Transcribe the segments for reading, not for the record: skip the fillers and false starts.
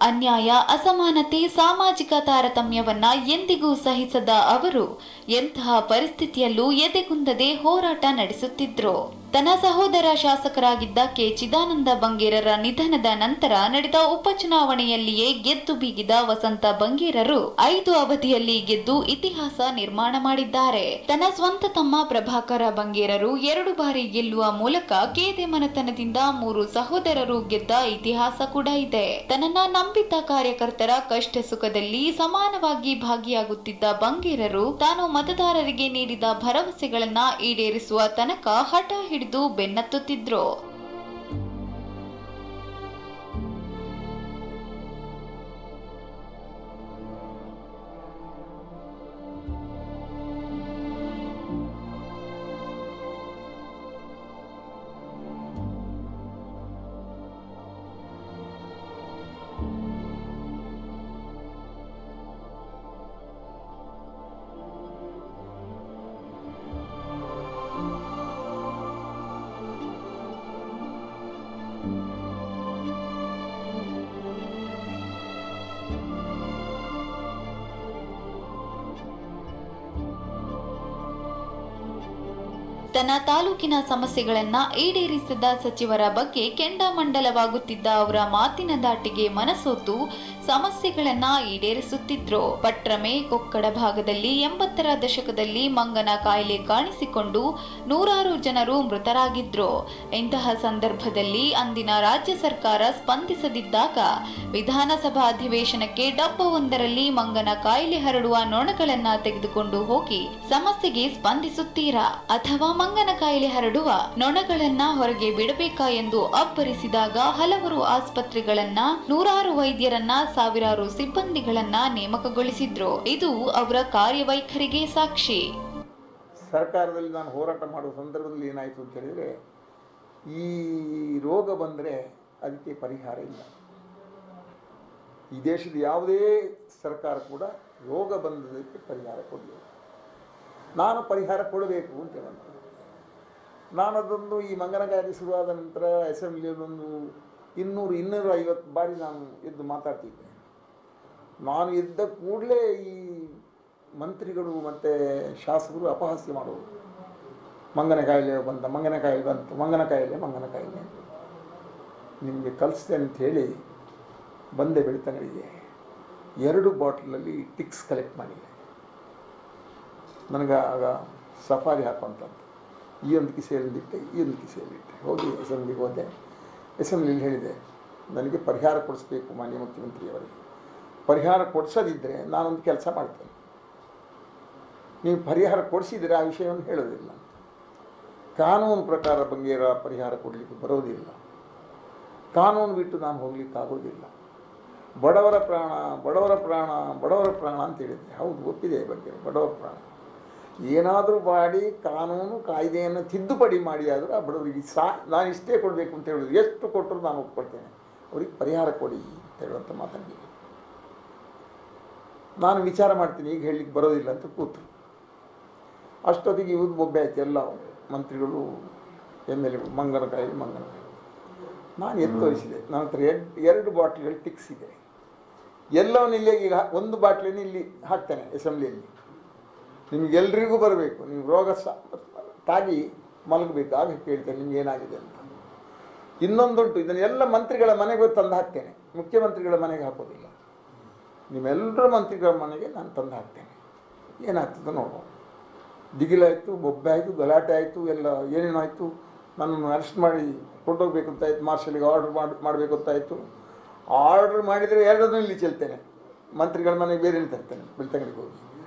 ಅನ್ಯಾಯ, ಅಸಮಾನತೆ, ಸಾಮಾಜಿಕ ತಾರತಮ್ಯವನ್ನ ಎಂದಿಗೂ ಸಹಿಸದ ಅವರು ಎಂತಹ ಪರಿಸ್ಥಿತಿಯಲ್ಲೂ ಎದೆಗುಂದದೆ ಹೋರಾಟ ನಡೆಸುತ್ತಿದ್ರು. ತನ್ನ ಸಹೋದರ ಶಾಸಕರಾಗಿದ್ದ ಕೆ. ಚಿದಾನಂದ ಬಂಗೇರರ ನಿಧನದ ನಂತರ ನಡೆದ ಉಪಚುನಾವಣೆಯಲ್ಲಿಯೇ ಗೆದ್ದು ಬೀಗಿದ ವಸಂತ ಬಂಗೇರರು 5 ಅವಧಿಯಲ್ಲಿ ಗೆದ್ದು ಇತಿಹಾಸ ನಿರ್ಮಾಣ ಮಾಡಿದ್ದಾರೆ. ತನ್ನ ಸ್ವಂತ ತಮ್ಮ ಪ್ರಭಾಕರ ಬಂಗೇರರು 2 ಬಾರಿ ಗೆಲ್ಲುವ ಮೂಲಕ ಕೇದೆ ಮನೆತನದಿಂದ 3 ಸಹೋದರರು ಗೆದ್ದ ಇತಿಹಾಸ ಕೂಡ ಇದೆ. ತನ್ನನ್ನ ನಂಬಿದ್ದ ಕಾರ್ಯಕರ್ತರ ಕಷ್ಟ ಸುಖದಲ್ಲಿ ಸಮಾನವಾಗಿ ಭಾಗಿಯಾಗುತ್ತಿದ್ದ ಬಂಗೇರರು ತಾನು ಮತದಾರರಿಗೆ ನೀಡಿದ ಭರವಸೆಗಳನ್ನ ಈಡೇರಿಸುವ ತನಕ ಹಠ ಹಿಡಿದು ಬೆನ್ನತ್ತುತ್ತಿದ್ರು. ತನ್ನ ತಾಲೂಕಿನ ಸಮಸ್ಯೆಗಳನ್ನ ಈಡೇರಿಸಿದ ಸಚಿವರ ಬಗ್ಗೆ ಕೆಂಡಾಮಂಡಲವಾಗುತ್ತಿದ್ದ ಅವರ ಮಾತಿನ ದಾಟಿಗೆ ಮನಸೋತು ಸಮಸ್ಯೆಗಳನ್ನ ಈಡೇರಿಸುತ್ತಿದ್ರು. ಪಟ್ರಮೆ, ಕೊಕ್ಕಡ ಭಾಗದಲ್ಲಿ 80ರ ದಶಕದಲ್ಲಿ ಮಂಗನ ಕಾಯಿಲೆ ಕಾಣಿಸಿಕೊಂಡು 100 ಜನರು ಮೃತರಾಗಿದ್ರು. ಇಂತಹ ಸಂದರ್ಭದಲ್ಲಿ ಅಂದಿನ ರಾಜ್ಯ ಸರ್ಕಾರ ಸ್ಪಂದಿಸದಿದ್ದಾಗ ವಿಧಾನಸಭಾ ಅಧಿವೇಶನಕ್ಕೆ ಡಬ್ಬವೊಂದರಲ್ಲಿ ಮಂಗನ ಕಾಯಿಲೆ ಹರಡುವ ನೊಣಗಳನ್ನ ತೆಗೆದುಕೊಂಡು ಹೋಗಿ ಸಮಸ್ಯೆಗೆ ಸ್ಪಂದಿಸುತ್ತೀರಾ ಅಥವಾ ಮಂಗನ ಕಾಯಿಲೆ ಹರಡುವ ನೊಣಗಳನ್ನ ಹೊರಗೆ ಬಿಡಬೇಕಾ ಎಂದು ಅಬ್ಬರಿಸಿದಾಗ ಹಲವರು ಆಸ್ಪತ್ರೆಗಳನ್ನ, 100 ವೈದ್ಯರನ್ನ, ಸಾವಿರಾರು ಸಿಬ್ಬಂದಿಗಳನ್ನ ನೇಮಕಗೊಳಿಸಿದ್ರು. ಇದು ಅವರ ಕಾರ್ಯವೈಖರಿಗೆ ಸಾಕ್ಷಿ. ಸರ್ಕಾರದಲ್ಲಿ ನಾನು ಹೋರಾಟ ಮಾಡುವ ಸಂದರ್ಭದಲ್ಲಿ ಏನಾಯಿತು ಅಂತ ಹೇಳಿದರೆ, ಈ ರೋಗ ಬಂದರೆ ಅದಕ್ಕೆ ಪರಿಹಾರ ಇಲ್ಲ. ಈ ದೇಶದ ಯಾವುದೇ ಸರ್ಕಾರ ಕೂಡ ರೋಗ ಬಂದದಕ್ಕೆ ಪರಿಹಾರ ಕೊಡಲಿಲ್ಲ. ನಾನು ಪರಿಹಾರ ಕೊಡಬೇಕು ಅಂತ ಹೇಳುವಂಥದ್ದು. ನಾನು ಅದೊಂದು ಈ ಮಂಗನ ಕಾಯಿಲೆ ಶುರುವಾದ ನಂತರ ಅಸೆಂಬ್ಲಿಯಲ್ಲೊಂದು 200-250 ಬಾರಿ ನಾನು ಎದ್ದು ಮಾತಾಡ್ತಿದ್ದೆ. ನಾನು ಎದ್ದ ಕೂಡಲೇ ಈ ಮಂತ್ರಿಗಳು ಮತ್ತು ಶಾಸಕರು ಅಪಹಾಸ್ಯ ಮಾಡೋರು. ಮಂಗನ ಕಾಯಿಲೆ ಬಂತು, ಮಂಗನ ಕಾಯಿಲೆ ನಿಮಗೆ ಕಲಿಸ್ತೇನೆ ಅಂಥೇಳಿ ಬಂದೆ ಬೆಳಿತಂಗಳಿಗೆ 2 ಬಾಟ್ಲಲ್ಲಿ ಟಿಕ್ಸ್ ಕಲೆಕ್ಟ್ ಮಾಡಿದೆ. ನನಗೆ ಆಗ ಸಫಾರಿ ಹಾಕುವಂಥದ್ದು. ಈ ಒಂದು ಕಿಸೆಯಲ್ಲಿಟ್ಟೆ, ಈ ಒಂದು ಕಿಸೆಯಲ್ಲಿಟ್ಟೆ. ಹೋಗಿ ಅಸೆಂಬ್ಲಿಗೆ ಹೋದೆ. ಅಸೆಂಬ್ಲಿಯಲ್ಲಿ ಹೇಳಿದೆ, ನನಗೆ ಪರಿಹಾರ ಕೊಡಿಸ್ಬೇಕು ಮಾನ್ಯ ಮುಖ್ಯಮಂತ್ರಿಯವರಿಗೆ. ಪರಿಹಾರ ಕೊಡಿಸೋದಿದ್ದರೆ ನಾನೊಂದು ಕೆಲಸ ಮಾಡ್ತೇನೆ, ನೀವು ಪರಿಹಾರ ಕೊಡಿಸಿದರೆ ಆ ವಿಷಯವನ್ನು ಹೇಳೋದಿಲ್ಲ. ಕಾನೂನು ಪ್ರಕಾರ ಬಂಗೇರ ಪರಿಹಾರ ಕೊಡಲಿಕ್ಕೆ ಬರೋದಿಲ್ಲ. ಕಾನೂನು ಬಿಟ್ಟು ನಾನು ಹೋಗ್ಲಿಕ್ಕೆ ಆಗೋದಿಲ್ಲ. ಬಡವರ ಪ್ರಾಣ ಅಂತ ಹೇಳಿದೆ. ಹೌದು, ಒಪ್ಪಿದೆ ಬಂಗೇರ, ಬಡವರ ಪ್ರಾಣ. ಏನಾದರೂ ಮಾಡಿ ಕಾನೂನು ಕಾಯ್ದೆಯನ್ನು ತಿದ್ದುಪಡಿ ಮಾಡಿ ಆದರೂ ಆ ಬಡವರಿಗೆ ನಾನು ಇಷ್ಟೇ ಕೊಡಬೇಕು ಅಂತ ಹೇಳೋದು. ಎಷ್ಟು ಕೊಟ್ಟರು ನಾನು ಒಪ್ಕೊಳ್ತೇನೆ, ಅವ್ರಿಗೆ ಪರಿಹಾರ ಕೊಡಿ ಅಂತ ಹೇಳುವಂಥ ಮಾತಂಗೆ ನಾನು ವಿಚಾರ ಮಾಡ್ತೀನಿ. ಈಗ ಹೇಳಲಿಕ್ಕೆ ಬರೋದಿಲ್ಲ ಅಂತ ಕೂತರು. ಅಷ್ಟೊತ್ತಿಗೆ ಇವ್ದು ಬೊಬ್ಬೆ ಆಯ್ತು. ಎಲ್ಲ ಮಂತ್ರಿಗಳು, MLA ಮಂಗನ ಕಾಯಿಲೆ. ನಾನು ತೋರಿಸಿದೆ. ನನ್ನ ಹತ್ರ 2 ಬಾಟ್ಲಿಗಳು ಟಿಕ್ಸ್ ಇದೆ. ಎಲ್ಲವನ್ನ ಇಲ್ಲಿ ಈಗ 1 ಬಾಟ್ಲಿನ ಇಲ್ಲಿ ಹಾಕ್ತೇನೆ ಅಸೆಂಬ್ಲಿಯಲ್ಲಿ. ನಿಮಗೆಲ್ರಿಗೂ ಬರಬೇಕು, ನೀವು ರೋಗ ತಾಗಿ ಮಲಗಬೇಕು. ಆಗ ಕೇಳ್ತೇನೆ ನಿಮ್ಗೆ ಏನಾಗಿದೆ ಅಂತ. ಇನ್ನೊಂದುಂಟು, ಇದನ್ನೆಲ್ಲ ಮಂತ್ರಿಗಳ ಮನೆಗೆ ತಂದು ಹಾಕ್ತೇನೆ. ಮುಖ್ಯಮಂತ್ರಿಗಳ ಮನೆಗೆ ಹಾಕೋದಿಲ್ಲ, ನಿಮ್ಮೆಲ್ಲರ ಮಂತ್ರಿಗಳ ಮನೆಗೆ ನಾನು ತಂದು ಹಾಕ್ತೇನೆ. ಏನಾಗ್ತದೆ ನೋಡುವ. ದಿಗಿಲಾಯಿತು, ಬೊಬ್ಬೆ ಆಯಿತು, ಗಲಾಟೆ ಆಯಿತು, ಎಲ್ಲ ಏನೇನಾಯಿತು. ನನ್ನನ್ನು ಅರೆಸ್ಟ್ ಮಾಡಿ ಕೊಂಡೋಗ್ಬೇಕು ಅಂತಾಯಿತು, ಮಾರ್ಷಲಿಗೆ ಆರ್ಡರ್ ಮಾಡಬೇಕು ಅಂತಾಯಿತು. ಆರ್ಡರ್ ಮಾಡಿದರೆ 2 ಇಲ್ಲಿ ಚೆಲ್ತೇನೆ, ಮಂತ್ರಿಗಳ ಮನೆಗೆ ಬೇರೆ ತರ್ತೇನೆ. ಬೆಳ್ತಂಗಡಿಗೆ ಹೋಗಿ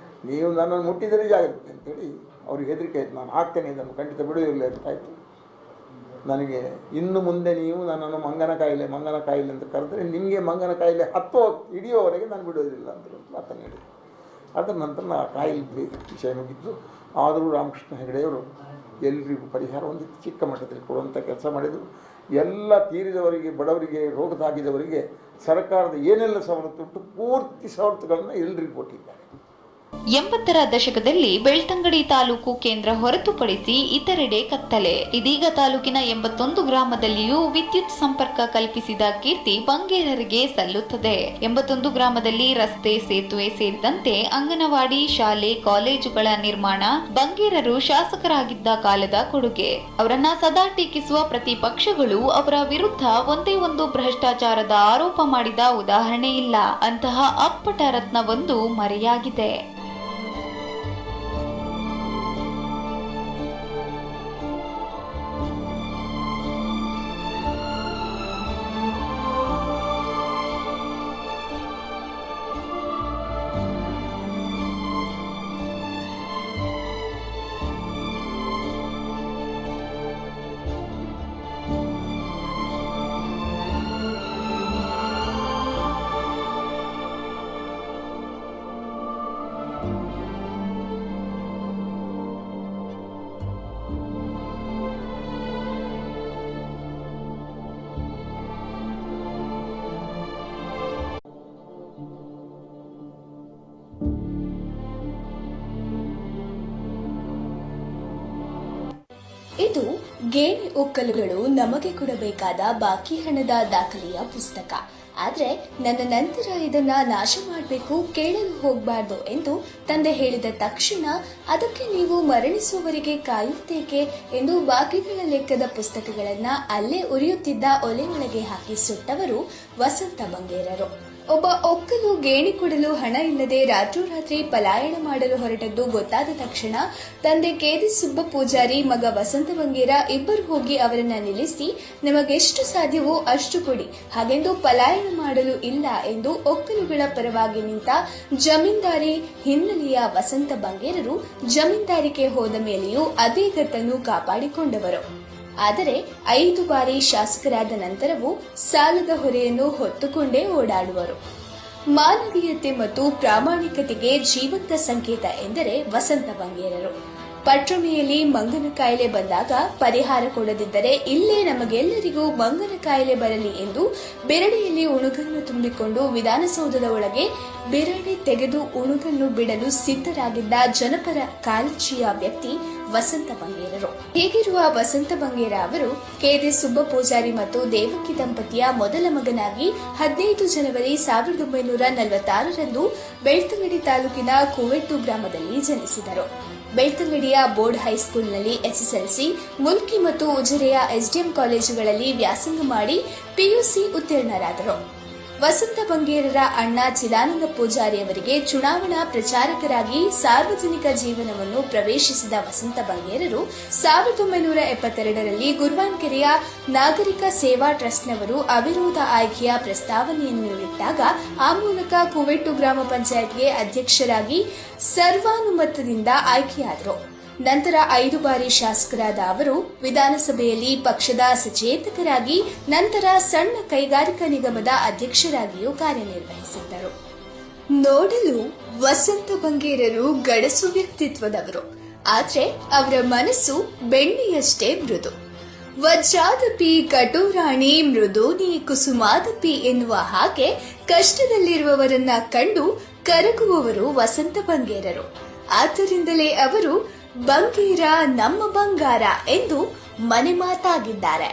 ನೀವು ನನ್ನನ್ನು ಮುಟ್ಟಿದರೆ ಜಾಗ್ರತೆ ಅಂತೇಳಿ ಅವ್ರಿಗೆ ಹೆದರಿಕೆ ಆಯಿತು. ನಾನು ಹಾಕ್ತೇನೆ, ಇದನ್ನು ಖಂಡಿತ ಬಿಡುವುದಿಲ್ಲ ಅಂತಾಯಿತು. ನನಗೆ ಇನ್ನು ಮುಂದೆ ನೀವು ನನ್ನನ್ನು ಮಂಗನ ಕಾಯಿಲೆ ಅಂತ ಕರೆದ್ರೆ ನಿಮಗೆ ಮಂಗನ ಕಾಯಿಲೆ ಹಿಡಿಯೋವರೆಗೆ ನಾನು ಬಿಡೋದಿಲ್ಲ ಅಂತ ಮಾತನ್ನು ಹೇಳಿದೆ. ಅದರ ನಂತರ ಆ ಕಾಯಿಲೆ ವಿಷಯ ಮುಗಿದ್ದು. ಆದರೂ ರಾಮಕೃಷ್ಣ ಹೆಗಡೆಯವರು ಎಲ್ಲರಿಗೂ ಪರಿಹಾರ ಒಂದು ಚಿಕ್ಕ ಮಟ್ಟದಲ್ಲಿ ಕೊಡುವಂಥ ಕೆಲಸ ಮಾಡಿದರು. ಎಲ್ಲ ತೀರಿದವರಿಗೆ, ಬಡವರಿಗೆ, ರೋಗದಾಗಿದವರಿಗೆ ಸರ್ಕಾರದ ಏನೆಲ್ಲ ಸವಲತ್ತು ಉಂಟು ಪೂರ್ತಿ ಸವಲತ್ತುಗಳನ್ನು ಎಲ್ಲರಿಗೂ ಕೊಟ್ಟಿದ್ದಾರೆ. 80ರ ದಶಕದಲ್ಲಿ ಬೆಳ್ತಂಗಡಿ ತಾಲೂಕು ಕೇಂದ್ರ ಹೊರತುಪಡಿಸಿ ಇತರೆಡೆ ಕತ್ತಲೆ. ಇದೀಗ ತಾಲೂಕಿನ 81 ಗ್ರಾಮದಲ್ಲಿಯೂ ವಿದ್ಯುತ್ ಸಂಪರ್ಕ ಕಲ್ಪಿಸಿದ ಕೀರ್ತಿ ಬಂಗೇರರಿಗೆ ಸಲ್ಲುತ್ತದೆ. 81 ಗ್ರಾಮದಲ್ಲಿ ರಸ್ತೆ, ಸೇತುವೆ ಸೇರಿದಂತೆ ಅಂಗನವಾಡಿ, ಶಾಲೆ, ಕಾಲೇಜುಗಳ ನಿರ್ಮಾಣ ಬಂಗೇರರು ಶಾಸಕರಾಗಿದ್ದ ಕಾಲದ ಕೊಡುಗೆ. ಅವರನ್ನ ಸದಾ ಟೀಕಿಸುವ ಪ್ರತಿಪಕ್ಷಗಳು ಅವರ ವಿರುದ್ಧ ಒಂದೇ ಒಂದು ಭ್ರಷ್ಟಾಚಾರದ ಆರೋಪ ಮಾಡಿದ ಉದಾಹರಣೆ ಇಲ್ಲ. ಅಂತಹ ಅಪ್ಪಟ ರತ್ನವೊಂದು ಮರೆಯಾಗಿದೆ. ಇದು ಗೇಣಿ ಒಕ್ಕಲುಗಳು ನಮಗೆ ಕೊಡಬೇಕಾದ ಬಾಕಿ ಹಣದ ದಾಖಲೆಯ ಪುಸ್ತಕ. ಆದ್ರೆ ನನ್ನ ನಂತರ ಇದನ್ನ ನಾಶ ಮಾಡಬೇಕು, ಕೇಳಲು ಹೋಗಬಾರ್ದು ಎಂದು ತಂದೆ ಹೇಳಿದ ತಕ್ಷಣ ಅದಕ್ಕೆ ನೀವು ಮರಣಿಸುವವರೆಗೆ ಕಾಯುತ್ತೇಕೆ ಎಂದು ಬಾಕಿಗಳ ಲೆಕ್ಕದ ಪುಸ್ತಕಗಳನ್ನ ಅಲ್ಲೇ ಉರಿಯುತ್ತಿದ್ದ ಒಲೆಯೊಳಗೆ ಹಾಕಿ ಸುಟ್ಟವರು ವಸಂತ ಬಂಗೇರರು. ಒಬ್ಬ ಒಕ್ಕಲು ಗೇಣಿ ಕೊಡಲು ಹಣ ಇಲ್ಲದೆ ರಾತ್ರೋರಾತ್ರಿ ಪಲಾಯನ ಮಾಡಲು ಹೊರಟದ್ದು ಗೊತ್ತಾದ ತಕ್ಷಣ ತಂದೆ ಕೇದಿ ಸುಬ್ಬ ಪೂಜಾರಿ, ಮಗ ವಸಂತ ಬಂಗೇರ ಇಬ್ಬರು ಹೋಗಿ ಅವರನ್ನ ನಿಲ್ಲಿಸಿ, ನಮಗೆಷ್ಟು ಸಾಧ್ಯವೋ ಅಷ್ಟು ಕೊಡಿ, ಹಾಗೆಂದು ಪಲಾಯನ ಮಾಡಲು ಇಲ್ಲ ಎಂದು ಒಕ್ಕಲುಗಳ ಪರವಾಗಿ ನಿಂತ ಜಮೀನ್ದಾರಿ ಹಿನ್ನೆಲೆಯ ವಸಂತ ಬಂಗೇರರು ಜಮೀನ್ದಾರಿಗೆ ಹೋದ ಮೇಲೆಯೂ ಅದೇ ಗತ್ತನ್ನು ಕಾಪಾಡಿಕೊಂಡವರು. ಆದರೆ 5 ಬಾರಿ ಶಾಸಕರಾದ ನಂತರವೂ ಸಾಲದ ಹೊರೆಯನ್ನು ಹೊತ್ತುಕೊಂಡೇ ಓಡಾಡುವರು. ಮಾನವೀಯತೆ ಮತ್ತು ಪ್ರಾಮಾಣಿಕತೆಗೆ ಜೀವಂತ ಸಂಕೇತ ಎಂದರೆ ವಸಂತ ಬಂಗೇರರು. ಪಟ್ರಮೆಯಲ್ಲಿ ಮಂಗನ ಕಾಯಿಲೆ ಬಂದಾಗ ಪರಿಹಾರ ಕೊಡದಿದ್ದರೆ ಇಲ್ಲೇ ನಮಗೆಲ್ಲರಿಗೂ ಮಂಗನ ಕಾಯಿಲೆ ಬರಲಿ ಎಂದು ಬೆರಡಿಯಲ್ಲಿ ಉಣುಗನ್ನು ತುಂಬಿಕೊಂಡು ವಿಧಾನಸೌಧದ ಒಳಗೆ ಬೆರಡಿ ತೆಗೆದು ಉಣುಗನ್ನು ಬಿಡಲು ಸಿದ್ಧರಾಗಿದ್ದ ಜನಪರ ಕಾಳಜಿಯ ವ್ಯಕ್ತಿ ವಸಂತ ಬಂಗೇರರು. ಹೀಗಿರುವ ವಸಂತ ಬಂಗೇರ ಅವರು ಕೇದಿ ಸುಬ್ಬ ಪೂಜಾರಿ ಮತ್ತು ದೇವಕಿ ದಂಪತಿಯ ಮೊದಲ ಮಗನಾಗಿ 15 ಜನವರಿ 1946ರಂದು ಬೆಳ್ತಂಗಡಿ ತಾಲೂಕಿನ ಕೂವೆಟ್ಟು ಗ್ರಾಮದಲ್ಲಿ ಜನಿಸಿದರು. ಬೆಳ್ತಂಗಡಿಯ ಬೋರ್ಡ್ ಹೈಸ್ಕೂಲ್ನಲ್ಲಿ SSLC, ಮುಲ್ಕಿ ಮತ್ತು ಉಜಿರೆಯ SDM ಕಾಲೇಜುಗಳಲ್ಲಿ ವ್ಯಾಸಂಗ ಮಾಡಿ PUC ಉತ್ತೀರ್ಣರಾದರು. ವಸಂತ ಬಂಗೇರರ ಅಣ್ಣ ಚಿದಾನಂದ ಪೂಜಾರಿ ಅವರಿಗೆ ಚುನಾವಣಾ ಪ್ರಚಾರಕರಾಗಿ ಸಾರ್ವಜನಿಕ ಜೀವನವನ್ನು ಪ್ರವೇಶಿಸಿದ ವಸಂತ ಬಂಗೇರರು 1972ರಲ್ಲಿ ಗುರುವಾನ್ಕೆರೆಯ ನಾಗರಿಕ ಸೇವಾ ಟ್ರಸ್ಟ್ನವರು ಅವಿರೋಧ ಆಯ್ಕೆಯ ಪ್ರಸ್ತಾವನೆಯನ್ನು ಇಟ್ಟಾಗ ಆ ಮೂಲಕ ಕೂವೆಟ್ಟು ಗ್ರಾಮ ಪಂಚಾಯತ್ಗೆ ಅಧ್ಯಕ್ಷರಾಗಿ ಸರ್ವಾನುಮತದಿಂದ ಆಯ್ಕೆಯಾದರು. ನಂತರ 5 ಬಾರಿ ಶಾಸಕರಾದ ಅವರು ವಿಧಾನಸಭೆಯಲ್ಲಿ ಪಕ್ಷದ ಸಚೇತಕರಾಗಿ, ನಂತರ ಸಣ್ಣ ಕೈಗಾರಿಕಾ ನಿಗಮದ ಅಧ್ಯಕ್ಷರಾಗಿಯೂ ಕಾರ್ಯನಿರ್ವಹಿಸಿದ್ದರು. ನೋಡಲು ವಸಂತ ಬಂಗೇರರು ಗಡಸು ವ್ಯಕ್ತಿತ್ವದವರು, ಆದರೆ ಅವರ ಮನಸ್ಸು ಬೆಣ್ಣೆಯಷ್ಟೇ ಮೃದು. ವಜ್ರಾದಪಿ ಕಟೋರಾಣಿ ಮೃದೋನಿ ಕುಸುಮಾದಪಿ ಎನ್ನುವ ಹಾಗೆ ಕಷ್ಟದಲ್ಲಿರುವವರನ್ನ ಕಂಡು ಕರಗುವವರು ವಸಂತ ಬಂಗೇರರು. ಆದ್ದರಿಂದಲೇ ಅವರು ಬಂಗೇರ ನಮ್ಮ ಬಂಗಾರ ಎಂದು ಮನೆ ಮಾತಾಗಿದ್ದಾರೆ.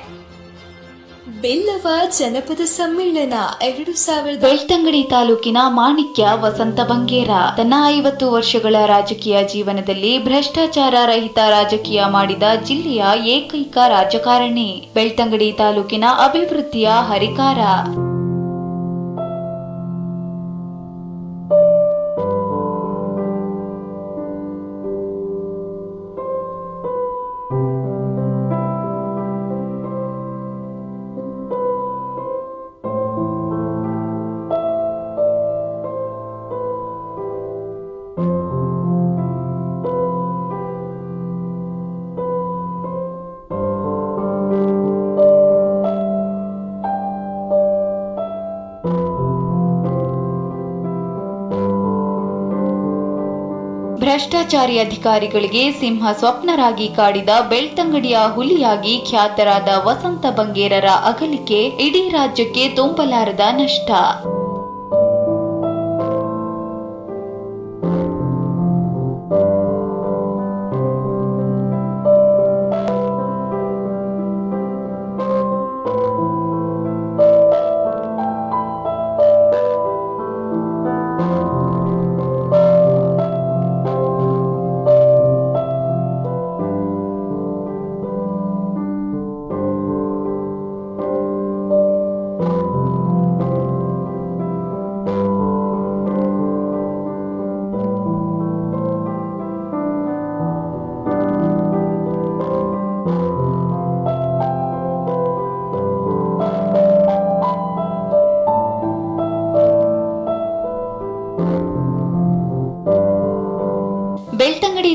ಬೆಲ್ಲವ ಜನಪದ ಸಮ್ಮೇಳನ 2000. ಬೆಳ್ತಂಗಡಿ ತಾಲೂಕಿನ ಮಾಣಿಕ್ಯ ವಸಂತ ಬಂಗೇರ ತನ್ನ 50 ವರ್ಷಗಳ ರಾಜಕೀಯ ಜೀವನದಲ್ಲಿ ಭ್ರಷ್ಟಾಚಾರ ರಹಿತ ರಾಜಕೀಯ ಮಾಡಿದ ಜಿಲ್ಲೆಯ ಏಕೈಕ ರಾಜಕಾರಣಿ. ಬೆಳ್ತಂಗಡಿ ತಾಲೂಕಿನ ಅಭಿವೃದ್ಧಿಯ ಹರಿಕಾರ. ಭ್ರಷ್ಟಾಚಾರಿ ಅಧಿಕಾರಿಗಳಿಗೆ ಸಿಂಹ ಸ್ವಪ್ನರಾಗಿ ಕಾಡಿದ ಬೆಳ್ತಂಗಡಿಯ ಹುಲಿಯಾಗಿ ಖ್ಯಾತರಾದ ವಸಂತ ಬಂಗೇರರ ಅಗಲಿಕೆ ಇಡೀ ರಾಜ್ಯಕ್ಕೆ ತುಂಬಲಾರದ ನಷ್ಟ.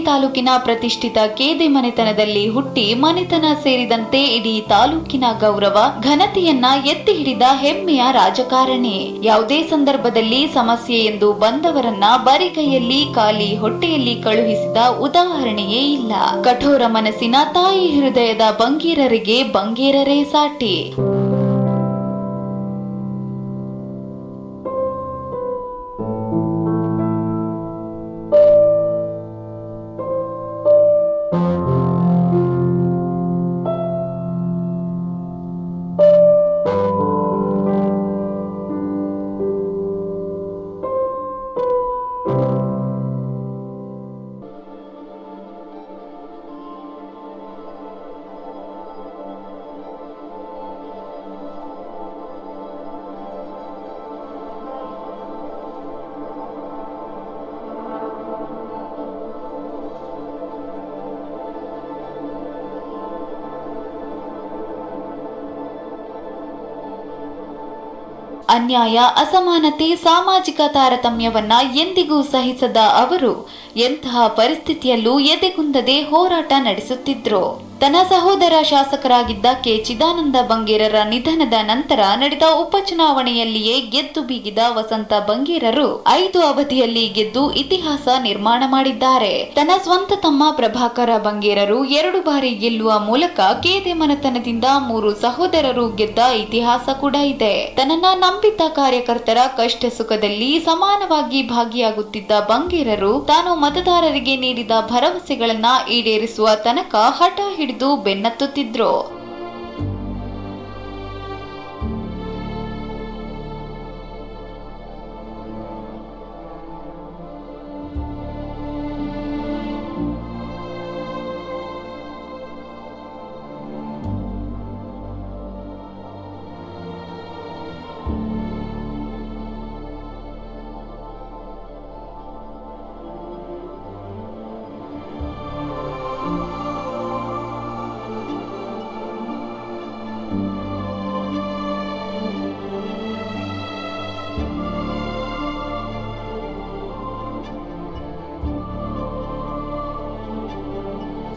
ತಾಲೂಕಿನ ಪ್ರತಿಷ್ಠಿತ ಕೇದೆ ಮನೆತನದಲ್ಲಿ ಹುಟ್ಟಿ ಮನೆತನ ಸೇರಿದಂತೆ ಇಡೀ ತಾಲೂಕಿನ ಗೌರವ ಘನತೆಯನ್ನ ಎತ್ತಿ ಹಿಡಿದ ಹೆಮ್ಮೆಯ ರಾಜಕಾರಣಿ. ಯಾವುದೇ ಸಂದರ್ಭದಲ್ಲಿ ಸಮಸ್ಯೆ ಎಂದು ಬಂದವರನ್ನ ಬರಿಗೈಯಲ್ಲಿ ಖಾಲಿ ಹೊಟ್ಟೆಯಲ್ಲಿ ಕಳುಹಿಸಿದ ಉದಾಹರಣೆಯೇ ಇಲ್ಲ. ಕಠೋರ ಮನಸ್ಸಿನ ತಾಯಿ ಹೃದಯದ ಬಂಗೀರರಿಗೆ ಬಂಗೇರರೇ ಸಾಟಿ. ಅನ್ಯಾಯ, ಅಸಮಾನತೆ, ಸಾಮಾಜಿಕ ತಾರತಮ್ಯವನ್ನ ಎಂದಿಗೂ ಸಹಿಸದ ಅವರು ಎಂತಹ ಪರಿಸ್ಥಿತಿಯಲ್ಲೂ ಎದೆಗುಂದದೆ ಹೋರಾಟ ನಡೆಸುತ್ತಿದ್ರು. ತನ್ನ ಸಹೋದರ ಶಾಸಕರಾಗಿದ್ದ ಕೆ ಚಿದಾನಂದ ಬಂಗೇರರ ನಿಧನದ ನಂತರ ನಡೆದ ಉಪಚುನಾವಣೆಯಲ್ಲಿಯೇ ಗೆದ್ದು ಬೀಗಿದ ವಸಂತ ಬಂಗೇರರು 5 ಅವಧಿಯಲ್ಲಿ ಗೆದ್ದು ಇತಿಹಾಸ ನಿರ್ಮಾಣ ಮಾಡಿದ್ದಾರೆ. ತನ್ನ ಸ್ವಂತ ತಮ್ಮ ಪ್ರಭಾಕರ ಬಂಗೇರರು 2 ಬಾರಿ ಗೆಲ್ಲುವ ಮೂಲಕ ಕೇದೆ ಮನೆತನದಿಂದ 3 ಸಹೋದರರು ಗೆದ್ದ ಇತಿಹಾಸ ಕೂಡ ಇದೆ. ತನ್ನನ್ನ ನಂಬಿದ್ದ ಕಾರ್ಯಕರ್ತರ ಕಷ್ಟ ಸುಖದಲ್ಲಿ ಸಮಾನವಾಗಿ ಭಾಗಿಯಾಗುತ್ತಿದ್ದ ಬಂಗೇರರು ತಾನು ಮತದಾರರಿಗೆ ನೀಡಿದ ಭರವಸೆಗಳನ್ನ ಈಡೇರಿಸುವ ತನಕ ಹಠ ಹಿಡಿದು ಬೆನ್ನತ್ತುತ್ತಿದ್ರು.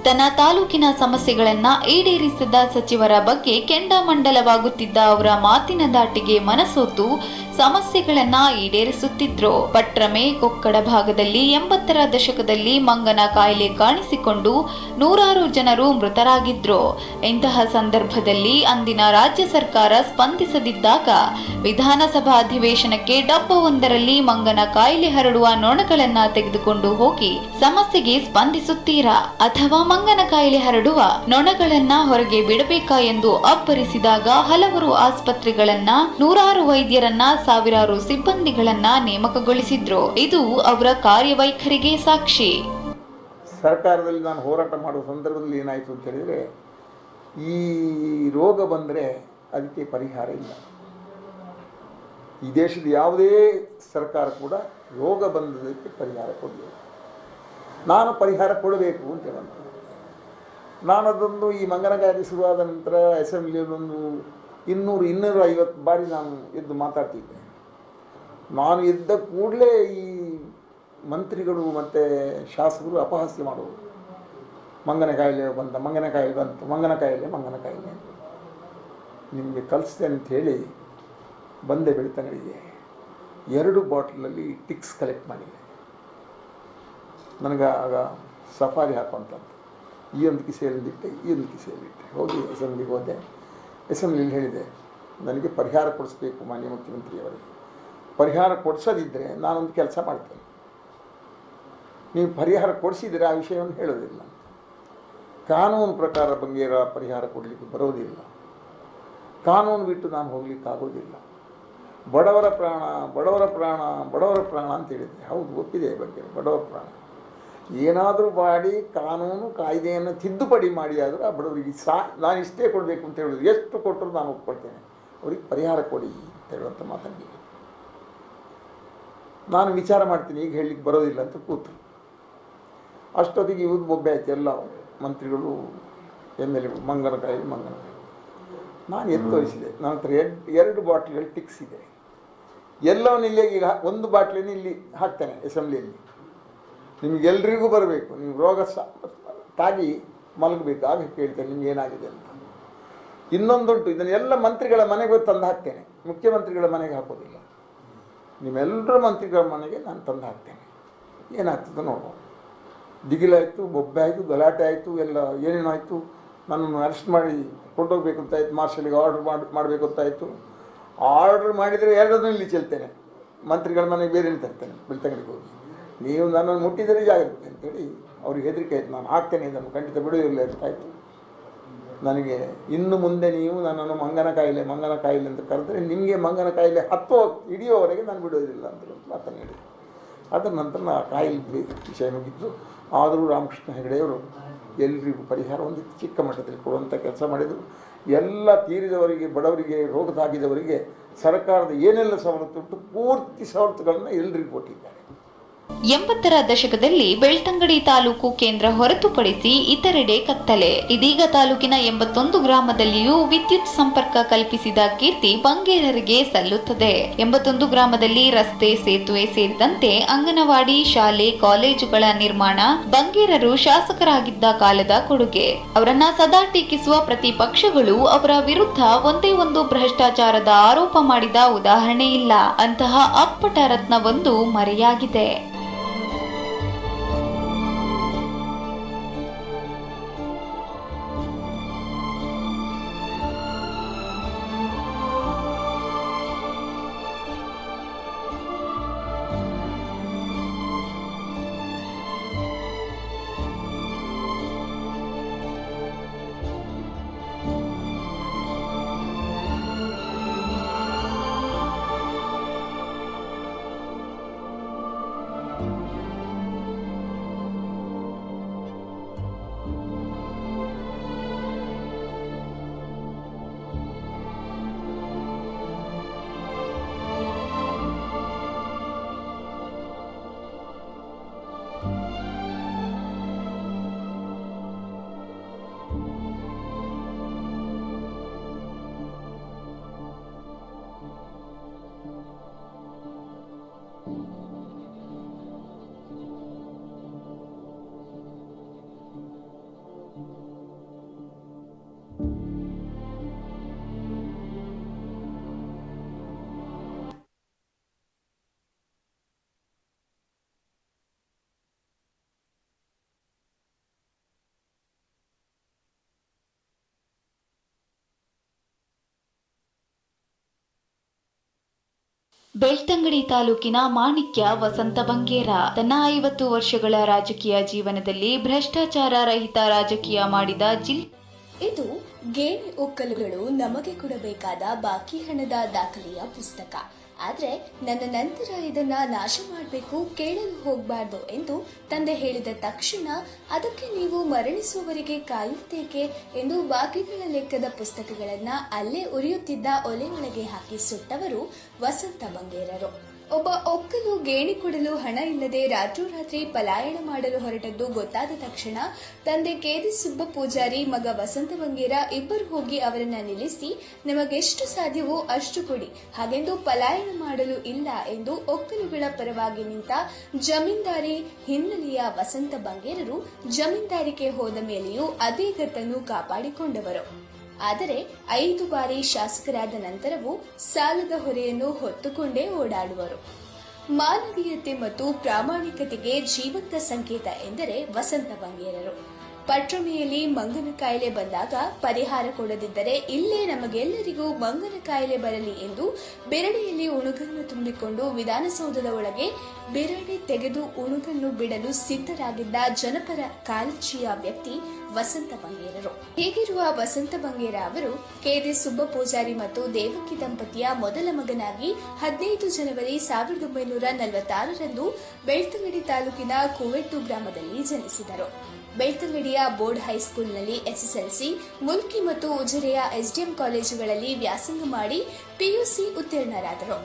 ತನ್ನ ತಾಲೂಕಿನ ಸಮಸ್ಯೆಗಳನ್ನ ಈಡೇರಿಸಿದ ಸಚಿವರ ಬಗ್ಗೆ ಕೆಂಡಾಮಂಡಲವಾಗುತ್ತಿದ್ದ ಅವರ ಮಾತಿನ ದಾಟಿಗೆ ಮನಸೋತು ಸಮಸ್ಯೆಗಳನ್ನ ಈಡೇರಿಸುತ್ತಿದ್ರು. ಪಟ್ರಮೆ, ಕೊಕ್ಕಡ ಭಾಗದಲ್ಲಿ 80ರ ದಶಕದಲ್ಲಿ ಮಂಗನ ಕಾಯಿಲೆ ಕಾಣಿಸಿಕೊಂಡು 100 ಜನರು ಮೃತರಾಗಿದ್ರು. ಇಂತಹ ಸಂದರ್ಭದಲ್ಲಿ ಅಂದಿನ ರಾಜ್ಯ ಸರ್ಕಾರ ಸ್ಪಂದಿಸದಿದ್ದಾಗ ವಿಧಾನಸಭಾ ಅಧಿವೇಶನಕ್ಕೆ ಡಬ್ಬವೊಂದರಲ್ಲಿ ಮಂಗನ ಕಾಯಿಲೆ ಹರಡುವ ನೊಣಗಳನ್ನ ತೆಗೆದುಕೊಂಡು ಹೋಗಿ ಸಮಸ್ಯೆಗೆ ಸ್ಪಂದಿಸುತ್ತೀರಾ ಅಥವಾ ಮಂಗನ ಕಾಯಿಲೆ ಹರಡುವ ನೊಣಗಳನ್ನ ಹೊರಗೆ ಬಿಡಬೇಕಾ ಎಂದು ಅಬ್ಬರಿಸಿದಾಗ ಹಲವರು ಆಸ್ಪತ್ರೆಗಳನ್ನ, 100 ವೈದ್ಯರನ್ನ, ಸಾವಿರಾರು ಸಿಬ್ಬಂದಿಗಳನ್ನ ನೇಮಕಗೊಳಿಸಿದ್ರು. ಇದು ಅವರ ಕಾರ್ಯವೈಖರಿಗೆ ಸಾಕ್ಷಿ. ಸರ್ಕಾರದಲ್ಲಿ ನಾನು ಹೋರಾಟ ಮಾಡುವ ಸಂದರ್ಭದಲ್ಲಿ ಏನಾಯಿತು ಅಂತ ಹೇಳಿದರೆ, ಈ ರೋಗ ಬಂದರೆ ಅದಕ್ಕೆ ಪರಿಹಾರ ಇಲ್ಲ. ಈ ದೇಶದ ಯಾವುದೇ ಸರ್ಕಾರ ಕೂಡ ರೋಗ ಬಂದದಕ್ಕೆ ಪರಿಹಾರ ಕೊಡಬೇಕು. ನಾನು ಪರಿಹಾರ ಕೊಡಬೇಕು ಅಂತ ಹೇಳಂತ ನಾನು ಅದೊಂದು ಈ ಮಂಗನ ಕಾಯಿಲೆ ಶುರುವಾದ ನಂತರ ಅಸೆಂಬ್ಲಿಯಲ್ಲೊಂದು 200-250 ಬಾರಿ ನಾನು ಎದ್ದು ಮಾತಾಡ್ತಿದ್ದೆ. ನಾನು ಎದ್ದ ಕೂಡಲೇ ಈ ಮಂತ್ರಿಗಳು ಮತ್ತು ಶಾಸಕರು ಅಪಹಾಸ್ಯ ಮಾಡೋರು. ಮಂಗನ ಕಾಯಿಲೆ ಬಂತು, ಮಂಗನ ಕಾಯಿಲೆ ನಿಮಗೆ ಕಲಿಸ್ತೇನೆ ಅಂಥೇಳಿ ಬಂದೆ ಬೆಳಿತಂಗಡಿಗೆ 2 ಬಾಟ್ಲಲ್ಲಿ ಟಿಕ್ಸ್ ಕಲೆಕ್ಟ್ ಮಾಡಿದೆ. ನನಗೆ ಆಗ ಸಫಾರಿ ಹಾಕುವಂಥದ್ದು. ಈ ಒಂದು ಕಿಸೆಯಲ್ಲಿಟ್ಟೆ, ಹೋಗಿ ಅಸೆಂಬ್ಲಿಗೆ ಹೋದೆ. ಅಸೆಂಬ್ಲಿಯಲ್ಲಿ ಹೇಳಿದೆ, ನನಗೆ ಪರಿಹಾರ ಕೊಡಿಸ್ಬೇಕು ಮಾನ್ಯ ಮುಖ್ಯಮಂತ್ರಿಯವರಿಗೆ. ಪರಿಹಾರ ಕೊಡಿಸೋದಿದ್ದರೆ ನಾನೊಂದು ಕೆಲಸ ಮಾಡ್ತೇನೆ, ನೀವು ಪರಿಹಾರ ಕೊಡಿಸಿದರೆ ಆ ವಿಷಯವನ್ನು ಹೇಳೋದಿಲ್ಲ. ಕಾನೂನು ಪ್ರಕಾರ ಬಂಗೇರ ಪರಿಹಾರ ಕೊಡಲಿಕ್ಕೆ ಬರೋದಿಲ್ಲ. ಕಾನೂನು ಬಿಟ್ಟು ನಾನು ಹೋಗ್ಲಿಕ್ಕಾಗೋದಿಲ್ಲ. ಬಡವರ ಪ್ರಾಣ ಅಂತ ಹೇಳಿದೆ. ಹೌದು, ಒಪ್ಪಿದೆ ಬಗ್ಗೆ ಬಡವರ ಪ್ರಾಣ. ಏನಾದರೂ ಮಾಡಿ ಕಾನೂನು ಕಾಯ್ದೆಯನ್ನು ತಿದ್ದುಪಡಿ ಮಾಡಿ ಆದರೂ ಆ ಬಡವರಿಗೆ ನಾನು ಇಷ್ಟೇ ಕೊಡಬೇಕು ಅಂತ ಹೇಳೋದು. ಎಷ್ಟು ಕೊಟ್ಟರು ನಾನು ಒಪ್ಕೊಳ್ತೇನೆ, ಅವ್ರಿಗೆ ಪರಿಹಾರ ಕೊಡಿ ಅಂತ ಹೇಳುವಂಥ ಮಾತಂಗೆ ನಾನು ವಿಚಾರ ಮಾಡ್ತೀನಿ, ಈಗ ಹೇಳಲಿಕ್ಕೆ ಬರೋದಿಲ್ಲ ಅಂತ ಕೂತರು. ಅಷ್ಟೊತ್ತಿಗೆ ಇವ್ದು ಬೊಬ್ಬೆ ಆಯ್ತು. ಎಲ್ಲ ಮಂತ್ರಿಗಳು, MLA ಮಂಗನ ಕಾಯಿಲೆ. ನಾನು ಎತ್ತೋರಿಸಿದೆ. ನನ್ನ ಹತ್ರ 2 ಬಾಟ್ಲಿಗಳು ಟಿಕ್ಸ್ ಇದೆ. ಎಲ್ಲವನ್ನ ಇಲ್ಲೇ ಈಗ 1 ಬಾಟ್ಲಿನ ಇಲ್ಲಿ ಹಾಕ್ತೇನೆ ಅಸೆಂಬ್ಲಿಯಲ್ಲಿ. ನಿಮಗೆಲ್ರಿಗೂ ಬರಬೇಕು. ನೀವು ರೋಗ ತಾಗಿ ಮಲಗಬೇಕು, ಆಗ ಕೇಳ್ತೇನೆ ನಿಮ್ಗೆ ಏನಾಗಿದೆ ಅಂತ. ಇನ್ನೊಂದುಂಟು, ಇದನ್ನೆಲ್ಲ ಮಂತ್ರಿಗಳ ಮನೆಗೆ ತಂದು ಹಾಕ್ತೇನೆ, ಮುಖ್ಯಮಂತ್ರಿಗಳ ಮನೆಗೆ ಹಾಕೋದಿಲ್ಲ. ನಿಮ್ಮೆಲ್ಲರ ಮಂತ್ರಿಗಳ ಮನೆಗೆ ನಾನು ತಂದು ಹಾಕ್ತೇನೆ. ಏನಾಗ್ತದೆ ನೋಡುವ. ದಿಗಿಲಾಯಿತು, ಬೊಬ್ಬೆ ಆಯಿತು, ಗಲಾಟೆ ಆಯಿತು, ಎಲ್ಲ ಏನೇನಾಯಿತು. ನನ್ನನ್ನು ಅರೆಸ್ಟ್ ಮಾಡಿ ಕೊಂಡೋಗ್ಬೇಕು ಅಂತಾಯಿತು, ಮಾರ್ಷಲಿಗೆ ಆರ್ಡ್ರ್ ಮಾಡಬೇಕು ಅಂತಾಯಿತು. ಆರ್ಡ್ರ್ ಮಾಡಿದರೆ ಎರಡನ್ನೂ ಇಲ್ಲಿ ಚೆಲ್ತೇನೆ, ಮಂತ್ರಿಗಳ ಮನೆಗೆ ಬೇರೆ ತರ್ತೇನೆ ಬೆಳ್ತಂಗಡಿಗೆ ಹೋಗಿ. ನೀವು ನನ್ನನ್ನು ಮುಟ್ಟಿದರೆ ಜಾಗ್ರತೆ ಅಂತೇಳಿ ಅವ್ರಿಗೆ ಹೆದರಿಕೆ ಆಯಿತು. ನಾನು ಹಾಕ್ತೇನೆ, ಇದನ್ನು ಖಂಡಿತ ಬಿಡುವುದಿಲ್ಲ ಅಂತಾಯಿತು. ನನಗೆ ಇನ್ನು ಮುಂದೆ ನೀವು ನನ್ನನ್ನು ಮಂಗನ ಕಾಯಿಲೆ ಅಂತ ಕರೆದರೆ ನಿಮಗೆ ಮಂಗನ ಕಾಯಿಲೆ ಹಿಡಿಯೋವರೆಗೆ ನಾನು ಬಿಡೋದಿಲ್ಲ ಅಂತ ಮಾತನ್ನು ಹೇಳಿದೆ. ಅದರ ನಂತರ ನಾ ಕಾಯಿಲೆ ವಿಷಯ ಮುಗಿದ್ದು. ಆದರೂ ರಾಮಕೃಷ್ಣ ಹೆಗಡೆಯವರು ಎಲ್ರಿಗೂ ಪರಿಹಾರ ಒಂದು ಚಿಕ್ಕ ಮಟ್ಟದಲ್ಲಿ ಕೊಡುವಂಥ ಕೆಲಸ ಮಾಡಿದರು. ಎಲ್ಲ ತೀರಿದವರಿಗೆ, ಬಡವರಿಗೆ, ರೋಗ ತಾಗಿದವರಿಗೆ ಸರ್ಕಾರದ ಏನೆಲ್ಲ ಸವಲತ್ತು ಉಂಟು ಪೂರ್ತಿ ಸವಲತ್ತುಗಳನ್ನು ಎಲ್ರಿಗೂ ಕೊಟ್ಟಿದ್ದಾರೆ. 80ರ ದಶಕದಲ್ಲಿ ಬೆಳ್ತಂಗಡಿ ತಾಲೂಕು ಕೇಂದ್ರ ಹೊರತುಪಡಿಸಿ ಇತರೆಡೆ ಕತ್ತಲೆ. ಇದೀಗ ತಾಲೂಕಿನ 81 ಗ್ರಾಮದಲ್ಲಿಯೂ ವಿದ್ಯುತ್ ಸಂಪರ್ಕ ಕಲ್ಪಿಸಿದ ಕೀರ್ತಿ ಬಂಗೇರರಿಗೆ ಸಲ್ಲುತ್ತದೆ. 81 ಗ್ರಾಮದಲ್ಲಿ ರಸ್ತೆ, ಸೇತುವೆ ಸೇರಿದಂತೆ ಅಂಗನವಾಡಿ, ಶಾಲೆ, ಕಾಲೇಜುಗಳ ನಿರ್ಮಾಣ ಬಂಗೇರರು ಶಾಸಕರಾಗಿದ್ದ ಕಾಲದ ಕೊಡುಗೆ. ಅವರನ್ನ ಸದಾ ಟೀಕಿಸುವ ಪ್ರತಿಪಕ್ಷಗಳು ಅವರ ವಿರುದ್ಧ ಒಂದೇ ಒಂದು ಭ್ರಷ್ಟಾಚಾರದ ಆರೋಪ ಮಾಡಿದ ಉದಾಹರಣೆ ಇಲ್ಲ. ಅಂತಹ ಅಪ್ಪಟ ರತ್ನವೊಂದು ಮರೆಯಾಗಿದೆ. ಬೆಳ್ತಂಗಡಿ ತಾಲೂಕಿನ ಮಾಣಿಕ್ಯ ವಸಂತ ಬಂಗೇರ ತನ್ನ 50 ವರ್ಷಗಳ ರಾಜಕೀಯ ಜೀವನದಲ್ಲಿ ಭ್ರಷ್ಟಾಚಾರ ರಹಿತ ರಾಜಕೀಯ ಮಾಡಿದ ಇದು ಗೇಣಿ ಒಕ್ಕಲುಗಳು ನಮಗೆ ಕೊಡಬೇಕಾದ ಬಾಕಿ ಹಣದ ದಾಖಲೆಯ ಪುಸ್ತಕ. ಆದ್ರೆ ನನ್ನ ನಂತರ ಇದನ್ನ ನಾಶ ಮಾಡಬೇಕು, ಕೇಳಲು ಹೋಗಬಾರ್ದು ಎಂದು ತಂದೆ ಹೇಳಿದ ತಕ್ಷಣ ಅದಕ್ಕೆ ನೀವು ಮರಣಿಸುವವರೆಗೆ ಕಾಯುತ್ತೇಕೆ ಎಂದು ಬಾಕಿಗಳ ಲೆಕ್ಕದ ಪುಸ್ತಕಗಳನ್ನ ಅಲ್ಲೇ ಉರಿಯುತ್ತಿದ್ದ ಒಲೆಯೊಳಗೆ ಹಾಕಿ ಸುಟ್ಟವರು ವಸಂತ ಬಂಗೇರರು. ಒಬ್ಬ ಒಕ್ಕಲು ಗೇಣಿ ಕೊಡಲು ಹಣ ಇಲ್ಲದೆ ರಾತ್ರೋರಾತ್ರಿ ಪಲಾಯನ ಮಾಡಲು ಹೊರಟದ್ದು ಗೊತ್ತಾದ ತಕ್ಷಣ ತಂದೆ ಕೇದಿ ಸುಬ್ಬ ಪೂಜಾರಿ, ಮಗ ವಸಂತ ಬಂಗೇರ ಇಬ್ಬರು ಹೋಗಿ ಅವರನ್ನ ನಿಲ್ಲಿಸಿ ನಮಗೆಷ್ಟು ಸಾಧ್ಯವೋ ಅಷ್ಟು ಕೊಡಿ, ಹಾಗೆಂದು ಪಲಾಯನ ಮಾಡಲು ಇಲ್ಲ ಎಂದು ಒಕ್ಕಲುಗಳ ಪರವಾಗಿ ನಿಂತ ಜಮೀನ್ದಾರಿ ಹಿನ್ನೆಲೆಯ ವಸಂತ ಬಂಗೇರರು ಜಮೀನ್ದಾರಿಗೆ ಹೋದ ಮೇಲೆಯೂ ಅದೇ ಗತ್ತನ್ನು ಕಾಪಾಡಿಕೊಂಡವರು. ಆದರೆ 5 ಬಾರಿ ಶಾಸಕರಾದ ನಂತರವೂ ಸಾಲದ ಹೊರೆಯನ್ನು ಹೊತ್ತುಕೊಂಡೇ ಓಡಾಡುವರು. ಮಾನವೀಯತೆ ಮತ್ತು ಪ್ರಾಮಾಣಿಕತೆಗೆ ಜೀವಂತ ಸಂಕೇತ ಎಂದರೆ ವಸಂತ ಬಂಗೇರರು. ಪಟ್ರಮೆಯಲ್ಲಿ ಮಂಗನ ಕಾಯಿಲೆ ಬಂದಾಗ ಪರಿಹಾರ ಕೊಡದಿದ್ದರೆ ಇಲ್ಲೇ ನಮಗೆಲ್ಲರಿಗೂ ಮಂಗನ ಕಾಯಿಲೆ ಬರಲಿ ಎಂದು ಬೆರಡೆಯಲ್ಲಿ ಉಣುಗನ್ನು ತುಂಬಿಕೊಂಡು ವಿಧಾನಸೌಧದ ಒಳಗೆ ಬೆರಡೆ ತೆಗೆದು ಉಣುಗನ್ನು ಬಿಡಲು ಸಿದ್ಧರಾಗಿದ್ದ ಜನಪರ ಕಾಳಜಿಯ ವ್ಯಕ್ತಿ ವಸಂತ ಬಂಗೇರರು. ಹೀಗಿರುವ ವಸಂತ ಬಂಗೇರ ಅವರು ಕೇದಿ ಸುಬ್ಬ ಪೂಜಾರಿ ಮತ್ತು ದೇವಕಿ ದಂಪತಿಯ ಮೊದಲ ಮಗನಾಗಿ 15 ಜನವರಿ 1946ರಂದು ಬೆಳ್ತಂಗಡಿ ತಾಲೂಕಿನ ಕೂವೆಟ್ಟು ಗ್ರಾಮದಲ್ಲಿ ಜನಿಸಿದರು. ಬೆಳ್ತಂಗಡಿಯ ಬೋರ್ಡ್ ಹೈಸ್ಕೂಲ್ನಲ್ಲಿ ಎಸ್ಎಸ್ಎಲ್ಸಿ, ಮುಲ್ಕಿ ಮತ್ತು ಉಜಿರೆಯ ಎಸ್ಡಿಎಂ ಕಾಲೇಜುಗಳಲ್ಲಿ ವ್ಯಾಸಂಗ ಮಾಡಿ ಪಿಯುಸಿ ಉತ್ತೀರ್ಣರಾದರು.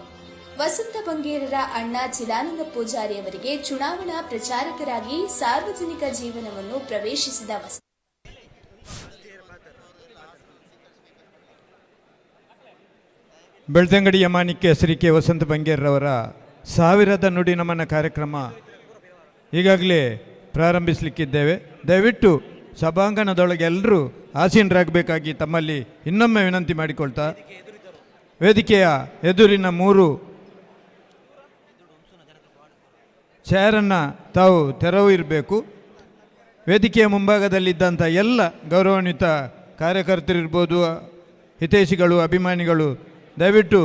ವಸಂತ ಬಂಗೇರರ ಅಣ್ಣ ಚಿದಾನಂದ ಪೂಜಾರಿ ಅವರಿಗೆ ಚುನಾವಣಾ ಪ್ರಚಾರಕರಾಗಿ ಸಾರ್ವಜನಿಕ ಜೀವನವನ್ನು ಪ್ರವೇಶಿಸಿದ ಬೆಳ್ತಂಗಡಿಯ ಮಾಣಿಕ್ಯ ಶ್ರೀ ಕೆ ವಸಂತ ಬಂಗೇರರವರ 1000ದ ನುಡಿ ನಮನ ಕಾರ್ಯಕ್ರಮ ಈಗಾಗಲೇ ಪ್ರಾರಂಭಿಸಲಿಕ್ಕಿದ್ದೇವೆ. ದಯವಿಟ್ಟು ಸಭಾಂಗಣದೊಳಗೆ ಎಲ್ಲರೂ ಆಸೀನರಾಗಬೇಕಾಗಿ ತಮ್ಮಲ್ಲಿ ಇನ್ನೊಮ್ಮೆ ವಿನಂತಿ ಮಾಡಿಕೊಳ್ತಾ, ವೇದಿಕೆಯ ಎದುರಿನ 3 ಚೇರನ್ನು ತಾವು ತೆರವು ಇರಬೇಕು. ವೇದಿಕೆಯ ಮುಂಭಾಗದಲ್ಲಿದ್ದಂಥ ಎಲ್ಲ ಗೌರವಾನ್ವಿತ ಕಾರ್ಯಕರ್ತರಿರ್ಬೋದು, ಹಿತೈಷಿಗಳು, ಅಭಿಮಾನಿಗಳು ದಯವಿಟ್ಟು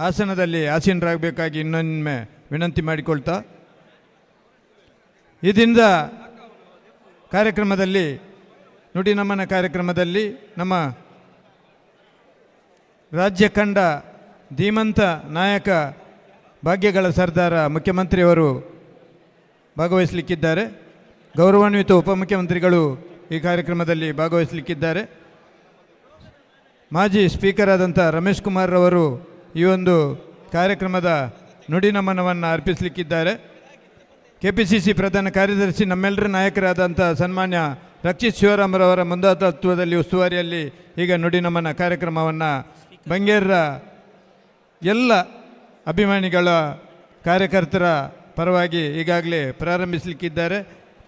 ಆಸನದಲ್ಲಿ ಆಸೀನರಾಗಬೇಕಾಗಿ ಇನ್ನೊಮ್ಮೆ ವಿನಂತಿ ಮಾಡಿಕೊಳ್ತಾ, ಈ ದಿನದ ಕಾರ್ಯಕ್ರಮದಲ್ಲಿ ನುಡಿ ನಮನ ಕಾರ್ಯಕ್ರಮದಲ್ಲಿ ನಮ್ಮ ರಾಜ್ಯ ಕಂಡ ಧೀಮಂತ ನಾಯಕ ಭಾಗ್ಯಗಳ ಸರ್ದಾರ ಮುಖ್ಯಮಂತ್ರಿಯವರು ಭಾಗವಹಿಸಲಿಕ್ಕಿದ್ದಾರೆ. ಗೌರವಾನ್ವಿತ ಉಪಮುಖ್ಯಮಂತ್ರಿಗಳು ಈ ಕಾರ್ಯಕ್ರಮದಲ್ಲಿ ಭಾಗವಹಿಸಲಿಕ್ಕಿದ್ದಾರೆ. ಮಾಜಿ ಸ್ಪೀಕರ್ ಆದಂಥ ರಮೇಶ್ ಕುಮಾರ್ ರವರು ಈ ಒಂದು ಕಾರ್ಯಕ್ರಮದ ನುಡಿ ನಮನವನ್ನು ಅರ್ಪಿಸಲಿಕ್ಕಿದ್ದಾರೆ. KPCC ಪ್ರಧಾನ ಕಾರ್ಯದರ್ಶಿ ನಮ್ಮೆಲ್ಲರ ನಾಯಕರಾದಂಥ ಸನ್ಮಾನ್ಯ ರಕ್ಷಿತ್ ಶಿವರಾಮರವರ ಮುಂದಾಳತ್ವದಲ್ಲಿ ಉಸ್ತುವಾರಿಯಲ್ಲಿ ಈಗ ನುಡಿ ನಮನ ಕಾರ್ಯಕ್ರಮವನ್ನು ಬಂಗೇರ್ರ ಎಲ್ಲ ಅಭಿಮಾನಿಗಳ ಕಾರ್ಯಕರ್ತರ ಪರವಾಗಿ ಈಗಾಗಲೇ ಪ್ರಾರಂಭಿಸಲಿಕ್ಕಿದ್ದಾರೆ.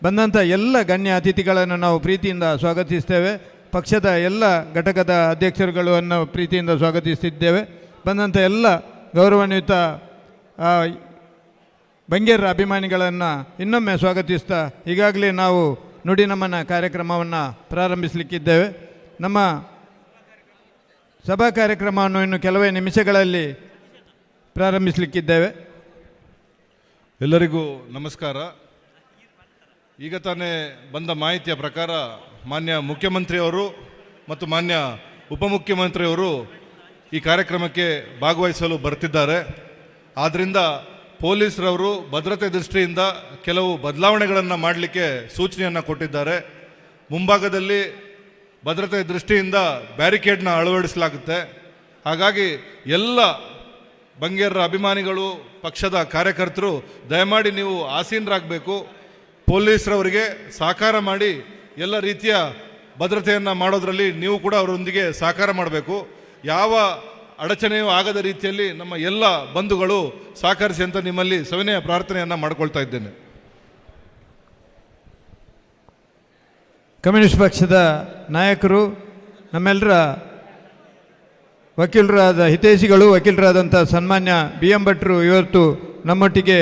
ಬಂದಂಥ ಎಲ್ಲ ಗಣ್ಯ ಅತಿಥಿಗಳನ್ನು ನಾವು ಪ್ರೀತಿಯಿಂದ ಸ್ವಾಗತಿಸ್ತೇವೆ. ಪಕ್ಷದ ಎಲ್ಲ ಘಟಕದ ಅಧ್ಯಕ್ಷರುಗಳನ್ನು ಪ್ರೀತಿಯಿಂದ ಸ್ವಾಗತಿಸುತ್ತಿದ್ದೇವೆ. ಬಂದಂಥ ಎಲ್ಲ ಗೌರವಾನ್ವಿತ ಬಂಗೇರ ಅಭಿಮಾನಿಗಳನ್ನು ಇನ್ನೊಮ್ಮೆ ಸ್ವಾಗತಿಸ್ತಾ ಈಗಾಗಲೇ ನಾವು ನುಡಿ ನಮನ ಕಾರ್ಯಕ್ರಮವನ್ನು ಪ್ರಾರಂಭಿಸಲಿಕ್ಕಿದ್ದೇವೆ. ನಮ್ಮ ಸಭಾ ಕಾರ್ಯಕ್ರಮವನ್ನು ಇನ್ನು ಕೆಲವೇ ನಿಮಿಷಗಳಲ್ಲಿ ಪ್ರಾರಂಭಿಸಲಿಕ್ಕಿದ್ದೇವೆ. ಎಲ್ಲರಿಗೂ ನಮಸ್ಕಾರ. ಈಗ ತಾನೇ ಬಂದ ಮಾಹಿತಿಯ ಪ್ರಕಾರ ಮಾನ್ಯ ಮುಖ್ಯಮಂತ್ರಿಯವರು ಮತ್ತು ಮಾನ್ಯ ಉಪಮುಖ್ಯಮಂತ್ರಿಯವರು ಈ ಕಾರ್ಯಕ್ರಮಕ್ಕೆ ಭಾಗವಹಿಸಲು ಬರ್ತಿದ್ದಾರೆ. ಆದ್ದರಿಂದ ಪೊಲೀಸರವರು ಭದ್ರತೆ ದೃಷ್ಟಿಯಿಂದ ಕೆಲವು ಬದಲಾವಣೆಗಳನ್ನು ಮಾಡಲಿಕ್ಕೆ ಸೂಚನೆಯನ್ನು ಕೊಟ್ಟಿದ್ದಾರೆ. ಮುಂಭಾಗದಲ್ಲಿ ಭದ್ರತೆ ದೃಷ್ಟಿಯಿಂದ ಬ್ಯಾರಿಕೇಡ್ನ ಅಳವಡಿಸಲಾಗುತ್ತೆ. ಹಾಗಾಗಿ ಎಲ್ಲ ಬಂಗೇರ ಅಭಿಮಾನಿಗಳು, ಪಕ್ಷದ ಕಾರ್ಯಕರ್ತರು ದಯಮಾಡಿ ನೀವು ಆಸೀನರಾಗಬೇಕು. ಪೊಲೀಸರವರಿಗೆ ಸಹಕಾರ ಮಾಡಿ ಎಲ್ಲ ರೀತಿಯ ಭದ್ರತೆಯನ್ನು ಮಾಡೋದರಲ್ಲಿ ನೀವು ಕೂಡ ಅವರೊಂದಿಗೆ ಸಹಕಾರ ಮಾಡಬೇಕು. ಯಾವ ಅಡಚಣೆಯೂ ಆಗದ ರೀತಿಯಲ್ಲಿ ನಮ್ಮ ಎಲ್ಲ ಬಂಧುಗಳು ಸಹಕರಿಸಿ ಅಂತ ನಿಮ್ಮಲ್ಲಿ ಸವಿನಯ ಪ್ರಾರ್ಥನೆಯನ್ನು ಮಾಡಿಕೊಳ್ತಾ ಇದ್ದೇನೆ. ಕಮ್ಯುನಿಸ್ಟ್ ಪಕ್ಷದ ನಾಯಕರು, ನಮ್ಮೆಲ್ಲರ ವಕೀಲರಾದ ಹಿತೈಷಿಗಳು, ವಕೀಲರಾದಂಥ ಸನ್ಮಾನ್ಯ BM ಭಟ್ರು ಇವತ್ತು ನಮ್ಮೊಟ್ಟಿಗೆ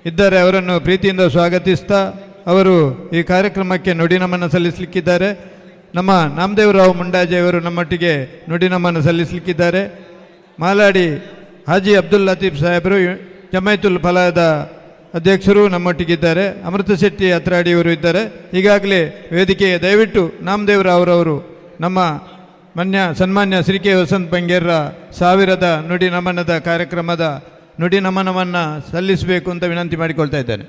ಇದ್ದಾರೆ. ಅವರನ್ನು ಪ್ರೀತಿಯಿಂದ ಸ್ವಾಗತಿಸ್ತಾ ಅವರು ಈ ಕಾರ್ಯಕ್ರಮಕ್ಕೆ ನುಡಿ ನಮನ ಸಲ್ಲಿಸಲಿಕ್ಕಿದ್ದಾರೆ. ನಮ್ಮ ನಾಮದೇವರಾವ್ ಮುಂಡಾಜೆ ಅವರು ನಮ್ಮೊಟ್ಟಿಗೆ ನುಡಿ ನಮನ ಸಲ್ಲಿಸಲಿಕ್ಕಿದ್ದಾರೆ. ಮಾಲಾಡಿ ಹಾಜಿ ಅಬ್ದುಲ್ ಲತೀಫ್ ಸಾಹೇಬರು ಜಮೈತುಲ್ ಫಲಾದ ಅಧ್ಯಕ್ಷರು ನಮ್ಮೊಟ್ಟಿಗಿದ್ದಾರೆ. ಅಮೃತ ಶೆಟ್ಟಿ ಅತ್ರಾಡಿಯವರು ಇದ್ದಾರೆ. ಈಗಾಗಲೇ ವೇದಿಕೆಯ ದಯವಿಟ್ಟು ನಾಮದೇವರಾವ್ ಅವರು ನಮ್ಮ ಸನ್ಮಾನ್ಯ ಶ್ರೀ ಕೆ ವಸಂತ್ ಬಂಗೇರ್ರ 1000ದ ನುಡಿ ನಮನದ ಕಾರ್ಯಕ್ರಮದ ನುಡಿ ನಮನವನ್ನು ಸಲ್ಲಿಸಬೇಕು ಅಂತ ವಿನಂತಿ ಮಾಡಿಕೊಳ್ತಾ ಇದ್ದೇನೆ.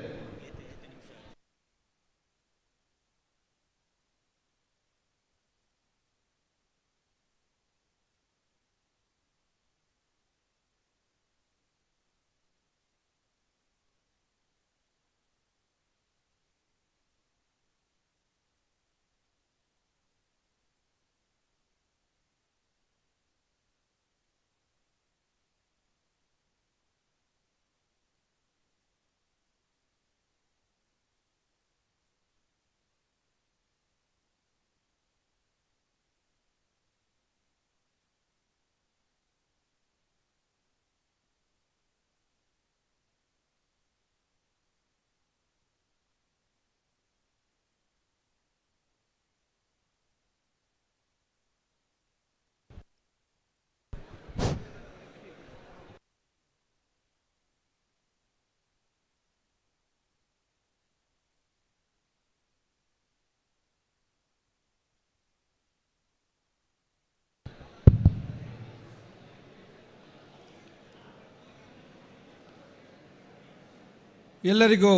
ಎಲ್ಲರಿಗೂ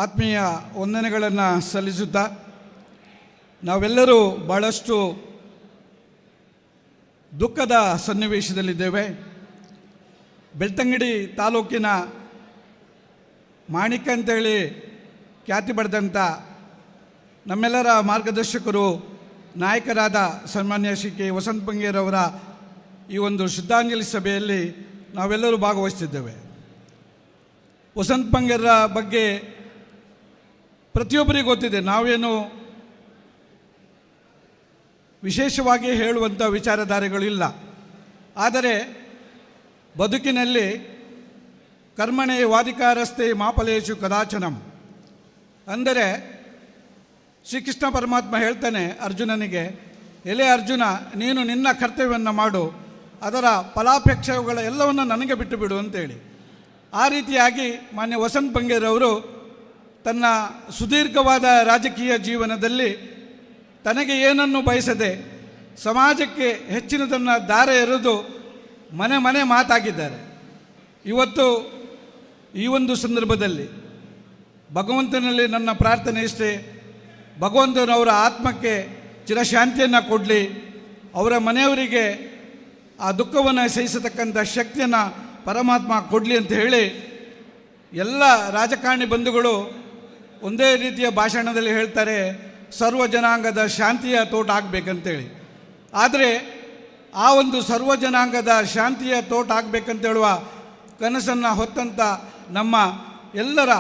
ಆತ್ಮೀಯ ವಂದನೆಗಳನ್ನು ಸಲ್ಲಿಸುತ್ತಾ, ನಾವೆಲ್ಲರೂ ಭಾಳಷ್ಟು ದುಃಖದ ಸನ್ನಿವೇಶದಲ್ಲಿದ್ದೇವೆ. ಬೆಳ್ತಂಗಡಿ ತಾಲೂಕಿನ ಮಾಣಿಕ ಅಂತೇಳಿ ಖ್ಯಾತಿ ಪಡೆದಂಥ ನಮ್ಮೆಲ್ಲರ ಮಾರ್ಗದರ್ಶಕರು, ನಾಯಕರಾದ ಸನ್ಮಾನ್ಯ ಶ್ರೀ ಕೆ ವಸಂತ್ ಬಂಗೇರವರ ಈ ಒಂದು ಶ್ರದ್ಧಾಂಜಲಿ ಸಭೆಯಲ್ಲಿ ನಾವೆಲ್ಲರೂ ಭಾಗವಹಿಸ್ತಿದ್ದೇವೆ. ವಸಂತ್ ಬಂಗೇರ ಬಗ್ಗೆ ಪ್ರತಿಯೊಬ್ಬರಿಗೂ ಗೊತ್ತಿದೆ. ನಾವೇನು ವಿಶೇಷವಾಗಿ ಹೇಳುವಂಥ ವಿಚಾರಧಾರೆಗಳಿಲ್ಲ. ಆದರೆ ಬದುಕಿನಲ್ಲಿ ಕರ್ಮಣೆ ವಾದಿಕಾರಸ್ತೆ ಮಾಫಲೇಶು ಕದಾಚನಂ ಅಂದರೆ ಶ್ರೀಕೃಷ್ಣ ಪರಮಾತ್ಮ ಹೇಳ್ತಾನೆ ಅರ್ಜುನನಿಗೆ, ಎಲೆ ಅರ್ಜುನ, ನೀನು ನಿನ್ನ ಕರ್ತವ್ಯವನ್ನು ಮಾಡು, ಅದರ ಫಲಾಪೇಕ್ಷೆಗಳ ಎಲ್ಲವನ್ನು ನನಗೆ ಬಿಟ್ಟು ಬಿಡು ಅಂತೇಳಿ. ಆ ರೀತಿಯಾಗಿ ಮಾನ್ಯ ವಸಂತ್ ಬಂಗೇರವರು ತನ್ನ ಸುದೀರ್ಘವಾದ ರಾಜಕೀಯ ಜೀವನದಲ್ಲಿ ತನಗೆ ಏನನ್ನು ಬಯಸದೆ ಸಮಾಜಕ್ಕೆ ಹೆಚ್ಚಿನದನ್ನು ದಾರೆ ಎರೆದು ಮನೆ ಮನೆ ಮಾತಾಗಿದ್ದಾರೆ. ಇವತ್ತು ಈ ಒಂದು ಸಂದರ್ಭದಲ್ಲಿ ಭಗವಂತನಲ್ಲಿ ನನ್ನ ಪ್ರಾರ್ಥನೆ ಇಷ್ಟೇ, ಭಗವಂತನವರ ಆತ್ಮಕ್ಕೆ ಚಿರಶಾಂತಿಯನ್ನು ಕೊಡಲಿ, ಅವರ ಮನೆಯವರಿಗೆ ಆ ದುಃಖವನ್ನು ಸಹಿಸತಕ್ಕಂಥ ಶಕ್ತಿಯನ್ನು ಪರಮಾತ್ಮ ಕೊಡಲಿ ಅಂತ ಹೇಳಿ ಎಲ್ಲ ರಾಜಕಾರಣಿ ಬಂಧುಗಳು ಒಂದೇ ರೀತಿಯ ಭಾಷಣದಲ್ಲಿ ಹೇಳ್ತಾರೆ, ಸರ್ವ ಜನಾಂಗದ ಶಾಂತಿಯ ತೋಟ ಆಗಬೇಕಂತೇಳಿ. ಆದರೆ ಆ ಒಂದು ಸರ್ವ ಜನಾಂಗದ ಶಾಂತಿಯ ತೋಟ ಆಗಬೇಕಂತೇಳುವ ಕನಸನ್ನು ಹೊತ್ತಂಥ ನಮ್ಮ ಎಲ್ಲರ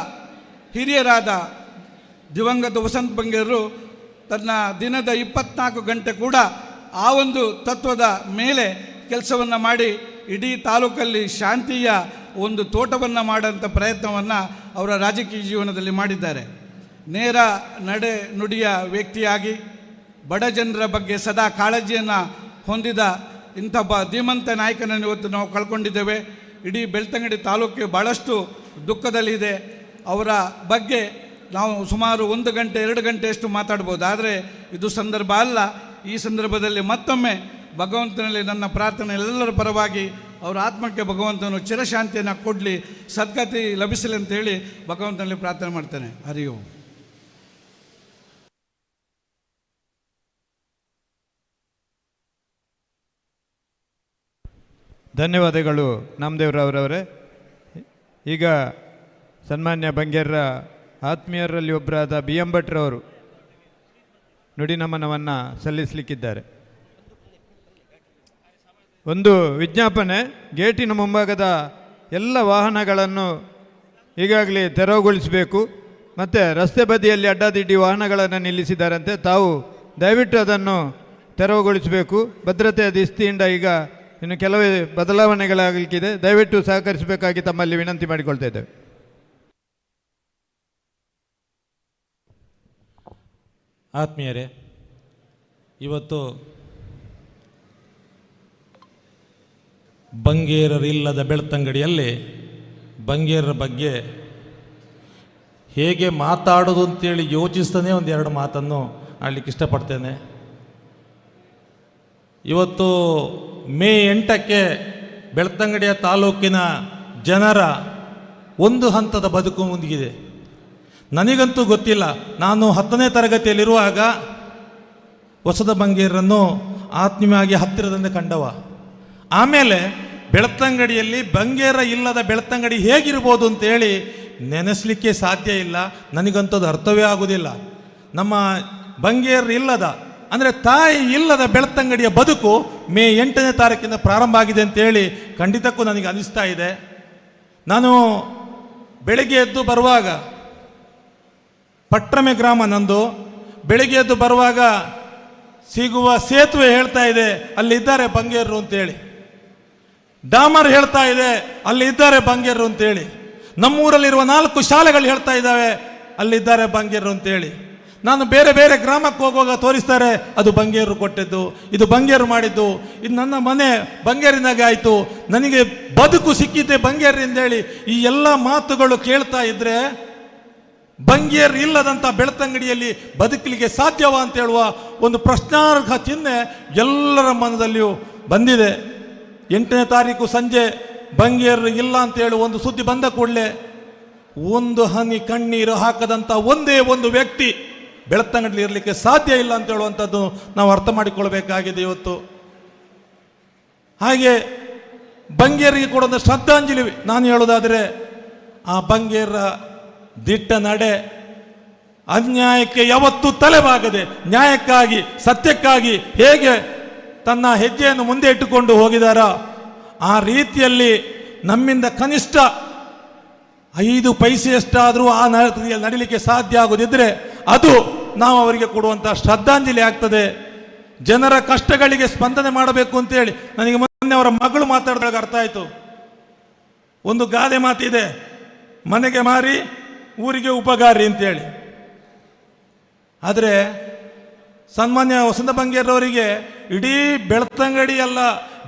ಹಿರಿಯರಾದ ದಿವಂಗತ ವಸಂತ್ ಬಂಗೇರರು ತನ್ನ ದಿನದ 24 ಗಂಟೆ ಕೂಡ ಆ ಒಂದು ತತ್ವದ ಮೇಲೆ ಕೆಲಸವನ್ನು ಮಾಡಿ ಇಡೀ ತಾಲೂಕಲ್ಲಿ ಶಾಂತಿಯ ಒಂದು ತೋಟವನ್ನು ಮಾಡೋಂಥ ಪ್ರಯತ್ನವನ್ನು ಅವರ ರಾಜಕೀಯ ಜೀವನದಲ್ಲಿ ಮಾಡಿದ್ದಾರೆ. ನೇರ ನಡೆ ನುಡಿಯ ವ್ಯಕ್ತಿಯಾಗಿ ಬಡ ಜನರ ಬಗ್ಗೆ ಸದಾ ಕಾಳಜಿಯನ್ನು ಹೊಂದಿದ ಇಂಥ ಧೀಮಂತ ನಾಯಕನನ್ನು ಇವತ್ತು ನಾವು ಕಳ್ಕೊಂಡಿದ್ದೇವೆ. ಇಡೀ ಬೆಳ್ತಂಗಡಿ ತಾಲೂಕಿಗೆ ಭಾಳಷ್ಟು ದುಃಖದಲ್ಲಿದೆ. ಅವರ ಬಗ್ಗೆ ನಾವು ಸುಮಾರು 1 ಗಂಟೆ 2 ಗಂಟೆಯಷ್ಟು ಮಾತಾಡ್ಬೋದು, ಆದರೆ ಇದು ಸಂದರ್ಭ ಅಲ್ಲ. ಈ ಸಂದರ್ಭದಲ್ಲಿ ಮತ್ತೊಮ್ಮೆ ಭಗವಂತನಲ್ಲಿ ನನ್ನ ಪ್ರಾರ್ಥನೆ ಎಲ್ಲರ ಪರವಾಗಿ ಅವರ ಆತ್ಮಕ್ಕೆ ಭಗವಂತನು ಚಿರಶಾಂತಿಯನ್ನು ಕೊಡಲಿ, ಸದ್ಗತಿ ಲಭಿಸಲಿ ಅಂತೇಳಿ ಭಗವಂತನಲ್ಲಿ ಪ್ರಾರ್ಥನೆ ಮಾಡ್ತೇನೆ. ಹರಿ ಓಂ. ಧನ್ಯವಾದಗಳು ನಾಮದೇವರವರವರೇ. ಈಗ ಸನ್ಮಾನ್ಯ ಬಂಗೇರ್ರ ಆತ್ಮೀಯರಲ್ಲಿ ಒಬ್ಬರಾದ BM ಭಟ್ರವರು ನುಡಿ ನಮನವನ್ನು ಸಲ್ಲಿಸಲಿಕ್ಕಿದ್ದಾರೆ. ಒಂದು ವಿಜ್ಞಾಪನೆ, ಗೇಟಿನ ಮುಂಭಾಗದ ಎಲ್ಲ ವಾಹನಗಳನ್ನು ಈಗಾಗಲೇ ತೆರವುಗೊಳಿಸಬೇಕು. ಮತ್ತು ರಸ್ತೆ ಬದಿಯಲ್ಲಿ ಅಡ್ಡಾದಿಡ್ಡಿ ವಾಹನಗಳನ್ನು ನಿಲ್ಲಿಸಿದ್ದಾರಂತೆ, ತಾವು ದಯವಿಟ್ಟು ಅದನ್ನು ತೆರವುಗೊಳಿಸಬೇಕು. ಭದ್ರತೆಯ ದೃಷ್ಟಿಯಿಂದ ಈಗ ಇನ್ನು ಕೆಲವೇ ಬದಲಾವಣೆಗಳಾಗಲಿಕ್ಕಿದೆ, ದಯವಿಟ್ಟು ಸಹಕರಿಸಬೇಕಾಗಿ ತಮ್ಮಲ್ಲಿ ವಿನಂತಿ ಮಾಡಿಕೊಳ್ತಾ ಇದ್ದೇವೆ. ಆತ್ಮೀಯರೇ, ಇವತ್ತು ಬಂಗೇರರಿಲ್ಲದ ಬೆಳ್ತಂಗಡಿಯಲ್ಲಿ ಬಂಗೇರರ ಬಗ್ಗೆ ಹೇಗೆ ಮಾತಾಡೋದು ಅಂತೇಳಿ ಯೋಚಿಸ್ತಾನೆ 1-2 ಮಾತನ್ನು ಆಡಲಿಕ್ಕೆ ಇಷ್ಟಪಡ್ತೇನೆ. ಇವತ್ತು ಮೇ 8ಕ್ಕೆ ಬೆಳ್ತಂಗಡಿಯ ತಾಲೂಕಿನ ಜನರ ಒಂದು ಹಂತದ ಬದುಕು ಮುಗಿದಿದೆ. ನನಗಂತೂ ಗೊತ್ತಿಲ್ಲ, ನಾನು 10ನೇ ತರಗತಿಯಲ್ಲಿರುವಾಗ ಹೊಸದ ಬಂಗೇರನ್ನು ಆತ್ಮೀಯವಾಗಿ ಹತ್ತಿರದಿಂದ ಕಂಡವ. ಆಮೇಲೆ ಬೆಳ್ತಂಗಡಿಯಲ್ಲಿ ಬಂಗೇರ ಇಲ್ಲದ ಬೆಳ್ತಂಗಡಿ ಹೇಗಿರ್ಬೋದು ಅಂತೇಳಿ ನೆನೆಸಲಿಕ್ಕೆ ಸಾಧ್ಯ ಇಲ್ಲ. ನನಗಂತೂ ಅದು ಅರ್ಥವೇ ಆಗುವುದಿಲ್ಲ. ನಮ್ಮ ಬಂಗೇರ ಇಲ್ಲದ ಅಂದರೆ ತಾಯಿ ಇಲ್ಲದ ಬೆಳ್ತಂಗಡಿಯ ಬದುಕು ಮೇ 8ನೇ ತಾರೀಕಿಂದ ಪ್ರಾರಂಭ ಆಗಿದೆ ಅಂತೇಳಿ ಖಂಡಿತಕ್ಕೂ ನನಗೆ ಅನಿಸ್ತಾ ಇದೆ. ನಾನು ಬೆಳಗ್ಗೆ ಎದ್ದು ಬರುವಾಗ, ಪಟ್ರಮೆ ಗ್ರಾಮ ನಂದು, ಬೆಳಗ್ಗೆ ಎದ್ದು ಬರುವಾಗ ಸಿಗುವ ಸೇತುವೆ ಹೇಳ್ತಾ ಇದೆ ಅಲ್ಲಿದ್ದಾರೆ ಬಂಗೇರರು ಅಂತೇಳಿ, ಡಾಮರ್ ಹೇಳ್ತಾ ಇದೆ ಅಲ್ಲಿದ್ದಾರೆ ಬಂಗೇರರು ಅಂತೇಳಿ, ನಮ್ಮೂರಲ್ಲಿರುವ 4 ಶಾಲೆಗಳು ಹೇಳ್ತಾ ಇದ್ದಾವೆ ಅಲ್ಲಿದ್ದಾರೆ ಬಂಗೇರರು ಅಂತೇಳಿ. ನಾನು ಬೇರೆ ಬೇರೆ ಗ್ರಾಮಕ್ಕೆ ಹೋಗುವಾಗ ತೋರಿಸ್ತಾರೆ, ಅದು ಬಂಗೇರು ಕೊಟ್ಟಿದ್ದು, ಇದು ಬಂಗೇರು ಮಾಡಿದ್ದು, ಇದು ನನ್ನ ಮನೆ ಬಂಗೇರಿನಾಗೆ ಆಯಿತು, ನನಗೆ ಬದುಕು ಸಿಕ್ಕಿದ್ದೆ ಬಂಗೇರಿಂದೇಳಿ. ಈ ಎಲ್ಲ ಮಾತುಗಳು ಕೇಳ್ತಾ ಇದ್ರೆ ಬಂಗೇರ್ ಇಲ್ಲದಂಥ ಬೆಳ್ತಂಗಡಿಯಲ್ಲಿ ಬದುಕಲಿಕ್ಕೆ ಸಾಧ್ಯವಾ ಅಂತ ಹೇಳುವ ಒಂದು ಪ್ರಶ್ನಾರ್ಹ ಚಿಹ್ನೆ ಎಲ್ಲರ ಮನದಲ್ಲಿಯೂ ಬಂದಿದೆ. 8ನೇ ತಾರೀಕು ಸಂಜೆ ಬಂಗೇರ್ ಇಲ್ಲ ಅಂತ ಹೇಳಿ ಒಂದು ಸುದ್ದಿ ಬಂದ ಕೂಡಲೇ ಒಂದು ಹನಿ ಕಣ್ಣೀರು ಹಾಕದಂಥ ಒಂದೇ ಒಂದು ವ್ಯಕ್ತಿ ಬೆಳ್ತಂಗಡಿಯಲ್ಲಿ ಇರಲಿಕ್ಕೆ ಸಾಧ್ಯ ಇಲ್ಲ ಅಂತ ಹೇಳುವಂಥದ್ದು ನಾವು ಅರ್ಥ ಮಾಡಿಕೊಳ್ಬೇಕಾಗಿದೆ ಇವತ್ತು. ಹಾಗೆ ಬಂಗೇರಿಗೆ ಕೂಡ ಒಂದು ಶ್ರದ್ಧಾಂಜಲಿ ನಾನು ಹೇಳೋದಾದರೆ, ಆ ಬಂಗೇರ ದಿಟ್ಟ ನಡೆ, ಅನ್ಯಾಯಕ್ಕೆ ಯಾವತ್ತೂ ತಲೆಬಾಗದೆ ನ್ಯಾಯಕ್ಕಾಗಿ ಸತ್ಯಕ್ಕಾಗಿ ಹೇಗೆ ತನ್ನ ಹೆಜ್ಜೆಯನ್ನು ಮುಂದೆ ಇಟ್ಟುಕೊಂಡು ಹೋಗಿದಾರ, ಆ ರೀತಿಯಲ್ಲಿ ನಮ್ಮಿಂದ ಕನಿಷ್ಠ 5 ಪೈಸೆಯಷ್ಟಾದರೂ ಆ ರೀತಿಯಲ್ಲಿ ನಡಿಲಿಕ್ಕೆ ಸಾಧ್ಯ ಆಗೋದಿದ್ರೆ ಅದು ನಾವು ಅವರಿಗೆ ಕೊಡುವಂಥ ಶ್ರದ್ಧಾಂಜಲಿ ಆಗ್ತದೆ. ಜನರ ಕಷ್ಟಗಳಿಗೆ ಸ್ಪಂದನೆ ಮಾಡಬೇಕು ಅಂತೇಳಿ ನನಗೆ ಮೊನ್ನೆ ಅವರ ಮಗಳು ಮಾತಾಡಿದಾಗ ಅರ್ಥ ಆಯಿತು. ಒಂದು ಗಾದೆ ಮಾತಿದೆ, ಮನೆಗೆ ಮಾರಿ ಊರಿಗೆ ಉಪಕಾರಿ ಅಂತೇಳಿ. ಆದರೆ ಸನ್ಮಾನ್ಯ ವಸಂತ ಬಂಗೇರವರಿಗೆ ಇಡೀ ಬೆಳ್ತಂಗಡಿ ಅಲ್ಲ,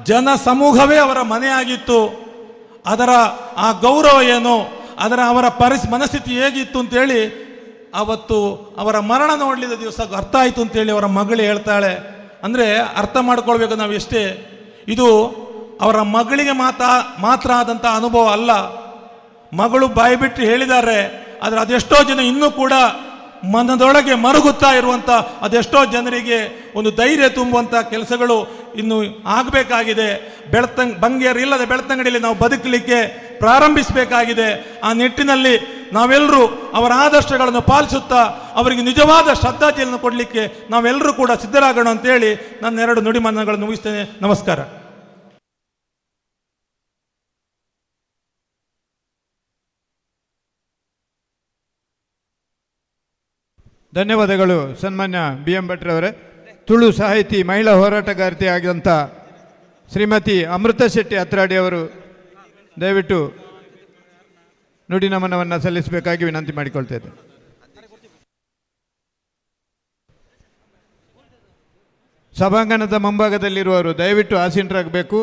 ಜನ ಸಮೂಹವೇ ಅವರ ಮನೆ ಆಗಿತ್ತು. ಅದರ ಆ ಗೌರವ ಏನು, ಅವರ ಮನಸ್ಥಿತಿ ಹೇಗಿತ್ತು ಅಂತೇಳಿ ಅವತ್ತು ಅವರ ಮರಣ ನೋಡಲಿದ ದಿವಸ ಅರ್ಥ ಆಯಿತು ಅಂತೇಳಿ ಅವರ ಮಗಳು ಹೇಳ್ತಾಳೆ. ಅಂದರೆ ಅರ್ಥ ಮಾಡ್ಕೊಳ್ಬೇಕು ನಾವು ಎಷ್ಟೇ, ಇದು ಅವರ ಮಗಳಿಗೆ ಮಾತ್ರ ಆದಂಥ ಅನುಭವ ಅಲ್ಲ. ಮಗಳು ಬಾಯಿ ಬಿಟ್ಟು ಹೇಳಿದ್ದಾರೆ, ಆದರೆ ಅದೆಷ್ಟೋ ಜನ ಇನ್ನೂ ಕೂಡ ಮನದೊಳಗೆ ಮರುಗುತ್ತಾ ಇರುವಂಥ ಅದೆಷ್ಟೋ ಜನರಿಗೆ ಒಂದು ಧೈರ್ಯ ತುಂಬುವಂಥ ಕೆಲಸಗಳು ಇನ್ನು ಆಗಬೇಕಾಗಿದೆ. ಬಂಗೇರು ಇಲ್ಲದ ಬೆಳ್ತಂಗಡಿಯಲ್ಲಿ ನಾವು ಬದುಕಲಿಕ್ಕೆ ಪ್ರಾರಂಭಿಸಬೇಕಾಗಿದೆ. ಆ ನಿಟ್ಟಿನಲ್ಲಿ ನಾವೆಲ್ಲರೂ ಅವರ ಆದರ್ಶಗಳನ್ನು ಪಾಲಿಸುತ್ತಾ ಅವರಿಗೆ ನಿಜವಾದ ಶ್ರದ್ಧಾಂಜಲಿಯನ್ನು ಕೊಡಲಿಕ್ಕೆ ನಾವೆಲ್ಲರೂ ಕೂಡ ಸಿದ್ಧರಾಗೋಣ ಅಂತೇಳಿ ನನ್ನ 2 ನುಡಿಮನಗಳನ್ನು ಮುಗಿಸ್ತೇನೆ. ನಮಸ್ಕಾರ. ಧನ್ಯವಾದಗಳು ಸನ್ಮಾನ್ಯ BM ಭಟ್ರವರೇ. ತುಳು ಸಾಹಿತಿ, ಮಹಿಳಾ ಹೋರಾಟಗಾರ್ತಿ ಆಗಿದಂಥ ಶ್ರೀಮತಿ ಅಮೃತ ಶೆಟ್ಟಿ ಅತ್ರಾಡಿ ಅವರು ದಯವಿಟ್ಟು ನುಡಿ ನಮನವನ್ನು ಸಲ್ಲಿಸಬೇಕಾಗಿ ವಿನಂತಿ ಮಾಡಿಕೊಳ್ತಾ ಇದ್ದೇನೆ. ಸಭಾಂಗಣದ ಮುಂಭಾಗದಲ್ಲಿರುವವರು ದಯವಿಟ್ಟು ಆಸೀನರಾಗಬೇಕು.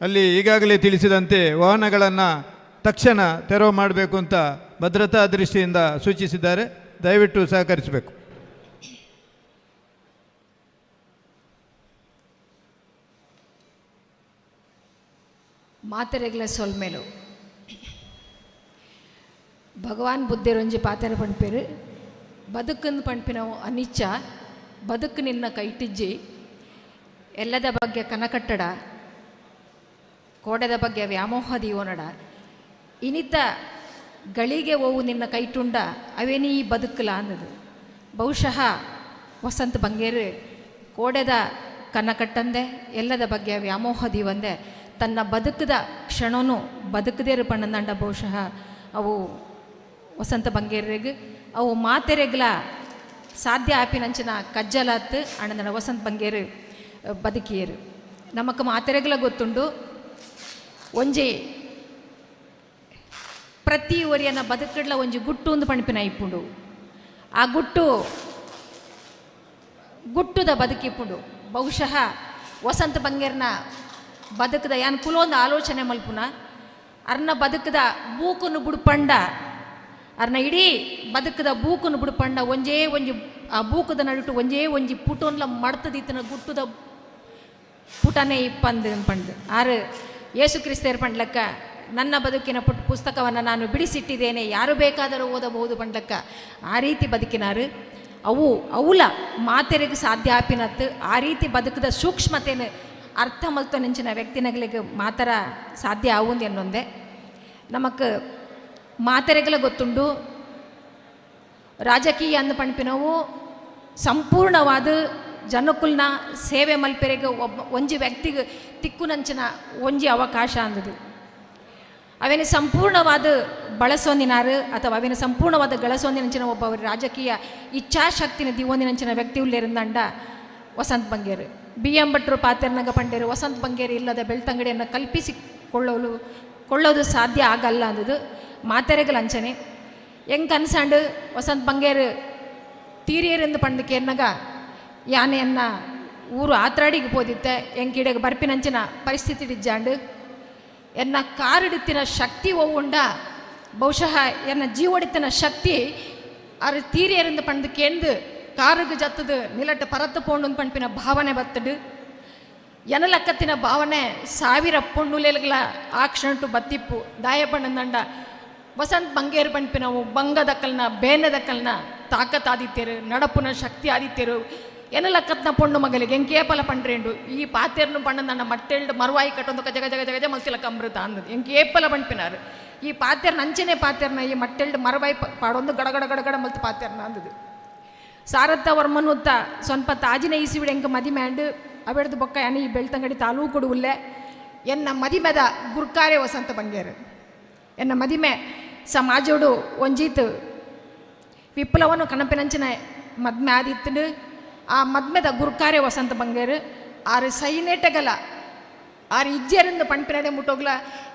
ಅಲ್ಲಿ ಈಗಾಗಲೇ ತಿಳಿಸಿದಂತೆ ವಾಹನಗಳನ್ನು ತಕ್ಷಣ ತೆರವು ಮಾಡಬೇಕು ಅಂತ ಭದ್ರತಾ ದೃಷ್ಟಿಯಿಂದ ಸೂಚಿಸಿದ್ದಾರೆ. ದಯವಿಟ್ಟು ಸಹಕರಿಸಬೇಕು. ಮಾತೆರೆಗ್ಲ ಸೊಲ್ಮೇಲು ಭಗವಾನ್ ಬುದ್ಧಿರೊಂಜಿ ಪಾತೆರೆ ಪಂಪೇರು ಬದುಕನ್ನು ಪಂಪಿನವು ಅನಿಚ್ಚ ಬದುಕು ನಿನ್ನ ಕೈಟಿಜ್ಜಿ ಎಲ್ಲದ ಬಗ್ಗೆ ಕನಕಟ್ಟಡ ಕೋಡದ ಬಗ್ಗೆ ವ್ಯಾಮೋಹದಿ ಓನಡ ಇನಿತ ಗಳಿಗೆ ಓವು ನಿನ್ನ ಕೈಟುಂಡ ಅವೇನೀ ಬದುಕಲ ಅನ್ನದು. ಬಹುಶಃ ವಸಂತ ಬಂಗೇರು ಕೋಡೆದ ಕನಕಟ್ಟಂದೆ ಎಲ್ಲದ ಬಗ್ಗೆ ವ್ಯಾಮೋಹದಿ ಒಂದೆ ತನ್ನ ಬದುಕದ ಕ್ಷಣನೂ ಬದುಕದೇರು ಪಣ್ಣಂದಂಡ ಬಹುಶಃ ಅವು ವಸಂತ ಬಂಗೇರಿಗೆ ಅವು ಮಾತೆರೆಗ್ಲ ಸಾಧ್ಯ ಆಪಿನಂಚಿನ ಕಜ್ಜಲಾತ್ ಅಣ್ಣನ ವಸಂತ ಬಂಗೇರು ಬದುಕಿಯರು. ನಮಕ್ ಮಾತೆರೆಗ್ಲ ಗೊತ್ತುಂಡು ಒಂಜಿ ಪ್ರತಿ ಒರಿಯನ ಬದುಕಡ್ಲ ಒಂಜಿ ಗುಟ್ಟು ಒಂದು ಪಣಿಪಿನ ಇಪ್ಪುಂಡು. ಆ ಗುಟ್ಟುದ ಬದುಕಿಪ್ಪುಂಡು. ಬಹುಶಃ ವಸಂತ ಬಂಗೇರ್ನ ಬದುಕದ ಯಾನ್ ಕುಲೊಂದು ಆಲೋಚನೆ ಮಲ್ಪುನ ಅರ್ನ ಬದುಕದ ಬೂಕನ್ನು ಬುಡ್ಪಂಡ ಅರ್ನ ಇಡೀ ಬದುಕದ ಬೂಕನ್ನು ಬುಡ್ಪಂಡ ಒಂಜೇ ಒಂಜಿ ಆ ಬೂಕದ ನಡುಟು ಒಂಜೇ ಒಂಜಿ ಪುಟೊನ್ಲ ಮಡ್ತದಿತ್ತನ ಗುಟ್ಟುದ ಪುಟನೇ ಇಪ್ಪಂದು ಪಂಡು ಆರು ಯೇಸು ಕ್ರಿಸ್ತೇರ್ ಪಂಡ್ಲಕ್ಕ ನನ್ನ ಬದುಕಿನ ಪುಸ್ತಕವನ್ನು ನಾನು ಬಿಡಿಸಿಟ್ಟಿದ್ದೇನೆ, ಯಾರು ಬೇಕಾದರೂ ಓದಬಹುದು ಪಂಡ್ಲಕ್ಕ ಆ ರೀತಿ ಬದುಕಿನಾರು. ಅವುಲ ಮಾತೆರೆಗೆ ಸಾಧ್ಯ ಆಪಿನತ್ತು ಆ ರೀತಿ ಬದುಕದ ಸೂಕ್ಷ್ಮತೆಯನ್ನು ಅರ್ಥ ಮಲ್ತು ನೆಂಚಿನ ವ್ಯಕ್ತಿನಗಳಿಗೆ ಮಾತ್ರ ಸಾಧ್ಯ ಆವುಂದು ಎನ್ನೊಂದೆ. ನಮಕ್ ಮಾತೆರೆಗಲ ಗೊತ್ತುಂಡು ರಾಜಕೀಯ ಅಂದು ಪಂಪಿನವು ಸಂಪೂರ್ಣವಾದ ಜನಕ್ಕುಲ್ನ ಸೇವೆ ಮಲ್ಪೆರೆಗೆ ಒಂಜಿ ವ್ಯಕ್ತಿಗೆ ತಿಕ್ಕುನಂಚಿನ ಒಂಜಿ ಅವಕಾಶ ಅಂದದು. ಅವೇನು ಸಂಪೂರ್ಣವಾದ ಬಳಸೊಂದಿನಾರು ಅಥವಾ ಅವೇನು ಸಂಪೂರ್ಣವಾದ ಗಳಸೊಂದಿನಂಚಿನ ಒಬ್ಬ ರಾಜಕೀಯ ಇಚ್ಛಾಶಕ್ತಿನ ದಿವೊಂದಿನಂಚಿನ ವ್ಯಕ್ತಿ ಉಳ್ಳೇರಿಂದಂಡ ವಸಂತ ಬಂಗೇರು. BM ಭಟ್ರು ಪಾತೆರ್ನಾಗ ಪಂಡೇರು ವಸಂತ ಬಂಗೇರು ಇಲ್ಲದ ಬೆಳ್ತಂಗಡಿಯನ್ನು ಕಲ್ಪಿಸಿಕೊಳ್ಳೋದು ಸಾಧ್ಯ ಆಗಲ್ಲ ಅಂದದು ಮಾತೆರೆಗಲ ಅಂಚನೆ. ಹೆಂಗೆ ಕನ್ಸಂಡು ವಸಂತ ಬಂಗೇರು ತೀರಿಯರಿಂದ ಪಂಡಕ್ಕೆ ಎನ್ನಗ ಯಾನೆಯನ್ನ ಊರು ಆತ್ರಾಡಿಗೆ ಪೋದಿತ್ತೆ ಎಂಕಿಡೆಗೆ ಬರ್ಪಿನಂಚಿನ ಪರಿಸ್ಥಿತಿ ಇಜ್ಜಾಂಡು ಎನ್ನ ಕಾರಿಡಿತ್ತಿನ ಶಕ್ತಿ ಒವ್ವುಂಡ ಬಹುಶಃ ಎನ್ನ ಜೀವಡಿತ್ತಿನ ಶಕ್ತಿ ಅರ್ ತೀರಿಯರಿಂದ ಪಂಡಕ್ಕೆ ಎಂದು ಕಾರುಗೆ ಜತ್ತದು ನಿಲಟ್ಟು ಪರತ್ತು ಪೋಂಡು ಪಂಪಿನ ಭಾವನೆ ಬತ್ತಡು ಎನಲಕ್ಕತ್ತಿನ ಭಾವನೆ 1000 ಪೊಣ್ಣುಲೆಗಳ ಆ ಕ್ಷಣಟು ಬತ್ತಿಪ್ಪು ದಾಯ ಪಣ್ಣಂದಂಡ ವಸಂತ ಬಂಗೇರು ಪಂಪಿನವು ಬಂಗದಕ್ಕಲ್ನ ಬೇನೆದಕ್ಕಲ್ನ ತಾಕತ್ತಾದಿತ್ಯರು ನಡಪುನ ಶಕ್ತಿ ಆದಿತ್ಯರು ಎನಲಕ್ಕತ್ನ ಪೊಣ್ಣು ಮಗಲಿಗೆ ಎಂಕೇಪಲ ಪಂಡ್ರೇಂಡು ಈ ಪಾತೆರ್ನು ಪಣ್ಣ ನನ್ನ ಮಟ್ಟೆಲ್ಡು ಮರುವಾಯಿ ಕಟ್ಟೊಂದು ಜಗ ಜಗ ಜಗಜ ಮಲ್ಸಿಲಕ್ಕ ಅಮೃತ ಅಂದದು ಎಂಕೇಪಲ ಪಂಪಿನಾರು ಈ ಪಾತೆರ್ನ ಅಂಚನೆ ಪಾತೆರ್ನ ಈ ಮಟ್ಟೆಲ್ಡು ಮರುವಾಯಿ ಪಾಡೊಂದು ಗಡಗಡ ಗಡಗಡ ಮಲ್ತು ಪಾತೆರ್ನ ಅಂದದು. ಸಾರಥ ವರ್ಮನುತ್ತ ಸ್ವಲ್ಪ ತಾಜಿನ ಈಸಿವಿಡ ಎಂಕ ಮದಿಮ್ಯಾಂಡು ಅವೆಡ್ದು ಬೊಕ್ಕ ಯಾನಿ ಈ ಬೆಳ್ತಂಗಡಿ ತಾಲೂಕು ಕೊಡುವುಲ್ಲೆ ಎನ್ನ ಮದಿಮೆದ ಗುರ್ಕಾರೆ ವಸಂತ ಬಂಗೇರು ಎನ್ನ ಮದಿಮೆ ಸಮಾಜೋಡು ಒಂಜೀತು ವಿಪ್ಲವನು ಕಣಪಿನಂಚಿನ ಮದ್ಮೆ ಆದಿತ್ತು ಆ ಮದ್ಮೆದ ಗುರುಕಾರ್ಯ ವಸಂತ ಬಂಗೇರು ಆರು ಸೈನೇಟಗಲ ಆರು ಇಜ್ಜೆರಿಂದ ಪಂಪಿನಡೆ ಮುಟ್ಟೋಗ್ಲ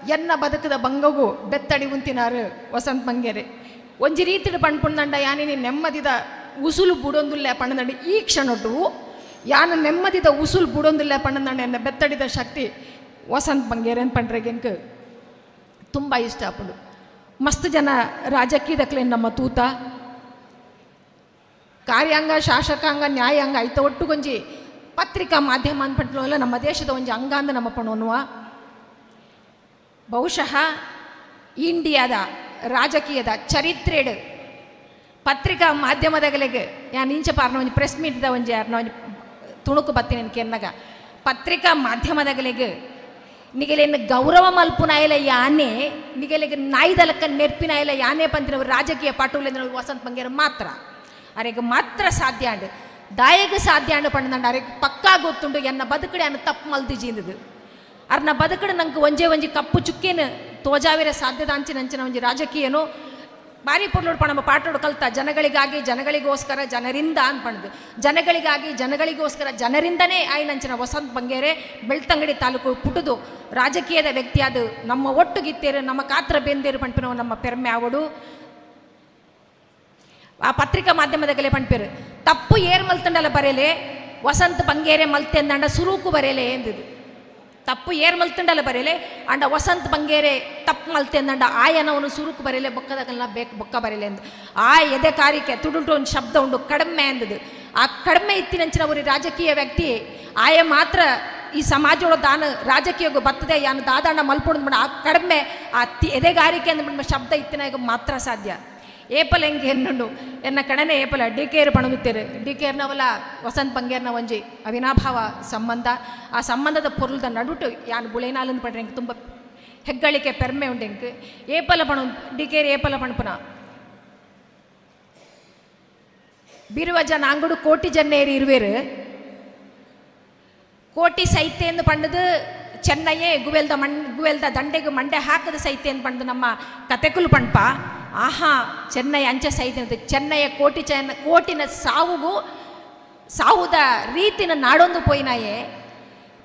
ಎನ್ನ ಬದುಕದ ಬಂಗಗೂ ಬೆತ್ತಡಿ ಉಂತಿನಾರು ವಸಂತ ಬಂಗೇರೆ ಒಂಜಿ ರೀತಿಡು ಪಣ್ಪುಂದಂಡ ಯಾನಿನಿ ನೆಮ್ಮದಿದ ಉಸುಲು ಬುಡೊಂದುಲ್ಲೆ ಪಣ್ಣದಂಡ ಈ ಕ್ಷಣೊಟ್ಟು ಯಾನ ನೆಮ್ಮದಿದ ಉಸುಲು ಬುಡೊಂದುಲ್ಲೆ ಪಣ್ಣದಂಡ ಎನ್ನ ಬೆತ್ತಡಿದ ಶಕ್ತಿ ವಸಂತ ಬಂಗೇರೆ ಅಂತ ಪಂಡ್ರೆಗೆಂಕ್ ತುಂಬ ಇಷ್ಟ ಪಡು ಮಸ್ತ್ ಜನ ರಾಜಕೀಯದಕ್ಲೆ ನಮ್ಮ ತೂತ ಕಾರ್ಯಾಂಗ ಶಾಸಕಾಂಗ ನ್ಯಾಯಾಂಗ ಐತ ಒಟ್ಟುಗೊಂಜಿ ಪತ್ರಿಕಾ ಮಾಧ್ಯಮ ಅಂದ್ಪಟ್ಟಲ್ಲ ನಮ್ಮ ದೇಶದ ಒಂಜಿ ಅಂಗ ಅಂದ ನಮ್ಮ ಪಣೋನುವ ಬಹುಶಃ ಇಂಡಿಯಾದ ರಾಜಕೀಯದ ಚರಿತ್ರೆಡ್ ಪತ್ರಿಕಾ ಮಾಧ್ಯಮದಗಳಿಗೆ ಯಾನ್ ಇಂಚ ಪಾರ್ನ ಒಂಜಿ ಪ್ರೆಸ್ ಮೀಟ್ದ ಒಂಜಿ ಯಾರನ್ನ ಒಂಜಿ ತುಣುಕು ಬತ್ತೀನಿ ಕೆನ್ನಗ ಪತ್ರಿಕಾ ಮಾಧ್ಯಮದಗಳಿಗೆ ನಿಗಲೇನು ಗೌರವ ಮಲ್ಪುನಾಯಲ ಯಾನೆ ನಿಗಲಿಗೆ ನಾಯ್ದಲಕ್ಕ ನೆರ್ಪಿನಾಯಲ ಯಾನೆ ಪಂತಿನವರು ರಾಜಕೀಯ ಪಾಟುಲೆಂದ್ರೆ ವಸಂತ ಬಂಗೇರ ಮಾತ್ರ ಅರೆಗೆ ಮಾತ್ರ ಸಾಧ್ಯ ಅಂಡು ದಾಯಗ ಸಾಧ್ಯ ಅಂಡು ಪಂಡ ಅರೆಗೆ ಪಕ್ಕಾ ಗೊತ್ತುಂಡು ಎನ್ನ ಬದುಕಡೆ ಅನ್ನ ತಪ್ಪು ಮಲ್ದಿಜಿಂದದು ಅರ್ನ ಬದುಕಡೆ ನಂಗೆ ಒಂಜಿ ಕಪ್ಪು ಚುಕ್ಕೇನು ತೋಜಾವಿರ ಸಾಧ್ಯದ ಅಂಚಿನ ಒಂಜಿ ರಾಜಕೀಯನು ಬಾರಿ ಪೊರ್ಲೋಡು ಪಣ ಪಾಟೋಡು ಕಲ್ತ ಜನಗಳಿಗಾಗಿ ಜನಗಳಿಗೋಸ್ಕರ ಜನರಿಂದ ಅನ್ಪಣ್ದು ಜನಗಳಿಗಾಗಿ ಜನಗಳಿಗೋಸ್ಕರ ಜನರಿಂದನೇ ಆಯ್ನಂಚಿನ ವಸಂತ ಬಂಗೇರೆ ಬೆಳ್ತಂಗಡಿ ತಾಲೂಕು ಪುಟುದು ರಾಜಕೀಯದ ವ್ಯಕ್ತಿ ಅದು ನಮ್ಮ ಒಟ್ಟುಗಿತ್ತೇರು ನಮ್ಮ ಕಾತ್ರ ಬೆಂದೇರು ಪಂಪಿನವು ನಮ್ಮ ಪೆರ್ಮೆ ಆವಡು ಆ ಪತ್ರಿಕಾ ಮಾಧ್ಯಮದಾಗಲೇ ಪಂಪೇರು ತಪ್ಪು ಏರ್ ಮಲ್ತಂಡಲ್ಲ ಬರೇಲೆ ವಸಂತ ಬಂಗೇರೆ ಮಲ್ತೆ ಅಂದಂಡ ಸುರೂಕು ಬರೇಲೆ ಎಂದಿದು ತಪ್ಪು ಏರ್ ಮಲ್ತಂಡಲ್ಲ ಬರೇಲೆ ಅಂಡ ವಸಂತ ಬಂಗೇರೆ ತಪ್ಪು ಮಲ್ತೆ ಅಂದಂಡ ಆಯನವನು ಸುರುಕು ಬರೇಲೆ ಬೊಕ್ಕದಾಗಲ್ಲ ಬೇಕು ಬೊಕ್ಕ ಬರೇಲೆ ಎಂದು ಆ ಎದೆ ಕಾರಿಕೆ ತುಡುಟು ಒಂದು ಶಬ್ದ ಉಂಡು ಕಡಿಮೆ ಅಂದದು ಆ ಕಡಿಮೆ ಇತ್ತಿನಂಚಿನ ಅವರು ರಾಜಕೀಯ ವ್ಯಕ್ತಿ ಆಯ ಮಾತ್ರ ಈ ಸಮಾಜದೊಳ ದಾನ ರಾಜಕೀಯಗೂ ಬರ್ತದೆ ಯಾನು ದಾದಾಂಡ ಮಲ್ಪೊಂಡು ಆ ಕಡಿಮೆ ಆ ಎದೆಗಾರಿಕೆ ಅಂದ್ಬಿಟ್ಟು ಶಬ್ದ ಇತ್ತಿನಾಗ ಮಾತ್ರ ಸಾಧ್ಯ ಏಪಲ್ ಹೆಂಗೆ ಎನ್ನುಂಡು ಎನ್ನ ಕಣನೆ ಏಪಲ ಡಿ ಕೆ ಆರ್ ಪಣಗುತ್ತೇರು ಡಿ ಕೆ ಆರ್ನವಲ್ಲ ವಸಂತ ಬಂಗೇರ್ನ ಒಂಜಿ ಅವಿನಾಭಾವ ಸಂಬಂಧ ಆ ಸಂಬಂಧದ ಪೊರ್ಲದ ನಡುಟು ಯಾನು ಬುಳೇನಾಲಂದು ಪಡ್ರೆ ಎಂಕ್ ತುಂಬ ಹೆಗ್ಗಳಿಕೆ ಪೆರ್ಮೆ ಉಂಡು ಎಂಕ್ ಏಪಲ ಪಣ ಡಿ ಕೆ ಆರ್ ಏಪಲ ಪಣಪುನ ಬಿರುವ ಜನ ಅಂಗಡು ಕೋಟಿ ಜನ ಏರಿ ಇರುವೇರು ಕೋಟಿ ಸೈತೆ ಎಂದು ಪಂಡದು ಚೆನ್ನಯ್ಯೇ ಗುವೆಲ್ದ ದಂಡೆಗೆ ಮಂಡೆ ಹಾಕದ ಸೈತೆ ಎಂದು ಪಂಡು ನಮ್ಮ ಕತೆಕುಲು ಪಣ್ಪ ಆಹಾ ಚೆನ್ನೈ ಅಂಚೆ ಸೈತಿನದು ಚೆನ್ನೈಯ ಕೋಟಿನ ಸಾವುದ ರೀತಿನ ನಾಡೊಂದು ಪೋಯಿನಾಯೇ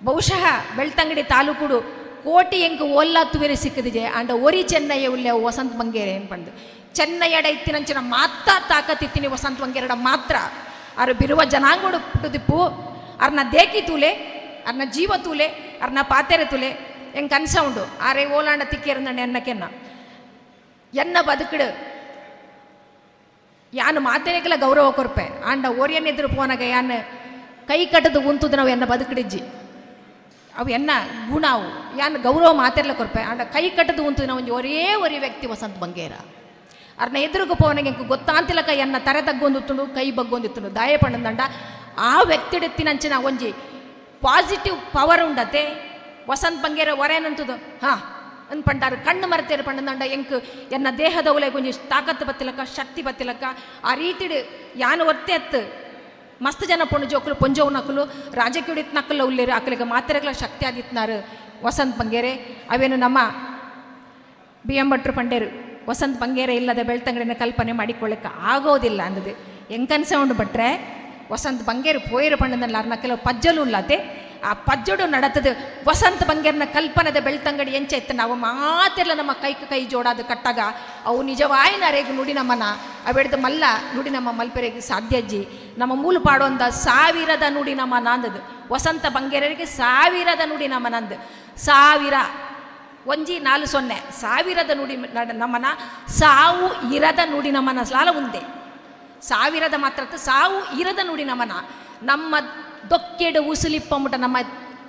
ಬಹುಶಃ ಬೆಳ್ತಂಗಡಿ ತಾಲೂಕುಡು ಕೋಟಿ ಎಂಕು ಓಲ್ಲಾ ತುವೇರಿ ಸಿಕ್ಕದಿದೆ ಅಂಡ ಒರಿ ಚೆನ್ನಯ್ಯ ಉಲ್ಲೆ ವಸಂತ ಬಂಗೇರೆ ಪಂಡು ಚೆನ್ನಯ್ಯಡ ಇತ್ತಿನಂಚಿನ ಮಾತ್ರ ತಾಕತ್ತಿತ್ತಿನಿ ವಸಂತ ಬಂಗೇರಡ ಮಾತ್ರ ಅರು ಬಿರುವ ಜನಾಂಗೋಡು ಪುಟುದಿಪ್ಪು ಅರ್ನ ದೇಕಿ ತೂಲೆ ಅರ್ನ ಜೀವ ತೂಲೆ ಅರ್ನ ಪಾತೆರೆ ತೂಲೆ ಹೆಂಗೆ ಕನಸ ಉಂಡು ಆರೆ ಓಲಾಂಡ ತಿಕ್ಕೇರಂದಂಡ ಎನ್ನಕೆನ್ನ ಎನ್ನ ಬದುಕಡು ಯಾನು ಮಾತೇನೆಗೆಲ್ಲ ಗೌರವ ಕೊರ್ಪೆ ಆಂಡ ಓರಿಯನ್ನೆದ್ರು ಪೋನಾಗ ಯಾನು ಕೈ ಕಟ್ಟದು ಉಂತುದು ನಾವು ಎನ್ನ ಬದುಕಡಿಜ್ಜಿ ಅವು ಎನ್ನ ಗುಣ ಅವು ಯಾನು ಗೌರವ ಮಾತೆಲ್ಲ ಕೊರ್ಪೆ ಆಂಡ ಕೈ ಕಟ್ಟದು ಉಂತುದು ನಾವು ಒರೇ ವ್ಯಕ್ತಿ ವಸಂತ ಬಂಗೇರ ಅರ್ನ ಎದುರುಗು ಪೋವನಿಗೆ ಗೊತ್ತಾಂತಿಲಕ ಎನ್ನ ತರೆ ತಗ್ಗೊಂದಿತ್ತುಂಡು ಕೈ ಬಗ್ಗೊಂದಿತ್ತುಂಡು ದಾಯ ಪಣ್ಣದಂಡ ಆ ವ್ಯಕ್ತಿಡೆತ್ತಿನಂಚಿನ ಒಂಜಿ ಪಾಸಿಟಿವ್ ಪವರ್ ಉಂಡತೆ ವಸಂತ ಬಂಗೇರ ಒರೇನಂತದು ಹಾಂ ಅನ್ಪಂಡಾರು ಕಣ್ಣು ಮರೆತೇರು ಪಂಡದಂಡ ಎಂಕ್ ಎನ್ನ ದೇಹದ ಒಲೆ ಕೊಂಚ ತಾಕತ್ತು ಬತ್ತಿಲಕ್ಕ ಶಕ್ತಿ ಬತ್ತಿಲಕ್ಕ ಆ ರೀತಿಡು ಯಾನು ಒತ್ತೆ ಎತ್ತು ಮಸ್ತ್ ಜನ ಪೊಣ್ಣು ಜೋಕುಲು ಪೊಂಜವು ನಕಲು ರಾಜಕೀಯ ನಕಲು ಉಳ್ಳೇರು ಆಕಲಿಗೆ ಮಾತ್ರೆಗಳ ಶಕ್ತಿ ಆದಿತ್ನಾರು ವಸಂತ ಬಂಗೇರೆ ಅವೇನು ನಮ್ಮ ಬಿ ಎಂ ಭಟ್ರು ಪಂಡೇರು ವಸಂತ ಬಂಗೇರೆ ಇಲ್ಲದ ಬೆಳ್ತಂಗಡಿನ ಕಲ್ಪನೆ ಮಾಡಿಕೊಳ್ಳಕ್ಕೆ ಆಗೋದಿಲ್ಲ ಅಂದದು ಹೆಂಗನ್ಸ ಉಂಡು ಭಟ್ರೆ ವಸಂತ ಬಂಗೇರು ಪೋಯಿರು ಪಂಡದಲ್ಲ ಅರ್ನ ಕೆಲವು ಪಜ್ಜಲು ಇಲ್ಲದೆ ಆ ಪಜ್ಜುಡು ನಡತದು ವಸಂತ ಬಂಗೇರ್ನ ಕಲ್ಪನದ ಬೆಳ್ತಂಗಡಿ ಎಂಚ ಇತ್ತು ನಾವು ಮಾತೆಲ್ಲ ನಮ್ಮ ಕೈ ಜೋಡಾದ ಕಟ್ಟಾಗ ಅವು ನಿಜವಾಯಿನ ರೇಗು ನುಡಿ ನಮ್ಮನ ಅವೆಡ್ದು ಮಲ್ಲ ನುಡಿ ನಮ್ಮ ಮಲ್ಪೆರೆಗೆ ಸಾಧ್ಯಜ್ಜಿ ನಮ್ಮ ಮೂಲು ಪಾಡೊಂದ 1000 ನುಡಿ ನಮ್ಮನ ಅಂದದು ವಸಂತ ಬಂಗೇರರಿಗೆ 1000 ನುಡಿ ನಮ್ಮನಂದು 1000 ಒಂಜಿ 40 1000 ನುಡಿ ನಮ್ಮನ ಸಾವು ಇರದ ನುಡಿ ನಮ್ಮನ ಲಾಲ ಉಂದೆ 1000 ಮಾತ್ರ ಸಾವು ಇರದ ನುಡಿ ನಮ್ಮನ ನಮ್ಮ ದೊಕ್ಕೆಡು ಉಸುಲಿಪ್ಪಮುಟ ನಮ್ಮ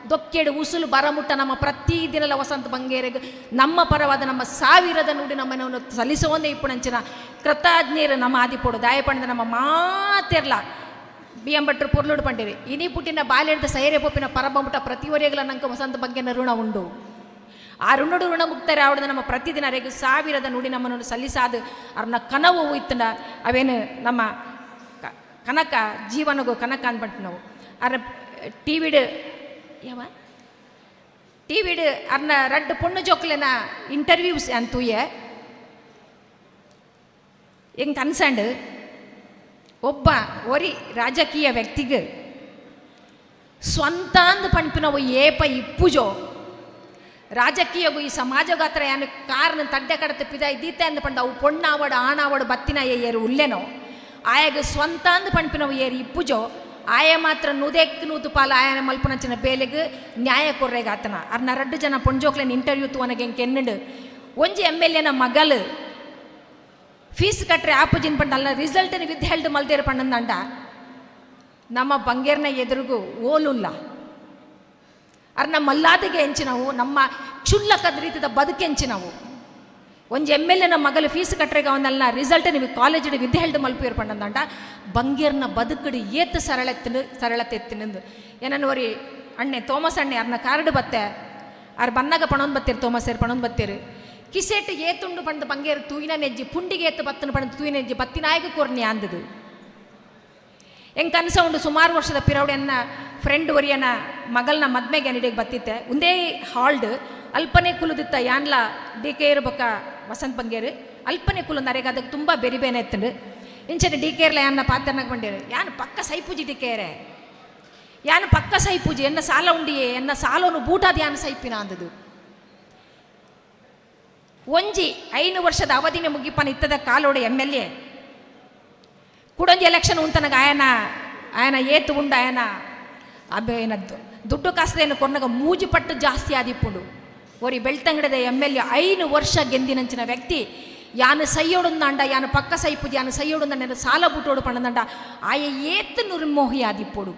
ದೊಕ್ಕೆಡು ಉಸುಲು ಬರಮುಟ್ಟ ನಮ್ಮ ಪ್ರತಿದಿನಲ ವಸಂತ ಬಂಗೇರಿಗೆ ನಮ್ಮ ಪರವಾದ ನಮ್ಮ 1000 ನುಡಿ ನಮ್ಮನವನ್ನು ಸಲ್ಲಿಸೋಂದೇ ಇಪ್ಪುಣಂಚಿನ ಕೃತಜ್ಞರು ನಮ್ಮ ಆದಿಪೋಡು ದಾಯಪಣದ ನಮ್ಮ ಮಾತೆರ್ಲ ಬಿ ಎಂ ಭಟ್ರು ಪೊರ್ಲುಡು ಪಂಡಿರಿ ಇನಿ ಪುಟ್ಟಿನ ಬಾಲ್ಯದ ಸೈರೆ ಪೊಪ್ಪಿನ ಪರಬಮುಟ ಪ್ರತಿವರೆಗಳ ನಂಗೆ ವಸಂತ ಬಂಗೇನ ಋಣ ಉಂಡು ಆ ಋಣಡು ಋಣ ಮುಕ್ತರೆ ಆವಡದ ನಮ್ಮ ಪ್ರತಿದಿನ ರೇಗು 1000 ನುಡಿ ನಮ್ಮನನ್ನು ಸಲ್ಲಿಸಾದು ಅರ್ನ ಕನವು ಇತ್ತಂಡ ಅವೇನು ನಮ್ಮ ಕನಕ ಜೀವನಗೂ ಕನಕ ಅಂದ್ಬಿಟ್ಟು ನಾವು ಅರ ಟಿವಿಡ್ ಅರ್ನ ರಡ್ಡು ಪೊಣ್ಣು ಜೋಕ್ಲೆನ ಇಂಟರ್ವ್ಯೂಸ್ ಅಂತೂಯೆ ಹೆಂಗೆ ಕನ್ಸಂಡು ಒಬ್ಬ ಒರಿ ರಾಜಕೀಯ ವ್ಯಕ್ತಿಗೆ ಸ್ವಂತ ಅಂದು ಪಂಪಿನವು ಏಪ ಇಪ್ಪುಜೋ ರಾಜಕೀಯಗೂ ಈ ಸಮಾಜಗಾತ್ರ ಯಾನು ಕಾರಣ ತಡ್ಡೆ ಕಡತೆ ಪಿದ ಇದ್ದೀತೆ ಅಂದು ಪಂಡ ಅವು ಪೊಣ್ಣಾವಡು ಆಣಾವಡು ಬತ್ತಿನ ಏರು ಉಲ್ಲೆನೋ ಆಯಾಗ ಸ್ವಂತ ಅಂದು ಪಂಪಿನವು ಏರು ಇಪ್ಪುಜೋ ಆಯ ಮಾತ್ರ ನುದೆಕ್ ನೂತು ಪಾಲ ಆಯನ ಮಲ್ಪನಂಚಿನ ಬೇಲೆಗೆ ನ್ಯಾಯ ಕೊರ್ರೆಗಾತನ ಅರ್ನ 2 ಜನ ಪೊಂಜೋಕ್ಲೇನು ಇಂಟರ್ವ್ಯೂ ತುವನಗೆ ಕೆನ್ನುಂಡು ಒಂಜಿ MLA ನ ಮಗಲು ಫೀಸ್ ಕಟ್ರೆ ಆಪುಜಿನ ಪಂಡ ಅಲ್ಲ ರಿಸಲ್ಟ್ನ ವಿದ್ ಹೆಲ್ಡ್ ಮಲ್ದೇರು ಪಂಡಂದಂಡ ನಮ್ಮ ಬಂಗೇರ್ನ ಎದುರುಗೂ ಓಲುಲ್ಲ ಅರ್ನ ಮಲ್ಲಾದಿಗೆ ಎಂಚಿನವು ನಮ್ಮ ಕ್ಷುಲ್ಲಕದ ರೀತಿಯ ಬದುಕೆಂಚಿನವು ಒಂಜಿ MLA ನ ಮಗಲು ಫೀಸ್ ಕಟ್ರೆಗೆ ಅವನಲ್ಲ ರಿಸಲ್ಟ್ ನೀವು ಕಾಲೇಜಿನ ವಿದ್ಯೆ ಹೆಲ್ಡ್ ಮಲ್ಪು ಪಂಡಂದಂಡ ಬಂಗೇರ್ನ ಬದುಕಡು ಏತು ಸರಳತೆ ಎತ್ತಿನಂದು ಏನನ್ನೋರಿ ಅಣ್ಣೆ ತೋಮಸ್ ಅಣ್ಣೆ ಅರ್ನ ಕಾರ್ಡ್ ಬತ್ತೆ ಅರ್ ಬನ್ನಾಗ ಪಣೊಂದು ಬತ್ತೀರಿ ತೋಮಸ್ ಸೇರಿ ಪಣೊಂದು ಬತ್ತೀರಿ ಕಿಸೆಟ್ ಏತುಂಡು ಪಂಡು ಬಂಗೇರು ತೂಯಿನ ನೆಜ್ಜಿ ಪುಂಡಿಗೆ ಏತು ಬತ್ತನು ಪಂಡು ತೂಯಿನ ನೆಜ್ಜಿ ಬತ್ತಿನಾಯಕ ಕೊರ್ನಿ ಅಂದದು ಹೆಂಗೆ ಕನಸ ಉಂಡು ಸುಮಾರು ವರ್ಷದ ಪಿರವಡೆಯನ್ನ ಫ್ರೆಂಡ್ ಒರಿಯನ ಮಗಳನ್ನ ಮದ್ಮೆಗೆ ಅನಿಡಿಗೆ ಬತ್ತಿತ್ತೆ ಒಂದೇ ಹಾಲ್ಡ್ ಅಲ್ಪನೆ ಕುಲದಿತ್ತ ಯಾನ್ಲ ಡಿ ಕೆ ಇರ್ಬೇಕ ವಸಂತ ಬಂಗೇರು ಅಲ್ಪನೆ ಕುಲಂದ ಅರೆಗೆ ಅದಕ್ಕೆ ತುಂಬ ಬೆರಿಬೇನೆ ಎತ್ತಂಡು ಇಂಚನೆ ಡಿ ಕೆ ಇರ್ಲ ಯಾನ ಪಾತ್ರನಾಗ ಬಂಡೇರು ಯಾನು ಪಕ್ಕ ಸೈಪೂಜಿ ಡಿ ಕೆ ಇರೆ ಯಾನು ಪಕ್ಕ ಸೈಪೂಜಿ ಎನ್ನ ಸಾಲ ಉಂಡಿಯೇ ಎನ್ನ ಸಾಲೋನು ಬೂಟಾದ ಯಾನು ಸೈಪಿನ ಅಂದದು ಒಂಜಿ 5 ವರ್ಷದ ಅವಧಿನ ಮುಗಿಪನ ಇತ್ತದ ಕಾಲೋಡೆ MLA ಕುಡೊಂಜಿ ಎಲೆಕ್ಷನ್ ಉಂತನಗ ಆಯನ ಏತು ಉಂಡು ಆಯನ ಅಬೇನ ದುಡ್ಡು ಕಾಸದೇನು ಕೊನ್ನಗ ಮೂಜಿ ಪಟ್ಟು ಜಾಸ್ತಿ ಆದಿಪ್ಪುಂಡು ಒರಿ ಬೆಳ್ತಂಗಡದ MLA 5 ವರ್ಷ ಗೆಂದಿನಂಚಿನ ವ್ಯಕ್ತಿ ಯಾನು ಸೈಯೋಡುಂದಂಡ ಯಾನು ಪಕ್ಕ ಸೈಪುಜಿ ಯಾನು ಸೈಯೋಡುಂದಂಡ ಸಾಲ ಬುಟ್ಟೋಡು ಪಣದಂಡ ಆಯ ಏತು ನಿರ್ಮೋಹಿ ಆದಿಪ್ಪೋಡು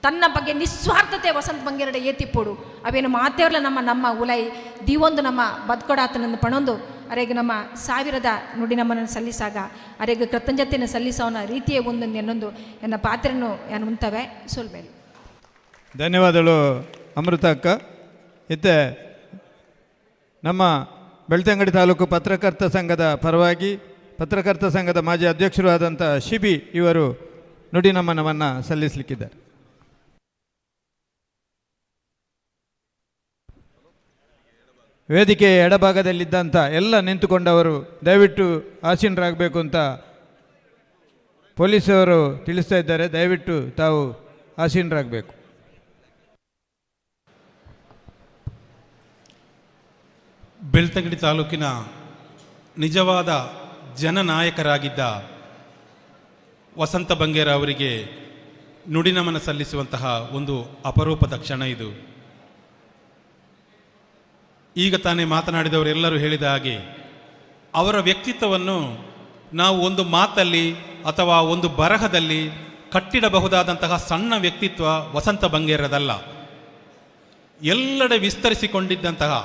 ತನ್ನ ಬಗ್ಗೆ ನಿಸ್ವಾರ್ಥತೆ ವಸಂತ ಬಂಗೇರಡೆ ಏತಿಪ್ಪೋಡು ಅವೇನು ಮಾತೇವರ್ಲ ನಮ್ಮ ಉಲೈ ದಿವೊಂದು ನಮ್ಮ ಬದುಕೊಡಾತನನ್ನು ಪಣೊಂದು ಅರೆಗೆ ನಮ್ಮ ಸಾವಿರದ ನುಡಿ ನಮ್ಮನ್ನು ಸಲ್ಲಿಸಾಗ ಅರೆಗೆ ಕೃತಜ್ಞತೆಯನ್ನು ಸಲ್ಲಿಸೋನ ರೀತಿಯೇ ಒಂದೊಂದು ಎನ್ನೊಂದು ಎನ್ನ ಪಾತ್ರೆಯನ್ನು ಏನು ಉಂತವೆ ಸೊಲ್ಬೇಲು. ಧನ್ಯವಾದಗಳು ಅಮೃತ ಅಕ್ಕ. ಇತ್ತೆ ನಮ್ಮ ಬೆಳ್ತಂಗಡಿ ತಾಲೂಕು ಪತ್ರಕರ್ತ ಸಂಘದ ಪರವಾಗಿ ಪತ್ರಕರ್ತ ಸಂಘದ ಮಾಜಿ ಅಧ್ಯಕ್ಷರು ಆದಂಥ ಶಿಬಿ ಇವರು ನುಡಿ ನಮನವನ್ನು ಸಲ್ಲಿಸಲಿಕ್ಕಿದ್ದಾರೆ. ವೇದಿಕೆ ಎಡಭಾಗದಲ್ಲಿದ್ದಂಥ ಎಲ್ಲ ನಿಂತುಕೊಂಡವರು ದಯವಿಟ್ಟು ಆಸೀನರಾಗಬೇಕು ಅಂತ ಪೊಲೀಸವರು ತಿಳಿಸ್ತಾ ಇದ್ದಾರೆ. ದಯವಿಟ್ಟು ತಾವು ಆಸೀನರಾಗಬೇಕು. ಬೆಳ್ತಂಗಡಿ ತಾಲೂಕಿನ ನಿಜವಾದ ಜನನಾಯಕರಾಗಿದ್ದ ವಸಂತ ಬಂಗೇರ ಅವರಿಗೆ ನುಡಿನಮನ ಸಲ್ಲಿಸುವಂತಹ ಒಂದು ಅಪರೂಪದ ಕ್ಷಣ ಇದು. ಈಗ ತಾನೇ ಮಾತನಾಡಿದವರೆಲ್ಲರೂ ಹೇಳಿದ ಹಾಗೆ ಅವರ ವ್ಯಕ್ತಿತ್ವವನ್ನು ನಾವು ಒಂದು ಮಾತಲ್ಲಿ ಅಥವಾ ಒಂದು ಬರಹದಲ್ಲಿ ಕಟ್ಟಿಡಬಹುದಾದಂತಹ ಸಣ್ಣ ವ್ಯಕ್ತಿತ್ವ ವಸಂತ ಬಂಗೇರದಲ್ಲ. ಎಲ್ಲೆಡೆ ವಿಸ್ತರಿಸಿಕೊಂಡಿದ್ದಂತಹ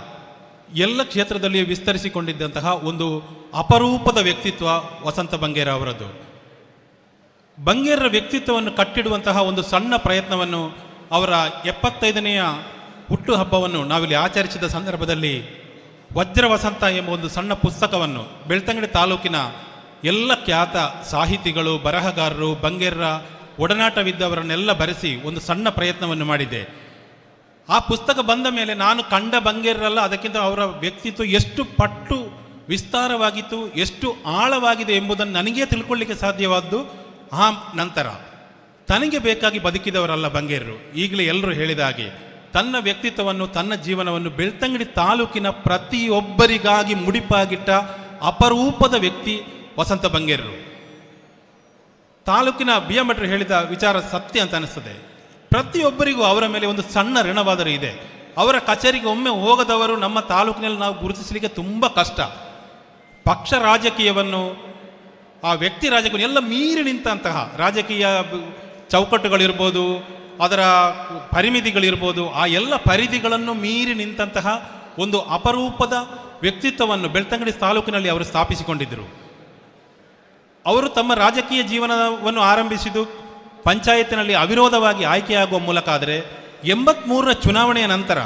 ಎಲ್ಲ ಕ್ಷೇತ್ರದಲ್ಲಿಯೂ ವಿಸ್ತರಿಸಿಕೊಂಡಿದ್ದಂತಹ ಒಂದು ಅಪರೂಪದ ವ್ಯಕ್ತಿತ್ವ ವಸಂತ ಬಂಗೇರ ಅವರದ್ದು. ಬಂಗೇರರ ವ್ಯಕ್ತಿತ್ವವನ್ನು ಕಟ್ಟಿಡುವಂತಹ ಒಂದು ಸಣ್ಣ ಪ್ರಯತ್ನವನ್ನು ಅವರ 75ನೆಯ ಹುಟ್ಟುಹಬ್ಬವನ್ನು ನಾವಿಲ್ಲಿ ಆಚರಿಸಿದ ಸಂದರ್ಭದಲ್ಲಿ ವಜ್ರ ವಸಂತ ಎಂಬ ಒಂದು ಸಣ್ಣ ಪುಸ್ತಕವನ್ನು ಬೆಳ್ತಂಗಡಿ ತಾಲೂಕಿನ ಎಲ್ಲ ಖ್ಯಾತ ಸಾಹಿತಿಗಳು, ಬರಹಗಾರರು, ಬಂಗೇರರ ಒಡನಾಟವಿದ್ದವರನ್ನೆಲ್ಲ ಬರೆಸಿ ಒಂದು ಸಣ್ಣ ಪ್ರಯತ್ನವನ್ನು ಮಾಡಿದ್ದೆ. ಆ ಪುಸ್ತಕ ಬಂದ ಮೇಲೆ ನಾನು ಕಂಡ ಬಂಗೇರರಲ್ಲ, ಅದಕ್ಕಿಂತ ಅವರ ವ್ಯಕ್ತಿತ್ವ ಎಷ್ಟು ಪಟ್ಟು ವಿಸ್ತಾರವಾಗಿತ್ತು, ಎಷ್ಟು ಆಳವಾಗಿದೆ ಎಂಬುದನ್ನು ನನಗೇ ತಿಳ್ಕೊಳ್ಳಿಕ್ಕೆ ಸಾಧ್ಯವಾದ್ದು ಆ ನಂತರ. ತನಗೆ ಬೇಕಾಗಿ ಬದುಕಿದವರಲ್ಲ ಬಂಗೇರರು. ಈಗಲೇ ಎಲ್ಲರೂ ಹೇಳಿದ ಹಾಗೆ ತನ್ನ ವ್ಯಕ್ತಿತ್ವವನ್ನು, ತನ್ನ ಜೀವನವನ್ನು ಬೆಳ್ತಂಗಡಿ ತಾಲೂಕಿನ ಪ್ರತಿಯೊಬ್ಬರಿಗಾಗಿ ಮುಡಿಪಾಗಿಟ್ಟ ಅಪರೂಪದ ವ್ಯಕ್ತಿ ವಸಂತ ಬಂಗೇರರು. ತಾಲೂಕಿನ BM ಭಟ್ರು ಹೇಳಿದ ವಿಚಾರ ಸತ್ಯ ಅಂತ ಅನಿಸ್ತದೆ. ಪ್ರತಿಯೊಬ್ಬರಿಗೂ ಅವರ ಮೇಲೆ ಒಂದು ಸಣ್ಣ ಋಣವಾದರೂ ಇದೆ. ಅವರ ಕಚೇರಿಗೆ ಒಮ್ಮೆ ಹೋಗದವರು ನಮ್ಮ ತಾಲೂಕಿನಲ್ಲಿ ನಾವು ಗುರುತಿಸಲಿಕ್ಕೆ ತುಂಬ ಕಷ್ಟ. ಪಕ್ಷ ರಾಜಕೀಯವನ್ನು, ಆ ವ್ಯಕ್ತಿ ರಾಜಕೀಯ ಎಲ್ಲ ಮೀರಿ ನಿಂತಹ ರಾಜಕೀಯ ಚೌಕಟ್ಟುಗಳಿರ್ಬೋದು, ಅದರ ಪರಿಮಿತಿಗಳಿರ್ಬೋದು, ಆ ಎಲ್ಲ ಪರಿಧಿಗಳನ್ನು ಮೀರಿ ನಿಂತಹ ಒಂದು ಅಪರೂಪದ ವ್ಯಕ್ತಿತ್ವವನ್ನು ಬೆಳ್ತಂಗಡಿ ತಾಲೂಕಿನಲ್ಲಿ ಅವರು ಸ್ಥಾಪಿಸಿಕೊಂಡಿದ್ದರು. ಅವರು ತಮ್ಮ ರಾಜಕೀಯ ಜೀವನವನ್ನು ಆರಂಭಿಸಿದ್ದು ಪಂಚಾಯತಿನಲ್ಲಿ ಅವಿರೋಧವಾಗಿ ಆಯ್ಕೆಯಾಗುವ ಮೂಲಕ. ಆದರೆ 83ರ ಚುನಾವಣೆಯ ನಂತರ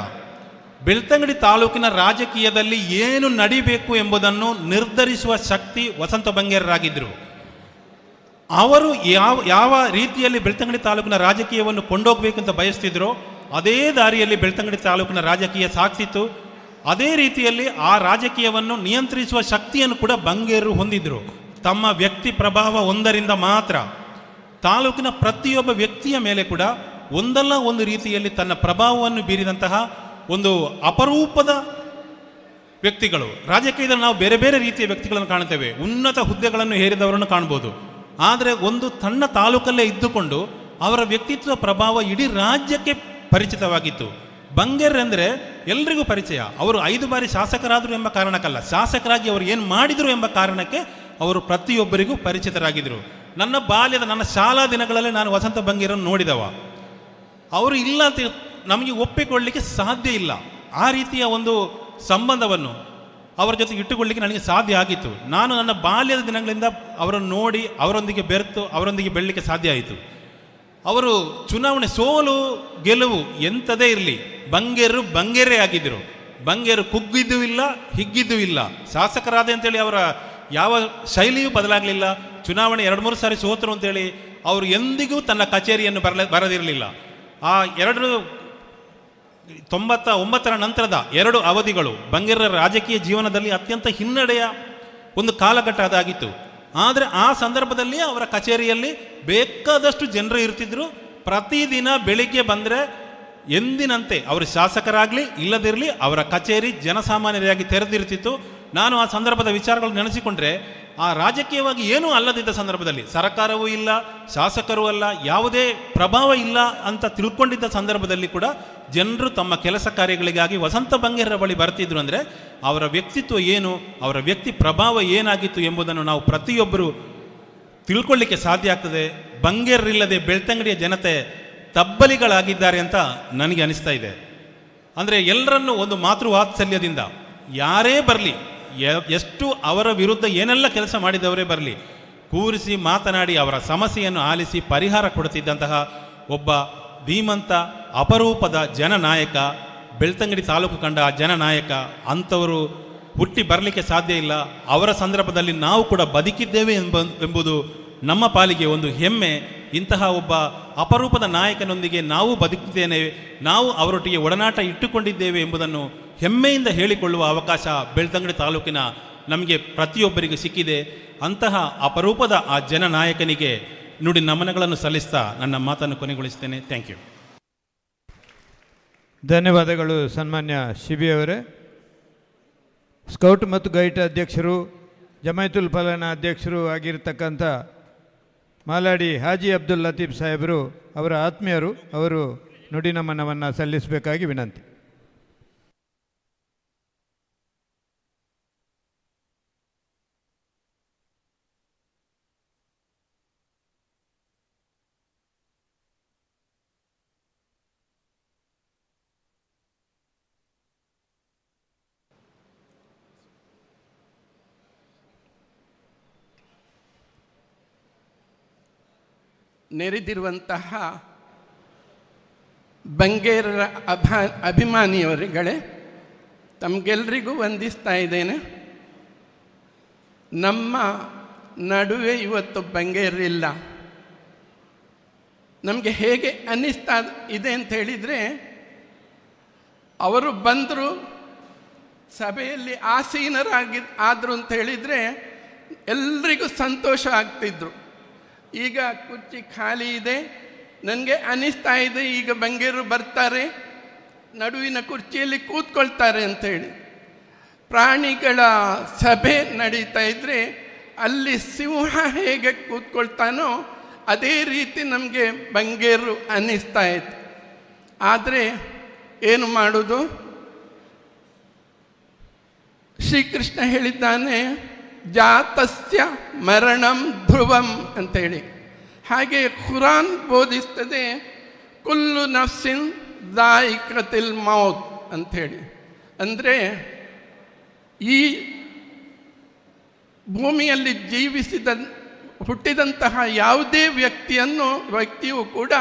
ಬೆಳ್ತಂಗಡಿ ತಾಲೂಕಿನ ರಾಜಕೀಯದಲ್ಲಿ ಏನು ನಡಿಬೇಕು ಎಂಬುದನ್ನು ನಿರ್ಧರಿಸುವ ಶಕ್ತಿ ವಸಂತ ಬಂಗೇರರಾಗಿದ್ದರು. ಅವರು ಯಾವ ರೀತಿಯಲ್ಲಿ ಬೆಳ್ತಂಗಡಿ ತಾಲೂಕಿನ ರಾಜಕೀಯವನ್ನು ಕೊಂಡೋಗಬೇಕಂತ ಬಯಸ್ತಿದ್ರೋ ಅದೇ ದಾರಿಯಲ್ಲಿ ಬೆಳ್ತಂಗಡಿ ತಾಲೂಕಿನ ರಾಜಕೀಯ ಸಾಗ್ತಿತ್ತು. ಅದೇ ರೀತಿಯಲ್ಲಿ ಆ ರಾಜಕೀಯವನ್ನು ನಿಯಂತ್ರಿಸುವ ಶಕ್ತಿಯನ್ನು ಕೂಡ ಬಂಗೇರರು ಹೊಂದಿದ್ರು. ತಮ್ಮ ವ್ಯಕ್ತಿ ಪ್ರಭಾವ ಒಂದರಿಂದ ಮಾತ್ರ ತಾಲೂಕಿನ ಪ್ರತಿಯೊಬ್ಬ ವ್ಯಕ್ತಿಯ ಮೇಲೆ ಕೂಡ ಒಂದಲ್ಲ ಒಂದು ರೀತಿಯಲ್ಲಿ ತನ್ನ ಪ್ರಭಾವವನ್ನು ಬೀರಿದಂತಹ ಒಂದು ಅಪರೂಪದ ವ್ಯಕ್ತಿಗಳು. ರಾಜಕೀಯದಲ್ಲಿ ನಾವು ಬೇರೆ ಬೇರೆ ರೀತಿಯ ವ್ಯಕ್ತಿಗಳನ್ನು ಕಾಣ್ತೇವೆ, ಉನ್ನತ ಹುದ್ದೆಗಳನ್ನು ಹೇರಿದವರನ್ನು ಕಾಣ್ಬೋದು. ಆದರೆ ಒಂದು ಸಣ್ಣ ತಾಲೂಕಲ್ಲೇ ಇದ್ದುಕೊಂಡು ಅವರ ವ್ಯಕ್ತಿತ್ವ ಪ್ರಭಾವ ಇಡೀ ರಾಜ್ಯಕ್ಕೆ ಪರಿಚಿತವಾಗಿತ್ತು. ಬಂಗೇರ್ ಅಂದರೆ ಎಲ್ರಿಗೂ ಪರಿಚಯ. ಅವರು 5 ಬಾರಿ ಶಾಸಕರಾದರು ಎಂಬ ಕಾರಣಕ್ಕಲ್ಲ, ಶಾಸಕರಾಗಿ ಅವರು ಏನು ಮಾಡಿದರು ಎಂಬ ಕಾರಣಕ್ಕೆ ಅವರು ಪ್ರತಿಯೊಬ್ಬರಿಗೂ ಪರಿಚಿತರಾಗಿದ್ದರು. ನನ್ನ ಬಾಲ್ಯದ, ನನ್ನ ಶಾಲಾ ದಿನಗಳಲ್ಲಿ ನಾನು ವಸಂತ ಬಂಗೇರನ್ನು ನೋಡಿದವ. ಅವರು ಇಲ್ಲ ಅಂತ ನಮಗೆ ಒಪ್ಪಿಕೊಳ್ಳಲಿಕ್ಕೆ ಸಾಧ್ಯ ಇಲ್ಲ. ಆ ರೀತಿಯ ಒಂದು ಸಂಬಂಧವನ್ನು ಅವರ ಜೊತೆ ಇಟ್ಟುಕೊಳ್ಳಿಕ್ಕೆ ನನಗೆ ಸಾಧ್ಯ ಆಗಿತ್ತು. ನಾನು ನನ್ನ ಬಾಲ್ಯದ ದಿನಗಳಿಂದ ಅವರನ್ನು ನೋಡಿ ಅವರೊಂದಿಗೆ ಬೆರೆತು ಅವರೊಂದಿಗೆ ಬೆಳಲಿಕ್ಕೆ ಸಾಧ್ಯ ಆಯಿತು. ಅವರು ಚುನಾವಣೆ ಸೋಲು ಗೆಲುವು ಎಂಥದೇ ಇರಲಿ, ಬಂಗೇರೇ ಆಗಿದ್ದರು. ಬಂಗೇರು ಕುಗ್ಗಿದ್ದೂ ಇಲ್ಲ, ಹಿಗ್ಗಿದ್ದೂ ಇಲ್ಲ. ಶಾಸಕರಾದ ಅಂತೇಳಿ ಅವರ ಯಾವ ಶೈಲಿಯೂ ಬದಲಾಗಲಿಲ್ಲ. ಚುನಾವಣೆ 2-3 ಸಾರಿ ಸೋತರು ಅಂತೇಳಿ ಅವರು ಎಂದಿಗೂ ತನ್ನ ಕಚೇರಿಯನ್ನು ಬರದಿರಲಿಲ್ಲ. ಆ 99ರ ನಂತರದ 2 ಅವಧಿಗಳು ಬಂಗೇರರ ರಾಜಕೀಯ ಜೀವನದಲ್ಲಿ ಅತ್ಯಂತ ಹಿನ್ನಡೆಯ ಒಂದು ಕಾಲಘಟ್ಟ ಅದಾಗಿತ್ತು. ಆದರೆ ಆ ಸಂದರ್ಭದಲ್ಲಿ ಅವರ ಕಚೇರಿಯಲ್ಲಿ ಬೇಕಾದಷ್ಟು ಜನರು ಇರ್ತಿದ್ರು. ಪ್ರತಿದಿನ ಬೆಳಿಗ್ಗೆ ಬಂದರೆ ಎಂದಿನಂತೆ ಅವರು ಶಾಸಕರಾಗಲಿ ಇಲ್ಲದಿರಲಿ ಅವರ ಕಚೇರಿ ಜನಸಾಮಾನ್ಯರಾಗಿ ತೆರೆದಿರ್ತಿತ್ತು. ನಾನು ಆ ಸಂದರ್ಭದ ವಿಚಾರಗಳು ನೆನೆಸಿಕೊಂಡ್ರೆ, ಆ ರಾಜಕೀಯವಾಗಿ ಏನೂ ಅಲ್ಲದಿದ್ದ ಸಂದರ್ಭದಲ್ಲಿ, ಸರ್ಕಾರವೂ ಇಲ್ಲ, ಶಾಸಕರೂ ಅಲ್ಲ, ಯಾವುದೇ ಪ್ರಭಾವ ಇಲ್ಲ ಅಂತ ತಿಳ್ಕೊಂಡಿದ್ದ ಸಂದರ್ಭದಲ್ಲಿ ಕೂಡ ಜನರು ತಮ್ಮ ಕೆಲಸ ಕಾರ್ಯಗಳಿಗಾಗಿ ವಸಂತ ಬಂಗೇರರ ಬಳಿ ಬರ್ತಿದ್ರು. ಅಂದರೆ ಅವರ ವ್ಯಕ್ತಿತ್ವ ಏನು, ಅವರ ವ್ಯಕ್ತಿ ಪ್ರಭಾವ ಏನಾಗಿತ್ತು ಎಂಬುದನ್ನು ನಾವು ಪ್ರತಿಯೊಬ್ಬರು ತಿಳ್ಕೊಳ್ಳಿಕ್ಕೆ ಸಾಧ್ಯ ಆಗ್ತದೆ. ಬಂಗೇರರಿಲ್ಲದೆ ಬೆಳ್ತಂಗಡಿಯ ಜನತೆ ತಬ್ಬಲಿಗಳಾಗಿದ್ದಾರೆ ಅಂತ ನನಗೆ ಅನಿಸ್ತಾ ಇದೆ. ಅಂದರೆ ಎಲ್ಲರನ್ನೂ ಒಂದು ಮಾತೃವಾತ್ಸಲ್ಯದಿಂದ ಯಾರೇ ಬರಲಿ, ಎಷ್ಟು ಅವರ ವಿರುದ್ಧ ಏನೆಲ್ಲ ಕೆಲಸ ಮಾಡಿದವರೇ ಬರಲಿ, ಕೂರಿಸಿ ಮಾತನಾಡಿ ಅವರ ಸಮಸ್ಯೆಯನ್ನು ಆಲಿಸಿ ಪರಿಹಾರ ಕೊಡುತ್ತಿದ್ದಂತಹ ಒಬ್ಬ ಧೀಮಂತ ಅಪರೂಪದ ಜನನಾಯಕ, ಬೆಳ್ತಂಗಡಿ ತಾಲೂಕು ಕಂಡ ಜನನಾಯಕ. ಅಂಥವರು ಹುಟ್ಟಿ ಬರಲಿಕ್ಕೆ ಸಾಧ್ಯ ಇಲ್ಲ. ಅವರ ಸಂದರ್ಭದಲ್ಲಿ ನಾವು ಕೂಡ ಬದುಕಿದ್ದೇವೆ ಎಂಬುದು ನಮ್ಮ ಪಾಲಿಗೆ ಒಂದು ಹೆಮ್ಮೆ. ಇಂತಹ ಒಬ್ಬ ಅಪರೂಪದ ನಾಯಕನೊಂದಿಗೆ ನಾವು ಬದುಕಿದ್ದೇನೆ, ನಾವು ಅವರೊಟ್ಟಿಗೆ ಒಡನಾಟ ಇಟ್ಟುಕೊಂಡಿದ್ದೇವೆ ಎಂಬುದನ್ನು ಹೆಮ್ಮೆಯಿಂದ ಹೇಳಿಕೊಳ್ಳುವ ಅವಕಾಶ ಬೆಳ್ತಂಗಡಿ ತಾಲೂಕಿನ ನಮಗೆ ಪ್ರತಿಯೊಬ್ಬರಿಗೂ ಸಿಕ್ಕಿದೆ. ಅಂತಹ ಅಪರೂಪದ ಆ ಜನನಾಯಕನಿಗೆ ನುಡಿ ನಮನಗಳನ್ನು ಸಲ್ಲಿಸ್ತಾ ನನ್ನ ಮಾತನ್ನು ಕೊನೆಗೊಳಿಸ್ತೇನೆ. Thank you. ಧನ್ಯವಾದಗಳು ಸನ್ಮಾನ್ಯ ಶಿಬಿಯವರೇ. ಸ್ಕೌಟ್ ಮತ್ತು ಗೈಡ್ ಅಧ್ಯಕ್ಷರು, ಜಮಾಯಿತುಲ್ ಫಲಾನ ಅಧ್ಯಕ್ಷರು ಆಗಿರ್ತಕ್ಕಂಥ ಮಾಲಾಡಿ ಹಾಜಿ ಅಬ್ದುಲ್ ಲತೀಫ್ ಸಾಹೇಬರು, ಅವರ ಆತ್ಮೀಯರು, ಅವರು ನುಡಿ ನಮನವನ್ನು ಸಲ್ಲಿಸಬೇಕಾಗಿ ವಿನಂತಿ. ನೆರೆದಿರುವಂತಹ ಬಂಗೇರರ ಅಭಿಮಾನಿಯವರುಗಳೇ, ತಮಗೆಲ್ಲರಿಗೂ ವಂದಿಸ್ತಾ ಇದ್ದೇನೆ. ನಮ್ಮ ನಡುವೆ ಇವತ್ತು ಬಂಗೇರಿಲ್ಲ. ನಮಗೆ ಹೇಗೆ ಅನ್ನಿಸ್ತಾ ಇದೆ ಅಂತ ಹೇಳಿದರೆ, ಅವರು ಬಂದರು, ಸಭೆಯಲ್ಲಿ ಆದರೂ ಅಂತ ಹೇಳಿದರೆ ಎಲ್ರಿಗೂ ಸಂತೋಷ ಆಗ್ತಿದ್ರು. ಈಗ ಕುರ್ಚಿ ಖಾಲಿ ಇದೆ, ನನಗೆ ಅನ್ನಿಸ್ತಾ ಇದೆ ಈಗ ಬಂಗೇರು ಬರ್ತಾರೆ, ನಡುವಿನ ಕುರ್ಚಿಯಲ್ಲಿ ಕೂತ್ಕೊಳ್ತಾರೆ ಅಂಥೇಳಿ. ಪ್ರಾಣಿಗಳ ಸಭೆ ನಡೀತಾ ಇದ್ದರೆ ಅಲ್ಲಿ ಸಿಂಹ ಹೇಗೆ ಕೂತ್ಕೊಳ್ತಾನೋ ಅದೇ ರೀತಿ ನಮಗೆ ಬಂಗೇರು ಅನ್ನಿಸ್ತಾ ಇತ್ತು. ಆದರೆ ಏನು ಮಾಡೋದು, ಶ್ರೀಕೃಷ್ಣ ಹೇಳಿದ್ದಾನೆ, ಜಾತಸ್ಯ ಮರಣಂ ಧ್ರುವಂ ಅಂತೇಳಿ. ಹಾಗೆ ಖುರಾನ್ ಬೋಧಿಸ್ತದೆ, ಕುಲ್ಲು ನಫ್ಸಿನ್ ದಾಯಿಕತಿಲ್ ಮೌತ್ ಅಂಥೇಳಿ. ಅಂದರೆ ಈ ಭೂಮಿಯಲ್ಲಿ ಹುಟ್ಟಿದಂತಹ ಯಾವುದೇ ವ್ಯಕ್ತಿಯು ಕೂಡ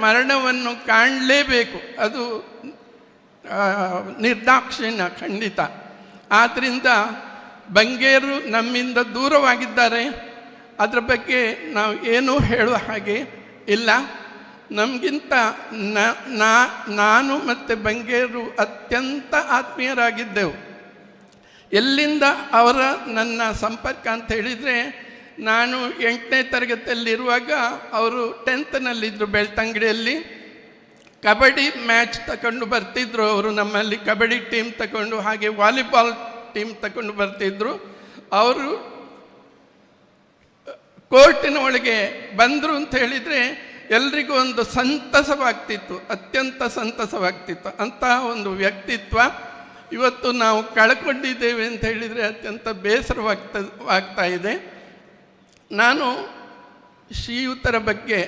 ಮರಣವನ್ನು ಕಾಣಲೇಬೇಕು. ಅದು ನಿರ್ದಾಕ್ಷಿಣ್ಯ, ಖಂಡಿತ. ಆದ್ದರಿಂದ ಬಂಗೇರು ನಮ್ಮಿಂದ ದೂರವಾಗಿದ್ದಾರೆ. ಅದರ ಬಗ್ಗೆ ನಾವು ಏನೂ ಹೇಳುವ ಹಾಗೆ ಇಲ್ಲ. ನಮಗಿಂತ ನಾನು ಮತ್ತು ಬಂಗೇರು ಅತ್ಯಂತ ಆತ್ಮೀಯರಾಗಿದ್ದೆವು. ಎಲ್ಲಿಂದ ಅವರ ನನ್ನ ಸಂಪರ್ಕ ಅಂತ ಹೇಳಿದರೆ, ನಾನು 8ನೇ ತರಗತಿಯಲ್ಲಿರುವಾಗ ಅವರು 10th ಬೆಳ್ತಂಗಡಿಯಲ್ಲಿ ಕಬಡ್ಡಿ ಮ್ಯಾಚ್ ತಗೊಂಡು ಬರ್ತಿದ್ರು. ಅವರು ನಮ್ಮಲ್ಲಿ ಕಬಡ್ಡಿ ಟೀಮ್ ತಗೊಂಡು, ಹಾಗೆ ವಾಲಿಬಾಲ್ ಟೀಮ್ ತಗೊಂಡು ಬರ್ತಿದ್ರು. ಅವರು ಕೋರ್ಟಿನ ಒಳಗೆ ಬಂದರು ಅಂತ ಹೇಳಿದರೆ ಎಲ್ರಿಗೂ ಒಂದು ಸಂತಸವಾಗ್ತಿತ್ತು, ಅತ್ಯಂತ ಸಂತಸವಾಗ್ತಿತ್ತು. ಅಂತಹ ಒಂದು ವ್ಯಕ್ತಿತ್ವ ಇವತ್ತು ನಾವು ಕಳ್ಕೊಂಡಿದ್ದೇವೆ ಅಂತ ಹೇಳಿದರೆ ಅತ್ಯಂತ ಬೇಸರವಾಗ್ತಾ ಇದೆ. ನಾನು ಶ್ರೀಯುತರ ಬಗ್ಗೆ,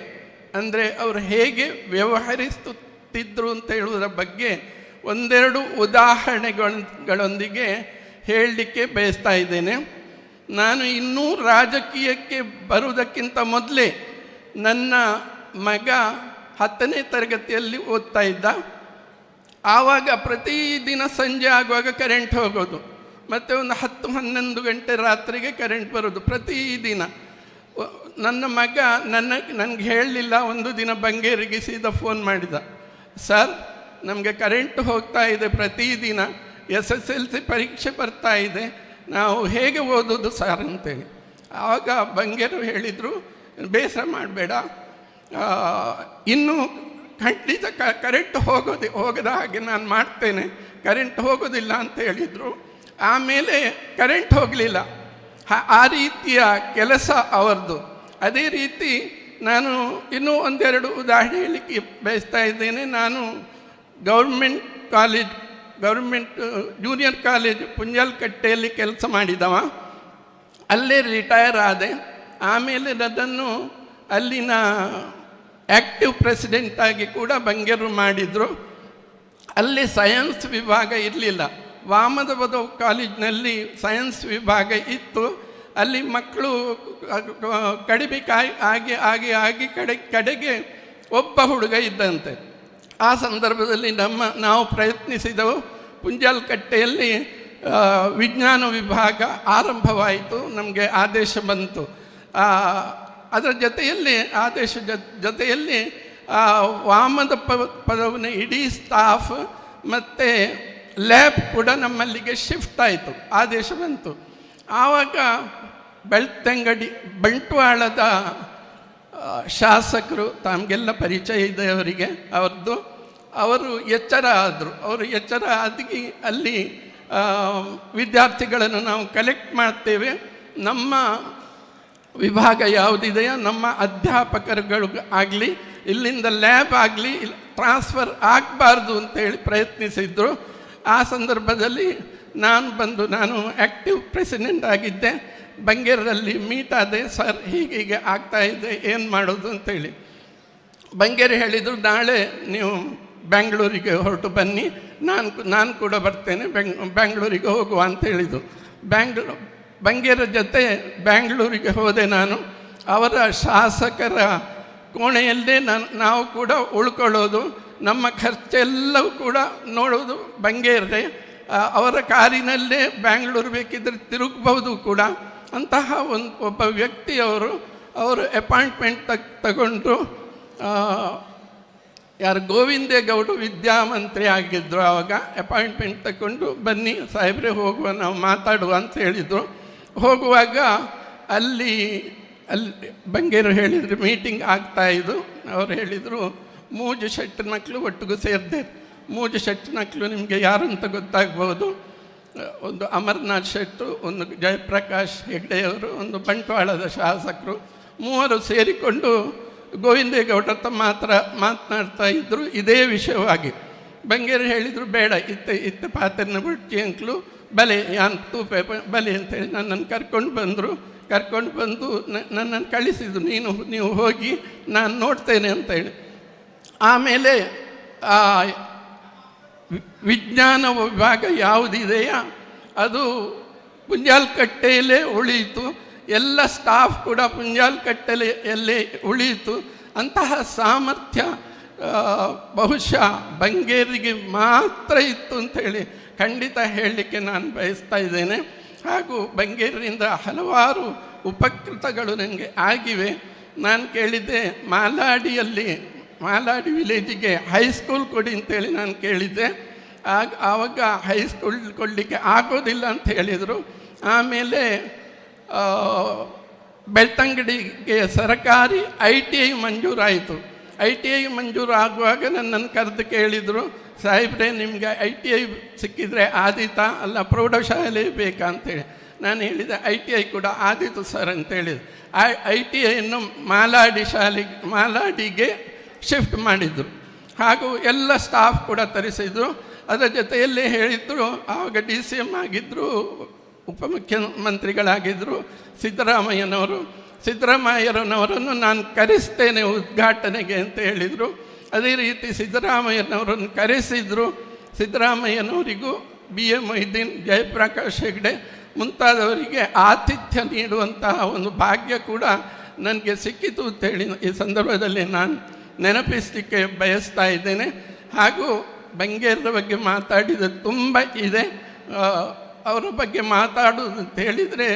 ಅಂದರೆ ಅವರು ಹೇಗೆ ವ್ಯವಹರಿಸುತ್ತಿದ್ದರು ಅಂತ ಹೇಳುವುದರ ಬಗ್ಗೆ ಒಂದೆರಡು ಉದಾಹರಣೆಗಳೊಂದಿಗೆ ಹೇಳಲಿಕ್ಕೆ ಬಯಸ್ತಾ ಇದ್ದೇನೆ. ನಾನು ಇನ್ನೂ ರಾಜಕೀಯಕ್ಕೆ ಬರುವುದಕ್ಕಿಂತ ಮೊದಲೇ ನನ್ನ ಮಗ 10ನೇ ತರಗತಿಯಲ್ಲಿ ಓದ್ತಾ ಇದ್ದ. ಆವಾಗ ಪ್ರತಿದಿನ ಸಂಜೆ ಆಗುವಾಗ ಕರೆಂಟ್ ಹೋಗೋದು, ಮತ್ತು ಒಂದು 10-11 ಗಂಟೆ ರಾತ್ರಿಗೆ ಕರೆಂಟ್ ಬರೋದು ಪ್ರತಿದಿನ. ನನ್ನ ಮಗ ನನಗೆ ಹೇಳಲಿಲ್ಲ. ಒಂದು ದಿನ ಬಂಗೇರಿಗೆ ಸೀದಾ ಫೋನ್ ಮಾಡಿದ, ಸರ್ ನಮಗೆ ಕರೆಂಟ್ ಹೋಗ್ತಾ ಇದೆ ಪ್ರತಿದಿನ, SSLC ಪರೀಕ್ಷೆ ಬರ್ತಾ ಇದೆ, ನಾವು ಹೇಗೆ ಓದೋದು ಸರ್ ಅಂತೇಳಿ. ಆವಾಗ ಬಂಗೇರು ಹೇಳಿದರು, ಬೇಸರ ಮಾಡಬೇಡ, ಇನ್ನೂ ಖಂಡಿತ ಕರೆಂಟ್ ಹೋಗದ ಹಾಗೆ ನಾನು ಮಾಡ್ತೇನೆ, ಕರೆಂಟ್ ಹೋಗೋದಿಲ್ಲ ಅಂತ ಹೇಳಿದರು. ಆಮೇಲೆ ಕರೆಂಟ್ ಹೋಗಲಿಲ್ಲ. ಆ ರೀತಿಯ ಕೆಲಸ ಅವರದು. ಅದೇ ರೀತಿ ನಾನು ಇನ್ನೂ ಒಂದೆರಡು ಉದಾಹರಣೆ ಹೇಳಲಿಕ್ಕೆ ಬಯಸ್ತಾ ಇದ್ದೇನೆ. ನಾನು ಗೌರ್ಮೆಂಟ್ ಜೂನಿಯರ್ ಕಾಲೇಜ್ ಪುಂಜಾಲ್ಕಟ್ಟೆಯಲ್ಲಿ ಕೆಲಸ ಮಾಡಿದವ. ಅಲ್ಲೇ ರಿಟೈರ್ ಆದೆ. ಆಮೇಲೆ ಅದನ್ನು ಅಲ್ಲಿನ ಆ್ಯಕ್ಟಿವ್ ಪ್ರೆಸಿಡೆಂಟಾಗಿ ಕೂಡ ಬಂಗೇರು ಮಾಡಿದರು. ಅಲ್ಲಿ ಸೈನ್ಸ್ ವಿಭಾಗ ಇರಲಿಲ್ಲ. ವಾಮದಬದವು ಕಾಲೇಜಿನಲ್ಲಿ ಸೈನ್ಸ್ ವಿಭಾಗ ಇತ್ತು. ಅಲ್ಲಿ ಮಕ್ಕಳು ಕಡಿಮೆ ಆಗಿ ಕಡೆಗೆ ಒಬ್ಬ ಹುಡುಗ ಇದ್ದಂತೆ. ಆ ಸಂದರ್ಭದಲ್ಲಿ ನಾವು ಪ್ರಯತ್ನಿಸಿದೆವು. ಪುಂಜಾಲ್ಕಟ್ಟೆಯಲ್ಲಿ ವಿಜ್ಞಾನ ವಿಭಾಗ ಆರಂಭವಾಯಿತು. ನಮಗೆ ಆದೇಶ ಬಂತು. ಅದರ ಜೊತೆಯಲ್ಲಿ ವಾಮದ ಪದವಿನ ಇಡೀ ಸ್ಟಾಫ್ ಮತ್ತು ಲ್ಯಾಬ್ ಕೂಡ ನಮ್ಮಲ್ಲಿಗೆ ಶಿಫ್ಟ್ ಆಯಿತು, ಆದೇಶ ಬಂತು. ಆವಾಗ ಬಂಟ್ವಾಳದ ಶಾಸಕರು, ತಮಗೆಲ್ಲ ಪರಿಚಯ ಇದೆ ಅವರಿಗೆ, ಅವರು ಎಚ್ಚರ ಆದರು. ಆಗಿ ಅಲ್ಲಿ ವಿದ್ಯಾರ್ಥಿಗಳನ್ನು ನಾವು ಕಲೆಕ್ಟ್ ಮಾಡ್ತೇವೆ, ನಮ್ಮ ವಿಭಾಗ ಯಾವುದಿದೆಯೋ ನಮ್ಮ ಅಧ್ಯಾಪಕರುಗಳು ಆಗಲಿ, ಇಲ್ಲಿಂದ ಲ್ಯಾಬ್ ಆಗಲಿ ಟ್ರಾನ್ಸ್ಫರ್ ಆಗಬಾರ್ದು ಅಂತೇಳಿ ಪ್ರಯತ್ನಿಸಿದ್ರು. ಆ ಸಂದರ್ಭದಲ್ಲಿ ನಾನು ಆ್ಯಕ್ಟಿವ್ ಪ್ರೆಸಿಡೆಂಟ್ ಆಗಿದ್ದೆ. ಬಂಗೇರಲ್ಲಿ ಮೀಟ್ ಆದೆ, ಸರ್ ಹೀಗೆ ಆಗ್ತಾ ಇದೆ, ಏನು ಮಾಡೋದು ಅಂತೇಳಿ. ಬಂಗೇರು ಹೇಳಿದರು, ನಾಳೆ ನೀವು ಬ್ಯಾಂಗ್ಳೂರಿಗೆ ಹೊರಟು ಬನ್ನಿ, ನಾನು ಕೂಡ ಬರ್ತೇನೆ, ಬ್ಯಾಂಗ್ಳೂರಿಗೆ ಹೋಗುವ ಅಂತ ಹೇಳಿದರು. ಬಂಗೇರ ಜೊತೆ ಬ್ಯಾಂಗ್ಳೂರಿಗೆ ಹೋದೆ ನಾನು. ಅವರ ಶಾಸಕರ ಕೋಣೆಯಲ್ಲೇ ನಾವು ಕೂಡ ಉಳ್ಕೊಳ್ಳೋದು, ನಮ್ಮ ಖರ್ಚೆಲ್ಲವೂ ಕೂಡ ನೋಡೋದು ಬಂಗೇರೇ. ಅವರ ಕಾರಿನಲ್ಲೇ ಬ್ಯಾಂಗ್ಳೂರು ಬೇಕಿದ್ದರೆ ತಿರುಗಬಹುದು ಕೂಡ. ಅಂತಹ ಒಬ್ಬ ವ್ಯಕ್ತಿಯವರು ಅಪಾಯಿಂಟ್ಮೆಂಟ್ ತಗೊಂಡು, ಗೋವಿಂದೇಗೌಡರು ವಿದ್ಯಾಮಂತ್ರಿ ಆಗಿದ್ದರು. ಆವಾಗ ಅಪಾಯಿಂಟ್ಮೆಂಟ್ ತಗೊಂಡು ಬನ್ನಿ ಸಾಹೇಬ್ರೆ ಹೋಗುವ, ನಾವು ಮಾತಾಡುವ ಅಂತ ಹೇಳಿದರು. ಹೋಗುವಾಗ ಅಲ್ಲಿ ಬಂಗೇರು ಹೇಳಿದರು ಮೀಟಿಂಗ್ ಆಗ್ತಾಯಿದ್ದು. ಅವರು ಹೇಳಿದರು, 3 ಶೆಟ್ಟಿ ಮಕ್ಕಳು ಒಟ್ಟಿಗೂ ಸೇರಿದೆ. 3 ಶೆಟ್ಟಿ ಮಕ್ಕಳು ನಿಮಗೆ ಯಾರು ಅಂತ ಗೊತ್ತಾಗ್ಬೋದು. ಒಂದು ಅಮರ್ನಾಥ್ ಶೆಟ್ಟು, ಒಂದು ಜಯಪ್ರಕಾಶ್ ಹೆಗ್ಡೆಯವರು, ಒಂದು ಬಂಟ್ವಾಳದ ಶಾಸಕರು. 3 ಸೇರಿಕೊಂಡು ಗೋವಿಂದೇಗೌಡರ ಹತ್ರ ಮಾತನಾಡ್ತಾ ಇದ್ದರು ಇದೇ ವಿಷಯವಾಗಿ. ಬಂಗೇರು ಹೇಳಿದರು, ಬೇಡ ಇತ್ತ ಪಾತ್ರನ ಬಿಡ್ತಿ ಅಂಕ್ಲು, ಬಲೆ ಯಾನ್ ತೂಪೆ ಬಲೆ ಅಂತೇಳಿ ನನ್ನನ್ನು ಕರ್ಕೊಂಡು ಬಂದು ನನ್ನನ್ನು ಕಳಿಸಿದ್ರು. ನೀವು ಹೋಗಿ ನಾನು ನೋಡ್ತೇನೆ ಅಂತೇಳಿ. ಆಮೇಲೆ ವಿಜ್ಞಾನ ವಿಭಾಗ ಯಾವುದಿದೆಯಾ ಅದು ಪುಂಜಾಲ್ಕಟ್ಟೆಯಲ್ಲೇ ಉಳಿಯಿತು. ಎಲ್ಲ ಸ್ಟಾಫ್ ಕೂಡ ಪುಂಜಾಲ್ಕಟ್ಟೆಯಲ್ಲೇ ಉಳಿಯಿತು. ಅಂತಹ ಸಾಮರ್ಥ್ಯ ಬಹುಶಃ ಬಂಗೇರಿಗೆ ಮಾತ್ರ ಇತ್ತು ಅಂಥೇಳಿ ಖಂಡಿತ ಹೇಳಲಿಕ್ಕೆ ನಾನು ಬಯಸ್ತಾ ಇದ್ದೇನೆ. ಹಾಗೂ ಬಂಗೇರಿನಿಂದ ಹಲವಾರು ಉಪಕೃತಗಳು ನನಗೆ ಆಗಿವೆ. ನಾನು ಕೇಳಿದ್ದೆ, ಮಾಲಾಡಿ ವಿಲೇಜಿಗೆ ಹೈಸ್ಕೂಲ್ ಕೊಡಿ ಅಂತೇಳಿ ನಾನು ಕೇಳಿದ್ದೆ. ಆವಾಗ ಹೈಸ್ಕೂಲ್ ಕೊಡಲಿಕ್ಕೆ ಆಗೋದಿಲ್ಲ ಅಂತ ಹೇಳಿದರು. ಆಮೇಲೆ ಬೆಳ್ತಂಗಡಿಗೆ ಸರಕಾರಿ ITI ಮಂಜೂರಾಯಿತು. ITI ಮಂಜೂರು ಆಗುವಾಗ ನನ್ನನ್ನು ಕರೆದು ಕೇಳಿದರು, ಸಾಹೇಬ್ರೆ ನಿಮಗೆ ITI ಸಿಕ್ಕಿದರೆ ಆದೀತಾ ಅಲ್ಲ ಪ್ರೌಢಶಾಲೆ ಬೇಕಾ ಅಂತೇಳಿ. ನಾನು ಹೇಳಿದೆ ITI ಕೂಡ ಆದೀತು ಸರ್ ಅಂತೇಳಿದೆ. ITIಯನ್ನು ಮಾಲಾಡಿಗೆ ಶಿಫ್ಟ್ ಮಾಡಿದರು. ಹಾಗೂ ಎಲ್ಲ ಸ್ಟಾಫ್ ಕೂಡ ತರಿಸಿದರು. ಅದರ ಜೊತೆಯಲ್ಲಿ ಹೇಳಿದರು, ಆವಾಗ DCM ಆಗಿದ್ದರು, ಉಪಮುಖ್ಯಮಂತ್ರಿಗಳಾಗಿದ್ದರು ಸಿದ್ದರಾಮಯ್ಯನವರನ್ನು ನಾನು ಕರೆಸ್ತೇನೆ ಉದ್ಘಾಟನೆಗೆ ಅಂತ ಹೇಳಿದರು. ಅದೇ ರೀತಿ ಸಿದ್ದರಾಮಯ್ಯನವರನ್ನು ಕರೆಸಿದರು. ಸಿದ್ದರಾಮಯ್ಯನವರಿಗೂ BA ಮೊಯ್ದೀನ್, ಜಯಪ್ರಕಾಶ್ ಹೆಗ್ಡೆ ಮುಂತಾದವರಿಗೆ ಆತಿಥ್ಯ ನೀಡುವಂತಹ ಒಂದು ಭಾಗ್ಯ ಕೂಡ ನನಗೆ ಸಿಕ್ಕಿತು ಅಂತೇಳಿ ಈ ಸಂದರ್ಭದಲ್ಲಿ ನಾನು ನೆನಪಿಸಲಿಕ್ಕೆ ಬಯಸ್ತಾ ಇದ್ದೇನೆ. ಹಾಗೂ ಬಂಗೇರರ ಬಗ್ಗೆ ಮಾತಾಡಿದ ತುಂಬ ಇದೆ. ಅವರ ಬಗ್ಗೆ ಮಾತಾಡುವುದು ಅಂತ ಹೇಳಿದರೆ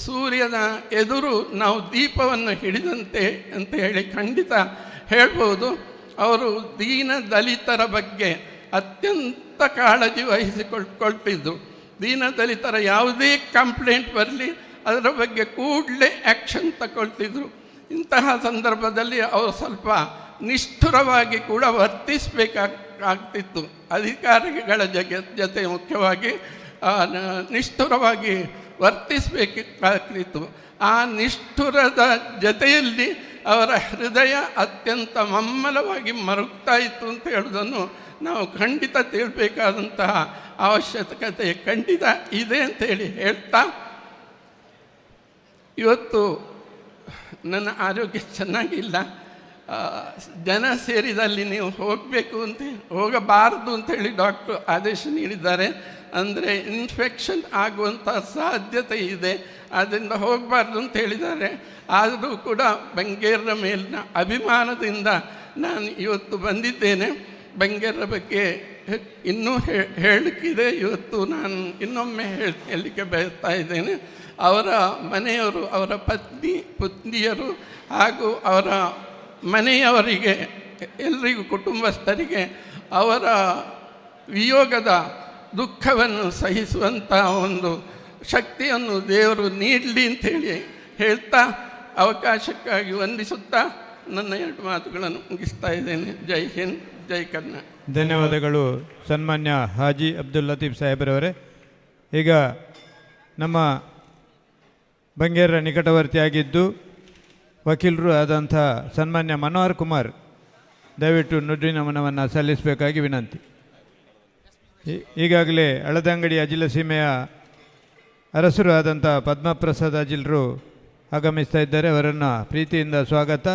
ಸೂರ್ಯನ ಎದುರು ನಾವು ದೀಪವನ್ನು ಹಿಡಿದಂತೆ ಅಂತ ಹೇಳಿ ಖಂಡಿತ ಹೇಳ್ಬೋದು. ಅವರು ದೀನ ದಲಿತರ ಬಗ್ಗೆ ಅತ್ಯಂತ ಕಾಳಜಿ ವಹಿಸಿಕೊಳ್ತಿದ್ದು. ದೀನ ದಲಿತರ ಯಾವುದೇ ಕಂಪ್ಲೇಂಟ್ ಬರಲಿ ಅದರ ಬಗ್ಗೆ ಕೂಡಲೇ ಆ್ಯಕ್ಷನ್ ತಗೊಳ್ತಿದ್ರು. ಇಂತಹ ಸಂದರ್ಭದಲ್ಲಿ ಅವರು ಸ್ವಲ್ಪ ನಿಷ್ಠುರವಾಗಿ ಕೂಡ ವರ್ತಿಸಬೇಕಾಗ್ತಿತ್ತು. ಅಧಿಕಾರಿಗಳ ಜೊತೆ ಮುಖ್ಯವಾಗಿ ನಿಷ್ಠುರವಾಗಿ ವರ್ತಿಸಬೇಕಾಗ್ತಿತ್ತು. ಆ ನಿಷ್ಠುರದ ಜೊತೆಯಲ್ಲಿ ಅವರ ಹೃದಯ ಅತ್ಯಂತ ಮಮ್ಮಲವಾಗಿ ಮರುಗ್ತಾ ಇತ್ತು ಅಂತ ಹೇಳೋದನ್ನು ನಾವು ಖಂಡಿತ ತಿಳ್ಬೇಕಾದಂತಹ ಅವಶ್ಯಕತೆ ಖಂಡಿತ ಇದೆ ಅಂತೇಳಿ ಹೇಳ್ತಾ, ಇವತ್ತು ನನ್ನ ಆರೋಗ್ಯ ಚೆನ್ನಾಗಿಲ್ಲ. ಜನ ಸೇರಿದಲ್ಲಿ ನೀವು ಹೋಗಬೇಕು ಅಂತ ಹೋಗಬಾರ್ದು ಅಂತೇಳಿ ಡಾಕ್ಟ್ರು ಆದೇಶ ನೀಡಿದ್ದಾರೆ. ಅಂದರೆ ಇನ್ಫೆಕ್ಷನ್ ಆಗುವಂಥ ಸಾಧ್ಯತೆ ಇದೆ, ಆದ್ದರಿಂದ ಹೋಗಬಾರ್ದು ಅಂತ ಹೇಳಿದ್ದಾರೆ. ಆದರೂ ಕೂಡ ಬಂಗೇರರ ಮೇಲಿನ ಅಭಿಮಾನದಿಂದ ನಾನು ಇವತ್ತು ಬಂದಿದ್ದೇನೆ. ಬಂಗೇರರ ಬಗ್ಗೆ ಇನ್ನೂ ಹೇಳಲಿಕ್ಕಿದೆ. ಇವತ್ತು ನಾನು ಇನ್ನೊಮ್ಮೆ ಹೇಳಲಿಕ್ಕೆ ಬಯಸ್ತಾ ಇದ್ದೇನೆ. ಅವರ ಮನೆಯವರು, ಅವರ ಪತ್ನಿಯರು ಹಾಗೂ ಅವರ ಮನೆಯವರಿಗೆ, ಎಲ್ಲರಿಗೂ ಕುಟುಂಬಸ್ಥರಿಗೆ ಅವರ ವಿಯೋಗದ ದುಃಖವನ್ನು ಸಹಿಸುವಂಥ ಒಂದು ಶಕ್ತಿಯನ್ನು ದೇವರು ನೀಡಲಿ ಅಂಥೇಳಿ ಹೇಳ್ತಾ, ಅವಕಾಶಕ್ಕಾಗಿ ವಂದಿಸುತ್ತಾ ನನ್ನ 2 ಮಾತುಗಳನ್ನು ಮುಗಿಸ್ತಾ ಇದ್ದೇನೆ. ಜೈ ಹಿಂದ್, ಜೈ ಕರ್ನಾಟಕ. ಧನ್ಯವಾದಗಳು ಸನ್ಮಾನ್ಯ ಹಾಜಿ ಅಬ್ದುಲ್ ಲತೀಫ್ ಸಾಹೇಬ್ರವರೇ. ಈಗ ನಮ್ಮ ಬಂಗೇರರ ನಿಕಟವರ್ತಿಯಾಗಿದ್ದು ವಕೀಲರು ಆದಂಥ ಸನ್ಮಾನ್ಯ ಮನೋಹರ್ ಕುಮಾರ್ ದಯವಿಟ್ಟು ನುಡಿ ನಮನವನ್ನು ಸಲ್ಲಿಸಬೇಕಾಗಿ ವಿನಂತಿ. ಈಗಾಗಲೇ ಹಳದಂಗಡಿ ಅಜಿಲ ಸೀಮೆಯ ಅರಸರು ಆದಂಥ ಪದ್ಮಪ್ರಸಾದ್ ಅಜಿಲರು ಆಗಮಿಸ್ತಾ ಇದ್ದಾರೆ. ಅವರನ್ನು ಪ್ರೀತಿಯಿಂದ ಸ್ವಾಗತ.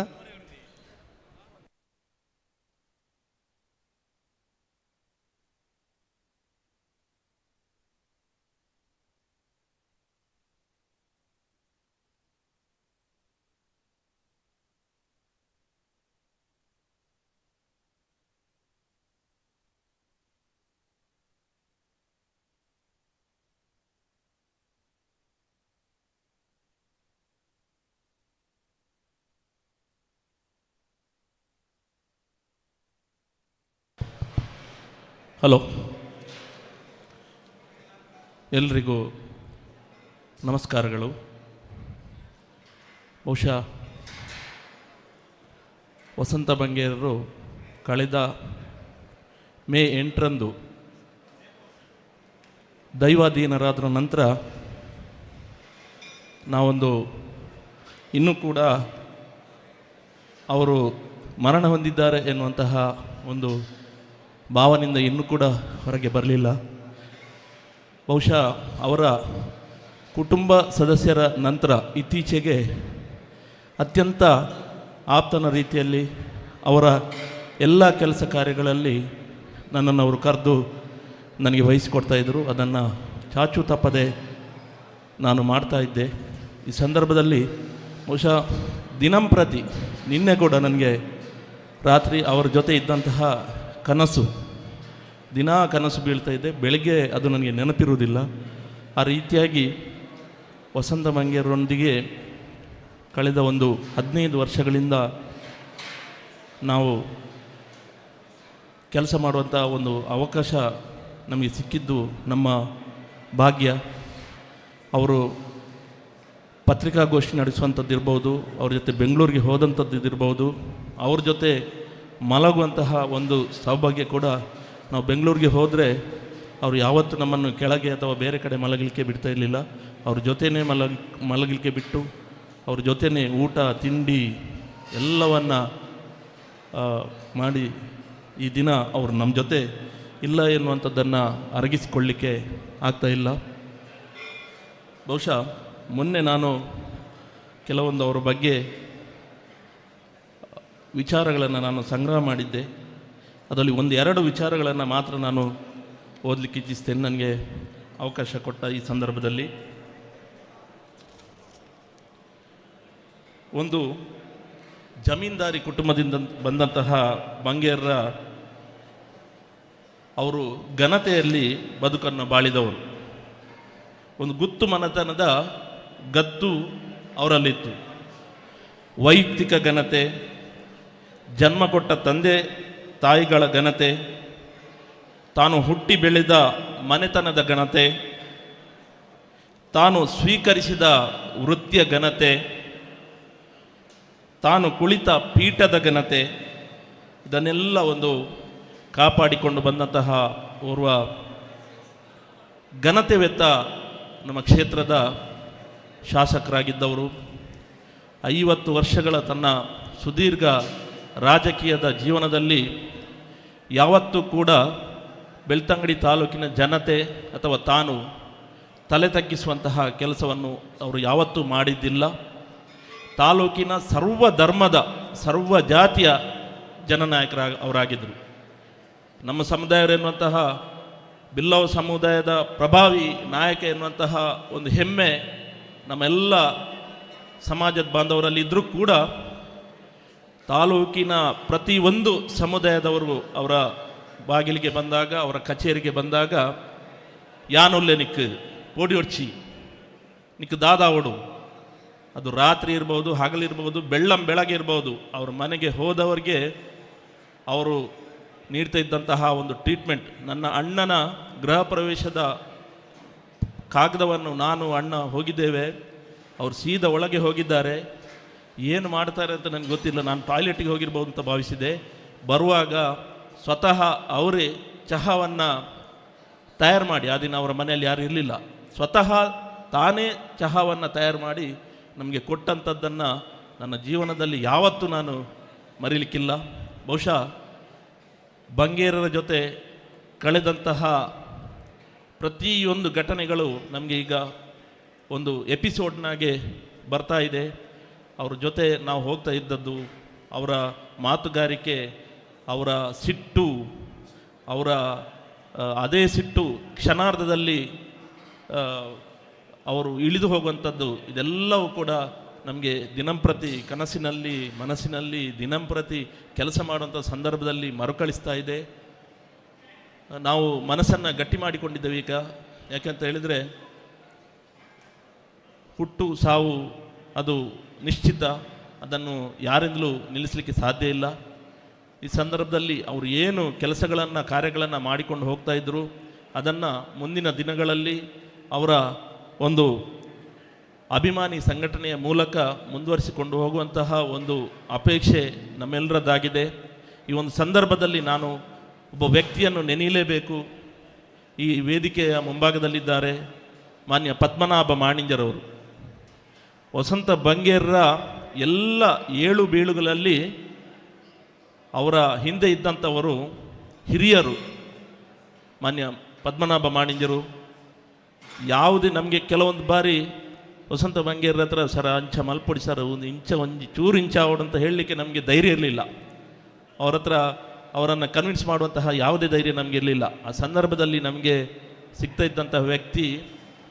ಹಲೋ, ಎಲ್ರಿಗೂ ನಮಸ್ಕಾರಗಳು. ಬಹುಶಃ ವಸಂತ ಬಂಗೇರರು ಕಳೆದ ಮೇ 8ರಂದು ದೈವಾಧೀನರಾದ ನಂತರ ನಾವೊಂದು ಇನ್ನೂ ಕೂಡ ಅವರು ಮರಣ ಹೊಂದಿದ್ದಾರೆ ಎನ್ನುವಂತಹ ಒಂದು ಭಾವನೆಯಿಂದ ಇನ್ನೂ ಕೂಡ ಹೊರಗೆ ಬರಲಿಲ್ಲ. ಬಹುಶಃ ಅವರ ಕುಟುಂಬ ಸದಸ್ಯರ ನಂತರ ಇತ್ತೀಚೆಗೆ ಅತ್ಯಂತ ಆಪ್ತನ ರೀತಿಯಲ್ಲಿ ಅವರ ಎಲ್ಲ ಕೆಲಸ ಕಾರ್ಯಗಳಲ್ಲಿ ನನ್ನನ್ನು ಅವರು ಕರೆದು ನನಗೆ ವಹಿಸಿಕೊಡ್ತಾಯಿದ್ರು. ಅದನ್ನು ಚಾಚು ತಪ್ಪದೆ ನಾನು ಮಾಡ್ತಾಯಿದ್ದೆ. ಈ ಸಂದರ್ಭದಲ್ಲಿ ಬಹುಶಃ ದಿನಂಪ್ರತಿ ನಿನ್ನೆ ಕೂಡ ನನಗೆ ರಾತ್ರಿ ಅವರ ಜೊತೆ ಇದ್ದಂತಹ ಕನಸು, ದಿನಾ ಕನಸು ಬೀಳ್ತಾ ಇದ್ದೆ. ಬೆಳಗ್ಗೆ ಅದು ನನಗೆ ನೆನಪಿರುವುದಿಲ್ಲ. ಆ ರೀತಿಯಾಗಿ ವಸಂತ ಬಂಗೇರರೊಂದಿಗೆ ಕಳೆದ ಒಂದು 15 ವರ್ಷಗಳಿಂದ ನಾವು ಕೆಲಸ ಮಾಡುವಂಥ ಒಂದು ಅವಕಾಶ ನಮಗೆ ಸಿಕ್ಕಿದ್ದು ನಮ್ಮ ಭಾಗ್ಯ. ಅವರು ಪತ್ರಿಕಾಗೋಷ್ಠಿ ನಡೆಸುವಂಥದ್ದು ಇರ್ಬೋದು, ಅವ್ರ ಜೊತೆ ಬೆಂಗಳೂರಿಗೆ ಹೋದಂಥದ್ದು ಇರ್ಬೋದು, ಅವ್ರ ಜೊತೆ ಮಲಗುವಂತಹ ಒಂದು ಸೌಭಾಗ್ಯ ಕೂಡ. ನಾವು ಬೆಂಗಳೂರಿಗೆ ಹೋದರೆ ಅವರು ಯಾವತ್ತೂ ನಮ್ಮನ್ನು ಕೆಳಗೆ ಅಥವಾ ಬೇರೆ ಕಡೆ ಮಲಗಲಿಕ್ಕೆ ಬಿಡ್ತಾ ಇರಲಿಲ್ಲ. ಅವ್ರ ಜೊತೆಯೇ ಮಲಗಲಿಕ್ಕೆ ಬಿಟ್ಟು ಅವ್ರ ಜೊತೆಯೇ ಊಟ ತಿಂಡಿ ಎಲ್ಲವನ್ನು ಮಾಡಿ ಈ ದಿನ ಅವರು ನಮ್ಮ ಜೊತೆ ಇಲ್ಲ ಎನ್ನುವಂಥದ್ದನ್ನು ಅರಗಿಸಿಕೊಳ್ಳಲಿಕ್ಕೆ ಆಗ್ತಾಯಿಲ್ಲ. ಬಹುಶಃ ಮೊನ್ನೆ ನಾನು ಕೆಲವೊಂದು ಅವರ ಬಗ್ಗೆ ವಿಚಾರಗಳನ್ನು ನಾನು ಸಂಗ್ರಹ ಮಾಡಿದ್ದೆ. ಅದರಲ್ಲಿ 1-2 ವಿಚಾರಗಳನ್ನು ಮಾತ್ರ ನಾನು ಓದಲಿಕ್ಕೆ ಇಚ್ಛಿಸ್ತೇನೆ, ನನಗೆ ಅವಕಾಶ ಕೊಟ್ಟ ಈ ಸಂದರ್ಭದಲ್ಲಿ. ಒಂದು ಜಮೀನ್ದಾರಿ ಕುಟುಂಬದಿಂದ ಬಂದಂತಹ ಬಂಗೇರ್ರ ಅವರು ಘನತೆಯಲ್ಲಿ ಬದುಕನ್ನು ಬಾಳಿದವರು. ಒಂದು ಗುತ್ತು ಮನೆತನದ ಗತ್ತು ಅವರಲ್ಲಿತ್ತು. ವೈಯಕ್ತಿಕ ಘನತೆ, ಜನ್ಮ ಕೊಟ್ಟ ತಂದೆ ತಾಯಿಗಳ ಘನತೆ, ತಾನು ಹುಟ್ಟಿ ಬೆಳೆದ ಮನೆತನದ ಘನತೆ, ತಾನು ಸ್ವೀಕರಿಸಿದ ವೃತ್ತಿಯ ಘನತೆ, ತಾನು ಕುಳಿತ ಪೀಠದ ಘನತೆ, ಇದನ್ನೆಲ್ಲ ಒಂದು ಕಾಪಾಡಿಕೊಂಡು ಬಂದಂತಹ ಓರ್ವ ಘನತೆವೆತ್ತ ನಮ್ಮ ಕ್ಷೇತ್ರದ ಶಾಸಕರಾಗಿದ್ದವರು. 50 ವರ್ಷಗಳ ತನ್ನ ಸುದೀರ್ಘ ರಾಜಕೀಯದ ಜೀವನದಲ್ಲಿ ಯಾವತ್ತೂ ಕೂಡ ಬೆಳ್ತಂಗಡಿ ತಾಲೂಕಿನ ಜನತೆ ಅಥವಾ ತಾನು ತಲೆ ತಗ್ಗಿಸುವಂತಹ ಕೆಲಸವನ್ನು ಅವರು ಯಾವತ್ತೂ ಮಾಡಿದ್ದಿಲ್ಲ. ತಾಲೂಕಿನ ಸರ್ವ ಧರ್ಮದ ಸರ್ವ ಜಾತಿಯ ಅವರಾಗಿದ್ದರು. ನಮ್ಮ ಸಮುದಾಯರೆನ್ನುವಂತಹ ಬಿಲ್ಲವ ಸಮುದಾಯದ ಪ್ರಭಾವಿ ನಾಯಕ ಎನ್ನುವಂತಹ ಒಂದು ಹೆಮ್ಮೆ ನಮ್ಮೆಲ್ಲ ಸಮಾಜದ ಬಾಂಧವರಲ್ಲಿ ಇದ್ದರೂ ಕೂಡ ತಾಲೂಕಿನ ಪ್ರತಿಯೊಂದು ಸಮುದಾಯದವರು ಅವರ ಬಾಗಿಲಿಗೆ ಬಂದಾಗ, ಅವರ ಕಚೇರಿಗೆ ಬಂದಾಗ, ಯಾನೊಲ್ಲೆ ನಿಕ್ಕು ಪೋಡಿಯೊಡ್ಚಿ ನಿಕ್ಕು ದಾದಾವಡು, ಅದು ರಾತ್ರಿ ಇರ್ಬೋದು, ಹಗಲಿರ್ಬೋದು, ಬೆಳಗ್ಗೆ ಇರ್ಬೋದು, ಅವ್ರ ಮನೆಗೆ ಹೋದವರಿಗೆ ಅವರು ನೀಡ್ತಾ ಇದ್ದಂತಹ ಒಂದು ಟ್ರೀಟ್ಮೆಂಟ್. ನನ್ನ ಅಣ್ಣನ ಗೃಹ ಪ್ರವೇಶದ ಕಾಗದವನ್ನು ನಾನು ಅಣ್ಣ ಹೋಗಿದ್ದೇವೆ, ಅವರು ಸೀದಾ ಒಳಗೆ ಹೋಗಿದ್ದಾರೆ. ಏನು ಮಾಡ್ತಾರೆ ಅಂತ ನನಗೆ ಗೊತ್ತಿಲ್ಲ, ನಾನು ಟಾಯ್ಲೆಟಿಗೆ ಹೋಗಿರ್ಬೋದು ಅಂತ ಭಾವಿಸಿದೆ. ಬರುವಾಗ ಸ್ವತಃ ಅವರೇ ಚಹಾವನ್ನು ತಯಾರು ಮಾಡಿ, ಆ ದಿನ ಅವರ ಮನೆಯಲ್ಲಿ ಯಾರು ಇರಲಿಲ್ಲ, ಸ್ವತಃ ತಾನೇ ಚಹಾವನ್ನು ತಯಾರು ಮಾಡಿ ನಮಗೆ ಕೊಟ್ಟಂಥದ್ದನ್ನು ನನ್ನ ಜೀವನದಲ್ಲಿ ಯಾವತ್ತೂ ನಾನು ಮರೀಲಿಕ್ಕಿಲ್ಲ. ಬಹುಶಃ ಬಂಗೇರರ ಜೊತೆ ಕಳೆದಂತಹ ಪ್ರತಿಯೊಂದು ಘಟನೆಗಳು ನಮಗೆ ಈಗ ಒಂದು ಎಪಿಸೋಡ್ನಾಗೆ ಬರ್ತಾ ಇದೆ. ಅವ್ರ ಜೊತೆ ನಾವು ಹೋಗ್ತಾ ಇದ್ದದ್ದು, ಅವರ ಮಾತುಗಾರಿಕೆ, ಅವರ ಸಿಟ್ಟು, ಅವರ ಅದೇ ಸಿಟ್ಟು ಕ್ಷಣಾರ್ಧದಲ್ಲಿ ಅವರು ಇಳಿದು ಹೋಗುವಂಥದ್ದು, ಇದೆಲ್ಲವೂ ಕೂಡ ನಮಗೆ ದಿನಂಪ್ರತಿ ಕನಸಿನಲ್ಲಿ ಮನಸ್ಸಿನಲ್ಲಿ ದಿನಂಪ್ರತಿ ಕೆಲಸ ಮಾಡುವಂಥ ಸಂದರ್ಭದಲ್ಲಿ ಮರುಕಳಿಸ್ತಾ ಇದೆ. ನಾವು ಮನಸ್ಸನ್ನು ಗಟ್ಟಿ ಮಾಡಿಕೊಂಡಿದ್ದೇವೆ ಈಗ. ಯಾಕೆಂತ ಹೇಳಿದರೆ ಹುಟ್ಟು ಸಾವು ಅದು ನಿಶ್ಚಿತ, ಅದನ್ನು ಯಾರಿಂದಲೂ ನಿಲ್ಲಿಸಲಿಕ್ಕೆ ಸಾಧ್ಯ ಇಲ್ಲ. ಈ ಸಂದರ್ಭದಲ್ಲಿ ಅವರು ಏನು ಕೆಲಸಗಳನ್ನು ಕಾರ್ಯಗಳನ್ನು ಮಾಡಿಕೊಂಡು ಹೋಗ್ತಾ ಇದ್ದರು, ಅದನ್ನು ಮುಂದಿನ ದಿನಗಳಲ್ಲಿ ಅವರ ಒಂದು ಅಭಿಮಾನಿ ಸಂಘಟನೆಯ ಮೂಲಕ ಮುಂದುವರಿಸಿಕೊಂಡು ಹೋಗುವಂತಹ ಒಂದು ಅಪೇಕ್ಷೆ ನಮ್ಮೆಲ್ಲರದ್ದಾಗಿದೆ. ಈ ಒಂದು ಸಂದರ್ಭದಲ್ಲಿ ನಾನು ಒಬ್ಬ ವ್ಯಕ್ತಿಯನ್ನು ನೆನೆಯಲೇಬೇಕು. ಈ ವೇದಿಕೆಯ ಮುಂಭಾಗದಲ್ಲಿದ್ದಾರೆ ಮಾನ್ಯ ಪದ್ಮನಾಭ ಮಾಣಿಂಜರವರು. ವಸಂತ ಬಂಗೇರ್ರ ಎಲ್ಲ ಏಳು ಬೀಳುಗಳಲ್ಲಿ ಅವರ ಹಿಂದೆ ಇದ್ದಂಥವರು ಹಿರಿಯರು. ಮಾನ್ಯ ಪದ್ಮನಾಭ ಮಾಣಿಂಜರು ಯಾವುದೇ ನಮಗೆ ಕೆಲವೊಂದು ಬಾರಿ ವಸಂತ ಬಂಗೇರ್ರ ಹತ್ರ ಸರ ಅಂಚ ಮಲ್ಪೊಡಿ ಸರ್ ಒಂದು ಚೂರು ಇಂಚ ಅಂತ ಹೇಳಲಿಕ್ಕೆ ನಮಗೆ ಧೈರ್ಯ ಇರಲಿಲ್ಲ. ಅವ್ರ ಹತ್ರ ಅವರನ್ನು ಕನ್ವಿನ್ಸ್ ಮಾಡುವಂತಹ ಯಾವುದೇ ಧೈರ್ಯ ನಮಗೆ ಇರಲಿಲ್ಲ. ಆ ಸಂದರ್ಭದಲ್ಲಿ ನಮಗೆ ಸಿಗ್ತಾ ಇದ್ದಂತಹ ವ್ಯಕ್ತಿ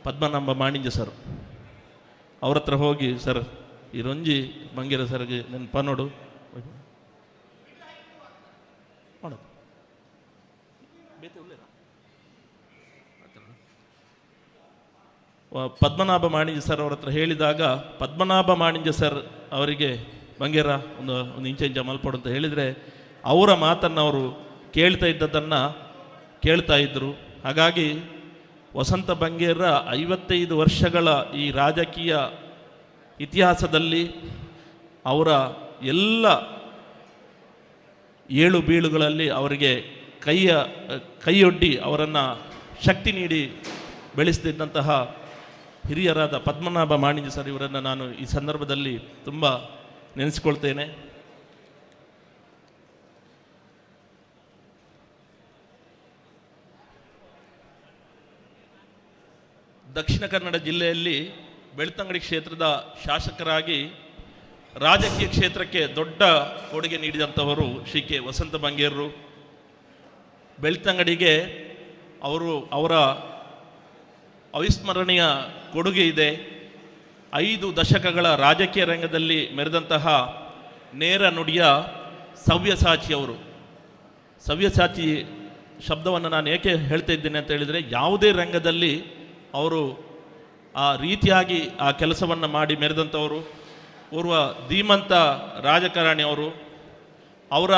ಪದ್ಮನಾಭ ಮಾಣಿಂಜ ಸರ್. ಅವ್ರ ಹತ್ರ ಹೋಗಿ, ಸರ್ ಈ ರಂಜಿ ಬಂಗೇರ ಸರ್ಗೆ ನೆನಪ ನೋಡು ಮಾಡೋದು ಪದ್ಮನಾಭ ಮಾಣಿಂಜ ಸರ್ ಅವ್ರ ಹತ್ರ ಹೇಳಿದಾಗ, ಪದ್ಮನಾಭ ಮಾಣಿಂಜ ಸರ್ ಅವರಿಗೆ ಬಂಗೇರ ಒಂದು ಇಂಚ ಮಲ್ಪಡು ಅಂತ ಹೇಳಿದರೆ ಅವರ ಮಾತನ್ನು ಅವರು ಕೇಳ್ತಾ ಇದ್ದದನ್ನು ಕೇಳ್ತಾ ಇದ್ದರು. ಹಾಗಾಗಿ ವಸಂತ ಬಂಗೇರ 55 ವರ್ಷಗಳ ಈ ರಾಜಕೀಯ ಇತಿಹಾಸದಲ್ಲಿ ಅವರ ಎಲ್ಲ ಏಳು ಬೀಳುಗಳಲ್ಲಿ ಅವರಿಗೆ ಕೈಯೊಡ್ಡಿ ಅವರನ್ನು ಶಕ್ತಿ ನೀಡಿ ಬೆಳೆಸ್ತಿದ್ದಂತಹ ಹಿರಿಯರಾದ ಪದ್ಮನಾಭ ಮಾಣಿಜಿ ಸರ್ ಇವರನ್ನು ನಾನು ಈ ಸಂದರ್ಭದಲ್ಲಿ ತುಂಬ ನೆನೆಸ್ಕೊಳ್ತೇನೆ. ದಕ್ಷಿಣ ಕನ್ನಡ ಜಿಲ್ಲೆಯಲ್ಲಿ ಬೆಳ್ತಂಗಡಿ ಕ್ಷೇತ್ರದ ಶಾಸಕರಾಗಿ ರಾಜಕೀಯ ಕ್ಷೇತ್ರಕ್ಕೆ ದೊಡ್ಡ ಕೊಡುಗೆ ನೀಡಿದಂಥವರು ಶ್ರೀ ಕೆ ವಸಂತ ಬಂಗೇರರು. ಬೆಳ್ತಂಗಡಿಗೆ ಅವರ ಅವಿಸ್ಮರಣೀಯ ಕೊಡುಗೆ ಇದೆ. 5 ದಶಕಗಳ ರಾಜಕೀಯ ರಂಗದಲ್ಲಿ ಮೆರೆದಂತಹ ನೇರ ನುಡಿಯ ಸವ್ಯಸಾಚಿ ಅವರು. ಸವ್ಯಸಾಚಿ ಶಬ್ದವನ್ನು ನಾನು ಏಕೆ ಹೇಳ್ತಾ ಇದ್ದೇನೆ ಅಂತ ಹೇಳಿದರೆ, ಯಾವುದೇ ರಂಗದಲ್ಲಿ ಅವರು ಆ ರೀತಿಯಾಗಿ ಆ ಕೆಲಸವನ್ನು ಮಾಡಿ ಮೆರೆದಂಥವರು. ಓರ್ವ ಧೀಮಂತ ರಾಜಕಾರಣಿ ಅವರು. ಅವರ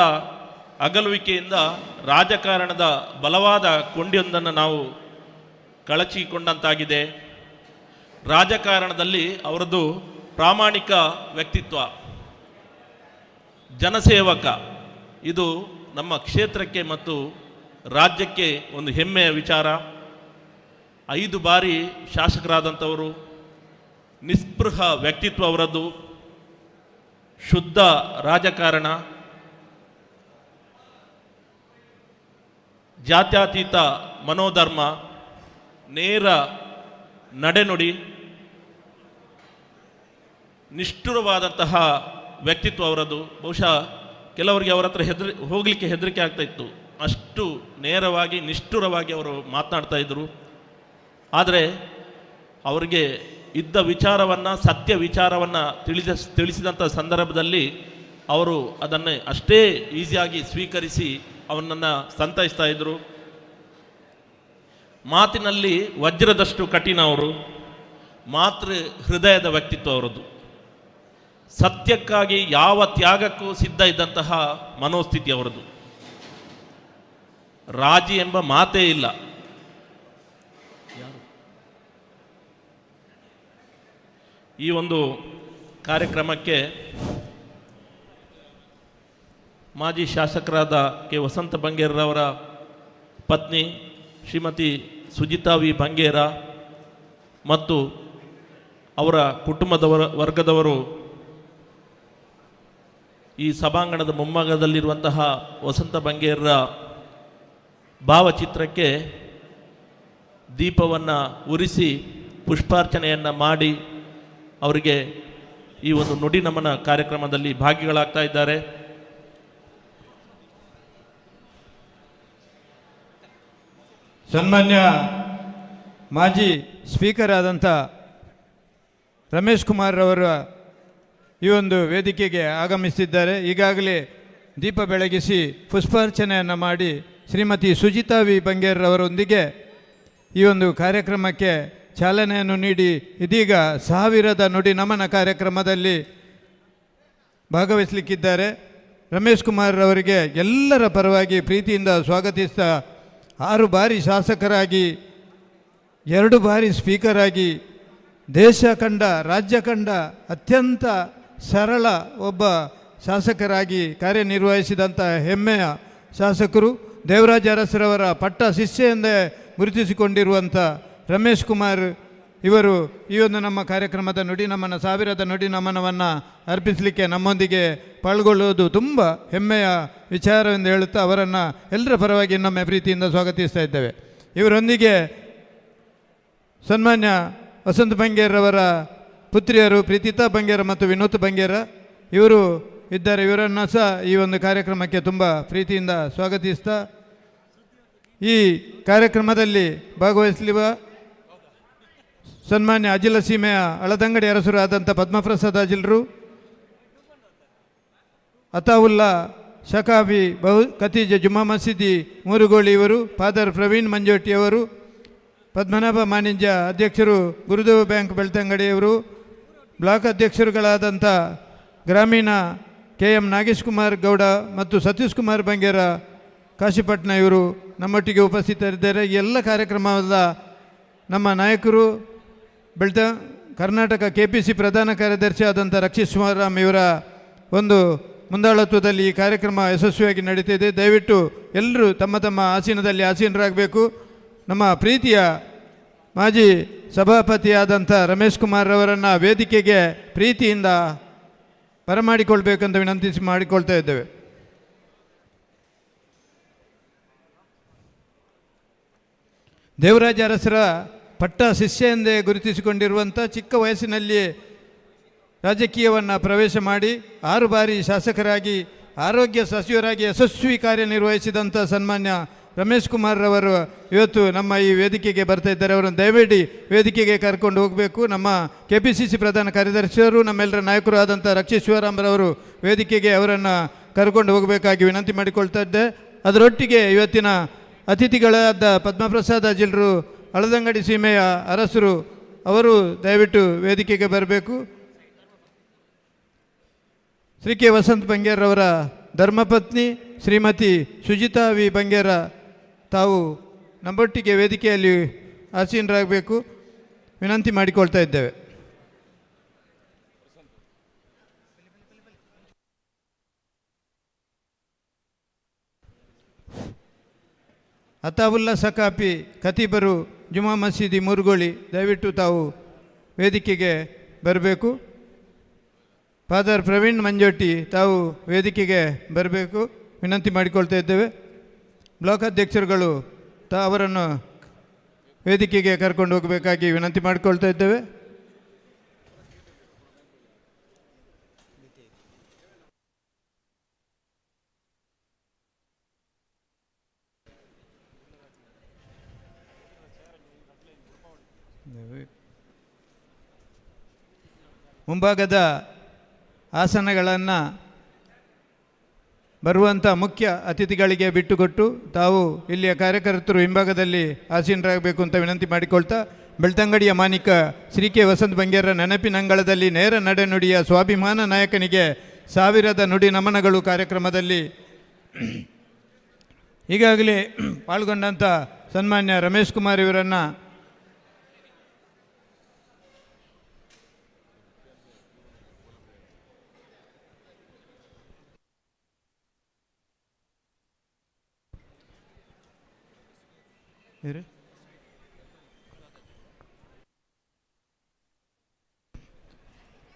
ಅಗಲುವಿಕೆಯಿಂದ ರಾಜಕಾರಣದ ಬಲವಾದ ಕೊಂಡಿಯೊಂದನ್ನು ನಾವು ಕಳಚಿಕೊಂಡಂತಾಗಿದೆ. ರಾಜಕಾರಣದಲ್ಲಿ ಅವರದ್ದು ಪ್ರಾಮಾಣಿಕ ವ್ಯಕ್ತಿತ್ವ, ಜನಸೇವಕ. ಇದು ನಮ್ಮ ಕ್ಷೇತ್ರಕ್ಕೆ ಮತ್ತು ರಾಜ್ಯಕ್ಕೆ ಒಂದು ಹೆಮ್ಮೆಯ ವಿಚಾರ. 5 ಬಾರಿ ಶಾಸಕರಾದಂಥವರು. ನಿಸ್ಪೃಹ ವ್ಯಕ್ತಿತ್ವ ಅವರದ್ದು. ಶುದ್ಧ ರಾಜಕಾರಣ, ಜಾತ್ಯತೀತ ಮನೋಧರ್ಮ, ನೇರ ನಡೆನುಡಿ, ನಿಷ್ಠುರವಾದಂತಹ ವ್ಯಕ್ತಿತ್ವ ಅವರದ್ದು. ಬಹುಶಃ ಕೆಲವರಿಗೆ ಅವರ ಹತ್ರ ಹೋಗಲಿಕ್ಕೆ ಹೆದರಿಕೆ ಆಗ್ತಾ ಇತ್ತು, ಅಷ್ಟು ನೇರವಾಗಿ ನಿಷ್ಠುರವಾಗಿ ಅವರು ಮಾತನಾಡ್ತಾ ಇದ್ದರು. ಆದರೆ ಅವರಿಗೆ ಇದ್ದ ವಿಚಾರವನ್ನು, ಸತ್ಯ ವಿಚಾರವನ್ನು ತಿಳಿಸಿದಂಥ ಸಂದರ್ಭದಲ್ಲಿ ಅವರು ಅದನ್ನು ಅಷ್ಟೇ ಈಸಿಯಾಗಿ ಸ್ವೀಕರಿಸಿ ಅವನನ್ನು ಸಂತೈಸ್ತಾ ಇದ್ದರು. ಮಾತಿನಲ್ಲಿ ವಜ್ರದಷ್ಟು ಕಠಿಣ ಅವರು. ಮಾತೃ ಹೃದಯದ ವ್ಯಕ್ತಿತ್ವ ಅವರದ್ದು. ಸತ್ಯಕ್ಕಾಗಿ ಯಾವ ತ್ಯಾಗಕ್ಕೂ ಸಿದ್ಧ ಇದ್ದಂತಹ ಮನೋಸ್ಥಿತಿ ಅವರದ್ದು. ರಾಜಿ ಎಂಬ ಮಾತೇ ಇಲ್ಲ. ಈ ಒಂದು ಕಾರ್ಯಕ್ರಮಕ್ಕೆ ಮಾಜಿ ಶಾಸಕರಾದ ಕೆ ವಸಂತ ಬಂಗೇರವರ ಪತ್ನಿ ಶ್ರೀಮತಿ ಸುಜಿತಾ ವಿ ಬಂಗೇರ ಮತ್ತು ಅವರ ಕುಟುಂಬದ ವರ್ಗದವರು ಈ ಸಭಾಂಗಣದ ಮುಂಭಾಗದಲ್ಲಿರುವಂತಹ ವಸಂತ ಬಂಗೇರರ ಭಾವಚಿತ್ರಕ್ಕೆ ದೀಪವನ್ನು ಉರಿಸಿ ಪುಷ್ಪಾರ್ಚನೆಯನ್ನು ಮಾಡಿ ಅವರಿಗೆ ಈ ಒಂದು ನುಡಿ ನಮನ ಕಾರ್ಯಕ್ರಮದಲ್ಲಿ ಭಾಗಿಗಳಾಗ್ತಾ ಇದ್ದಾರೆ. ಸನ್ಮಾನ್ಯ ಮಾಜಿ ಸ್ಪೀಕರ್ ಆದಂಥ ರಮೇಶ್ ಕುಮಾರ್ ಅವರ ಈ ಒಂದು ವೇದಿಕೆಗೆ ಆಗಮಿಸಿದ್ದಾರೆ. ಈಗಾಗಲೇ ದೀಪ ಬೆಳಗಿಸಿ ಪುಷ್ಪಾರ್ಚನೆಯನ್ನು ಮಾಡಿ ಶ್ರೀಮತಿ ಸುಜಿತಾ ವಿ ಬಂಗೇರವರೊಂದಿಗೆ ಈ ಒಂದು ಕಾರ್ಯಕ್ರಮಕ್ಕೆ ಚಾಲನೆಯನ್ನು ನೀಡಿ ಇದೀಗ 1000 ನುಡಿ ನಮನ ಕಾರ್ಯಕ್ರಮದಲ್ಲಿ ಭಾಗವಹಿಸಲಿಕ್ಕಿದ್ದಾರೆ. ರಮೇಶ್ ಕುಮಾರ್ ಅವರಿಗೆ ಎಲ್ಲರ ಪರವಾಗಿ ಪ್ರೀತಿಯಿಂದ ಸ್ವಾಗತಿಸ್ತಾ, 6 ಬಾರಿ ಶಾಸಕರಾಗಿ, 2 ಬಾರಿ ಸ್ಪೀಕರ್ ಆಗಿ, ದೇಶ ಕಂಡ ರಾಜ್ಯ ಕಂಡ ಅತ್ಯಂತ ಸರಳ ಒಬ್ಬ ಶಾಸಕರಾಗಿ ಕಾರ್ಯನಿರ್ವಹಿಸಿದಂಥ ಹೆಮ್ಮೆಯ ಶಾಸಕರು, ದೇವರಾಜ ಅರಸರವರ ಪಟ್ಟ ಶಿಷ್ಯ ಎಂದೇ ಗುರುತಿಸಿಕೊಂಡಿರುವಂಥ ರಮೇಶ್ ಕುಮಾರ್ ಇವರು ಈ ಒಂದು ನಮ್ಮ ಕಾರ್ಯಕ್ರಮದ ನುಡಿ ನಮನ 1000 ನುಡಿ ನಮನವನ್ನು ಅರ್ಪಿಸಲಿಕ್ಕೆ ನಮ್ಮೊಂದಿಗೆ ಪಾಲ್ಗೊಳ್ಳುವುದು ತುಂಬ ಹೆಮ್ಮೆಯ ವಿಚಾರವೆಂದು ಹೇಳುತ್ತಾ ಅವರನ್ನು ಎಲ್ಲರ ಪರವಾಗಿ ಇನ್ನೊಮ್ಮೆ ಪ್ರೀತಿಯಿಂದ ಸ್ವಾಗತಿಸ್ತಾ ಇದ್ದೇವೆ. ಇವರೊಂದಿಗೆ ಸನ್ಮಾನ್ಯ ವಸಂತ ಬಂಗೇರವರ ಪುತ್ರಿಯರು ಪ್ರೀತಿತಾ ಬಂಗೇರ ಮತ್ತು ವಿನೂತ್ ಬಂಗೇರ ಇವರು ಇದ್ದಾರೆ. ಇವರನ್ನು ಸಹ ಈ ಒಂದು ಕಾರ್ಯಕ್ರಮಕ್ಕೆ ತುಂಬ ಪ್ರೀತಿಯಿಂದ ಸ್ವಾಗತಿಸ್ತಾ, ಈ ಕಾರ್ಯಕ್ರಮದಲ್ಲಿ ಭಾಗವಹಿಸಲಿರುವ ಸನ್ಮಾನ್ಯ ಅಜಿಲ ಸೀಮೆಯ ಹಳದಂಗಡಿ ಅರಸರು ಆದಂಥ ಪದ್ಮಪ್ರಸಾದ್ ಅಜಿಲರು, ಅತಾವುಲ್ಲಾ ಶಕಾಬಿ ಖತೀಜ ಜುಮ್ಮಾ ಮಸೀದಿ ಮೂರುಗೋಳಿ ಇವರು, ಫಾದರ್ ಪ್ರವೀಣ್ ಮಂಜೋಟಿಯವರು, ಪದ್ಮನಾಭ ಮಾನಿಂಜ ಅಧ್ಯಕ್ಷರು ಗುರುದೇವ ಬ್ಯಾಂಕ್ ಬೆಳ್ತಂಗಡಿಯವರು, ಬ್ಲಾಕ್ ಅಧ್ಯಕ್ಷರುಗಳಾದಂಥ ಗ್ರಾಮೀಣ KM ನಾಗೇಶ್ ಕುಮಾರ್ ಗೌಡ ಮತ್ತು ಸತೀಶ್ ಕುಮಾರ್ ಬಂಗೇರ ಕಾಶಿಪಟ್ನ ಇವರು, ನಮ್ಮೊಟ್ಟಿಗೆ ಉಪಸ್ಥಿತರಿದ್ದಾರೆ. ಈ ಎಲ್ಲ ಕಾರ್ಯಕ್ರಮದ ನಮ್ಮ ನಾಯಕರು ಕರ್ನಾಟಕ KPC ಪ್ರಧಾನ ಕಾರ್ಯದರ್ಶಿ ಆದಂಥ ರಕ್ಷಿತ್ ಶಿವರಾಮ್ ಇವರ ಒಂದು ಮುಂದಾಳತ್ವದಲ್ಲಿ ಈ ಕಾರ್ಯಕ್ರಮ ಯಶಸ್ವಿಯಾಗಿ ನಡೀತಿದೆ. ದಯವಿಟ್ಟು ಎಲ್ಲರೂ ತಮ್ಮ ತಮ್ಮ ಆಸೀನದಲ್ಲಿ ಆಸೀನರಾಗಬೇಕು. ನಮ್ಮ ಪ್ರೀತಿಯ ಮಾಜಿ ಸಭಾಪತಿಯಾದಂಥ ರಮೇಶ್ ಕುಮಾರ್ ಅವರನ್ನು ವೇದಿಕೆಗೆ ಪ್ರೀತಿಯಿಂದ ಬರಮಾಡಿಕೊಳ್ಬೇಕಂತ ವಿನಂತಿಸಿ ಮಾಡಿಕೊಳ್ತಾ ಇದ್ದೇವೆ. ದೇವರಾಜ ಅರಸರ ಪಟ್ಟ ಶಿಷ್ಯ ಎಂದೇ ಗುರುತಿಸಿಕೊಂಡಿರುವಂಥ ಚಿಕ್ಕ ವಯಸ್ಸಿನಲ್ಲಿ ರಾಜಕೀಯವನ್ನು ಪ್ರವೇಶ ಮಾಡಿ 6 ಬಾರಿ ಶಾಸಕರಾಗಿ ಆರೋಗ್ಯ ಸಚಿವರಾಗಿ ಯಶಸ್ವಿ ಕಾರ್ಯನಿರ್ವಹಿಸಿದಂಥ ಸನ್ಮಾನ್ಯ ರಮೇಶ್ ಕುಮಾರ್ ಅವರು ಇವತ್ತು ನಮ್ಮ ಈ ವೇದಿಕೆಗೆ ಬರ್ತಾ ಇದ್ದಾರೆ. ಅವರನ್ನು ದಯವಿಟ್ಟು ವೇದಿಕೆಗೆ ಕರ್ಕೊಂಡು ಹೋಗಬೇಕು. ನಮ್ಮ KPCC ಪ್ರಧಾನ ಕಾರ್ಯದರ್ಶಿಯವರು ನಮ್ಮೆಲ್ಲರ ನಾಯಕರು ಆದಂಥ ರಕ್ಷಿತ್ ಶಿವರಾಮ್ರವರು ವೇದಿಕೆಗೆ ಅವರನ್ನು ಕರ್ಕೊಂಡು ಹೋಗಬೇಕಾಗಿ ವಿನಂತಿ ಮಾಡಿಕೊಳ್ತಾ ಇದ್ದೆ. ಅದರೊಟ್ಟಿಗೆ ಇವತ್ತಿನ ಅತಿಥಿಗಳಾದ ಪದ್ಮಪ್ರಸಾದ್ ಅಜಿಲ್ರು, ಹಳದಂಗಡಿ ಸೀಮೆಯ ಅರಸರು ಅವರು ದಯವಿಟ್ಟು ವೇದಿಕೆಗೆ ಬರಬೇಕು. ಶ್ರೀ ಕೆ ವಸಂತ್ ಬಂಗೇರವರ ಧರ್ಮಪತ್ನಿ ಶ್ರೀಮತಿ ಸುಜಿತಾ ವಿ ಬಂಗೇರ ತಾವು ನಮ್ಮೊಟ್ಟಿಗೆ ವೇದಿಕೆಯಲ್ಲಿ ಆಸೀನರಾಗಬೇಕು ವಿನಂತಿ ಮಾಡಿಕೊಳ್ತಾ ಇದ್ದೇವೆ. ಅತಾವುಲ್ಲಾ ಸಕಾಪಿ ಖತೀಬರು ಜುಮಾ ಮಸೀದಿ ಮುರುಗೋಳಿ ದಯವಿಟ್ಟು ತಾವು ವೇದಿಕೆಗೆ ಬರಬೇಕು. ಫಾದರ್ ಪ್ರವೀಣ್ ಮಂಜೋಟಿ ತಾವು ವೇದಿಕೆಗೆ ಬರಬೇಕು ವಿನಂತಿ ಮಾಡಿಕೊಳ್ತಾ ಇದ್ದೇವೆ. ಬ್ಲಾಕ್ ಅಧ್ಯಕ್ಷರುಗಳು ಅವರನ್ನು ವೇದಿಕೆಗೆ ಕರ್ಕೊಂಡು ಹೋಗಬೇಕಾಗಿ ವಿನಂತಿ ಮಾಡಿಕೊಳ್ತಾ ಇದ್ದೇವೆ. ಮುಂಭಾಗದ ಆಸನಗಳನ್ನು ಬರುವಂಥ ಮುಖ್ಯ ಅತಿಥಿಗಳಿಗೆ ಬಿಟ್ಟುಕೊಟ್ಟು ತಾವು ಇಲ್ಲಿಯ ಕಾರ್ಯಕರ್ತರು ಹಿಂಭಾಗದಲ್ಲಿ ಆಸೀನರಾಗಬೇಕು ಅಂತ ವಿನಂತಿ ಮಾಡಿಕೊಳ್ತಾ, ಬೆಳ್ತಂಗಡಿಯ ಮಾನಿಕ ಶ್ರೀ ಕೆ ವಸಂತ ಬಂಗೇರ ನೆನಪಿನಂಗಳದಲ್ಲಿ ನೇರ ನಡೆನುಡಿಯ ಸ್ವಾಭಿಮಾನ ನಾಯಕನಿಗೆ 1000 ನುಡಿ ನಮನಗಳು ಕಾರ್ಯಕ್ರಮದಲ್ಲಿ ಈಗಾಗಲೇ ಪಾಲ್ಗೊಂಡಂಥ ಸನ್ಮಾನ್ಯ ರಮೇಶ್ ಕುಮಾರ್ ಇವರನ್ನು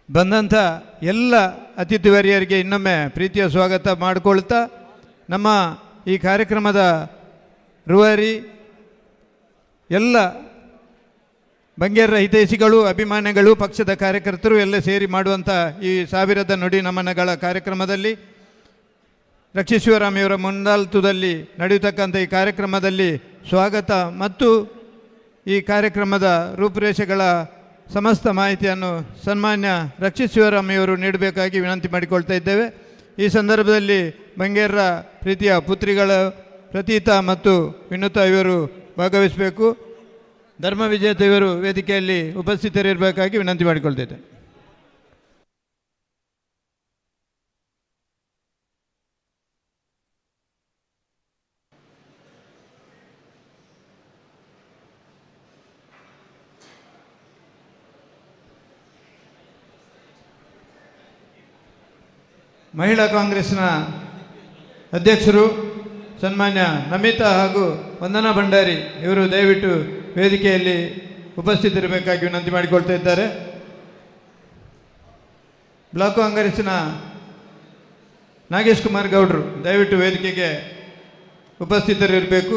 ಬಂದಂಥ ಎಲ್ಲ ಅತಿಥಿವರ್ಯರಿಗೆ ಇನ್ನೊಮ್ಮೆ ಪ್ರೀತಿಯ ಸ್ವಾಗತ ಮಾಡಿಕೊಳ್ತಾ, ನಮ್ಮ ಈ ಕಾರ್ಯಕ್ರಮದ ರೂವಾರಿ ಎಲ್ಲ ಬಂಗೇರ ಹಿತೈಷಿಗಳು, ಅಭಿಮಾನಿಗಳು, ಪಕ್ಷದ ಕಾರ್ಯಕರ್ತರು ಎಲ್ಲ ಸೇರಿ ಮಾಡುವಂಥ ಈ 1000 ನುಡಿ ನಮನಗಳ ಕಾರ್ಯಕ್ರಮದಲ್ಲಿ ರಕ್ಷಿತ್ ಶಿವರಾಮ್ ಇವರ ಮುಂದಾಳತ್ವದಲ್ಲಿ ನಡೆಯತಕ್ಕಂಥ ಈ ಕಾರ್ಯಕ್ರಮದಲ್ಲಿ ಸ್ವಾಗತ ಮತ್ತು ಈ ಕಾರ್ಯಕ್ರಮದ ರೂಪುರೇಷೆಗಳ ಸಮಸ್ತ ಮಾಹಿತಿಯನ್ನು ಸನ್ಮಾನ್ಯ ರಕ್ಷಿತ್ ಶಿವರಾಮ್ ಇವರು ನೀಡಬೇಕಾಗಿ ವಿನಂತಿ ಮಾಡಿಕೊಳ್ತಾ ಇದ್ದೇವೆ. ಈ ಸಂದರ್ಭದಲ್ಲಿ ಬಂಗೇರ ಪ್ರೀತಿಯ ಪುತ್ರಿಗಳ ಪ್ರತೀತಾ ಮತ್ತು ವಿನುತಾ ಇವರು ಭಾಗವಹಿಸಬೇಕು. ಧರ್ಮ ವಿಜೇತ ಇವರು ವೇದಿಕೆಯಲ್ಲಿ ಉಪಸ್ಥಿತರಿರಬೇಕಾಗಿ ವಿನಂತಿ ಮಾಡಿಕೊಳ್ತಿದ್ದೆ. ಮಹಿಳಾ ಕಾಂಗ್ರೆಸ್ನ ಅಧ್ಯಕ್ಷರು ಸನ್ಮಾನ್ಯ ನಮಿತಾ ಹಾಗೂ ವಂದನಾ ಭಂಡಾರಿ ಇವರು ದಯವಿಟ್ಟು ವೇದಿಕೆಯಲ್ಲಿ ಉಪಸ್ಥಿತರಿರಬೇಕಾಗಿ ವಿನಂತಿ ಮಾಡಿಕೊಳ್ತಾ ಇದ್ದಾರೆ. ಬ್ಲಾಕ್ ಕಾಂಗ್ರೆಸ್ಸಿನ ನಾಗೇಶ್ ಕುಮಾರ್ ಗೌಡ್ರು ದಯವಿಟ್ಟು ವೇದಿಕೆಗೆ ಉಪಸ್ಥಿತರಿರಬೇಕು.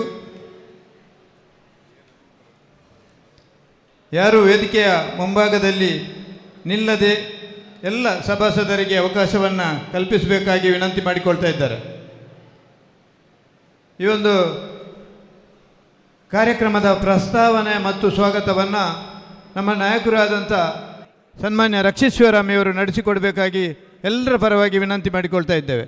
ಯಾರು ವೇದಿಕೆಯ ಮುಂಭಾಗದಲ್ಲಿ ನಿಲ್ಲದೆ ಎಲ್ಲ ಸಭಾಸದರಿಗೆ ಅವಕಾಶವನ್ನು ಕಲ್ಪಿಸಬೇಕಾಗಿ ವಿನಂತಿ ಮಾಡಿಕೊಳ್ತಾ ಇದ್ದಾರೆ. ಈ ಒಂದು ಕಾರ್ಯಕ್ರಮದ ಪ್ರಸ್ತಾವನೆ ಮತ್ತು ಸ್ವಾಗತವನ್ನು ನಮ್ಮ ನಾಯಕರಾದಂಥ ಸನ್ಮಾನ್ಯ ರಕ್ಷಿತ್ ಶಿವರಾಮ್ ಇವರು ನಡೆಸಿಕೊಡಬೇಕಾಗಿ ಎಲ್ಲರ ಪರವಾಗಿ ವಿನಂತಿ ಮಾಡಿಕೊಳ್ತಾ ಇದ್ದೇವೆ.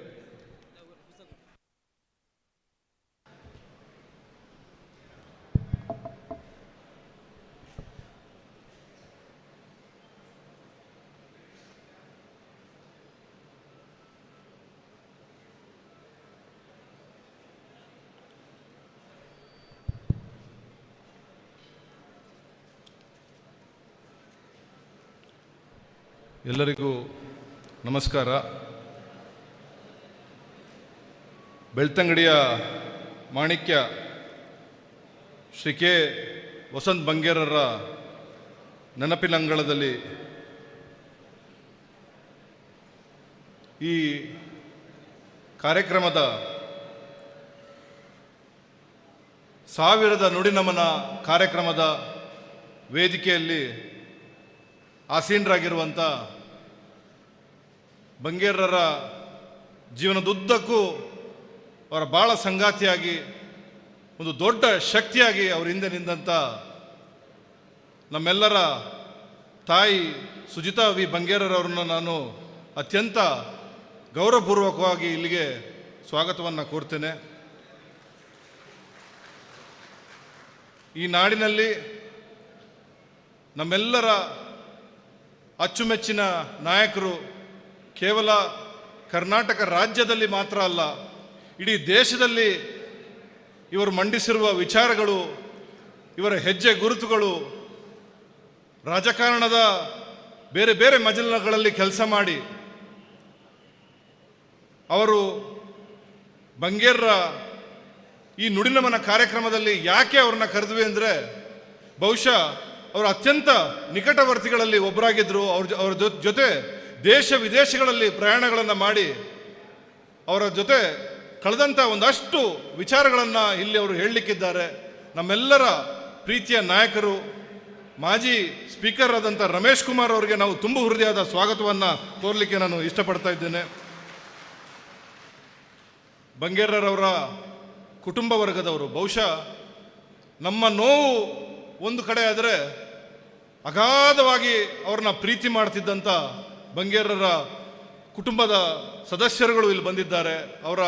ಎಲ್ಲರಿಗೂ ನಮಸ್ಕಾರ. ಬೆಳ್ತಂಗಡಿಯ ಮಾಣಿಕ್ಯ ಶ್ರೀ ಕೆ ವಸಂತ್ ಬಂಗೇರರ ನೆನಪಿನಂಗಳದಲ್ಲಿ ಈ ಕಾರ್ಯಕ್ರಮದ 1000 ನುಡಿನಮನ ಕಾರ್ಯಕ್ರಮದ ವೇದಿಕೆಯಲ್ಲಿ ಆಸೀನರಾಗಿರುವಂಥ ಬಂಗೇರರ ಜೀವನದುದ್ದಕ್ಕೂ ಅವರ ಬಾಳ ಸಂಗಾತಿಯಾಗಿ ಒಂದು ದೊಡ್ಡ ಶಕ್ತಿಯಾಗಿ ಅವರ ಹಿಂದೆ ನಿಂದಂಥ ನಮ್ಮೆಲ್ಲರ ತಾಯಿ ಸುಜಿತಾ ವಿ ಬಂಗೇರರವ್ರನ್ನ ನಾನು ಅತ್ಯಂತ ಗೌರವಪೂರ್ವಕವಾಗಿ ಇಲ್ಲಿಗೆ ಸ್ವಾಗತವನ್ನು ಕೋರ್ತೇನೆ. ಈ ನಾಡಿನಲ್ಲಿ ನಮ್ಮೆಲ್ಲರ ಅಚ್ಚುಮೆಚ್ಚಿನ ನಾಯಕರು ಕೇವಲ ಕರ್ನಾಟಕ ರಾಜ್ಯದಲ್ಲಿ ಮಾತ್ರ ಅಲ್ಲ, ಇಡೀ ದೇಶದಲ್ಲಿ ಇವರು ಮಂಡಿಸಿರುವ ವಿಚಾರಗಳು, ಇವರ ಹೆಜ್ಜೆ ಗುರುತುಗಳು, ರಾಜಕಾರಣದ ಬೇರೆ ಬೇರೆ ಮಜಲಗಳಲ್ಲಿ ಕೆಲಸ ಮಾಡಿ ಅವರು ಬಂಗೇರ್ರ ಈ ನುಡಿನಮನ ಕಾರ್ಯಕ್ರಮದಲ್ಲಿ ಯಾಕೆ ಅವ್ರನ್ನ ಕರೆದ್ವಿ ಅಂದರೆ, ಬಹುಶಃ ಅವರು ಅತ್ಯಂತ ನಿಕಟವರ್ತಿಗಳಲ್ಲಿ ಒಬ್ಬರಾಗಿದ್ದರು. ಅವ್ರ ಜೊತೆ ದೇಶ ವಿದೇಶಗಳಲ್ಲಿ ಪ್ರಯಾಣಗಳನ್ನು ಮಾಡಿ ಅವರ ಜೊತೆ ಕಳೆದಂಥ ಒಂದಷ್ಟು ವಿಚಾರಗಳನ್ನು ಇಲ್ಲಿ ಅವರು ಹೇಳಲಿಕ್ಕಿದ್ದಾರೆ. ನಮ್ಮೆಲ್ಲರ ಪ್ರೀತಿಯ ನಾಯಕರು, ಮಾಜಿ ಸ್ಪೀಕರ್ ಆದಂಥ ರಮೇಶ್ ಕುಮಾರ್ ಅವರಿಗೆ ನಾವು ತುಂಬ ಹೃದಯದ ಸ್ವಾಗತವನ್ನು ಕೋರಲಿಕ್ಕೆ ನಾನು ಇಷ್ಟಪಡ್ತಾ ಇದ್ದೇನೆ. ಬಂಗೇರರವರ ಕುಟುಂಬ ವರ್ಗದವರು ಬಹುಶಃ ನಮ್ಮ ನೋವು ಒಂದು ಕಡೆ ಆದರೆ ಅಗಾಧವಾಗಿ ಅವ್ರನ್ನ ಪ್ರೀತಿ ಮಾಡ್ತಿದ್ದಂಥ ಬಂಗೇರರ ಕುಟುಂಬದ ಸದಸ್ಯರುಗಳು ಇಲ್ಲಿ ಬಂದಿದ್ದಾರೆ. ಅವರ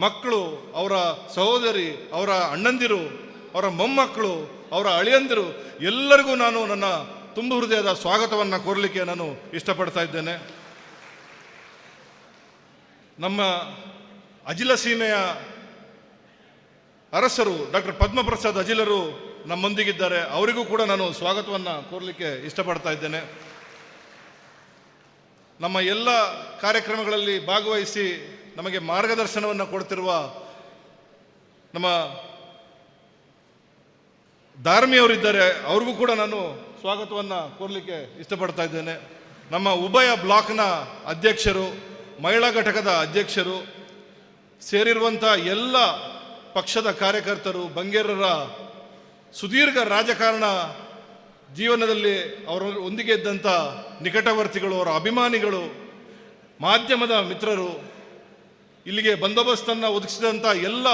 ಮಕ್ಕಳು, ಅವರ ಸಹೋದರಿ, ಅವರ ಅಣ್ಣಂದಿರು, ಅವರ ಮೊಮ್ಮಕ್ಕಳು, ಅವರ ಅಳಿಯಂದಿರು ಎಲ್ಲರಿಗೂ ನಾನು ನನ್ನ ತುಂಬ ಹೃದಯದ ಸ್ವಾಗತವನ್ನು ಕೋರಲಿಕ್ಕೆ ನಾನು ಇಷ್ಟಪಡ್ತಾ ಇದ್ದೇನೆ. ನಮ್ಮ ಅಜಿಲ ಸೀಮೆಯ ಅರಸರು ಡಾಕ್ಟರ್ ಪದ್ಮಪ್ರಸಾದ್ ಅಜಿಲರು ನಮ್ಮೊಂದಿಗಿದ್ದಾರೆ. ಅವರಿಗೂ ಕೂಡ ನಾನು ಸ್ವಾಗತವನ್ನು ಕೋರಲಿಕ್ಕೆ ಇಷ್ಟಪಡ್ತಾ ಇದ್ದೇನೆ. ನಮ್ಮ ಎಲ್ಲ ಕಾರ್ಯಕ್ರಮಗಳಲ್ಲಿ ಭಾಗವಹಿಸಿ ನಮಗೆ ಮಾರ್ಗದರ್ಶನವನ್ನು ಕೊಡ್ತಿರುವ ನಮ್ಮ ಧಾರ್ಮಿಯವರಿದ್ದಾರೆ, ಅವ್ರಿಗೂ ಕೂಡ ನಾನು ಸ್ವಾಗತವನ್ನು ಕೋರಲಿಕ್ಕೆ ಇಷ್ಟಪಡ್ತಾ ಇದ್ದೇನೆ. ನಮ್ಮ ಉಭಯ ಬ್ಲಾಕ್ನ ಅಧ್ಯಕ್ಷರು, ಮಹಿಳಾ ಘಟಕದ ಅಧ್ಯಕ್ಷರು ಸೇರಿರುವಂಥ ಎಲ್ಲ ಪಕ್ಷದ ಕಾರ್ಯಕರ್ತರು, ಬಂಗೇರರ ಸುದೀರ್ಘ ರಾಜಕಾರಣ ಜೀವನದಲ್ಲಿ ಅವರೊಂದಿಗೆ ಇದ್ದಂಥ ನಿಕಟವರ್ತಿಗಳು, ಅವರ ಅಭಿಮಾನಿಗಳು, ಮಾಧ್ಯಮದ ಮಿತ್ರರು, ಇಲ್ಲಿಗೆ ಬಂದೋಬಸ್ತನ್ನು ಒದಗಿಸಿದಂಥ ಎಲ್ಲ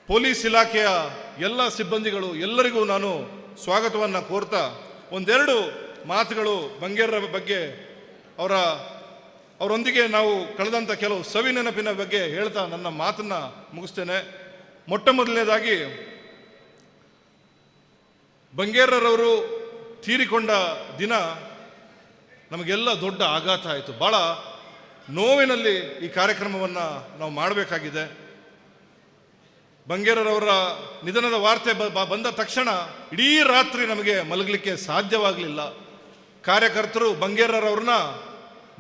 ಪೊಲೀಸ್ ಇಲಾಖೆಯ ಎಲ್ಲ ಸಿಬ್ಬಂದಿಗಳು ಎಲ್ಲರಿಗೂ ನಾನು ಸ್ವಾಗತವನ್ನು ಕೋರ್ತಾ ಒಂದೆರಡು ಮಾತುಗಳು ಬಂಗೇರರ ಬಗ್ಗೆ, ಅವರೊಂದಿಗೆ ನಾವು ಕಳೆದಂಥ ಕೆಲವು ಸವಿ ನೆನಪಿನ ಬಗ್ಗೆ ಹೇಳ್ತಾ ನನ್ನ ಮಾತನ್ನು ಮುಗಿಸ್ತೇನೆ. ಮೊಟ್ಟ ಮೊದಲನೇದಾಗಿ ಬಂಗೇರರವರು ತೀರಿಕೊಂಡ ದಿನ ನಮಗೆಲ್ಲ ದೊಡ್ಡ ಆಘಾತ ಆಯಿತು. ಭಾಳ ನೋವಿನಲ್ಲಿ ಈ ಕಾರ್ಯಕ್ರಮವನ್ನು ನಾವು ಮಾಡಬೇಕಾಗಿದೆ. ಬಂಗೇರರವರ ನಿಧನದ ವಾರ್ತೆ ಬಂದ ತಕ್ಷಣ ಇಡೀ ರಾತ್ರಿ ನಮಗೆ ಮಲಗಲಿಕ್ಕೆ ಸಾಧ್ಯವಾಗಲಿಲ್ಲ. ಕಾರ್ಯಕರ್ತರು ಬಂಗೇರರವ್ರನ್ನ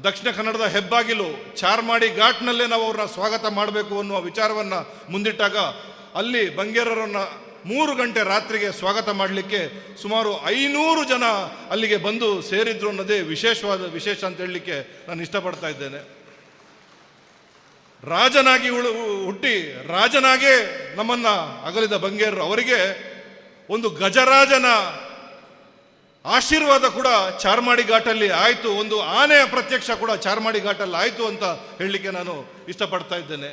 ದಕ್ಷಿಣ ಕನ್ನಡದ ಹೆಬ್ಬಾಗಿಲು ಚಾರ್ಮಾಡಿ ಘಾಟ್ನಲ್ಲೇ ನಾವು ಅವ್ರನ್ನ ಸ್ವಾಗತ ಮಾಡಬೇಕು ಅನ್ನುವ ವಿಚಾರವನ್ನು ಮುಂದಿಟ್ಟಾಗ ಅಲ್ಲಿ ಬಂಗೇರರನ್ನ 3 ಗಂಟೆ ರಾತ್ರಿಗೆ ಸ್ವಾಗತ ಮಾಡಲಿಕ್ಕೆ ಸುಮಾರು 500 ಜನ ಅಲ್ಲಿಗೆ ಬಂದು ಸೇರಿದ್ರು ಅನ್ನೋದೇ ವಿಶೇಷ ಅಂತ ಹೇಳಲಿಕ್ಕೆ ನಾನು ಇಷ್ಟಪಡ್ತಾ ಇದ್ದೇನೆ. ರಾಜನಾಗಿ ಹುಟ್ಟಿ ರಾಜನಾಗೇ ನಮ್ಮನ್ನು ಅಗಲಿದ ಬಂಗೇರರು ಅವರಿಗೆ ಒಂದು ಗಜರಾಜನ ಆಶೀರ್ವಾದ ಕೂಡ ಚಾರ್ಮಾಡಿ ಘಾಟಲ್ಲಿ ಆಯಿತು, ಒಂದು ಆನೆಯ ಪ್ರತ್ಯಕ್ಷ ಕೂಡ ಚಾರ್ಮಾಡಿ ಘಾಟಲ್ಲಿ ಆಯಿತು ಅಂತ ಹೇಳಲಿಕ್ಕೆ ನಾನು ಇಷ್ಟಪಡ್ತಾ ಇದ್ದೇನೆ.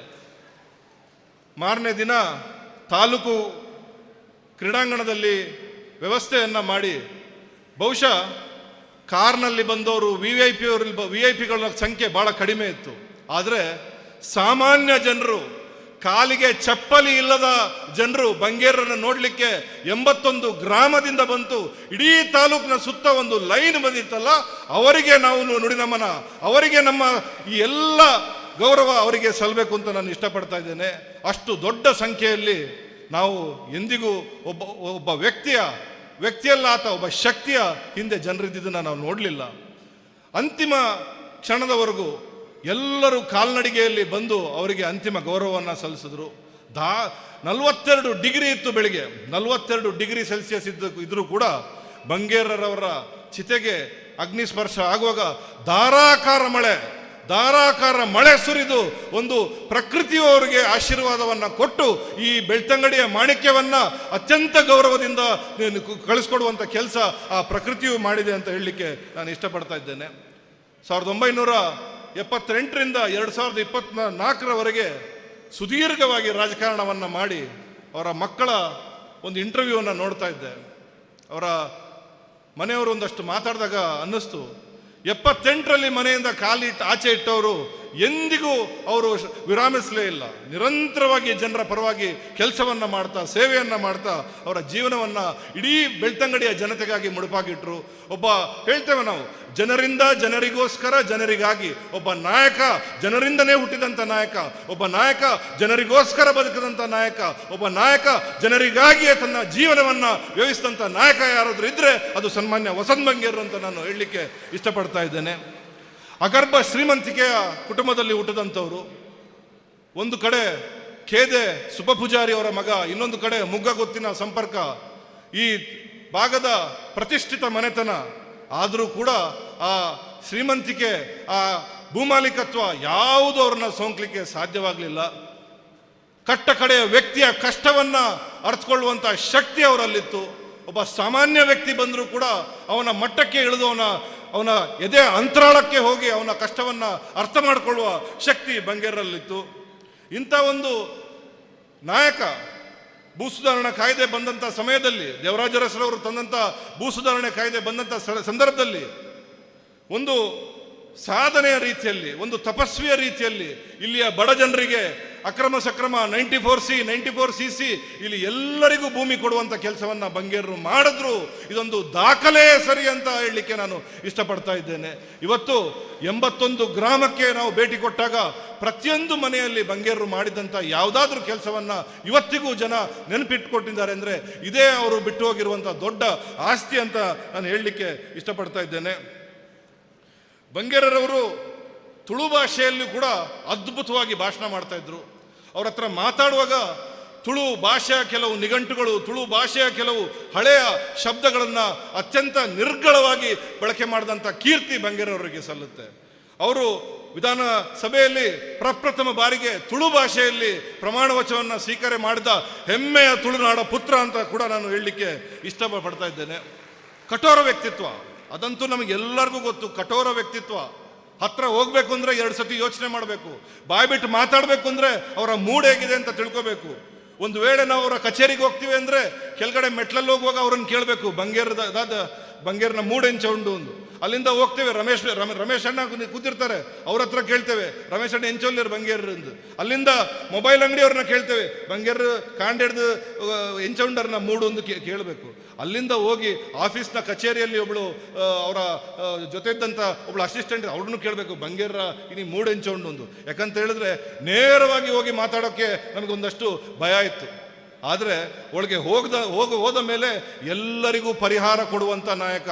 ಮಾರನೇ ದಿನ ತಾಲೂಕು ಕ್ರೀಡಾಂಗಣದಲ್ಲಿ ವ್ಯವಸ್ಥೆಯನ್ನು ಮಾಡಿ, ಬಹುಶಃ ಕಾರ್ನಲ್ಲಿ ಬಂದವರು ವಿ ಐ ಪಿಗಳ ಸಂಖ್ಯೆ ಭಾಳ ಕಡಿಮೆ ಇತ್ತು. ಆದರೆ ಸಾಮಾನ್ಯ ಜನರು, ಕಾಲಿಗೆ ಚಪ್ಪಲಿ ಇಲ್ಲದ ಜನರು ಬಂಗೇರರನ್ನು ನೋಡಲಿಕ್ಕೆ 81 ಗ್ರಾಮದಿಂದ ಬಂತು. ಇಡೀ ತಾಲೂಕಿನ ಸುತ್ತ ಒಂದು ಲೈನ್ ಬಂದಿತ್ತಲ್ಲ, ಅವರಿಗೆ ನಾವು ನುಡಿನಮನ, ಅವರಿಗೆ ನಮ್ಮ ಈ ಎಲ್ಲ ಗೌರವ ಅವರಿಗೆ ಸಲ್ಲಬೇಕು ಅಂತ ನಾನು ಇಷ್ಟಪಡ್ತಾ ಇದ್ದೇನೆ. ಅಷ್ಟು ದೊಡ್ಡ ಸಂಖ್ಯೆಯಲ್ಲಿ ನಾವು ಎಂದಿಗೂ ಒಬ್ಬ ವ್ಯಕ್ತಿಯಲ್ಲ ಆತ ಒಬ್ಬ ಶಕ್ತಿಯ ಹಿಂದೆ ಜನರಿದ್ದನ್ನು ನಾವು ನೋಡಲಿಲ್ಲ. ಅಂತಿಮ ಕ್ಷಣದವರೆಗೂ ಎಲ್ಲರೂ ಕಾಲ್ನಡಿಗೆಯಲ್ಲಿ ಬಂದು ಅವರಿಗೆ ಅಂತಿಮ ಗೌರವವನ್ನು ಸಲ್ಲಿಸಿದ್ರು. 42 ಡಿಗ್ರಿ ಇತ್ತು ಬೆಳಿಗ್ಗೆ, 42 ಡಿಗ್ರಿ ಸೆಲ್ಸಿಯಸ್ ಇದ್ರೂ ಕೂಡ ಬಂಗೇರರವರ ಚಿತೆಗೆ ಅಗ್ನಿಸ್ಪರ್ಶ ಆಗುವಾಗ ಧಾರಾಕಾರ ಮಳೆ ಸುರಿದು ಒಂದು ಪ್ರಕೃತಿಯು ಅವರಿಗೆ ಆಶೀರ್ವಾದವನ್ನು ಕೊಟ್ಟು ಈ ಬೆಳ್ತಂಗಡಿಯ ಮಾಣಿಕ್ಯವನ್ನ ಅತ್ಯಂತ ಗೌರವದಿಂದ ಕಳಿಸ್ಕೊಡುವಂಥ ಕೆಲಸ ಆ ಪ್ರಕೃತಿಯು ಮಾಡಿದೆ ಅಂತ ಹೇಳಲಿಕ್ಕೆ ನಾನು ಇಷ್ಟಪಡ್ತಾ ಇದ್ದೇನೆ. 1978ರಿಂದ 2024ರವರೆಗೆ ಸುದೀರ್ಘವಾಗಿ ರಾಜಕಾರಣವನ್ನು ಮಾಡಿ ಅವರ ಮಕ್ಕಳ ಒಂದು ಇಂಟರ್ವ್ಯೂವನ್ನು ನೋಡ್ತಾ ಇದ್ದೆ. ಅವರ ಮನೆಯವರು ಒಂದಷ್ಟು ಮಾತಾಡಿದಾಗ ಅನ್ನಿಸ್ತು, 78ರಲ್ಲಿ ಮನೆಯಿಂದ ಆಚೆ ಇಟ್ಟವರು ಎಂದಿಗೂ ಅವರು ವಿರಾಮಿಸಲೇ ಇಲ್ಲ. ನಿರಂತರವಾಗಿ ಜನರ ಪರವಾಗಿ ಕೆಲಸವನ್ನು ಮಾಡ್ತಾ, ಸೇವೆಯನ್ನು ಮಾಡ್ತಾ ಅವರ ಜೀವನವನ್ನು ಇಡೀ ಬೆಳ್ತಂಗಡಿಯ ಜನತೆಗಾಗಿ ಮುಡುಪಾಗಿಟ್ರು. ಹೇಳ್ತೇವೆ ನಾವು, ಜನರಿಂದ ಜನರಿಗೋಸ್ಕರ ಜನರಿಗಾಗಿ ಒಬ್ಬ ನಾಯಕ, ಜನರಿಂದನೇ ಹುಟ್ಟಿದಂಥ ನಾಯಕ, ಒಬ್ಬ ನಾಯಕ ಜನರಿಗೋಸ್ಕರ ಬದುಕಿದಂಥ ನಾಯಕ, ಒಬ್ಬ ನಾಯಕ ಜನರಿಗಾಗಿಯೇ ತನ್ನ ಜೀವನವನ್ನು ವ್ಯಯಿಸಿದಂಥ ನಾಯಕ ಯಾರಾದರೂ ಇದ್ದರೆ ಅದು ಸನ್ಮಾನ್ಯ ವಸಂತ್ ಬಂಗೇರ್ ಅಂತ ನಾನು ಹೇಳಲಿಕ್ಕೆ ಇಷ್ಟಪಡ್ತಾ ಇದ್ದೇನೆ. ಅಗರ್ಭ ಶ್ರೀಮಂತಿಕೆಯ ಕುಟುಂಬದಲ್ಲಿ ಹುಟ್ಟಿದಂಥವರು. ಒಂದು ಕಡೆ ಖೇದೆ ಸುಬ್ಬಪೂಜಾರಿ ಅವರ ಮಗ, ಇನ್ನೊಂದು ಕಡೆ ಮುಗ್ಗಗೊತ್ತಿನ ಸಂಪರ್ಕ. ಈ ಭಾಗದ ಪ್ರತಿಷ್ಠಿತ ಮನೆತನ ಆದರೂ ಕೂಡ ಆ ಶ್ರೀಮಂತಿಕೆ, ಆ ಭೂಮಾಲೀಕತ್ವ ಯಾವುದು ಅವ್ರನ್ನ ಸೋಂಕಲಿಕ್ಕೆ ಸಾಧ್ಯವಾಗಲಿಲ್ಲ. ಕಟ್ಟ ಕಡೆಯ ವ್ಯಕ್ತಿಯ ಕಷ್ಟವನ್ನು ಅರ್ಥಕೊಳ್ಳುವಂಥ ಶಕ್ತಿ ಅವರಲ್ಲಿತ್ತು. ಒಬ್ಬ ಸಾಮಾನ್ಯ ವ್ಯಕ್ತಿ ಬಂದರೂ ಕೂಡ ಅವನ ಮಟ್ಟಕ್ಕೆ ಇಳಿದು ಅವನ ಎದೆ ಅಂತರಾಳಕ್ಕೆ ಹೋಗಿ ಅವನ ಕಷ್ಟವನ್ನು ಅರ್ಥ ಮಾಡಿಕೊಳ್ಳುವ ಶಕ್ತಿ ಬಂಗೇರಲ್ಲಿತ್ತು. ಇಂಥ ಒಂದು ನಾಯಕ ಭೂ ಸುಧಾರಣಾ ಕಾಯ್ದೆ ಬಂದಂಥ ಸಮಯದಲ್ಲಿ, ದೇವರಾಜ ಅರಸರವರು ತಂದಂಥ ಭೂ ಸುಧಾರಣೆ ಕಾಯ್ದೆ ಬಂದಂಥ ಸಂದರ್ಭದಲ್ಲಿ ಒಂದು ಸಾಧನೆಯ ರೀತಿಯಲ್ಲಿ, ಒಂದು ತಪಸ್ವಿಯ ರೀತಿಯಲ್ಲಿ ಇಲ್ಲಿಯ ಬಡ ಜನರಿಗೆ ಅಕ್ರಮ ಸಕ್ರಮ 94C 94CC ಇಲ್ಲಿ ಎಲ್ಲರಿಗೂ ಭೂಮಿ ಕೊಡುವಂಥ ಕೆಲಸವನ್ನು ಬಂಗೇರರು ಮಾಡಿದ್ರು. ಇದೊಂದು ದಾಖಲೆ ಸರಿ ಅಂತ ಹೇಳಲಿಕ್ಕೆ ನಾನು ಇಷ್ಟಪಡ್ತಾ ಇದ್ದೇನೆ. ಇವತ್ತು 81 ಗ್ರಾಮಕ್ಕೆ ನಾವು ಭೇಟಿ ಕೊಟ್ಟಾಗ ಪ್ರತಿಯೊಂದು ಮನೆಯಲ್ಲಿ ಬಂಗೇರರು ಮಾಡಿದಂಥ ಯಾವುದಾದ್ರೂ ಕೆಲಸವನ್ನು ಇವತ್ತಿಗೂ ಜನ ನೆನಪಿಟ್ಕೊಟ್ಟಿದ್ದಾರೆ ಅಂದರೆ ಇದೇ ಅವರು ಬಿಟ್ಟು ಹೋಗಿರುವಂಥ ದೊಡ್ಡ ಆಸ್ತಿ ಅಂತ ನಾನು ಹೇಳಲಿಕ್ಕೆ ಇಷ್ಟಪಡ್ತಾ ಇದ್ದೇನೆ. ಬಂಗೇರರವರು ತುಳು ಭಾಷೆಯಲ್ಲೂ ಕೂಡ ಅದ್ಭುತವಾಗಿ ಭಾಷಣ ಮಾಡ್ತಾ ಇದ್ರು. ಅವ್ರ ಹತ್ರ ಮಾತಾಡುವಾಗ ತುಳು ಭಾಷೆಯ ಕೆಲವು ನಿಘಂಟುಗಳು, ತುಳು ಭಾಷೆಯ ಕೆಲವು ಹಳೆಯ ಶಬ್ದಗಳನ್ನು ಅತ್ಯಂತ ನಿರ್ಗಳವಾಗಿ ಬಳಕೆ ಮಾಡಿದಂಥ ಕೀರ್ತಿ ಬಂಗೇರವರಿಗೆ ಸಲ್ಲುತ್ತೆ. ಅವರು ವಿಧಾನಸಭೆಯಲ್ಲಿ ಪ್ರಪ್ರಥಮ ಬಾರಿಗೆ ತುಳು ಭಾಷೆಯಲ್ಲಿ ಪ್ರಮಾಣ ವಚನವನ್ನು ಸ್ವೀಕಾರ ಮಾಡಿದ ಹೆಮ್ಮೆಯ ತುಳುನಾಡ ಪುತ್ರ ಅಂತ ಕೂಡ ನಾನು ಹೇಳಲಿಕ್ಕೆ ಇಷ್ಟಪಡ್ತಾ ಇದ್ದೇನೆ. ಕಠೋರ ವ್ಯಕ್ತಿತ್ವ, ಅದಂತೂ ನಮಗೆಲ್ಲರಿಗೂ ಗೊತ್ತು. ಕಠೋರ ವ್ಯಕ್ತಿತ್ವ. ಹತ್ರ ಹೋಗ್ಬೇಕು ಅಂದರೆ 2 ಸತಿ ಯೋಚನೆ ಮಾಡಬೇಕು. ಬಾಯ್ಬಿಟ್ಟು ಮಾತಾಡಬೇಕು ಅಂದರೆ ಅವರ ಮೂಡ್ ಹೇಗಿದೆ ಅಂತ ತಿಳ್ಕೋಬೇಕು. ಒಂದು ವೇಳೆ ನಾವು ಅವರ ಕಚೇರಿಗೆ ಹೋಗ್ತೀವಿ ಅಂದರೆ ಕೆಳಗಡೆ ಮೆಟ್ಲಲ್ಲಿ ಹೋಗುವಾಗ ಅವ್ರನ್ನ ಕೇಳಬೇಕು, ಬಂಗೇರ್ನ ಮೂಡ್ ಹೆಂಚ ಉಂಡು ಒಂದು. ಅಲ್ಲಿಂದ ಹೋಗ್ತೇವೆ, ರಮೇಶ್ ಅಣ್ಣ ಕೂತಿರ್ತಾರೆ, ಅವ್ರ ಹತ್ರ ಕೇಳ್ತೇವೆ ರಮೇಶ್ ಅಣ್ಣ ಎಂಚೋಲ್ಲಿರು ಬಂಗೇರ್ ಎಂದು. ಅಲ್ಲಿಂದ ಮೊಬೈಲ್ ಅಂಗಡಿಯವ್ರನ್ನ ಕೇಳ್ತೇವೆ, ಬಂಗೇರ್ ಕಾಂಡಿಡ್ದು ಎಂಚೌಂಡರ್ನ ಮೂಡು ಒಂದು ಕೇಳಬೇಕು. ಅಲ್ಲಿಂದ ಹೋಗಿ ಆಫೀಸ್ನ ಕಚೇರಿಯಲ್ಲಿ ಒಬ್ಬಳು ಅವರ ಜೊತೆ ಇದ್ದಂಥ ಒಬ್ಬಳು ಅಸಿಸ್ಟೆಂಟ್, ಅವ್ರನ್ನೂ ಕೇಳಬೇಕು ಬಂಗೇರ ಇನಿ ಮೂಡ್ ಎಂಚೌಂಡು ಒಂದು. ಯಾಕಂತ ಹೇಳಿದ್ರೆ ನೇರವಾಗಿ ಹೋಗಿ ಮಾತಾಡೋಕ್ಕೆ ನಮಗೊಂದಷ್ಟು ಭಯ ಇತ್ತು. ಆದರೆ ಒಳಗೆ ಹೋದ ಮೇಲೆ ಎಲ್ಲರಿಗೂ ಪರಿಹಾರ ಕೊಡುವಂಥ ನಾಯಕ,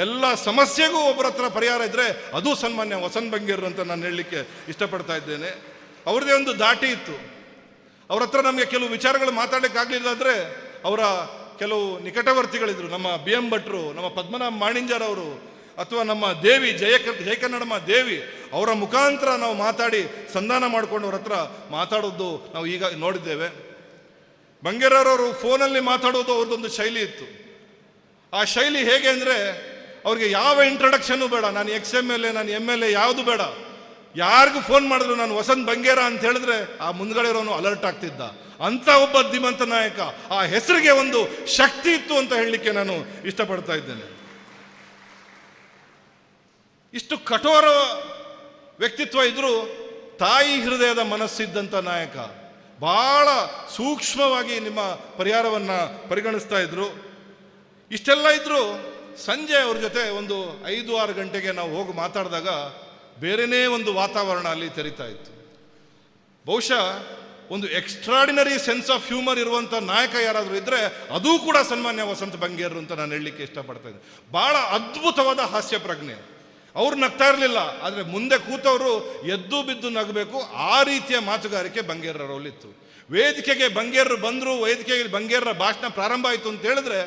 ಎಲ್ಲ ಸಮಸ್ಯೆಗೂ ಒಬ್ಬರ ಹತ್ರ ಪರಿಹಾರ ಇದ್ದರೆ ಅದು ಸನ್ಮಾನ್ಯ ವಸಂತ್ ಬಂಗೇರ್ ಅಂತ ನಾನು ಹೇಳಲಿಕ್ಕೆ ಇಷ್ಟಪಡ್ತಾ ಇದ್ದೇನೆ. ಅವ್ರದ್ದೇ ಒಂದು ದಾಟಿ ಇತ್ತು. ಅವ್ರ ಹತ್ರ ನಮಗೆ ಕೆಲವು ವಿಚಾರಗಳು ಮಾತಾಡಲಿಕ್ಕಾಗಲಿಲ್ಲ ಅಂದರೆ ಅವರ ಕೆಲವು ನಿಕಟವರ್ತಿಗಳಿದ್ರು. ನಮ್ಮ BM ಭಟ್ರು, ನಮ್ಮ ಪದ್ಮನಾಭ ಮಾಣಿಂಜರವರು, ಅಥವಾ ನಮ್ಮ ದೇವಿ ಜಯಕನ್ನಡಮ್ಮ ದೇವಿ, ಅವರ ಮುಖಾಂತರ ನಾವು ಮಾತಾಡಿ ಸಂಧಾನ ಮಾಡಿಕೊಂಡು ಅವ್ರ ಹತ್ರ ಮಾತಾಡೋದು ನಾವು ಈಗ ನೋಡಿದ್ದೇವೆ. ಬಂಗೇರವರು ಫೋನಲ್ಲಿ ಮಾತಾಡೋದು ಅವ್ರದ್ದೊಂದು ಶೈಲಿ ಇತ್ತು. ಆ ಶೈಲಿ ಹೇಗೆ ಅಂದರೆ ಅವ್ರಿಗೆ ಯಾವ ಇಂಟ್ರೊಡಕ್ಷನ್ನು ಬೇಡ, ನಾನು XMLA, ನಾನು MLA ಯಾವುದು ಬೇಡ. ಯಾರಿಗೂ ಫೋನ್ ಮಾಡಿದ್ರು ನಾನು ವಸಂತ್ ಬಂಗೇರ ಅಂತ ಹೇಳಿದ್ರೆ ಆ ಮುಂದ್ಗಡೆ ಇರೋನು ಅಲರ್ಟ್ ಆಗ್ತಿದ್ದ. ಅಂತ ಒಬ್ಬ ಧೀಮಂತ ನಾಯಕ. ಆ ಹೆಸರಿಗೆ ಒಂದು ಶಕ್ತಿ ಇತ್ತು ಅಂತ ಹೇಳಲಿಕ್ಕೆ ನಾನು ಇಷ್ಟಪಡ್ತಾ ಇದ್ದೇನೆ. ಇಷ್ಟು ಕಠೋರ ವ್ಯಕ್ತಿತ್ವ ಇದ್ರೂ ತಾಯಿ ಹೃದಯದ ಮನಸ್ಸಿದ್ದಂಥ ನಾಯಕ. ಬಹಳ ಸೂಕ್ಷ್ಮವಾಗಿ ನಿಮ್ಮ ಪರಿಹಾರವನ್ನು ಪರಿಗಣಿಸ್ತಾ ಇದ್ರು. ಇಷ್ಟೆಲ್ಲ ಇದ್ರೂ ಸಂಜೆ ಅವ್ರ ಜೊತೆ ಒಂದು 5-6 ಗಂಟೆಗೆ ನಾವು ಹೋಗಿ ಮಾತಾಡಿದಾಗ ಬೇರೆನೇ ಒಂದು ವಾತಾವರಣ ಅಲ್ಲಿ ತೆರೀತಾ ಇತ್ತು. ಬಹುಶಃ ಒಂದು ಎಕ್ಸ್ಟ್ರಾಡಿನರಿ ಸೆನ್ಸ್ ಆಫ್ ಹ್ಯೂಮರ್ ಇರುವಂಥ ನಾಯಕ ಯಾರಾದರೂ ಇದ್ದರೆ ಅದೂ ಕೂಡ ಸನ್ಮಾನ್ಯ ವಸಂತ್ ಬಂಗೇರ್ ಅಂತ ನಾನು ಹೇಳಲಿಕ್ಕೆ ಇಷ್ಟಪಡ್ತಾ ಇದ್ದೆ. ಭಾಳ ಅದ್ಭುತವಾದ ಹಾಸ್ಯ ಪ್ರಜ್ಞೆ. ಅವ್ರು ನಗ್ತಾ ಇರಲಿಲ್ಲ, ಆದರೆ ಮುಂದೆ ಕೂತವರು ಎದ್ದು ಬಿದ್ದು ನಗಬೇಕು. ಆ ರೀತಿಯ ಮಾತುಗಾರಿಕೆ ಬಂಗೇರರವಲ್ಲಿತ್ತು. ವೇದಿಕೆಗೆ ಬಂಗೇರರು ಬಂದರು, ವೇದಿಕೆಗೆ ಬಂಗೇರರ ಭಾಷಣ ಪ್ರಾರಂಭ ಆಯಿತು ಅಂತ ಹೇಳಿದ್ರೆ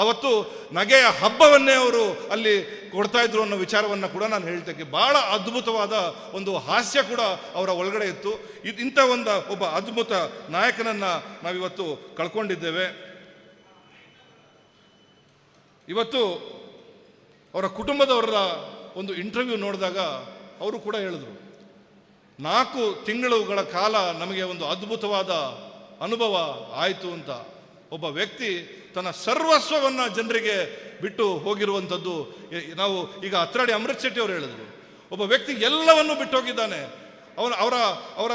ಅವತ್ತು ನಗೆಯ ಹಬ್ಬವನ್ನೇ ಅವರು ಅಲ್ಲಿ ಕೊಡ್ತಾ ಇದ್ರು ಅನ್ನೋ ವಿಚಾರವನ್ನು ಕೂಡ ನಾನು ಹೇಳ್ತೇನೆ. ಭಾಳ ಅದ್ಭುತವಾದ ಒಂದು ಹಾಸ್ಯ ಕೂಡ ಅವರ ಒಳಗಡೆ ಇತ್ತು. ಇಂಥ ಒಬ್ಬ ಅದ್ಭುತ ನಾಯಕನನ್ನು ನಾವಿವತ್ತು ಕಳ್ಕೊಂಡಿದ್ದೇವೆ. ಇವತ್ತು ಅವರ ಕುಟುಂಬದವರ ಒಂದು ಇಂಟರ್ವ್ಯೂ ನೋಡಿದಾಗ ಅವರು ಕೂಡ ಹೇಳಿದ್ರು, 4 ತಿಂಗಳುಗಳ ಕಾಲ ನಮಗೆ ಒಂದು ಅದ್ಭುತವಾದ ಅನುಭವ ಆಯಿತು ಅಂತ. ಒಬ್ಬ ವ್ಯಕ್ತಿ ತನ್ನ ಸರ್ವಸ್ವವನ್ನು ಜನರಿಗೆ ಬಿಟ್ಟು ಹೋಗಿರುವಂಥದ್ದು ನಾವು ಈಗ ಅತ್ರಾಡಿ ಅಮೃತ್ ಶೆಟ್ಟಿ ಅವರು ಹೇಳಿದ್ರು. ಒಬ್ಬ ವ್ಯಕ್ತಿ ಎಲ್ಲವನ್ನು ಬಿಟ್ಟು ಹೋಗಿದ್ದಾನೆ. ಅವರ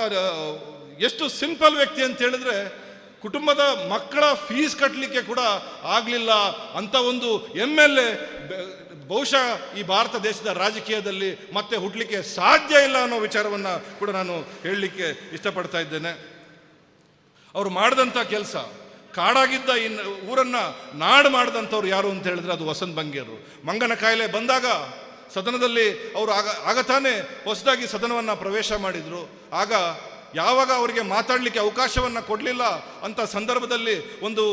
ಎಷ್ಟು ಸಿಂಪಲ್ ವ್ಯಕ್ತಿ ಅಂತ ಹೇಳಿದ್ರೆ, ಕುಟುಂಬದ ಮಕ್ಕಳ ಫೀಸ್ ಕಟ್ಟಲಿಕ್ಕೆ ಕೂಡ ಆಗಲಿಲ್ಲ ಅಂತ ಒಂದು MLA ಬಹುಶಃ ಈ ಭಾರತ ದೇಶದ ರಾಜಕೀಯದಲ್ಲಿ ಮತ್ತೆ ಹುಟ್ಟಲಿಕ್ಕೆ ಸಾಧ್ಯ ಇಲ್ಲ ಅನ್ನೋ ವಿಚಾರವನ್ನು ಕೂಡ ನಾನು ಹೇಳಲಿಕ್ಕೆ ಇಷ್ಟಪಡ್ತಾ ಇದ್ದೇನೆ. ಅವರು ಮಾಡಿದಂಥ ಕೆಲಸ, ಕಾಡಾಗಿದ್ದ ಈ ಊರನ್ನು ನಾಡು ಮಾಡಿದಂಥವ್ರು ಯಾರು ಅಂತ ಹೇಳಿದ್ರೆ ಅದು ವಸಂತ ಬಂಗೇರರು. ಮಂಗನ ಕಾಯಿಲೆ ಬಂದಾಗ ಸದನದಲ್ಲಿ ಅವರು ಆಗ ತಾನೇ ಹೊಸದಾಗಿ ಸದನವನ್ನು ಪ್ರವೇಶ ಮಾಡಿದರು. ಆಗ ಯಾವಾಗ ಅವರಿಗೆ ಮಾತಾಡಲಿಕ್ಕೆ ಅವಕಾಶವನ್ನು ಕೊಡಲಿಲ್ಲ ಅಂತ ಸಂದರ್ಭದಲ್ಲಿ ಒಂದು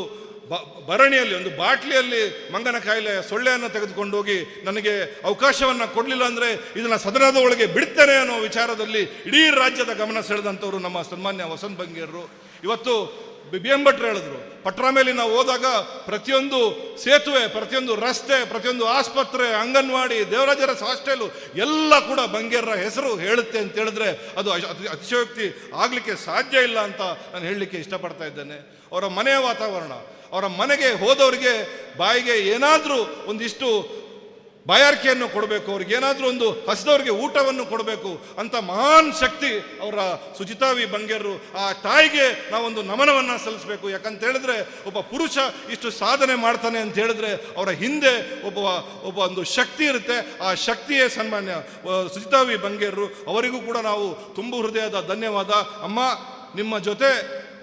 ಭರಣಿಯಲ್ಲಿ, ಒಂದು ಬಾಟ್ಲಿಯಲ್ಲಿ ಮಂಗನ ಕಾಯಿಲೆ ಸೊಳ್ಳೆಯನ್ನು ತೆಗೆದುಕೊಂಡು ಹೋಗಿ ನನಗೆ ಅವಕಾಶವನ್ನು ಕೊಡಲಿಲ್ಲ ಅಂದರೆ ಇದನ್ನು ಸದನದ ಒಳಗೆ ಬಿಡ್ತೇನೆ ಅನ್ನೋ ವಿಚಾರದಲ್ಲಿ ಇಡೀ ರಾಜ್ಯದ ಗಮನ ಸೆಳೆದಂಥವ್ರು ನಮ್ಮ ಸನ್ಮಾನ್ಯ ವಸಂತ ಬಂಗೇರರು. ಇವತ್ತು BM ಭಟ್ರು ಹೇಳಿದ್ರು, ಪಟ್ರಾ ಮೇಲೆ ನಾವು ಹೋದಾಗ ಪ್ರತಿಯೊಂದು ಸೇತುವೆ, ಪ್ರತಿಯೊಂದು ರಸ್ತೆ, ಪ್ರತಿಯೊಂದು ಆಸ್ಪತ್ರೆ, ಅಂಗನವಾಡಿ, ದೇವರಾಜರ ಹಾಸ್ಟೆಲು ಎಲ್ಲ ಕೂಡ ಬಂಗೇರರ ಹೆಸರು ಹೇಳುತ್ತೆ ಅಂತ ಹೇಳಿದ್ರೆ ಅದು ಅತಿಶಯೋಕ್ತಿ ಆಗಲಿಕ್ಕೆ ಸಾಧ್ಯ ಇಲ್ಲ ಅಂತ ನಾನು ಹೇಳಲಿಕ್ಕೆ ಇಷ್ಟಪಡ್ತಾ ಇದ್ದೇನೆ. ಅವರ ಮನೆಯ ವಾತಾವರಣ, ಅವರ ಮನೆಗೆ ಹೋದವರಿಗೆ ಬಾಯಿಗೆ ಏನಾದರೂ ಒಂದಿಷ್ಟು ಬಾಯಾರಿಕೆಯನ್ನು ಕೊಡಬೇಕು, ಅವ್ರಿಗೆ ಏನಾದರೂ ಒಂದು ಹಸಿದವ್ರಿಗೆ ಊಟವನ್ನು ಕೊಡಬೇಕು ಅಂತ ಮಹಾನ್ ಶಕ್ತಿ ಅವರ ಸುಜಿತಾ ವಿ ಬಂಗೇರರು. ಆ ತಾಯಿಗೆ ನಾವೊಂದು ನಮನವನ್ನು ಸಲ್ಲಿಸಬೇಕು. ಯಾಕಂತ ಹೇಳಿದ್ರೆ ಒಬ್ಬ ಪುರುಷ ಇಷ್ಟು ಸಾಧನೆ ಮಾಡ್ತಾನೆ ಅಂತ ಹೇಳಿದ್ರೆ ಅವರ ಹಿಂದೆ ಒಬ್ಬ ಒಂದು ಶಕ್ತಿ ಇರುತ್ತೆ. ಆ ಶಕ್ತಿಯೇ ಸನ್ಮಾನ್ಯ ಸುಜಿತಾ ವಿ ಬಂಗೇರರು. ಅವರಿಗೂ ಕೂಡ ನಾವು ತುಂಬು ಹೃದಯದ ಧನ್ಯವಾದ. ಅಮ್ಮ, ನಿಮ್ಮ ಜೊತೆ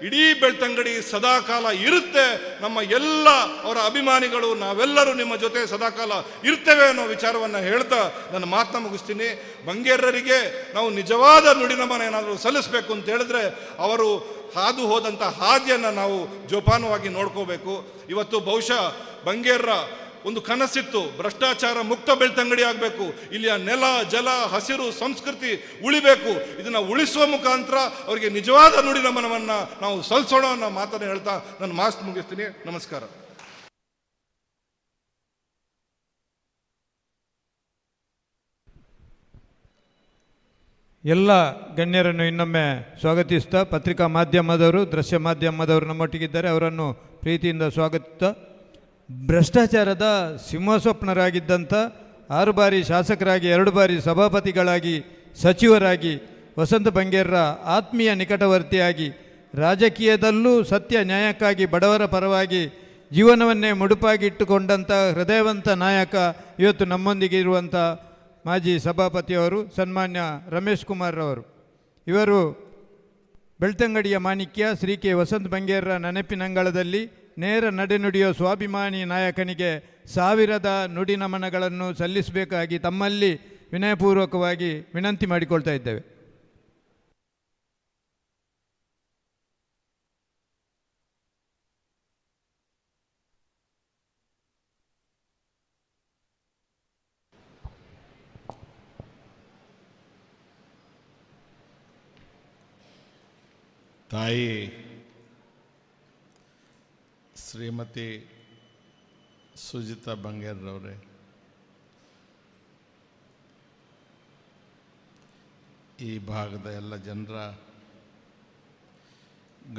ಇಡೀ ಬೆಳ್ತಂಗಡಿ ಸದಾಕಾಲ ಇರುತ್ತೆ. ನಮ್ಮ ಎಲ್ಲ ಅವರ ಅಭಿಮಾನಿಗಳು ನಾವೆಲ್ಲರೂ ನಿಮ್ಮ ಜೊತೆ ಸದಾಕಾಲ ಇರ್ತೇವೆ ಅನ್ನೋ ವಿಚಾರವನ್ನು ಹೇಳ್ತಾ ನನ್ನ ಮಾತನ್ನ ಮುಗಿಸ್ತೀನಿ. ಬಂಗೇರರಿಗೆ ನಾವು ನಿಜವಾದ ನುಡಿನಮನ ಏನಾದರೂ ಸಲ್ಲಿಸಬೇಕು ಅಂತ ಹೇಳಿದ್ರೆ ಅವರು ಹಾದು ಹೋದಂಥ ಹಾದಿಯನ್ನು ನಾವು ಜೋಪಾನವಾಗಿ ನೋಡ್ಕೋಬೇಕು. ಇವತ್ತು ಬಹುಶಃ ಬಂಗೇರರ ಒಂದು ಕನಸಿತ್ತು, ಭ್ರಷ್ಟಾಚಾರ ಮುಕ್ತ ಬೆಳ್ತಂಗಡಿ ಆಗಬೇಕು, ಇಲ್ಲಿಯ ನೆಲ, ಜಲ, ಹಸಿರು, ಸಂಸ್ಕೃತಿ ಉಳಿಬೇಕು. ಇದನ್ನು ಉಳಿಸುವ ಮುಖಾಂತರ ಅವರಿಗೆ ನಿಜವಾದ ನುಡಿ ನಮನವನ್ನು ನಾವು ಸಲ್ಲಿಸೋಣ ಅನ್ನೋ ಮಾತನ್ನು ಹೇಳ್ತಾ ನನ್ನ ಮಾತು ಮುಗಿಸ್ತೀನಿ. ನಮಸ್ಕಾರ. ಎಲ್ಲ ಗಣ್ಯರನ್ನು ಇನ್ನೊಮ್ಮೆ ಸ್ವಾಗತಿಸ್ತಾ, ಪತ್ರಿಕಾ ಮಾಧ್ಯಮದವರು, ದೃಶ್ಯ ಮಾಧ್ಯಮದವರು ನಮ್ಮೊಟ್ಟಿಗಿದ್ದಾರೆ, ಅವರನ್ನು ಪ್ರೀತಿಯಿಂದ ಸ್ವಾಗತಿಸ್ತಾ, ಭ್ರಷ್ಟಾಚಾರದ ಸಿಂಹಸ್ವಪ್ನರಾಗಿದ್ದಂಥ 6 ಬಾರಿ ಶಾಸಕರಾಗಿ 2 ಬಾರಿ ಸಭಾಪತಿಗಳಾಗಿ ಸಚಿವರಾಗಿ ವಸಂತ ಬಂಗೇರರ ಆತ್ಮೀಯ ನಿಕಟವರ್ತಿಯಾಗಿ ರಾಜಕೀಯದಲ್ಲೂ ಸತ್ಯ ನ್ಯಾಯಕ್ಕಾಗಿ ಬಡವರ ಪರವಾಗಿ ಜೀವನವನ್ನೇ ಮುಡುಪಾಗಿಟ್ಟುಕೊಂಡಂಥ ಹೃದಯವಂತ ನಾಯಕ ಇವತ್ತು ನಮ್ಮೊಂದಿಗೆ ಇರುವಂಥ ಮಾಜಿ ಸಭಾಪತಿಯವರು ಸನ್ಮಾನ್ಯ ರಮೇಶ್ ಕುಮಾರ್ ಅವರು. ಇವರು ಬೆಳ್ತಂಗಡಿಯ ಮಾಣಿಕ್ಯ ಶ್ರೀ ಕೆ ವಸಂತ ಬಂಗೇರರ ನೆನಪಿನಂಗಳದಲ್ಲಿ ನೇರ ನಡೆನುಡಿಯೋ ಸ್ವಾಭಿಮಾನಿ ನಾಯಕನಿಗೆ 1000 ನುಡಿ ನಮನಗಳನ್ನು ಸಲ್ಲಿಸಬೇಕಾಗಿ ತಮ್ಮಲ್ಲಿ ವಿನಯಪೂರ್ವಕವಾಗಿ ವಿನಂತಿ ಮಾಡಿಕೊಳ್ತಾ ಇದ್ದೇವೆ. ತಾಯಿ ಶ್ರೀಮತಿ ಸುಜಿತಾ ಬಂಗೇರರವರೇ, ಈ ಭಾಗದ ಎಲ್ಲ ಜನರ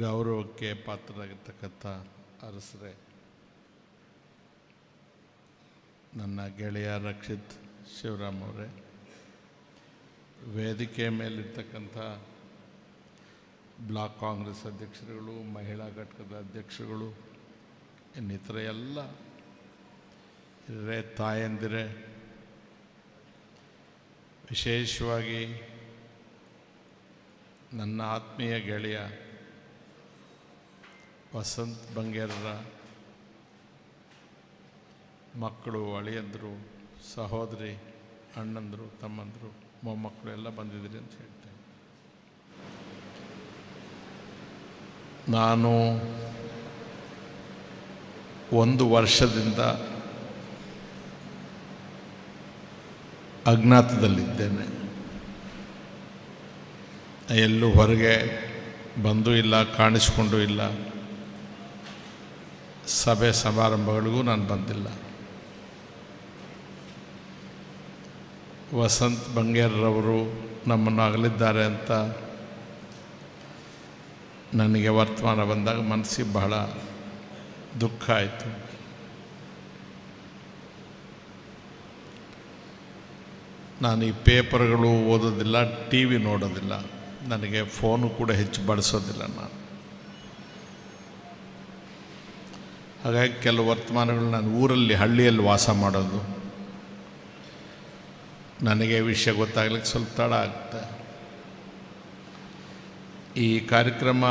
ಗೌರವಕ್ಕೆ ಪಾತ್ರರಾಗಿರ್ತಕ್ಕಂಥ ಅರಸರೇ, ನನ್ನ ಗೆಳೆಯ ರಕ್ಷಿತ್ ಶಿವರಾಮ್ ಅವರೇ, ವೇದಿಕೆ ಮೇಲಿರ್ತಕ್ಕಂಥ ಬ್ಲಾಕ್ ಕಾಂಗ್ರೆಸ್ ಅಧ್ಯಕ್ಷರುಗಳು, ಮಹಿಳಾ ಘಟಕದ ಅಧ್ಯಕ್ಷರುಗಳು, ಇನ್ನಿತರ ಎಲ್ಲ ಹಿರಿಯರೇ, ತಾಯಂದಿರೇ, ವಿಶೇಷವಾಗಿ ನನ್ನ ಆತ್ಮೀಯ ಗೆಳೆಯ ವಸಂತ ಬಂಗೇರರ ಮಕ್ಕಳು, ಅಳಿಯಂದರು, ಸಹೋದರಿ ಅಣ್ಣಂದರು, ತಮ್ಮಂದರು, ಮೊಮ್ಮಕ್ಕಳು ಎಲ್ಲ ಬಂದಿದ್ದೀರಿ ಅಂತ ಹೇಳ್ತೇನೆ. ನಾನು 1 ವರ್ಷದಿಂದ ಅಜ್ಞಾತದಲ್ಲಿದ್ದೇನೆ. ಎಲ್ಲೂ ಹೊರಗೆ ಬಂದೂ ಇಲ್ಲ, ಕಾಣಿಸ್ಕೊಂಡೂ ಇಲ್ಲ. ಸಭೆ ಸಮಾರಂಭಗಳಿಗೂ ನಾನು ಬಂದಿಲ್ಲ. ವಸಂತ್ ಬಂಗೇರ್ರವರು ನಮ್ಮನ್ನು ಅಗಲಿದ್ದಾರೆ ಅಂತ ನನಗೆ ವರ್ತಮಾನ ಬಂದಾಗ ಮನಸ್ಸಿಗೆ ಬಹಳ ದುಃಖ ಆಯಿತು. ನಾನು ಈ ಪೇಪರ್ಗಳು ಓದೋದಿಲ್ಲ, ಟಿ ವಿ ನೋಡೋದಿಲ್ಲ, ನನಗೆ ಫೋನು ಕೂಡ ಹೆಚ್ಚು ಬಳಸೋದಿಲ್ಲ ನಾನು. ಹಾಗಾಗಿ ಕೆಲವು ವರ್ತಮಾನಗಳು ನಾನು ಊರಲ್ಲಿ, ಹಳ್ಳಿಯಲ್ಲಿ ವಾಸ ಮಾಡೋದು, ನನಗೆ ವಿಷಯ ಗೊತ್ತಾಗ್ಲಿಕ್ಕೆ ಸ್ವಲ್ಪ ತಡ ಆಗುತ್ತೆ. ಈ ಕಾರ್ಯಕ್ರಮ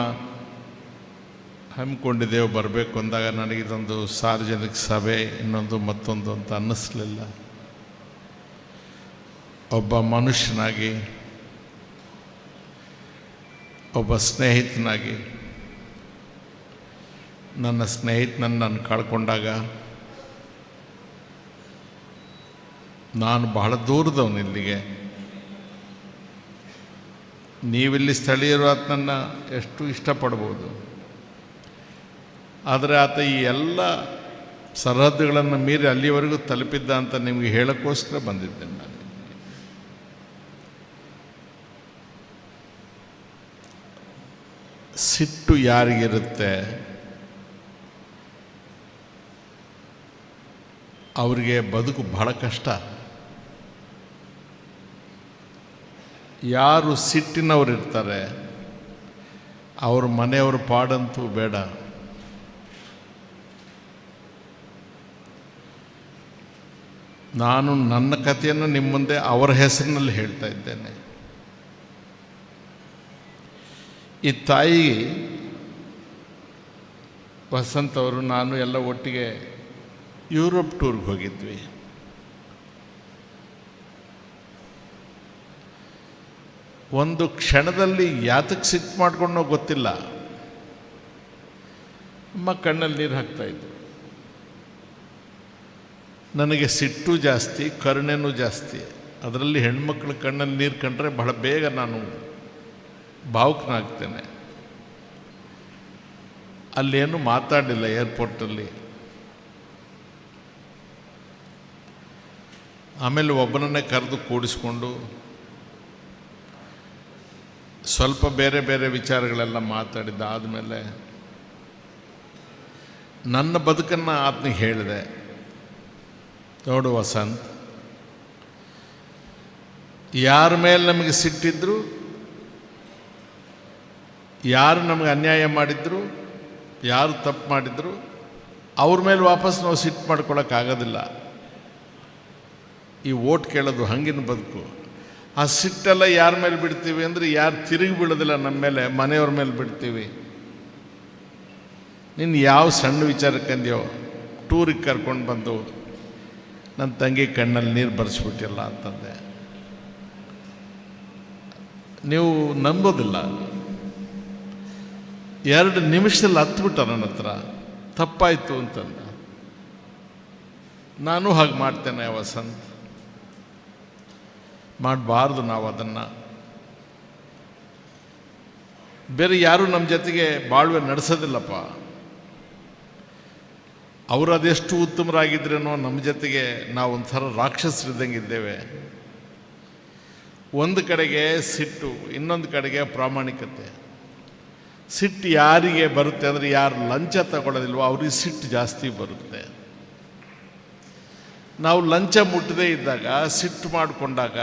ಹಮ್ಮಿಕೊಂಡಿದ್ದೇವೆ, ಬರಬೇಕು ಅಂದಾಗ ನನಗಿದೊಂದು ಸಾರ್ವಜನಿಕ ಸಭೆ, ಇನ್ನೊಂದು ಮತ್ತೊಂದು ಅಂತ ಅನ್ನಿಸ್ಲಿಲ್ಲ. ಒಬ್ಬ ಮನುಷ್ಯನಾಗಿ, ಒಬ್ಬ ಸ್ನೇಹಿತನಾಗಿ, ನನ್ನ ಸ್ನೇಹಿತನನ್ನು ನಾನು ಕಳ್ಕೊಂಡಾಗ ನಾನು ಬಹಳ ದೂರದವನು ಇಲ್ಲಿಗೆ. ನೀವಿಲ್ಲಿ ಸ್ಥಳೀಯರು ಆತನನ್ನು ಎಷ್ಟು ಇಷ್ಟಪಡ್ಬೋದು, ಆದರೆ ಆತ ಈ ಎಲ್ಲ ಸರಹದ್ದುಗಳನ್ನು ಮೀರಿ ಅಲ್ಲಿವರೆಗೂ ತಲುಪಿದ್ದ ಅಂತ ನಿಮಗೆ ಹೇಳೋಕ್ಕೋಸ್ಕರ ಬಂದಿದ್ದೇನೆ ನಾನು. ಸಿಟ್ಟು ಯಾರಿಗಿರುತ್ತೆ ಅವರಿಗೆ ಬದುಕು ಬಹಳ ಕಷ್ಟ. ಯಾರು ಸಿಟ್ಟಿನವರು ಇರ್ತಾರೆ ಅವ್ರ ಮನೆಯವ್ರ ಪಾಡಂತೂ ಬೇಡ. ನಾನು ನನ್ನ ಕಥೆಯನ್ನು ನಿಮ್ಮ ಮುಂದೆ ಅವರ ಹೆಸರಿನಲ್ಲಿ ಹೇಳ್ತಾ ಇದ್ದೇನೆ. ಈ ತಾಯಿ ವಸಂತ್ ಅವರು ನಾನು ಎಲ್ಲ ಒಟ್ಟಿಗೆ ಯುರೋಪ್ ಟೂರ್ಗೆ ಹೋಗಿದ್ವಿ. ಒಂದು ಕ್ಷಣದಲ್ಲಿ ಯಾತಕ್ಕೆ ಸಿಟ್ಟು ಮಾಡ್ಕೊಂಡೋ ಗೊತ್ತಿಲ್ಲ, ಅಮ್ಮ ಕಣ್ಣಲ್ಲಿ ನೀರು ಹಾಕ್ತಾಯಿದ್ರು. ನನಗೆ ಸಿಟ್ಟು ಜಾಸ್ತಿ, ಕರುಣೆನೂ ಜಾಸ್ತಿ. ಅದರಲ್ಲಿ ಹೆಣ್ಮಕ್ಳ ಕಣ್ಣಲ್ಲಿ ನೀರು ಕಂಡ್ರೆ ಬಹಳ ಬೇಗ ನಾನು ಭಾವುಕನಾಗ್ತೇನೆ. ಅಲ್ಲೇನು ಮಾತಾಡಲಿಲ್ಲ ಏರ್ಪೋರ್ಟಲ್ಲಿ. ಆಮೇಲೆ ಒಬ್ಬನನ್ನೇ ಕರೆದು ಕೂಡಿಸ್ಕೊಂಡು ಸ್ವಲ್ಪ ಬೇರೆ ಬೇರೆ ವಿಚಾರಗಳೆಲ್ಲ ಮಾತಾಡಿದ್ದ ಆದಮೇಲೆ ನನ್ನ ಬದುಕನ್ನು ಆತನಿಗೆ ಹೇಳಿದೆ, ನೋಡು ವಸಂತ್, ಯಾರ ಮೇಲೆ ನಮಗೆ ಸಿಟ್ಟಿದ್ರು, ಯಾರು ನಮಗೆ ಅನ್ಯಾಯ ಮಾಡಿದ್ರು, ಯಾರು ತಪ್ಪು ಮಾಡಿದ್ರು ಅವ್ರ ಮೇಲೆ ವಾಪಸ್ ನಾವು ಸಿಟ್ಟು ಮಾಡ್ಕೊಳಕ್ಕಾಗೋದಿಲ್ಲ. ಈ ಓಟ್ ಕೇಳೋದು ಹಂಗಿನ ಬದುಕು. ಆ ಸಿಟ್ಟೆಲ್ಲ ಯಾರ ಮೇಲೆ ಬಿಡ್ತೀವಿ ಅಂದರೆ ಯಾರು ತಿರುಗಿ ಬೀಳೋದಿಲ್ಲ ನಮ್ಮ ಮೇಲೆ, ಮನೆಯವ್ರ ಮೇಲೆ ಬಿಡ್ತೀವಿ. ನೀನು ಯಾವ ಸಣ್ಣ ವಿಚಾರಕ್ಕಂದ್ಯೋ ಟೂರಿಗೆ ಕರ್ಕೊಂಡು ಬಂದು ನನ್ನ ತಂಗಿ ಕಣ್ಣಲ್ಲಿ ನೀರು ಬರೆಸ್ಬಿಟ್ಟಿಲ್ಲ ಅಂತಂದೆ. ನೀವು ನಂಬೋದಿಲ್ಲ, 2 ನಿಮಿಷದಲ್ಲಿ ಹತ್ಬಿಟ್ಟ ನನ್ನ ಹತ್ರ, ತಪ್ಪಾಯಿತು ಅಂತಂದ. ನಾನು ಹಾಗೆ ಮಾಡ್ತೇನೆ ವಸಂತ್, ಮಾಡಬಾರ್ದು ನಾವು ಅದನ್ನು. ಬೇರೆ ಯಾರೂ ನಮ್ಮ ಜೊತೆಗೆ ಬಾಳ್ವೆ ನಡೆಸೋದಿಲ್ಲಪ್ಪ. ಅವರು ಅದೆಷ್ಟು ಉತ್ತಮರಾಗಿದ್ರೇನೋ ನಮ್ಮ ಜೊತೆಗೆ ನಾವು ಒಂಥರ ರಾಕ್ಷಸರಿದ್ದಂಗಿದ್ದೇವೆ. ಒಂದು ಕಡೆಗೆ ಸಿಟ್ಟು, ಇನ್ನೊಂದು ಕಡೆಗೆ ಪ್ರಾಮಾಣಿಕತೆ. ಸಿಟ್ಟು ಯಾರಿಗೆ ಬರುತ್ತೆ ಅಂದರೆ ಯಾರು ಲಂಚ ತಗೊಳ್ಳೋದಿಲ್ವೋ ಅವ್ರಿಗೆ ಸಿಟ್ಟು ಜಾಸ್ತಿ ಬರುತ್ತೆ. ನಾವು ಲಂಚ ಮುಟ್ಟದೇ ಇದ್ದಾಗ, ಸಿಟ್ಟು ಮಾಡಿಕೊಂಡಾಗ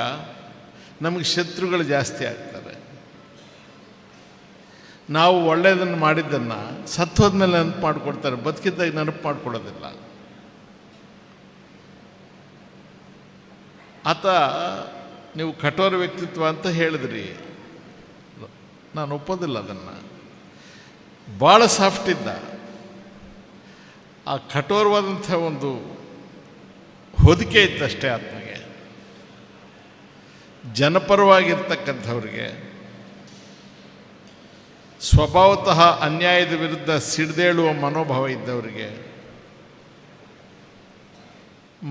ನಮಗೆ ಶತ್ರುಗಳು ಜಾಸ್ತಿ ಆಗ್ತಾರೆ. ನಾವು ಒಳ್ಳೆಯದನ್ನು ಮಾಡಿದ್ದನ್ನು ಸತ್ತೋದ್ಮೇಲೆ ನೆನಪು ಮಾಡಿಕೊಡ್ತಾರೆ, ಬದುಕಿದ್ದಾಗ ನೆನಪು ಮಾಡಿಕೊಡೋದಿಲ್ಲ. ಆತ ನೀವು ಕಠೋರ ವ್ಯಕ್ತಿತ್ವ ಅಂತ ಹೇಳಿದ್ರಿ, ನಾನು ಒಪ್ಪೋದಿಲ್ಲ ಅದನ್ನು. ಭಾಳ ಸಾಫ್ಟ್ ಇದ್ದ. ಆ ಕಠೋರವಾದಂಥ ಒಂದು ಹೊದಿಕೆ ಇತ್ತಷ್ಟೇ ಆತನಿಗೆ. ಜನಪರವಾಗಿರ್ತಕ್ಕಂಥವ್ರಿಗೆ, ಸ್ವಭಾವತಃ ಅನ್ಯಾಯದ ವಿರುದ್ಧ ಸಿಡಿದೇಳುವ ಮನೋಭಾವ ಇದ್ದವರಿಗೆ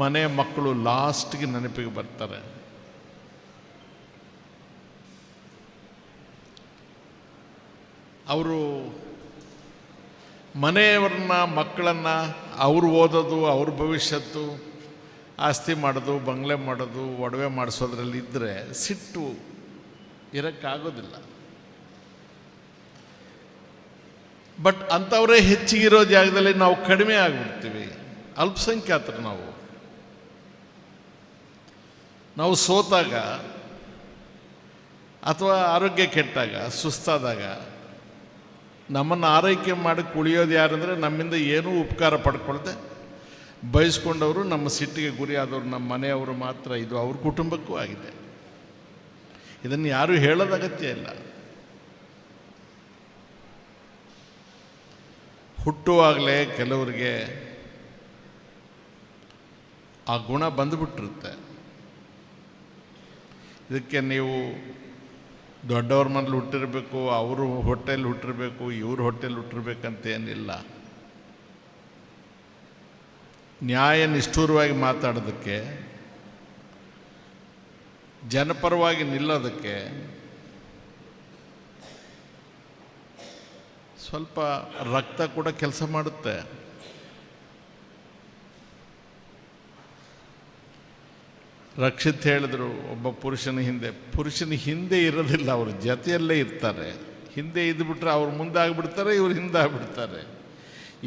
ಮನೆ ಮಕ್ಕಳು ಲಾಸ್ಟ್ಗೆ ನೆನಪಿಗೆ ಬರ್ತಾರೆ. ಅವರು ಮನೆಯವ್ರನ್ನ, ಮಕ್ಕಳನ್ನು ಅವರು ಓದೋದು, ಅವ್ರ ಭವಿಷ್ಯತ್ತು, ಆಸ್ತಿ ಮಾಡೋದು, ಬಂಗ್ಲೆ ಮಾಡೋದು, ಒಡವೆ ಮಾಡಿಸೋದ್ರಲ್ಲಿ ಇದ್ದರೆ ಸಿಟ್ಟು ಇರೋಕ್ಕಾಗೋದಿಲ್ಲ. ಬಟ್ ಅಂಥವರೇ ಹೆಚ್ಚಿಗಿರೋ ಜಾಗದಲ್ಲಿ ನಾವು ಕಡಿಮೆ ಆಗಿಬಿಡ್ತೀವಿ. ಅಲ್ಪಸಂಖ್ಯಾತರು ನಾವು ಸೋತಾಗ ಅಥವಾ ಆರೋಗ್ಯ ಕೆಟ್ಟಾಗ, ಸುಸ್ತಾದಾಗ ನಮ್ಮನ್ನು ಆರೈಕೆ ಮಾಡಿ ಕುಳಿಯೋದು ಯಾರಂದರೆ ನಮ್ಮಿಂದ ಏನೂ ಉಪಕಾರ ಪಡ್ಕೊಳ್ದೆ ಬಯಸ್ಕೊಂಡವರು, ನಮ್ಮ ಸಿಟ್ಟಿಗೆ ಗುರಿಯಾದವರು ನಮ್ಮ ಮನೆಯವರು ಮಾತ್ರ. ಇದು ಅವ್ರ ಕುಟುಂಬಕ್ಕೂ ಆಗಿದೆ. ಇದನ್ನು ಯಾರೂ ಹೇಳೋದ ಅಗತ್ಯ ಇಲ್ಲ. ಹುಟ್ಟುವಾಗಲೇ ಕೆಲವರಿಗೆ ಆ ಗುಣ ಬಂದುಬಿಟ್ಟಿರುತ್ತೆ. ಇದಕ್ಕೆ ನೀವು ದೊಡ್ಡವ್ರ ಮನೇಲಿ ಹುಟ್ಟಿರಬೇಕು, ಅವರು ಹೊಟ್ಟೆಯಲ್ಲಿ ಹುಟ್ಟಿರಬೇಕು, ಇವ್ರ ಹೊಟ್ಟೆಯಲ್ಲಿ ಹುಟ್ಟಿರ್ಬೇಕಂತೇನಿಲ್ಲ. ನ್ಯಾಯ ನಿಷ್ಠೂರವಾಗಿ ಮಾತಾಡೋದಕ್ಕೆ, ಜನಪರವಾಗಿ ನಿಲ್ಲೋದಕ್ಕೆ ಸ್ವಲ್ಪ ರಕ್ತ ಕೂಡ ಕೆಲಸ ಮಾಡುತ್ತೆ. ರಕ್ಷಿತ್ ಹೇಳಿದ್ರು, ಒಬ್ಬ ಪುರುಷನ ಹಿಂದೆ ಇರೋದಿಲ್ಲ, ಅವ್ರ ಜೊತೆಯಲ್ಲೇ ಇರ್ತಾರೆ. ಹಿಂದೆ ಇದ್ದುಬಿಟ್ರೆ ಅವ್ರು ಮುಂದೆ ಆಗಿಬಿಡ್ತಾರೆ, ಇವ್ರು ಹಿಂದೆ ಆಗಿಬಿಡ್ತಾರೆ.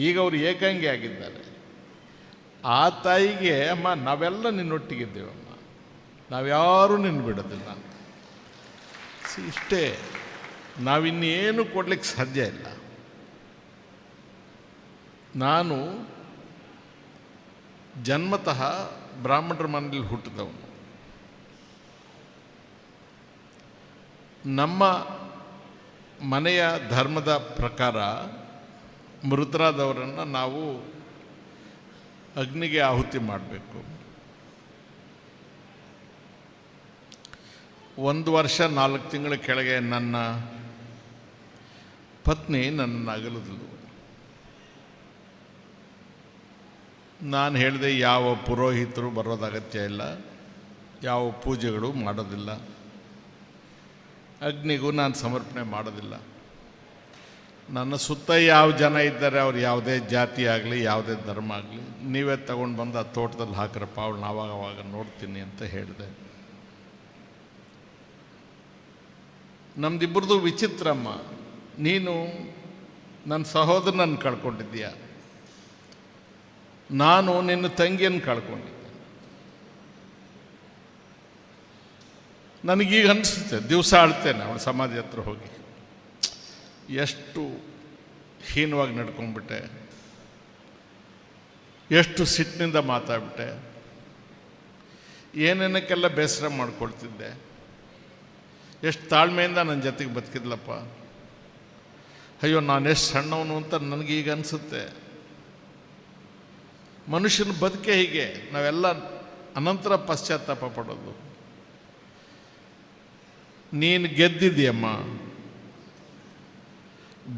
ಈಗ ಅವ್ರು ಏಕಾಂಗಿ ಆಗಿದ್ದಾರೆ. ಆ ತಾಯಿಗೆ, ಅಮ್ಮ ನಾವೆಲ್ಲ ನಿನ್ನೊಟ್ಟಿಗಿದ್ದೇವಮ್ಮ, ನಾವ್ಯಾರೂ ನಿನ್ನ ಬಿಡೋದಿಲ್ಲ. ಇಷ್ಟೇ, ನಾವಿನ್ನೇನು ಕೊಡ್ಲಿಕ್ಕೆ ಸಾಧ್ಯ ಇಲ್ಲ. ನಾನು ಜನ್ಮತಃ ಬ್ರಾಹ್ಮಣರ ಮನೆಯಲ್ಲಿ ಹುಟ್ಟಿದವನು. ನಮ್ಮ ಮನೆಯ ಧರ್ಮದ ಪ್ರಕಾರ ಮೃತರಾದವರನ್ನು ನಾವು ಅಗ್ನಿಗೆ ಆಹುತಿ ಮಾಡಬೇಕು. 1 ವರ್ಷ 4 ತಿಂಗಳ ಕೆಳಗೆ ನನ್ನ ಪತ್ನಿ ನನ್ನನ್ನು ಅಗಲಿದಳು. ನಾನು ಹೇಳಿದೆ, ಯಾವ ಪುರೋಹಿತರು ಬರೋದು ಅಗತ್ಯ ಇಲ್ಲ, ಯಾವ ಪೂಜೆಗಳು ಮಾಡೋದಿಲ್ಲ, ಅಗ್ನಿಗೂ ನಾನು ಸಮರ್ಪಣೆ ಮಾಡೋದಿಲ್ಲ. ನನ್ನ ಸುತ್ತ ಯಾವ ಜನ ಇದ್ದಾರೆ, ಅವ್ರು ಯಾವುದೇ ಜಾತಿ ಆಗಲಿ, ಯಾವುದೇ ಧರ್ಮ ಆಗಲಿ, ನೀವೇ ತಗೊಂಡು ಬಂದು ಆ ತೋಟದಲ್ಲಿ ಹಾಕಿರಪ್ಪ, ಅವಳನ್ನ ಆವಾಗ ನೋಡ್ತೀನಿ ಅಂತ ಹೇಳಿದೆ. ನಮ್ದಿಬ್ಬರದು ವಿಚಿತ್ರಮ್ಮ. ನೀನು ನನ್ನ ಸಹೋದರನನ್ನು ಕಳ್ಕೊಂಡಿದ್ದೀಯ, ನಾನು ನಿನ್ನ ತಂಗಿಯನ್ನು ಕಳ್ಕೊಂಡಿದ್ದೆ. ನನಗೀಗ ಅನಿಸುತ್ತೆ, ದಿವಸ ಆಳ್ತೇನೆ ಅವಳ ಸಮಾಧಿ ಹತ್ರ ಹೋಗಿ, ಎಷ್ಟು ಹೀನವಾಗಿ ನಡ್ಕೊಂಡ್ಬಿಟ್ಟೆ, ಎಷ್ಟು ಸಿಟ್ಟಿನಿಂದ ಮಾತಾಡ್ಬಿಟ್ಟೆ, ಏನೇನಕ್ಕೆಲ್ಲ ಬೇಸರ ಮಾಡ್ಕೊಳ್ತಿದ್ದೆ, ಎಷ್ಟು ತಾಳ್ಮೆಯಿಂದ ನನ್ನ ಜೊತೆಗೆ ಬದುಕಿದ್ಲಪ್ಪ. ಅಯ್ಯೋ, ನಾನೆಷ್ಟು ಸಣ್ಣವನು ಅಂತ ನನಗೀಗ ಅನಿಸುತ್ತೆ. ಮನುಷ್ಯನ ಬದುಕೆ ಹೀಗೆ, ನಾವೆಲ್ಲ ಅನಂತರ ಪಶ್ಚಾತ್ತಾಪ ಪಡೋದು. ನೀನು ಗೆದ್ದಿದ್ದೀಯಮ್ಮ.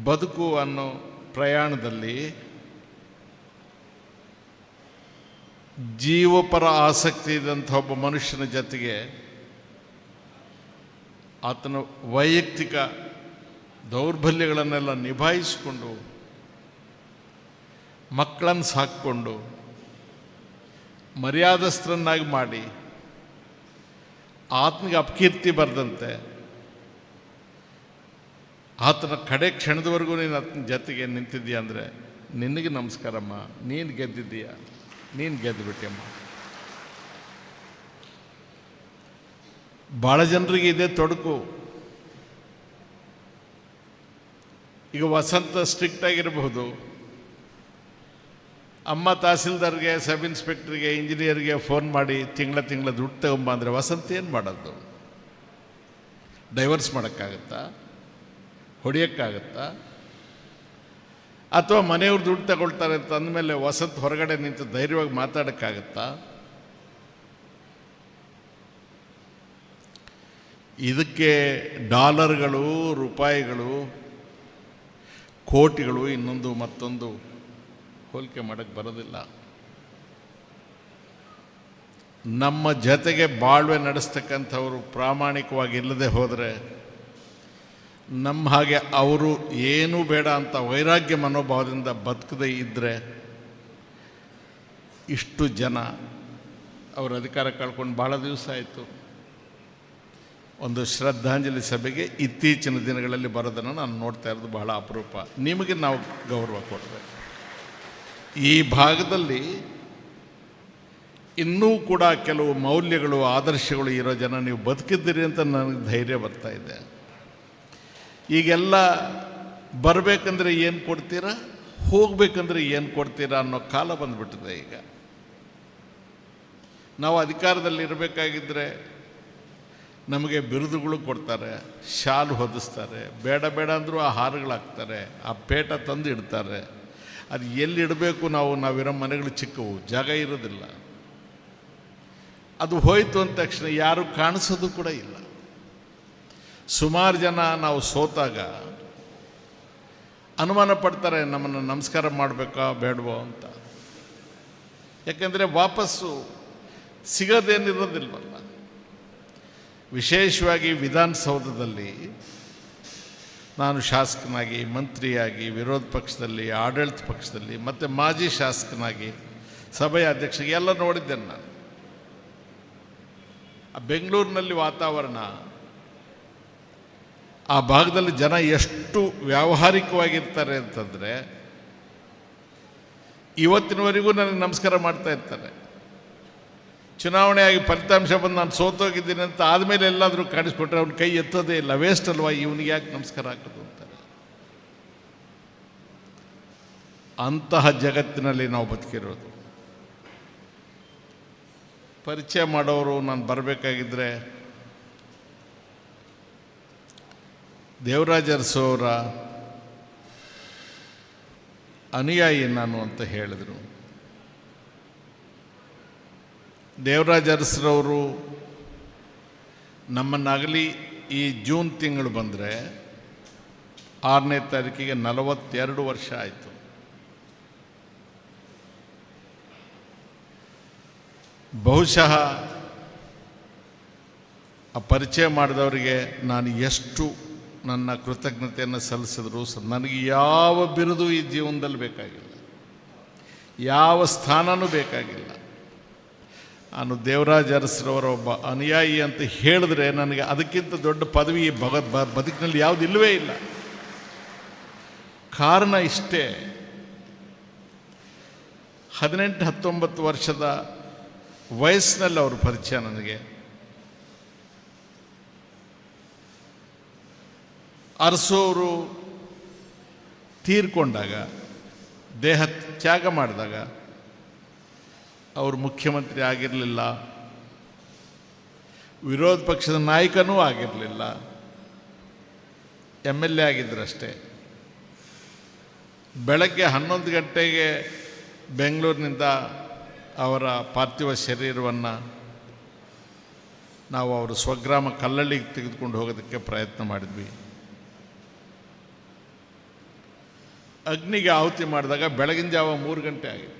ಬದುಕು ಅನ್ನೋ ಪ್ರಯಾಣದಲ್ಲಿ ಜೀವಪರ ಆಸಕ್ತಿ ಇದ್ದಂಥ ಒಬ್ಬ ಮನುಷ್ಯನ ಜೊತೆಗೆ ಆತನ ವೈಯಕ್ತಿಕ ದೌರ್ಬಲ್ಯಗಳನ್ನೆಲ್ಲ ನಿಭಾಯಿಸಿಕೊಂಡು, ಮಕ್ಕಳನ್ನು ಸಾಕಿಕೊಂಡು, ಮರ್ಯಾದಸ್ಥರನ್ನಾಗಿ ಮಾಡಿ, ಆತನಿಗೆ ಅಪಕೀರ್ತಿ ಬರದಂತೆ, ಆತನ ಕಡೆ ಕ್ಷಣದವರೆಗೂ ನೀನು ಆತನ ಜೊತೆಗೆ ನಿಂತಿದ್ದೀಯ ಅಂದರೆ ನಿನಗೆ ನಮಸ್ಕಾರಮ್ಮ. ನೀನು ಗೆದ್ದಿದ್ದೀಯ, ನೀನು ಗೆದ್ದುಬಿಟ್ಟಿಯಮ್ಮ. ಭಾಳ ಜನರಿಗೆ ಇದೇ ತೊಡಕು. ಈಗ ವಸಂತ ಸ್ಟ್ರಿಕ್ಟ್ ಆಗಿರಬಹುದು, ಅಮ್ಮ ತಹಸೀಲ್ದಾರ್ಗೆ, ಸಬ್ ಇನ್ಸ್ಪೆಕ್ಟ್ರಿಗೆ, ಇಂಜಿನಿಯರ್ಗೆ ಫೋನ್ ಮಾಡಿ ತಿಂಗಳ ದುಡ್ಡು ತಗೊಂಬ ಅಂದರೆ ವಸಂತ ಏನು ಮಾಡೋದು? ಡೈವರ್ಸ್ ಮಾಡೋಕ್ಕಾಗತ್ತಾ? ಹೊಡೆಯೋಕ್ಕಾಗತ್ತಾ? ಅಥವಾ ಮನೆಯವ್ರು ದುಡ್ಡು ತಗೊಳ್ತಾರೆ ಅಂತ ಅಂದಮೇಲೆ ವಸಂತ ಹೊರಗಡೆ ನಿಂತು ಧೈರ್ಯವಾಗಿ ಮಾತಾಡೋಕ್ಕಾಗತ್ತಾ? ಇದಕ್ಕೆ ಡಾಲರ್ಗಳು, ರೂಪಾಯಿಗಳು, ಕೋಟಿಗಳು, ಇನ್ನೊಂದು ಮತ್ತೊಂದು ಹೋಲಿಕೆ ಮಾಡೋಕ್ಕೆ ಬರೋದಿಲ್ಲ. ನಮ್ಮ ಜೊತೆಗೆ ಬಾಳ್ವೆ ನಡೆಸ್ತಕ್ಕಂಥವರು ಪ್ರಾಮಾಣಿಕವಾಗಿ ಇಲ್ಲದೆ ಹೋದರೆ, ನಮ್ಮ ಹಾಗೆ ಅವರು ಏನೂ ಬೇಡ ಅಂತ ವೈರಾಗ್ಯ ಮನೋಭಾವದಿಂದ ಬದುಕದೇ ಇದ್ದರೆ ಇಷ್ಟು ಜನ ಅವರ ಅಧಿಕಾರ ಕಳ್ಕೊಂಡು ಭಾಳ ದಿವಸ ಆಯಿತು. ಒಂದು ಶ್ರದ್ಧಾಂಜಲಿ ಸಭೆಗೆ ಇತ್ತೀಚಿನ ದಿನಗಳಲ್ಲಿ ಬರೋದನ್ನು ನಾನು ನೋಡ್ತಾ ಇರೋದು ಬಹಳ ಅಪರೂಪ. ನಿಮಗೆ ನಾವು ಗೌರವ ಕೊಡಬೇಕು. ಈ ಭಾಗದಲ್ಲಿ ಇನ್ನೂ ಕೂಡ ಕೆಲವು ಮೌಲ್ಯಗಳು, ಆದರ್ಶಗಳು ಇರೋ ಜನ ನೀವು ಬದುಕಿದ್ದೀರಿ ಅಂತ ನನಗೆ ಧೈರ್ಯ ಬರ್ತಾ ಇದೆ. ಈಗೆಲ್ಲ ಬರಬೇಕಂದ್ರೆ ಏನು ಕೊಡ್ತೀರಾ, ಹೋಗಬೇಕಂದ್ರೆ ಏನು ಕೊಡ್ತೀರಾ ಅನ್ನೋ ಕಾಲ ಬಂದುಬಿಟ್ಟಿದೆ. ಈಗ ನಾವು ಅಧಿಕಾರದಲ್ಲಿ ಇರಬೇಕಾಗಿದ್ದರೆ ನಮಗೆ ಬಿರುದುಗಳು ಕೊಡ್ತಾರೆ, ಶಾಲು ಹೊದಿಸ್ತಾರೆ, ಬೇಡ ಬೇಡ ಅಂದರೂ ಆ ಹಾರಗಳಾಗ್ತಾರೆ, ಆ ಪೇಟ ತಂದು ಇಡ್ತಾರೆ. ಅದು ಎಲ್ಲಿ ಇಡಬೇಕು, ನಾವಿರೋ ಮನೆಗಳು ಚಿಕ್ಕವು, ಜಾಗ ಇರೋದಿಲ್ಲ. ಅದು ಹೋಯಿತು ಅಂದ ತಕ್ಷಣ ಯಾರು ಕಾಣಿಸೋದು ಕೂಡ ಇಲ್ಲ. ಸುಮಾರು ಜನ ನಾವು ಸೋತಾಗ ಅನುಮಾನ ಪಡ್ತಾರೆ, ನಮ್ಮನ್ನು ನಮಸ್ಕಾರ ಮಾಡಬೇಕಾ ಬೇಡವೋ ಅಂತ. ಯಾಕೆಂದರೆ ವಾಪಸ್ಸು ಸಿಗೋದೇನಿರೋದಿಲ್ವಲ್ಲ. ವಿಶೇಷವಾಗಿ ವಿಧಾನಸೌಧದಲ್ಲಿ ನಾನು ಶಾಸಕನಾಗಿ, ಮಂತ್ರಿಯಾಗಿ, ವಿರೋಧ ಪಕ್ಷದಲ್ಲಿ, ಆಡಳಿತ ಪಕ್ಷದಲ್ಲಿ, ಮತ್ತು ಮಾಜಿ ಶಾಸಕನಾಗಿ, ಸಭೆಯ ಅಧ್ಯಕ್ಷಗೆ ಎಲ್ಲ ನೋಡಿದ್ದೇನೆ ನಾನು. ಆ ಬೆಂಗಳೂರಿನಲ್ಲಿ ವಾತಾವರಣ, ಆ ಭಾಗದಲ್ಲಿ ಜನ ಎಷ್ಟು ವ್ಯಾವಹಾರಿಕವಾಗಿರ್ತಾರೆ ಅಂತಂದರೆ ಇವತ್ತಿನವರೆಗೂ ನನಗೆ ನಮಸ್ಕಾರ ಮಾಡ್ತಾ ಇರ್ತಾರೆ. ಚುನಾವಣೆಯಾಗಿ ಫಲಿತಾಂಶ ಬಂದು ನಾನು ಸೋತೋಗಿದ್ದೀನಿ ಅಂತ ಆದಮೇಲೆ ಎಲ್ಲಾದರೂ ಕಾಣಿಸ್ಕೊಟ್ರೆ ಅವ್ನ ಕೈ ಎತ್ತೋದೇ ಇಲ್ಲ. ವೇಸ್ಟ್ ಅಲ್ವಾ, ಇವನಿಗೆ ಯಾಕೆ ನಮಸ್ಕಾರ ಹಾಕೋದು ಅಂತಾರೆ. ಅಂತಹ ಜಗತ್ತಿನಲ್ಲಿ ನಾವು ಬದುಕಿರೋದು. ಪರಿಚಯ ಮಾಡೋರು ನಾನು ಬರಬೇಕಾಗಿದ್ದರೆ ದೇವರಾಜ ಅರಸು ಅವರ ಅನುಯಾಯಿ ನಾನು ಅಂತ ಹೇಳಿದರು. ದೇವರಾಜ ಅರಸರವರು ನಮ್ಮನ್ನಾಗಲಿ ಈ ಜೂನ್ ತಿಂಗಳು ಬಂದರೆ 6ನೇ ತಾರೀಕಿಗೆ 42 ವರ್ಷ ಆಯಿತು. ಬಹುಶಃ ಆ ಪರಿಚಯ ಮಾಡಿದವರಿಗೆ ನಾನು ಎಷ್ಟು ನನ್ನ ಕೃತಜ್ಞತೆಯನ್ನು ಸಲ್ಲಿಸಿದ್ರು ನನಗೆ ಯಾವ ಬಿರುದು ಈ ಜೀವನದಲ್ಲಿ ಬೇಕಾಗಿಲ್ಲ, ಯಾವ ಸ್ಥಾನನೂ ಬೇಕಾಗಿಲ್ಲ. ನಾನು ದೇವರಾಜ ಅರಸರವರ ಒಬ್ಬ ಅನುಯಾಯಿ ಅಂತ ಹೇಳಿದ್ರೆ ನನಗೆ ಅದಕ್ಕಿಂತ ದೊಡ್ಡ ಪದವಿ ಬದುಕಿನಲ್ಲಿ ಯಾವುದು ಇಲ್ಲವೇ ಇಲ್ಲ. ಕಾರಣ ಇಷ್ಟೇ, 18-19 ವರ್ಷದ ವಯಸ್ಸಿನಲ್ಲಿ ಅವ್ರ ಪರಿಚಯ ನನಗೆ. ಅರಸು ಅವರು ತೀರ್ಕೊಂಡಾಗ, ದೇಹ ತ್ಯಾಗ ಮಾಡಿದಾಗ ಅವರು ಮುಖ್ಯಮಂತ್ರಿ ಆಗಿರಲಿಲ್ಲ, ವಿರೋಧ ಪಕ್ಷದ ನಾಯಕನೂ ಆಗಿರಲಿಲ್ಲ, MLA ಆಗಿದ್ದರಷ್ಟೇ. ಬೆಳಗ್ಗೆ 11 ಗಂಟೆಗೆ ಬೆಂಗಳೂರಿನಿಂದ ಅವರ ಪಾರ್ಥಿವ ಶರೀರವನ್ನು ನಾವು ಅವರ ಸ್ವಗ್ರಾಮ ಕಲ್ಲಳ್ಳಿಗೆ ತೆಗೆದುಕೊಂಡು ಹೋಗೋದಕ್ಕೆ ಪ್ರಯತ್ನ ಮಾಡಿದ್ವಿ. ಅಗ್ನಿಗೆ ಆಹುತಿ ಮಾಡಿದಾಗ ಬೆಳಗಿನ ಜಾವ 3 ಗಂಟೆ ಆಗಿತ್ತು.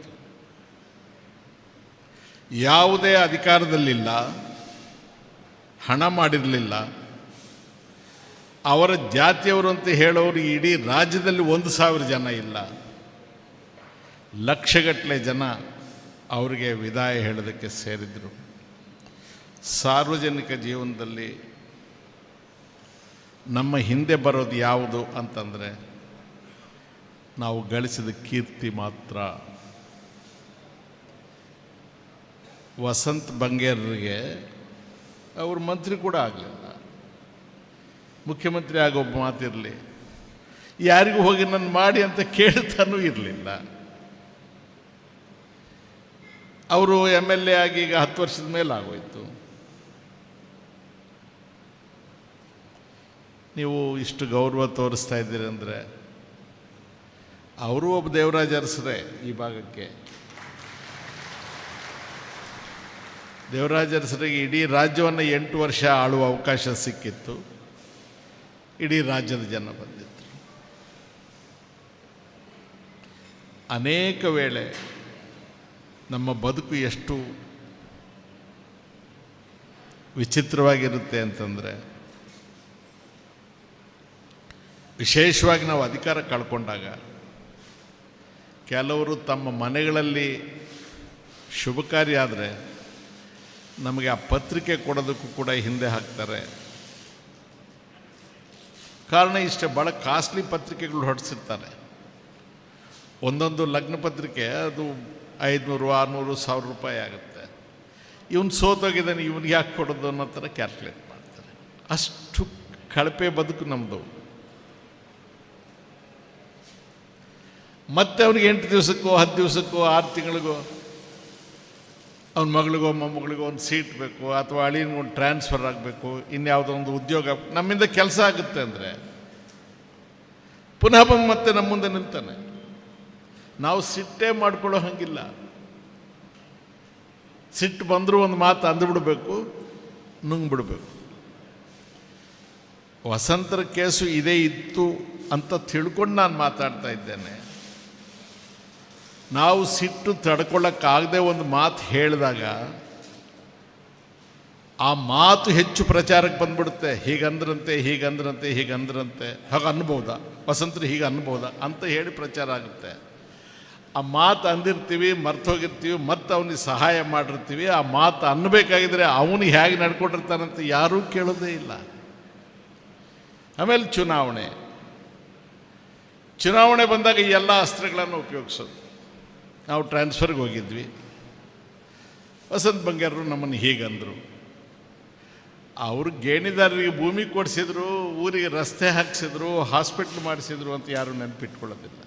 ಯಾವುದೇ ಅಧಿಕಾರದಲ್ಲಿಲ್ಲ, ಹಣ ಮಾಡಿರಲಿಲ್ಲ. ಅವರ ಜಾತಿಯವರು ಅಂತ ಹೇಳೋರು ಇಡೀ ರಾಜ್ಯದಲ್ಲಿ 1,000 ಜನ ಇಲ್ಲ, ಲಕ್ಷಗಟ್ಟಲೆ ಜನ ಅವರಿಗೆ ವಿದಾಯ ಹೇಳೋದಕ್ಕೆ ಸೇರಿದರು. ಸಾರ್ವಜನಿಕ ಜೀವನದಲ್ಲಿ ನಮ್ಮ ಹಿಂದೆ ಬರೋದು ಯಾವುದು ಅಂತಂದರೆ ನಾವು ಗಳಿಸಿದ ಕೀರ್ತಿ ಮಾತ್ರ. ವಸಂತ್ ಬಂಗೇರರಿಗೆ ಅವರು ಮಂತ್ರಿ ಕೂಡ ಆಗಲಿಲ್ಲ, ಮುಖ್ಯಮಂತ್ರಿ ಆಗೊಬ್ಬ ಮಾತಿರಲಿ, ಯಾರಿಗೂ ಹೋಗಿ ನನ್ನ ಮಾಡಿ ಅಂತ ಕೇಳ್ತಾನೂ ಇರಲಿಲ್ಲ. ಅವರು MLA ಆಗಿ ಈಗ 10 ವರ್ಷದ ಮೇಲೆ ಆಗೋಯ್ತು. ನೀವು ಇಷ್ಟು ಗೌರವ ತೋರಿಸ್ತಾ ಇದ್ದೀರಿ ಅಂದರೆ ಅವರು ಒಬ್ಬ ದೇವರಾಜ ಅರಸರೇ ಈ ಭಾಗಕ್ಕೆ. ದೇವರಾಜ ಅರಸರಿಗೆ ಇಡೀ ರಾಜ್ಯವನ್ನು 8 ವರ್ಷ ಆಳುವ ಅವಕಾಶ ಸಿಕ್ಕಿತ್ತು. ಇಡೀ ರಾಜ್ಯದ ಜನ ಬಂದಿದ್ದರು. ಅನೇಕ ವೇಳೆ ನಮ್ಮ ಬದುಕು ಎಷ್ಟು ವಿಚಿತ್ರವಾಗಿರುತ್ತೆ ಅಂತಂದರೆ, ವಿಶೇಷವಾಗಿ ನಾವು ಅಧಿಕಾರ ಕಳ್ಕೊಂಡಾಗ ಕೆಲವರು ತಮ್ಮ ಮನೆಗಳಲ್ಲಿ ಶುಭ ಕಾರ್ಯ ಆದರೆ ನಮಗೆ ಆ ಪತ್ರಿಕೆ ಕೊಡೋದಕ್ಕೂ ಕೂಡ ಹಿಂದೆ ಹಾಕ್ತಾರೆ. ಕಾರಣ ಇಷ್ಟೇ, ಭಾಳ ಕಾಸ್ಟ್ಲಿ ಪತ್ರಿಕೆಗಳು ಹೊರಡಿಸಿರ್ತಾರೆ. ಒಂದೊಂದು ಲಗ್ನ ಪತ್ರಿಕೆ ಅದು 500, 600, 1000 ರೂಪಾಯಿ ಆಗುತ್ತೆ. ಇವನು ಸೋತೋಗಿದ್ದಾನೆ, ಇವನಿಗೆ ಯಾಕೆ ಕೊಡೋದು ಅನ್ನೋ ಥರ ಕ್ಯಾಲ್ಕುಲೇಟ್ ಮಾಡ್ತಾರೆ. ಅಷ್ಟು ಕಳಪೆ ಬದುಕು ನಮ್ಮದು. ಮತ್ತೆ ಅವನಿಗೆ 8 ದಿವಸಕ್ಕೋ 10 ದಿವಸಕ್ಕೋ 6 ತಿಂಗಳಿಗೋ ಅವನ ಮಗಳಿಗೋ ಮೊಮ್ಮಗಳಿಗೋ ಒಂದು ಸೀಟ್ ಬೇಕು, ಅಥವಾ ಅಳಿಯನಿಗೊಂದು ಟ್ರಾನ್ಸ್ಫರ್ ಆಗಬೇಕು, ಇನ್ಯಾವುದೋ ಒಂದು ಉದ್ಯೋಗ ನಮ್ಮಿಂದ ಕೆಲಸ ಆಗುತ್ತೆ ಅಂದರೆ ಪುನಃ ಬಂದು ಮತ್ತೆ ನಮ್ಮ ಮುಂದೆ ನಿಲ್ತಾನೆ. ನಾವು ಸಿಟ್ಟೇ ಮಾಡ್ಕೊಳ್ಳೋ ಹಂಗಿಲ್ಲ. ಸಿಟ್ಟು ಬಂದರೂ ಒಂದು ಮಾತು ಅಂದುಬಿಡ್ಬೇಕು, ನುಂಗ್ಬಿಡ್ಬೇಕು. ವಸಂತರ ಕೇಸು ಇದೇ ಇತ್ತು ಅಂತ ತಿಳ್ಕೊಂಡು ನಾನು ಮಾತಾಡ್ತಾ ಇದ್ದೇನೆ. ನಾವು ಸಿಟ್ಟು ತಡ್ಕೊಳ್ಳೋಕ್ಕಾಗದೆ ಒಂದು ಮಾತು ಹೇಳಿದಾಗ ಆ ಮಾತು ಹೆಚ್ಚು ಪ್ರಚಾರಕ್ಕೆ ಬಂದ್ಬಿಡುತ್ತೆ. ಹೀಗಂದ್ರಂತೆ ಹೀಗಂದ್ರಂತೆ ಹೀಗಂದ್ರಂತೆ, ಹಾಗೆ ಅನ್ಬೋದಾ, ವಸಂತರು ಹೀಗೆ ಅನ್ಬೋದಾ ಅಂತ ಹೇಳಿ ಪ್ರಚಾರ ಆಗುತ್ತೆ. ಆ ಮಾತು ಅಂದಿರ್ತೀವಿ, ಮರ್ತೋಗಿರ್ತೀವಿ, ಮತ್ತು ಅವನಿಗೆ ಸಹಾಯ ಮಾಡಿರ್ತೀವಿ. ಆ ಮಾತು ಅನ್ನಬೇಕಾಗಿದ್ರೆ ಅವನಿಗೆ ಹೇಗೆ ನಡ್ಕೊಂಡಿರ್ತಾನಂತ ಯಾರೂ ಕೇಳೋದೇ ಇಲ್ಲ. ಆಮೇಲೆ ಚುನಾವಣೆ ಬಂದಾಗ ಈ ಎಲ್ಲ ಅಸ್ತ್ರಗಳನ್ನು ಉಪಯೋಗಿಸೋದು. ನಾವು ಟ್ರಾನ್ಸ್ಫರ್ಗೆ ಹೋಗಿದ್ವಿ, ವಸಂತ ಬಂಗೇರರು ನಮ್ಮನ್ನು ಹೀಗಂದರು. ಅವರು ಗೇಣಿದಾರರಿಗೆ ಭೂಮಿ ಕೊಡಿಸಿದ್ರು, ಊರಿಗೆ ರಸ್ತೆ ಹಾಕ್ಸಿದ್ರು, ಹಾಸ್ಪಿಟ್ಲ್ ಮಾಡಿಸಿದ್ರು ಅಂತ ಯಾರೂ ನೆನಪಿಟ್ಕೊಳ್ಳೋದಿಲ್ಲ.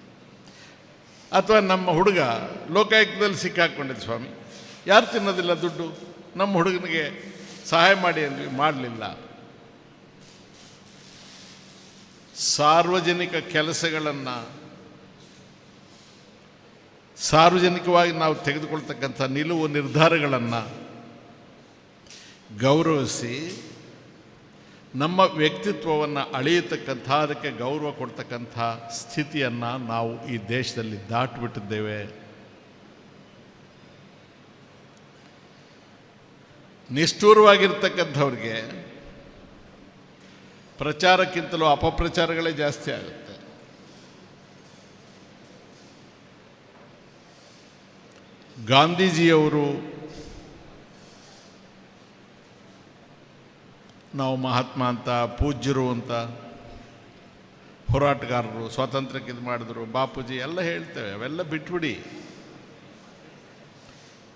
ಅಥವಾ ನಮ್ಮ ಹುಡುಗ ಲೋಕಾಯುಕ್ತದಲ್ಲಿ ಸಿಕ್ಕಾಕೊಂಡಿದ್ದು, ಸ್ವಾಮಿ ಯಾರು ತಿನ್ನೋದಿಲ್ಲ ದುಡ್ಡು, ನಮ್ಮ ಹುಡುಗನಿಗೆ ಸಹಾಯ ಮಾಡಿ ಅಂದ್ವಿ, ಮಾಡಲಿಲ್ಲ. ಸಾರ್ವಜನಿಕ ಕೆಲಸಗಳನ್ನು ಸಾರ್ವಜನಿಕವಾಗಿ ನಾವು ತೆಗೆದುಕೊಳ್ತಕ್ಕಂಥ ನಿಲುವು ನಿರ್ಧಾರಗಳನ್ನು ಗೌರವಿಸಿ ನಮ್ಮ ವ್ಯಕ್ತಿತ್ವವನ್ನು ಅಳೆಯತಕ್ಕಂಥ, ಅದಕ್ಕೆ ಗೌರವ ಕೊಡ್ತಕ್ಕಂಥ ಸ್ಥಿತಿಯನ್ನು ನಾವು ಈ ದೇಶದಲ್ಲಿ ದಾಟಿಬಿಟ್ಟಿದ್ದೇವೆ. ನಿಷ್ಠೂರವಾಗಿರ್ತಕ್ಕಂಥವ್ರಿಗೆ ಪ್ರಚಾರಕ್ಕಿಂತಲೂ ಅಪಪ್ರಚಾರಗಳೇ ಜಾಸ್ತಿ ಆಗುತ್ತೆ. ಗಾಂಧೀಜಿಯವರು ನಾವು ಮಹಾತ್ಮ ಅಂತ, ಪೂಜ್ಯರು ಅಂತ, ಹೋರಾಟಗಾರರು, ಸ್ವಾತಂತ್ರ್ಯಕ್ಕೆ ಇದು ಮಾಡಿದ್ರು, ಬಾಪೂಜಿ ಎಲ್ಲ ಹೇಳ್ತೇವೆ. ಅವೆಲ್ಲ ಬಿಟ್ಬಿಡಿ.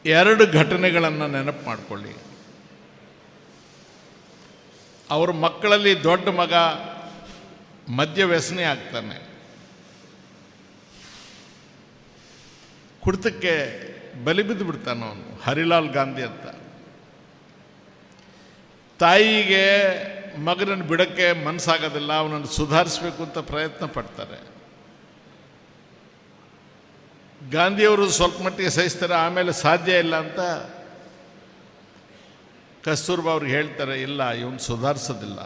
2 ಘಟನೆಗಳನ್ನು ನೆನಪು ಮಾಡಿಕೊಳ್ಳಿ. ಅವ್ರ ಮಕ್ಕಳಲ್ಲಿ ದೊಡ್ಡ ಮಗ ಮದ್ಯ ವ್ಯಸನಿ ಆಗ್ತಾನೆ, ಕುಡಿತಕ್ಕೆ ಬಲಿ ಬಿದ್ದು ಬಿಡ್ತಾನೆ ಅವನು, ಹರಿಲಾಲ್ ಗಾಂಧಿ ಅಂತ. ತಾಯಿಗೆ ಮಗನನ್ನು ಬಿಡೋಕ್ಕೆ ಮನಸ್ಸಾಗೋದಿಲ್ಲ, ಅವನನ್ನು ಸುಧಾರಿಸಬೇಕು ಅಂತ ಪ್ರಯತ್ನ ಪಡ್ತಾರೆ. ಗಾಂಧಿಯವರು ಸ್ವಲ್ಪ ಮಟ್ಟಿಗೆ ಸಹಿಸ್ತಾರೆ, ಆಮೇಲೆ ಸಾಧ್ಯ ಇಲ್ಲ ಅಂತ ಕಸ್ತೂರ್ಬಾ ಅವ್ರಿಗೆ ಹೇಳ್ತಾರೆ, ಇಲ್ಲ ಇವನು ಸುಧಾರಿಸೋದಿಲ್ಲ.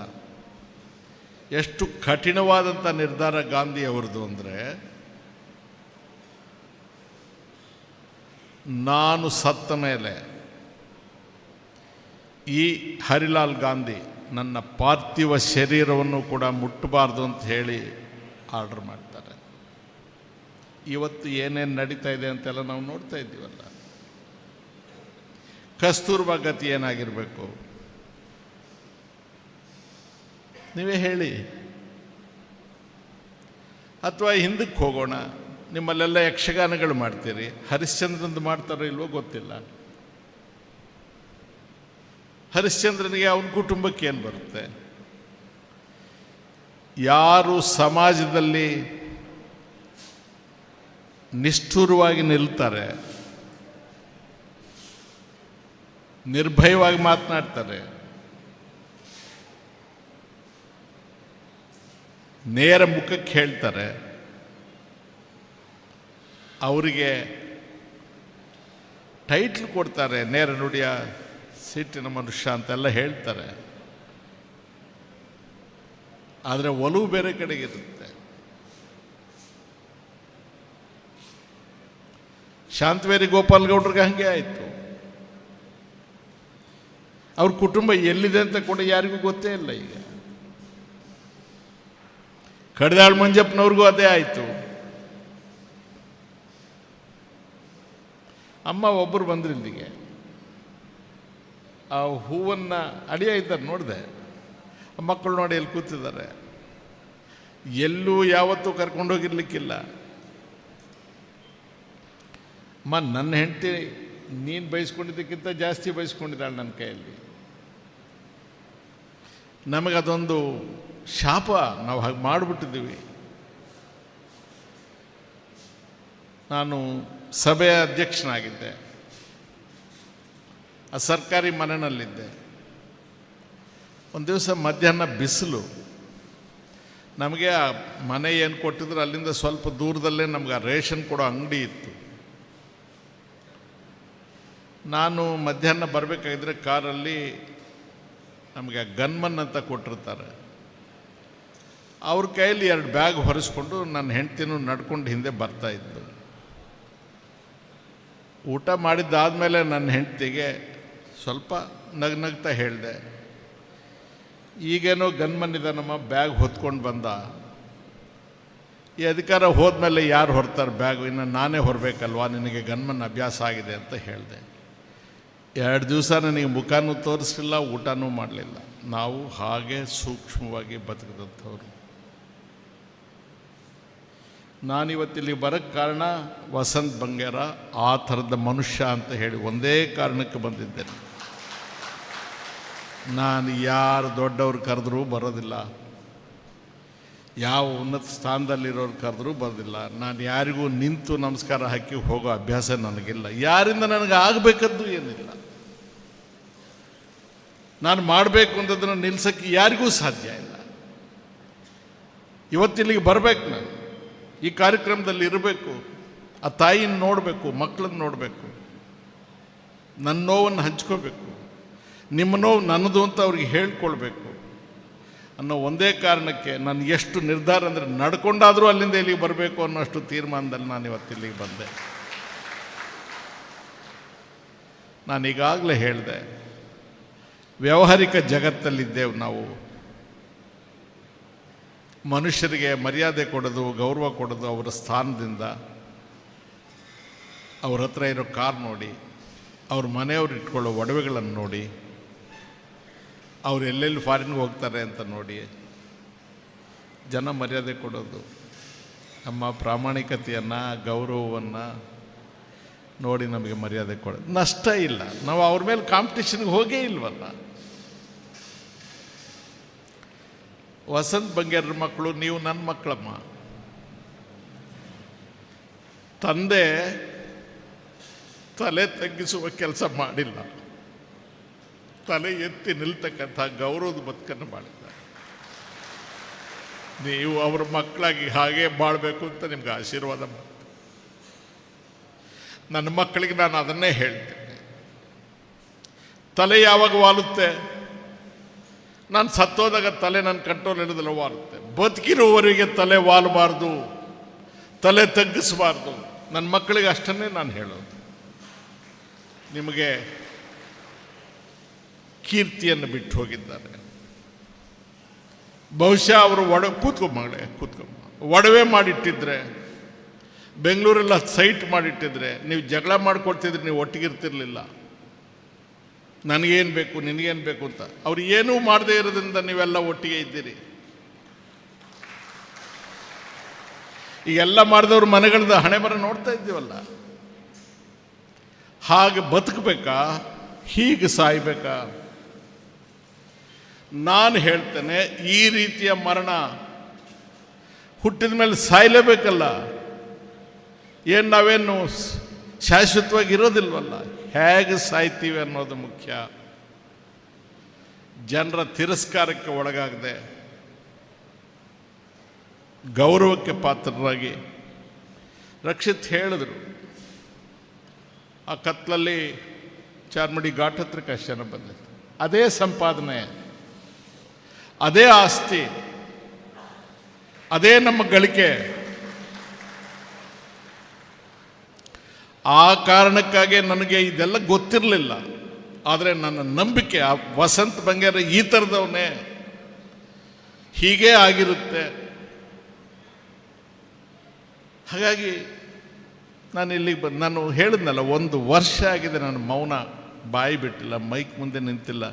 ಎಷ್ಟು ಕಠಿಣವಾದಂಥ ನಿರ್ಧಾರ ಗಾಂಧಿ ಅವರದು ಅಂದರೆ, ನಾನು ಸತ್ತ ಮೇಲೆ ಈ ಹರಿಲಾಲ್ ಗಾಂಧಿ ನನ್ನ ಪಾರ್ಥಿವ ಶರೀರವನ್ನು ಕೂಡ ಮುಟ್ಟಬಾರ್ದು ಅಂತ ಹೇಳಿ ಆರ್ಡರ್ ಮಾಡ್ತಾರೆ. ಇವತ್ತು ಏನೇನು ನಡೀತಾ ಇದೆ ಅಂತೆಲ್ಲ ನಾವು ನೋಡ್ತಾ ಇದ್ದೀವಲ್ಲ. ಕಸ್ತೂರ್ಬಾ ಗತಿ ಏನಾಗಿರಬೇಕು ನೀವೇ ಹೇಳಿ. ಅಥವಾ ಹಿಂದಕ್ಕೆ ಹೋಗೋಣ, ನಿಮ್ಮಲ್ಲೆಲ್ಲ ಯಕ್ಷಗಾನಗಳು ಮಾಡ್ತೀರಿ, ಹರಿಶ್ಚಂದ್ರಂದು ಮಾಡ್ತಾರೋ ಇಲ್ವೋ ಗೊತ್ತಿಲ್ಲ. ಹರಿಶ್ಚಂದ್ರನಿಗೆ ಅವನ ಕುಟುಂಬಕ್ಕೆ ಏನು ಬರುತ್ತೆ? ಯಾರು ಸಮಾಜದಲ್ಲಿ ನಿಷ್ಠುರವಾಗಿ ನಿಲ್ತಾರೆ, ನಿರ್ಭಯವಾಗಿ ಮಾತನಾಡ್ತಾರೆ, ನೇರ ಮುಖಕ್ಕೆ ಹೇಳ್ತಾರೆ, ಅವರಿಗೆ ಟೈಟ್ಲ್ ಕೊಡ್ತಾರೆ. ನೇರ ನುಡಿಯ ಸಿಟ್ಟಿನ ಮನುಷ್ಯ ಅಂತೆಲ್ಲ ಹೇಳ್ತಾರೆ. ಆದರೆ ಒಲವು ಬೇರೆ ಕಡೆಗಿರುತ್ತೆ. ಶಾಂತವೇರಿ ಗೋಪಾಲ್ ಗೌಡ್ರಿಗೆ ಹಾಗೆ ಆಯಿತು. ಅವ್ರ ಕುಟುಂಬ ಎಲ್ಲಿದೆ ಅಂತ ಕೂಡ ಯಾರಿಗೂ ಗೊತ್ತೇ ಇಲ್ಲ. ಈಗ ಕಡದಾಳ್ ಮಂಜಪ್ಪನವ್ರಿಗೂ ಅದೇ ಆಯಿತು. ಅಮ್ಮ ಒಬ್ಬರು ಬಂದ್ರು ಇಲ್ಲಿಗೆ, ಆ ಹೂವನ್ನು ಅಡಿಯ ಇದ್ದಾರೆ ನೋಡಿದೆ. ಮಕ್ಕಳು ನೋಡಿ ಎಲ್ಲಿ ಕೂತಿದ್ದಾರೆ. ಎಲ್ಲೂ ಯಾವತ್ತೂ ಕರ್ಕೊಂಡೋಗಿರ್ಲಿಕ್ಕಿಲ್ಲ. ಅಮ್ಮ, ನನ್ನ ಹೆಂಡತಿ ನೀನು ಬಯಸ್ಕೊಂಡಿದ್ದಕ್ಕಿಂತ ಜಾಸ್ತಿ ಬಯಸ್ಕೊಂಡಿದ್ದಾಳೆ ನನ್ನ ಕೈಯಲ್ಲಿ. ನಮಗದೊಂದು ಶಾಪ, ನಾವು ಹಾಗೆ ಮಾಡಿಬಿಟ್ಟಿದ್ದೀವಿ. ನಾನು ಸಭೆಯ ಅಧ್ಯಕ್ಷನಾಗಿದ್ದೆ, ಆ ಸರ್ಕಾರಿ ಮನೆಯಲ್ಲಿದ್ದೆ. ಒಂದು ದಿವಸ ಮಧ್ಯಾಹ್ನ ಬಿಸಿಲು. ನಮಗೆ ಆ ಮನೆ ಏನು ಕೊಟ್ಟಿದ್ರು ಅಲ್ಲಿಂದ ಸ್ವಲ್ಪ ದೂರದಲ್ಲೇ ನಮ್ಗೆ ಆ ರೇಷನ್ ಕೊಡೋ ಅಂಗಡಿ ಇತ್ತು. ನಾನು ಮಧ್ಯಾಹ್ನ ಬರಬೇಕಾಗಿದ್ರೆ ಕಾರಲ್ಲಿ ನಮಗೆ ಗನ್ಮನ್ ಅಂತ ಕೊಟ್ಟಿರ್ತಾರೆ, ಅವ್ರ ಕೈಯಲ್ಲಿ 2 ಬ್ಯಾಗ್ ಹೊರಿಸ್ಕೊಂಡು ನನ್ನ ಹೆಂಡ್ತಿನೂ ನಡ್ಕೊಂಡು ಹಿಂದೆ ಬರ್ತಾಯಿದ್ದು. ಊಟ ಮಾಡಿದ್ದಾದಮೇಲೆ ನನ್ನ ಹೆಂಡ್ತಿಗೆ ಸ್ವಲ್ಪ ನಗ್ನಗ್ತಾ ಹೇಳಿದೆ, ಈಗೇನೋ ಗನ್ಮನ್ ಇದ್ದಾನಮ್ಮ, ಬ್ಯಾಗ್ ಹೊತ್ಕೊಂಡು ಬಂದ. ಈ ಅಧಿಕಾರ ಹೋದ್ಮೇಲೆ ಯಾರು ಹೊರ್ತಾರೆ ಬ್ಯಾಗು? ಇನ್ನು ನಾನೇ ಹೊರಬೇಕಲ್ವಾ, ನಿನಗೆ ಗನ್ಮನ್ ಅಭ್ಯಾಸ ಆಗಿದೆ ಅಂತ ಹೇಳಿದೆ. 2 ದಿವಸ ನನಗೆ ಮುಖನೂ ತೋರಿಸಲಿಲ್ಲ, ಊಟನೂ ಮಾಡಲಿಲ್ಲ. ನಾವು ಹಾಗೆ ಸೂಕ್ಷ್ಮವಾಗಿ ಬದುಕಿದಂಥವ್ರು. ನಾನಿವತ್ತಿಲ್ಲಿ ಬರೋಕ್ಕೆ ಕಾರಣ ವಸಂತ್ ಬಂಗೇರ ಆ ಥರದ ಮನುಷ್ಯ ಅಂತ ಹೇಳಿ ಒಂದೇ ಕಾರಣಕ್ಕೆ ಬಂದಿದ್ದೇನೆ. ನಾನು ಯಾರು ದೊಡ್ಡವ್ರು ಕರೆದ್ರೂ ಬರೋದಿಲ್ಲ, ಯಾವ ಉನ್ನತ ಸ್ಥಾನದಲ್ಲಿರೋರು ಕರೆದ್ರೂ ಬರೋದಿಲ್ಲ. ನಾನು ಯಾರಿಗೂ ನಿಂತು ನಮಸ್ಕಾರ ಹಾಕಿ ಹೋಗೋ ಅಭ್ಯಾಸ ನನಗಿಲ್ಲ. ಯಾರಿಂದ ನನಗೆ ಆಗಬೇಕದ್ದು ಏನಿಲ್ಲ. ನಾನು ಮಾಡಬೇಕು ಅಂತದನ್ನು ನಿಲ್ಸೋಕ್ಕೆ ಯಾರಿಗೂ ಸಾಧ್ಯ ಇಲ್ಲ. ಇವತ್ತಿಲ್ಲಿಗೆ ಬರಬೇಕು, ನಾನು ಈ ಕಾರ್ಯಕ್ರಮದಲ್ಲಿ ಇರಬೇಕು, ಆ ತಾಯಿನ ನೋಡಬೇಕು, ಮಕ್ಕಳನ್ನ ನೋಡಬೇಕು, ನನ್ನ ನೋವನ್ನು ಹಂಚ್ಕೋಬೇಕು, ನಿಮ್ಮ ನೋವು ನನ್ನದು ಅಂತ ಅವ್ರಿಗೆ ಹೇಳ್ಕೊಳ್ಬೇಕು ಅನ್ನೋ ಒಂದೇ ಕಾರಣಕ್ಕೆ ನಾನು ಎಷ್ಟು ನಿರ್ಧಾರ ಅಂದರೆ ನಡ್ಕೊಂಡಾದರೂ ಅಲ್ಲಿಂದ ಇಲ್ಲಿಗೆ ಬರಬೇಕು ಅನ್ನೋಷ್ಟು ತೀರ್ಮಾನದಲ್ಲಿ ನಾನು ಇವತ್ತಿಲ್ಲಿಗೆ ಬಂದೆ. ನಾನು ಈಗಾಗಲೇ ಹೇಳಿದೆ, ವ್ಯಾವಹಾರಿಕ ಜಗತ್ತಲ್ಲಿದ್ದೇವೆ ನಾವು. ಮನುಷ್ಯರಿಗೆ ಮರ್ಯಾದೆ ಕೊಡೋದು, ಗೌರವ ಕೊಡೋದು ಅವರ ಸ್ಥಾನದಿಂದ. ಅವ್ರ ಹತ್ರ ಇರೋ ಕಾರ್ ನೋಡಿ, ಅವ್ರ ಮನೆಯವ್ರು ಇಟ್ಕೊಳ್ಳೋ ಒಡವೆಗಳನ್ನು ನೋಡಿ, ಅವ್ರು ಎಲ್ಲೆಲ್ಲಿ ಫಾರಿನ್ಗೆ ಹೋಗ್ತಾರೆ ಅಂತ ನೋಡಿ ಜನ ಮರ್ಯಾದೆ ಕೊಡೋದು. ನಮ್ಮ ಪ್ರಾಮಾಣಿಕತೆಯನ್ನು, ಗೌರವವನ್ನು ನೋಡಿ ನಮಗೆ ಮರ್ಯಾದೆ ಕೊಡೋದು. ನಷ್ಟ ಇಲ್ಲ, ನಾವು ಅವ್ರ ಮೇಲೆ ಕಾಂಪಿಟೇಷನ್ಗೆ ಹೋಗೇ ಇಲ್ವಲ್ಲ. ವಸಂತ್ ಬಂಗೇರ್ರ ಮಕ್ಕಳು, ನೀವು ನನ್ನ ಮಕ್ಕಳಮ್ಮ. ತಂದೆ ತಲೆ ತಗ್ಗಿಸುವ ಕೆಲಸ ಮಾಡಿಲ್ಲ, ತಲೆ ಎತ್ತಿ ನಿಲ್ತಕ್ಕಂಥ ಗೌರವದ ಬದುಕನ್ನು ಮಾಡಿದ್ದಾರೆ. ನೀವು ಅವರ ಮಕ್ಕಳಾಗಿ ಹಾಗೇ ಬಾಳಬೇಕು ಅಂತ ನಿಮ್ಗೆ ಆಶೀರ್ವಾದ ಮಾಡಿ. ನನ್ನ ಮಕ್ಕಳಿಗೆ ನಾನು ಅದನ್ನೇ ಹೇಳ್ತೇನೆ. ತಲೆ ಯಾವಾಗ ವಾಲುತ್ತೆ? ನಾನು ಸತ್ತೋದಾಗ ತಲೆ ನನ್ನ ಕಂಟ್ರೋಲ್ ಹಿಡಿದಲ್ಲ ವಾಲುತ್ತೆ. ಬದುಕಿರುವವರಿಗೆ ತಲೆ ವಾಲಬಾರ್ದು, ತಲೆ ತಗ್ಗಿಸಬಾರ್ದು. ನನ್ನ ಮಕ್ಕಳಿಗೆ ಅಷ್ಟನ್ನೇ ನಾನು ಹೇಳೋದು. ನಿಮಗೆ ಕೀರ್ತಿಯನ್ನು ಬಿಟ್ಟು ಹೋಗಿದ್ದಾರೆ. ಬಹುಶಃ ಅವರು ಕೂತ್ಕೊಂಬ ಒಡವೆ ಮಾಡಿಟ್ಟಿದ್ರೆ, ಬೆಂಗಳೂರೆಲ್ಲ ಸೈಟ್ ಮಾಡಿಟ್ಟಿದ್ರೆ, ನೀವು ಜಗಳ ಮಾಡ್ಕೊಳ್ತಿದ್ರೆ ನೀವು ಒಟ್ಟಿಗಿರ್ತಿರ್ಲಿಲ್ಲ. ನನಗೇನು ಬೇಕು, ನಿನಗೇನು ಬೇಕು ಅಂತ. ಅವ್ರು ಏನೂ ಮಾಡದೇ ಇರೋದ್ರಿಂದ ನೀವೆಲ್ಲ ಒಟ್ಟಿಗೆ ಇದ್ದೀರಿ. ಈಗೆಲ್ಲ ಮಾಡಿದವ್ರ ಮನೆಗಳದ್ದು ಹಣೆ ಬರ ನೋಡ್ತಾ ಇದ್ದೀವಲ್ಲ. ಹಾಗೆ ಬದುಕಬೇಕಾ, ಹೀಗೆ ಸಾಯ್ಬೇಕಾ? ನಾನು ಹೇಳ್ತೇನೆ, ಈ ರೀತಿಯ ಮರಣ ಹುಟ್ಟಿದ ಮೇಲೆ ಸಾಯಲೇಬೇಕಲ್ಲ. ಏನು ನಾವೇನು ಶಾಶ್ವತವಾಗಿ ಇರೋದಿಲ್ವಲ್ಲ. ಹೇಗೆ ಸಾಯ್ತೀವಿ ಅನ್ನೋದು ಮುಖ್ಯ. ಜನರ ತಿರಸ್ಕಾರಕ್ಕೆ ಒಳಗಾಗದೆ ಗೌರವಕ್ಕೆ ಪಾತ್ರರಾಗಿ. ರಕ್ಷಿತ್ ಹೇಳಿದ್ರು, ಆ ಕತ್ಲಲ್ಲಿ ಚಾರ್ಮಡಿ ಘಾಟ್ ಹತ್ರಕ್ಕೆ ಅಷ್ಟು ಜನ ಬಂದಿತ್ತು. ಅದೇ ಸಂಪಾದನೆ, ಅದೇ ಆಸ್ತಿ, ಅದೇ ನಮ್ಮ ಗಳಿಕೆ. ಆ ಕಾರಣಕ್ಕಾಗಿ ನನಗೆ ಇದೆಲ್ಲ ಗೊತ್ತಿರಲಿಲ್ಲ. ಆದರೆ ನನ್ನ ನಂಬಿಕೆ ಆ ವಸಂತ ಬಂಗೇರ ಈ ಥರದವನೇ, ಹೀಗೇ ಆಗಿರುತ್ತೆ. ಹಾಗಾಗಿ ನಾನು ಇಲ್ಲಿಗೆ ನಾನು ಹೇಳಿದ್ನಲ್ಲ, 1 ವರ್ಷ ಆಗಿದೆ ನಾನು ಮೌನ, ಬಾಯಿ ಬಿಟ್ಟಿಲ್ಲ, ಮೈಕ್ ಮುಂದೆ ನಿಂತಿಲ್ಲ.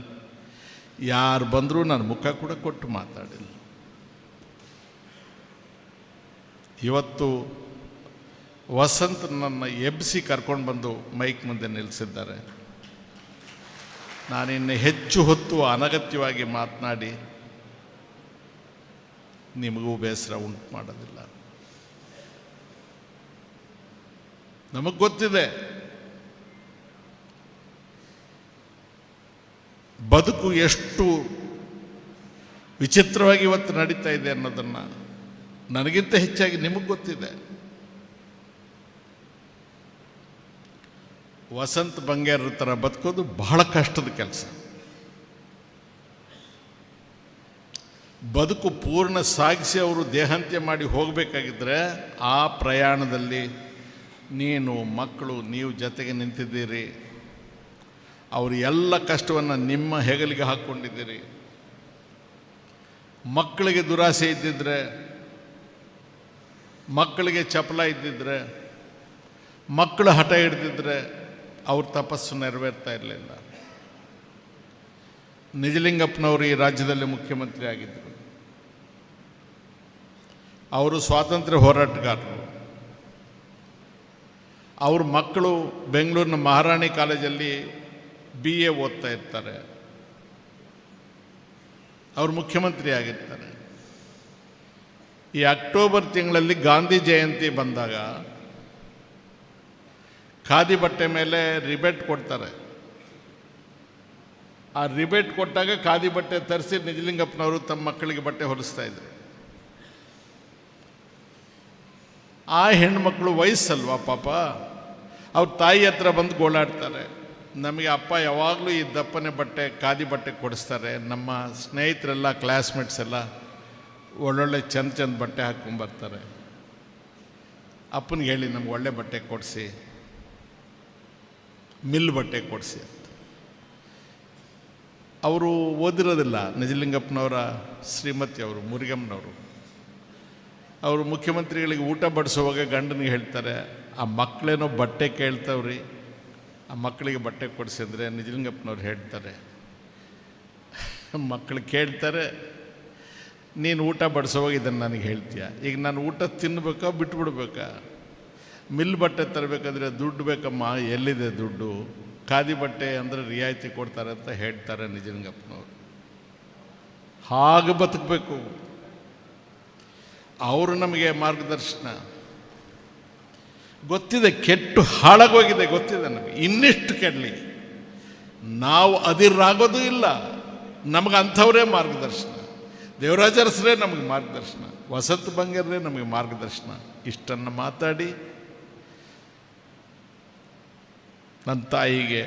ಯಾರು ಬಂದರೂ ನಾನು ಮುಖ ಕೂಡ ಕೊಟ್ಟು ಮಾತಾಡಿಲ್ಲ. ಇವತ್ತು ವಸಂತ್ ನನ್ನ ಎಬ್ಬಿಸಿ ಕರ್ಕೊಂಡು ಬಂದು ಮೈಕ್ ಮುಂದೆ ನಿಲ್ಲಿಸಿದ್ದಾರೆ. ನಾನಿನ್ನು ಹೆಚ್ಚು ಹೊತ್ತು ಅನಗತ್ಯವಾಗಿ ಮಾತನಾಡಿ ನಿಮಗೂ ಬೇಸರ ಉಂಟು ಮಾಡೋದಿಲ್ಲ. ನಮಗೆ ಗೊತ್ತಿದೆ ಬದುಕು ಎಷ್ಟು ವಿಚಿತ್ರವಾಗಿ ಇವತ್ತು ನಡೀತಾ ಇದೆ ಅನ್ನೋದನ್ನು. ನನಗಿಂತ ಹೆಚ್ಚಾಗಿ ನಿಮಗೆ ಗೊತ್ತಿದೆ. ವಸಂತ ಬಂಗೇರ ಥರ ಬದುಕೋದು ಬಹಳ ಕಷ್ಟದ ಕೆಲಸ. ಬದುಕು ಪೂರ್ಣ ಸಾಗಿಸಿ ಅವರು ದೇಹಾಂತ್ಯ ಮಾಡಿ ಹೋಗಬೇಕಾಗಿದ್ದರೆ ಆ ಪ್ರಯಾಣದಲ್ಲಿ ನೀನು, ಮಕ್ಕಳು, ನೀವು ಜೊತೆಗೆ ನಿಂತಿದ್ದೀರಿ. ಅವರು ಎಲ್ಲ ಕಷ್ಟವನ್ನು ನಿಮ್ಮ ಹೆಗಲಿಗೆ ಹಾಕ್ಕೊಂಡಿದ್ದೀರಿ. ಮಕ್ಕಳಿಗೆ ದುರಾಸೆ ಇದ್ದಿದ್ರೆ, ಮಕ್ಕಳಿಗೆ ಚಪಲ ಇದ್ದಿದ್ರೆ, ಮಕ್ಕಳು ಹಠ ಹಿಡಿದಿದ್ರೆ ಅವ್ರ ತಪಸ್ಸು ನೆರವೇರ್ತಾ ಇರಲಿಲ್ಲ. ನಿಜಲಿಂಗಪ್ಪನವರು ಈ ರಾಜ್ಯದಲ್ಲಿ ಮುಖ್ಯಮಂತ್ರಿ ಆಗಿದ್ದರು. ಅವರು ಸ್ವಾತಂತ್ರ್ಯ ಹೋರಾಟಗಾರರು. ಅವ್ರ ಮಕ್ಕಳು ಬೆಂಗಳೂರಿನ ಮಹಾರಾಣಿ ಕಾಲೇಜಲ್ಲಿ BA ಓದ್ತಾ ಇರ್ತಾರೆ. ಅವರು ಮುಖ್ಯಮಂತ್ರಿ ಆಗಿರ್ತಾರೆ. ಈ ಅಕ್ಟೋಬರ್ ತಿಂಗಳಲ್ಲಿ ಗಾಂಧಿ ಜಯಂತಿ ಬಂದಾಗ ಖಾದಿ ಬಟ್ಟೆ ಮೇಲೆ ರಿಬೇಟ್ ಕೊಡ್ತಾರೆ. ಆ ರಿಬೇಟ್ ಕೊಟ್ಟಾಗ ಖಾದಿ ಬಟ್ಟೆ ತರಿಸಿ ನಿಜಲಿಂಗಪ್ಪನವರು ತಮ್ಮ ಮಕ್ಕಳಿಗೆ ಬಟ್ಟೆ ಹೊಲಿಸ್ತಾ ಇದ್ರು. ಆ ಹೆಣ್ಮಕ್ಳು ವಯಸ್ಸಲ್ವಾ ಪಾಪ, ಅವ್ರ ತಾಯಿ ಹತ್ರ ಬಂದು ಗೋಳಾಡ್ತಾರೆ. ನಮಗೆ ಅಪ್ಪ ಯಾವಾಗಲೂ ಈ ದಪ್ಪನೆ ಬಟ್ಟೆ, ಖಾದಿ ಬಟ್ಟೆ ಕೊಡಿಸ್ತಾರೆ. ನಮ್ಮ ಸ್ನೇಹಿತರೆಲ್ಲ, ಕ್ಲಾಸ್ಮೇಟ್ಸ್ ಎಲ್ಲ ಒಳ್ಳೊಳ್ಳೆ ಚಂದ ಬಟ್ಟೆ ಹಾಕ್ಕೊಂಬರ್ತಾರೆ. ಅಪ್ಪನಿಗೆ ಹೇಳಿ ನಮ್ಗೆ ಒಳ್ಳೆ ಬಟ್ಟೆ ಕೊಡಿಸಿ, ಮಿಲ್ ಬಟ್ಟೆ ಕೊಡಿಸಿ ಅಂತ. ಅವರು ಓದಿರೋದಿಲ್ಲ. ನಿಜಲಿಂಗಪ್ಪನವರ ಶ್ರೀಮತಿ ಅವರು, ಮುರಿಗಮ್ಮನವರು, ಅವರು ಮುಖ್ಯಮಂತ್ರಿಗಳಿಗೆ ಊಟ ಬಡಿಸುವಾಗ ಗಂಡನಿಗೆ ಹೇಳ್ತಾರೆ, ಆ ಮಕ್ಕಳೇನೋ ಬಟ್ಟೆ ಕೇಳ್ತಾವ್ರಿ, ಆ ಮಕ್ಕಳಿಗೆ ಬಟ್ಟೆ ಕೊಡಿಸಿ ಅಂದರೆ ನಿಜಲಿಂಗಪ್ಪನವ್ರು ಹೇಳ್ತಾರೆ, ಮಕ್ಕಳು ಕೇಳ್ತಾರೆ, ನೀನು ಊಟ ಬಡಿಸೋವಾಗ ಇದನ್ನು ನನಗೆ ಹೇಳ್ತೀಯ. ಈಗ ನಾನು ಊಟ ತಿನ್ನಬೇಕಾ ಬಿಟ್ಬಿಡ್ಬೇಕಾ? ಮಿಲ್ ಬಟ್ಟೆ ತರಬೇಕಾದ್ರೆ ದುಡ್ಡು ಬೇಕಮ್ಮ, ಎಲ್ಲಿದೆ ದುಡ್ಡು? ಖಾದಿ ಬಟ್ಟೆ ಅಂದರೆ ರಿಯಾಯಿತಿ ಕೊಡ್ತಾರೆ ಅಂತ ಹೇಳ್ತಾರೆ ನಿಜಲಿಂಗಪ್ಪನವರು. ಹಾಗೆ ಬದುಕಬೇಕು. ಅವರು ನಮಗೆ ಮಾರ್ಗದರ್ಶನ. ಗೊತ್ತಿದೆ ಕೆಟ್ಟು ಹಾಳಾಗೋಗಿದೆ, ಗೊತ್ತಿದೆ ನಮಗೆ. ಇನ್ನಿಷ್ಟು ಕೆಡಲಿ ನಾವು ಅದಿರಾಗೋದು ಇಲ್ಲ. ನಮಗೆ ಅಂಥವರೇ ಮಾರ್ಗದರ್ಶನ. ದೇವರಾಜ ಅರಸರೇ ನಮಗೆ ಮಾರ್ಗದರ್ಶನ, ವಸಂತ ಬಂಗೇರೇ ನಮಗೆ ಮಾರ್ಗದರ್ಶನ. ಇಷ್ಟನ್ನು ಮಾತಾಡಿ ನನ್ನ ತಾಯಿಗೆ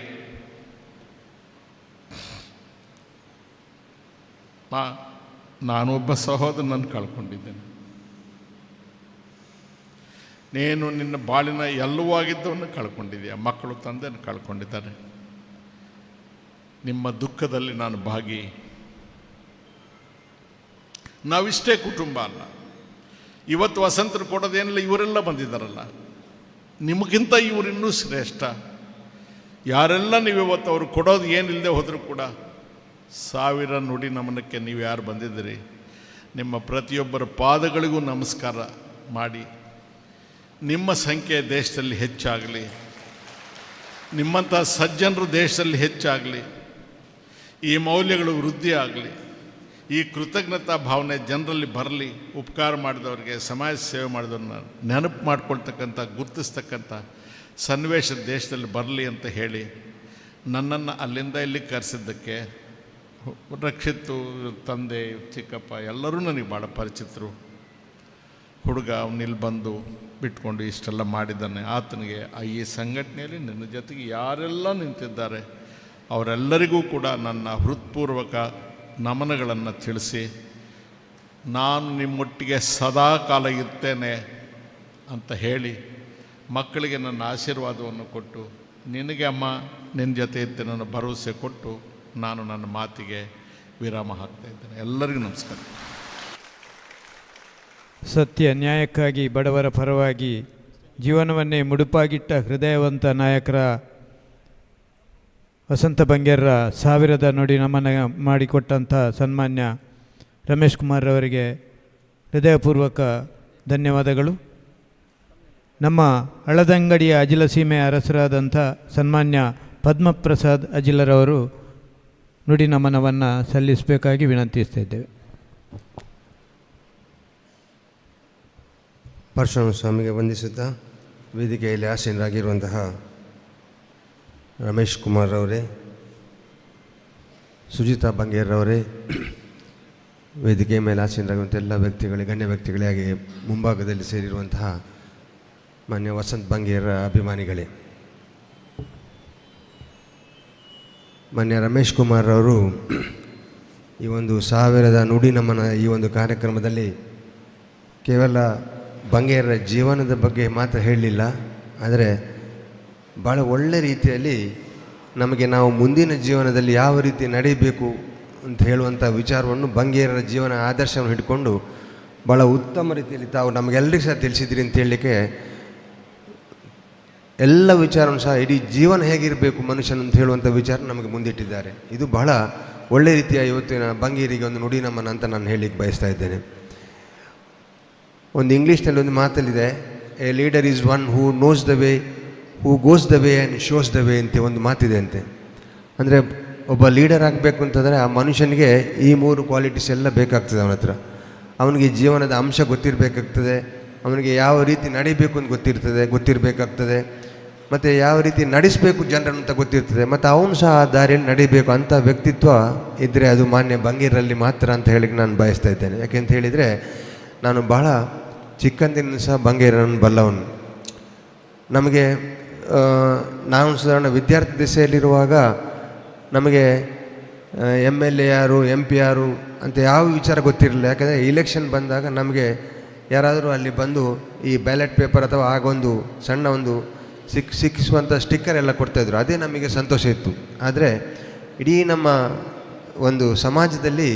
ನಾನೊಬ್ಬ ಸಹೋದರನನ್ನು ಕಳ್ಕೊಂಡಿದ್ದೇನೆ. ನೀನು ನಿನ್ನ ಬಾಳಿನ ಎಲ್ಲವೂ ಆಗಿದ್ದವನ್ನು ಕಳ್ಕೊಂಡಿದ್ದೀಯ. ಮಕ್ಕಳು, ತಂದೆಯನ್ನು ಕಳ್ಕೊಂಡಿದ್ದಾರೆ. ನಿಮ್ಮ ದುಃಖದಲ್ಲಿ ನಾನು ಭಾಗಿ. ನಾವಿಷ್ಟೇ ಕುಟುಂಬ ಅಲ್ಲ. ಇವತ್ತು ವಸಂತರು ಕೊಡೋದೇನಿಲ್ಲ, ಇವರೆಲ್ಲ ಬಂದಿದ್ದಾರಲ್ಲ. ನಿಮಗಿಂತ ಇವರಿನ್ನೂ ಶ್ರೇಷ್ಠ. ಯಾರೆಲ್ಲ ನೀವು ಇವತ್ತು ಅವರು ಕೊಡೋದು ಏನಿಲ್ಲದೆ ಹೋದರೂ ಕೂಡ 1000 ನುಡಿ ನಮನಕ್ಕೆ ನೀವು ಯಾರು ಬಂದಿದ್ದೀರಿ, ನಿಮ್ಮ ಪ್ರತಿಯೊಬ್ಬರ ಪಾದಗಳಿಗೂ ನಮಸ್ಕಾರ ಮಾಡಿ ನಿಮ್ಮ ಸಂಖ್ಯೆ ದೇಶದಲ್ಲಿ ಹೆಚ್ಚಾಗಲಿ, ನಿಮ್ಮಂಥ ಸಜ್ಜನರು ದೇಶದಲ್ಲಿ ಹೆಚ್ಚಾಗಲಿ, ಈ ಮೌಲ್ಯಗಳು ವೃದ್ಧಿ ಆಗಲಿ, ಈ ಕೃತಜ್ಞತಾ ಭಾವನೆ ಜನರಲ್ಲಿ ಬರಲಿ. ಉಪಕಾರ ಮಾಡಿದವ್ರಿಗೆ, ಸಮಾಜ ಸೇವೆ ಮಾಡಿದವ್ರನ್ನ ನೆನಪು ಮಾಡ್ಕೊಳ್ತಕ್ಕಂಥ, ಗುರುತಿಸ್ತಕ್ಕಂಥ ಸನ್ನಿವೇಶ ದೇಶದಲ್ಲಿ ಬರಲಿ ಅಂತ ಹೇಳಿ ನನ್ನನ್ನು ಅಲ್ಲಿಂದ ಇಲ್ಲಿಗೆ ಕರೆಸಿದ್ದಕ್ಕೆ ರಕ್ಷಿತ್ತು, ತಂದೆ, ಚಿಕ್ಕಪ್ಪ ಎಲ್ಲರೂ ನನಗೆ ಭಾಳ ಪರಿಚಿತರು. ಹುಡುಗ ಅವನಿಲ್ಲಿ ಬಂದು ಬಿಟ್ಕೊಂಡು ಇಷ್ಟೆಲ್ಲ ಮಾಡಿದ್ದಾನೆ. ಆತನಿಗೆ ಈ ಸಂಘಟನೆಯಲ್ಲಿ ನಿನ್ನ ಜೊತೆಗೆ ಯಾರೆಲ್ಲ ನಿಂತಿದ್ದಾರೆ ಅವರೆಲ್ಲರಿಗೂ ಕೂಡ ನನ್ನ ಹೃತ್ಪೂರ್ವಕ ನಮನಗಳನ್ನು ತಿಳಿಸಿ, ನಾನು ನಿಮ್ಮೊಟ್ಟಿಗೆ ಸದಾ ಕಾಲ ಇರ್ತೇನೆ ಅಂತ ಹೇಳಿ ಮಕ್ಕಳಿಗೆ ನನ್ನ ಆಶೀರ್ವಾದವನ್ನು ಕೊಟ್ಟು, ನಿನಗೆ ಅಮ್ಮ ನಿನ್ನ ಜೊತೆ ಇರ್ತೇನೆ ಅನ್ನೋ ಭರವಸೆ ಕೊಟ್ಟು ನಾನು ನನ್ನ ಮಾತಿಗೆ ವಿರಾಮ ಹಾಕ್ತಾ ಇದ್ದೇನೆ. ಎಲ್ಲರಿಗೂ ನಮಸ್ಕಾರ. ಸತ್ಯ ನ್ಯಾಯಕ್ಕಾಗಿ ಬಡವರ ಪರವಾಗಿ ಜೀವನವನ್ನೇ ಮುಡುಪಾಗಿಟ್ಟ ಹೃದಯವಂತ ನಾಯಕರ ವಸಂತ ಬಂಗೇರ್ರ 1000 ನುಡಿ ನಮನ ಮಾಡಿಕೊಟ್ಟಂಥ ಸನ್ಮಾನ್ಯ ರಮೇಶ್ ಕುಮಾರ್ ಅವರಿಗೆ ಹೃದಯಪೂರ್ವಕ ಧನ್ಯವಾದಗಳು. ನಮ್ಮ ಹಳದಂಗಡಿಯ ಅಜಿಲ ಸೀಮೆಯ ಅರಸರಾದಂಥ ಸನ್ಮಾನ್ಯ ಪದ್ಮಪ್ರಸಾದ್ ಅಜಿಲರವರು ನುಡಿ ನಮನವನ್ನು ಸಲ್ಲಿಸಬೇಕಾಗಿ ವಿನಂತಿಸ್ತಾ ಇದ್ದೇವೆ. ಪರಶುರಾಮ ಸ್ವಾಮಿಗೆ ವಂದಿಸುತ್ತಾ ವೇದಿಕೆಯಲ್ಲಿ ಆಸೀನರಾಗಿರುವಂತಹ ರಮೇಶ್ ಕುಮಾರ್ ಅವರೇ, ಸುಜಿತಾ ಬಂಗೇರ್ರವರೇ, ವೇದಿಕೆ ಮೇಲೆ ಆಸೀನರಾಗಿರುವಂಥ ಎಲ್ಲ ವ್ಯಕ್ತಿಗಳೇ, ಗಣ್ಯ ವ್ಯಕ್ತಿಗಳೇ, ಹಾಗೆ ಮುಂಭಾಗದಲ್ಲಿ ಸೇರಿರುವಂತಹ ಮಾನ್ಯ ವಸಂತ್ ಬಂಗೇರ ಅಭಿಮಾನಿಗಳೇ, ಮಾನ್ಯ ರಮೇಶ್ ಕುಮಾರ್ ಅವರು ಈ ಒಂದು 1000 ನುಡಿ ನಮನ ಈ ಒಂದು ಕಾರ್ಯಕ್ರಮದಲ್ಲಿ ಕೇವಲ ಬಂಗೇರ ಜೀವನದ ಬಗ್ಗೆ ಮಾತ್ರ ಹೇಳಲಿಲ್ಲ, ಆದರೆ ಭಾಳ ಒಳ್ಳೆ ರೀತಿಯಲ್ಲಿ ನಮಗೆ ನಾವು ಮುಂದಿನ ಜೀವನದಲ್ಲಿ ಯಾವ ರೀತಿ ನಡೀಬೇಕು ಅಂತ ಹೇಳುವಂಥ ವಿಚಾರವನ್ನು ಬಂಗೇರರ ಜೀವನ ಆದರ್ಶವನ್ನು ಹಿಡ್ಕೊಂಡು ಭಾಳ ಉತ್ತಮ ರೀತಿಯಲ್ಲಿ ತಾವು ನಮಗೆಲ್ಲರಿಗೂ ಸಹ ತಿಳಿಸಿದ್ರಿ ಅಂತ ಹೇಳಲಿಕ್ಕೆ, ಎಲ್ಲ ವಿಚಾರವನ್ನು ಸಹ ಇಡೀ ಜೀವನ ಹೇಗಿರಬೇಕು ಮನುಷ್ಯನ ಅಂತ ಹೇಳುವಂಥ ವಿಚಾರ ನಮಗೆ ಮುಂದಿಟ್ಟಿದ್ದಾರೆ. ಇದು ಬಹಳ ಒಳ್ಳೆಯ ರೀತಿಯ ಇವತ್ತಿನ ಬಂಗೇರಿಗೆ ಒಂದು ನುಡಿ ನಮನ ಅಂತ ನಾನು ಹೇಳಲಿಕ್ಕೆ ಬಯಸ್ತಾ ಇದ್ದೇನೆ. ಒಂದು ಇಂಗ್ಲೀಷ್ನಲ್ಲಿ ಒಂದು ಮಾತಲ್ಲಿದೆ, a leader is one who knows the way, who goes the way and shows the way ಅಂತ ಒಂದು ಮಾತಿದೆ ಅಂತೆ. ಅಂದರೆ ಒಬ್ಬ ಲೀಡರ್ ಆಗಬೇಕು ಅಂತಂದರೆ ಆ ಮನುಷ್ಯನಿಗೆ ಈ 3 ಕ್ವಾಲಿಟೀಸ್ ಎಲ್ಲ ಬೇಕಾಗ್ತದೆ. ಅವನ ಹತ್ರ ಅವನಿಗೆ ಜೀವನದ ಅಂಶ ಗೊತ್ತಿರಬೇಕಾಗ್ತದೆ, ಅವನಿಗೆ ಯಾವ ರೀತಿ ನಡಿಬೇಕು ಅಂತ ಗೊತ್ತಿರಬೇಕಾಗ್ತದೆ, ಮತ್ತು ಯಾವ ರೀತಿ ನಡೆಸಬೇಕು ಜನರನ್ನು ಅಂತ ಗೊತ್ತಿರ್ತದೆ, ಮತ್ತು ಅವನು ಸಹ ಆ ದಾರಿಯಲ್ಲಿ ನಡಿಬೇಕು ಅಂತ ವ್ಯಕ್ತಿತ್ವ ಇದ್ದರೆ ಅದು ಮಾನ್ಯ ಬಂಗೇರಲ್ಲಿ ಮಾತ್ರ ಅಂತ ಹೇಳಿಕ್ಕೆ ನಾನು ಬಯಸ್ತಾ ಇದ್ದೇನೆ. ಯಾಕೆಂತ ಹೇಳಿದರೆ ನಾನು ಬಹಳ ಚಿಕ್ಕಂದಿನ ಸಹ ಬಂಗೇರನ್ನು ಬಲ್ಲವನು. ನಮಗೆ ನಾವು ಸಾಧಾರಣ ವಿದ್ಯಾರ್ಥಿ ದಿಸೆಯಲ್ಲಿರುವಾಗ ನಮಗೆ MLA ಯಾರು MP ಯಾರು ಅಂತ ಯಾವ ವಿಚಾರ ಗೊತ್ತಿರಲಿಲ್ಲ. ಯಾಕಂದರೆ ಇಲೆಕ್ಷನ್ ಬಂದಾಗ ನಮಗೆ ಯಾರಾದರೂ ಅಲ್ಲಿ ಬಂದು ಈ ಬ್ಯಾಲೆಟ್ ಪೇಪರ್ ಅಥವಾ ಆಗೊಂದು ಸಣ್ಣ ಒಂದು ಸಿಕ್ಕಿಸುವಂಥ ಸ್ಟಿಕ್ಕರ್ ಎಲ್ಲ ಕೊಡ್ತಾಯಿದ್ರು, ಅದೇ ನಮಗೆ ಸಂತೋಷ ಇತ್ತು. ಆದರೆ ಇಡೀ ನಮ್ಮ ಒಂದು ಸಮಾಜದಲ್ಲಿ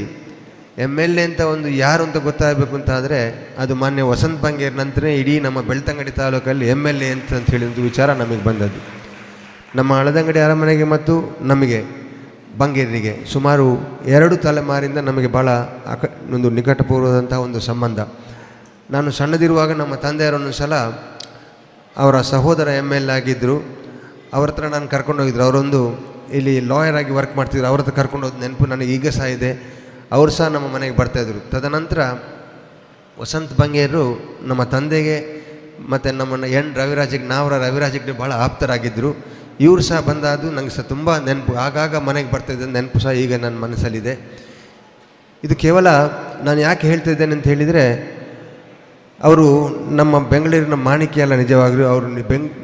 MLA ಅಂತ ಒಂದು ಯಾರು ಅಂತ ಗೊತ್ತಾಗಬೇಕು ಅಂತ ಆದರೆ ಅದು ಮಾನ್ಯ ವಸಂತ್ ಬಂಗೇರ್ ನಂತರ ಇಡೀ ನಮ್ಮ ಬೆಳ್ತಂಗಡಿ ತಾಲೂಕಲ್ಲಿ MLA ಅಂತ ಹೇಳಿ ಒಂದು ವಿಚಾರ ನಮಗೆ ಬಂದದ್ದು. ನಮ್ಮ ಹಳದಂಗಡಿ ಅರಮನೆಗೆ ಮತ್ತು ನಮಗೆ ಬಂಗೇರಿಗೆ ಸುಮಾರು 2 ತಲೆಮಾರಿಂದ ನಮಗೆ ಭಾಳ ಒಂದು ನಿಕಟಪೂರ್ವದಂಥ ಒಂದು ಸಂಬಂಧ. ನಾನು ಸಣ್ಣದಿರುವಾಗ ನಮ್ಮ ತಂದೆಯವರನ್ನು ಸಲ ಅವರ ಸಹೋದರ MLA ಆಗಿದ್ದರು, ಅವ್ರ ಹತ್ರ ನಾನು ಕರ್ಕೊಂಡೋಗಿದ್ರು. ಅವರೊಂದು ಇಲ್ಲಿ ಲಾಯರ್ ಆಗಿ ವರ್ಕ್ ಮಾಡ್ತಿದ್ರು, ಅವ್ರ ಹತ್ರ ಕರ್ಕೊಂಡು ಹೋದ ನೆನಪು ನನಗೆ ಈಗ ಸಹ ಇದೆ. ಅವರು ಸಹ ನಮ್ಮ ಮನೆಗೆ ಬರ್ತಾಯಿದ್ರು. ತದನಂತರ ವಸಂತ್ ಬಂಗೇರು ನಮ್ಮ ತಂದೆಗೆ ಮತ್ತು ನಮ್ಮನ್ನು ರವಿರಾಜಿಗೆ ಭಾಳ ಆಪ್ತರಾಗಿದ್ದರು. ಇವರು ಸಹ ಬಂದಾದು ನನಗೆ ಸಹ ತುಂಬ ನೆನಪು, ಆಗಾಗ ಮನೆಗೆ ಬರ್ತಾಯಿದ್ದ ನೆನಪು ಸಹ ಈಗ ನನ್ನ ಮನಸ್ಸಲ್ಲಿದೆ. ಇದು ಕೇವಲ ನಾನು ಯಾಕೆ ಹೇಳ್ತಾಯಿದ್ದೇನೆ ಅಂತ ಹೇಳಿದರೆ, ಅವರು ನಮ್ಮ ಬೆಂಗಳೂರಿನ ಮಾಣಿಕ್ಯ ಅಲ್ಲ, ನಿಜವಾಗ್ಲೂ ಅವರು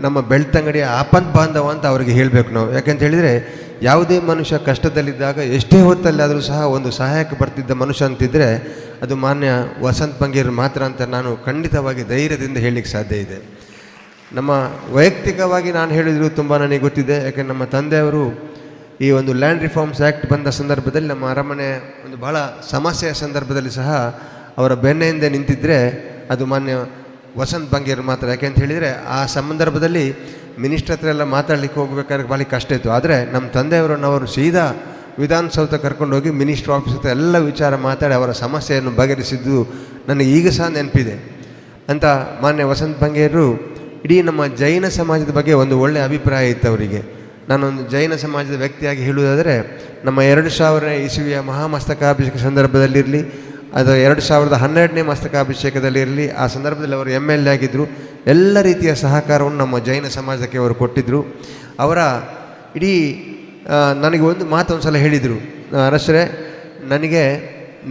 ನಮ್ಮ ಬೆಳ್ತಂಗಡಿಯ ಆಪಂತ್ ಬಾಂಧವ ಅಂತ ಅವರಿಗೆ ಹೇಳಬೇಕು ನಾವು. ಯಾಕೆಂತ ಹೇಳಿದರೆ ಯಾವುದೇ ಮನುಷ್ಯ ಕಷ್ಟದಲ್ಲಿದ್ದಾಗ ಎಷ್ಟೇ ಹೊತ್ತಲ್ಲಾದರೂ ಸಹ ಒಂದು ಸಹಾಯಕ್ಕೆ ಬರ್ತಿದ್ದ ಮನುಷ್ಯ ಅಂತಿದ್ದರೆ ಅದು ಮಾನ್ಯ ವಸಂತ್ ಬಂಗೇರ್ ಮಾತ್ರ ಅಂತ ನಾನು ಖಂಡಿತವಾಗಿ ಧೈರ್ಯದಿಂದ ಹೇಳಲಿಕ್ಕೆ ಸಾಧ್ಯ ಇದೆ. ನಮ್ಮ ವೈಯಕ್ತಿಕವಾಗಿ ನಾನು ಹೇಳಿದ್ರು ತುಂಬ ನನಗೆ ಗೊತ್ತಿದೆ. ಯಾಕೆಂದರೆ ನಮ್ಮ ತಂದೆಯವರು ಈ ಒಂದು ಲ್ಯಾಂಡ್ ರಿಫಾರ್ಮ್ಸ್ ಆ್ಯಕ್ಟ್ ಬಂದ ಸಂದರ್ಭದಲ್ಲಿ ನಮ್ಮ ಅರಮನೆ ಒಂದು ಭಾಳ ಸಮಸ್ಯೆಯ ಸಂದರ್ಭದಲ್ಲಿ ಸಹ ಅವರ ಬೆನ್ನೆಯಿಂದ ನಿಂತಿದ್ದರೆ ಅದು ಮಾನ್ಯ ವಸಂತ್ ಬಂಗೇರ್ ಮಾತ್ರ. ಯಾಕೆಂತ ಹೇಳಿದರೆ ಆ ಸಂದರ್ಭದಲ್ಲಿ ಮಿನಿಸ್ಟ್ರ್ ಹತ್ರ ಎಲ್ಲ ಮಾತಾಡಲಿಕ್ಕೆ ಹೋಗ್ಬೇಕಾದ್ರೆ ಭಾಳ ಕಷ್ಟ ಇತ್ತು. ಆದರೆ ನಮ್ಮ ತಂದೆಯವರನ್ನು ಅವರು ಸೀದಾ ವಿಧಾನಸೌಧ ಕರ್ಕೊಂಡೋಗಿ ಮಿನಿಸ್ಟ್ರ್ ಆಫೀಸ್ ಹತ್ರ ಎಲ್ಲ ವಿಚಾರ ಮಾತಾಡಿ ಅವರ ಸಮಸ್ಯೆಯನ್ನು ಬಗೆಹರಿಸಿದ್ದು ನನಗೆ ಈಗ ಸಹ ನೆನಪಿದೆ ಅಂತ. ಮಾನ್ಯ ವಸಂತ್ ಬಂಗೇರು ಇಡೀ ನಮ್ಮ ಜೈನ ಸಮಾಜದ ಬಗ್ಗೆ ಒಂದು ಒಳ್ಳೆಯ ಅಭಿಪ್ರಾಯ ಇತ್ತು ಅವರಿಗೆ. ನಾನೊಂದು ಜೈನ ಸಮಾಜದ ವ್ಯಕ್ತಿಯಾಗಿ ಹೇಳುವುದಾದರೆ ನಮ್ಮ 2000 ಇಸವಿಯ ಮಹಾಮಸ್ತಕಾಭಿಷೇಕ ಸಂದರ್ಭದಲ್ಲಿರಲಿ, ಅದು 2012ನೇ ಮಸ್ತಕಾಭಿಷೇಕದಲ್ಲಿರಲಿ, ಆ ಸಂದರ್ಭದಲ್ಲಿ ಅವರು MLA ಆಗಿದ್ದರು. ಎಲ್ಲ ರೀತಿಯ ಸಹಕಾರವನ್ನು ನಮ್ಮ ಜೈನ ಸಮಾಜಕ್ಕೆ ಅವರು ಕೊಟ್ಟಿದ್ದರು. ಅವರ ಇಡೀ ನನಗೆ ಒಂದು ಮಾತು ಒಂದು ಸಲ ಹೇಳಿದರು, ಅರಸರೇ ನನಗೆ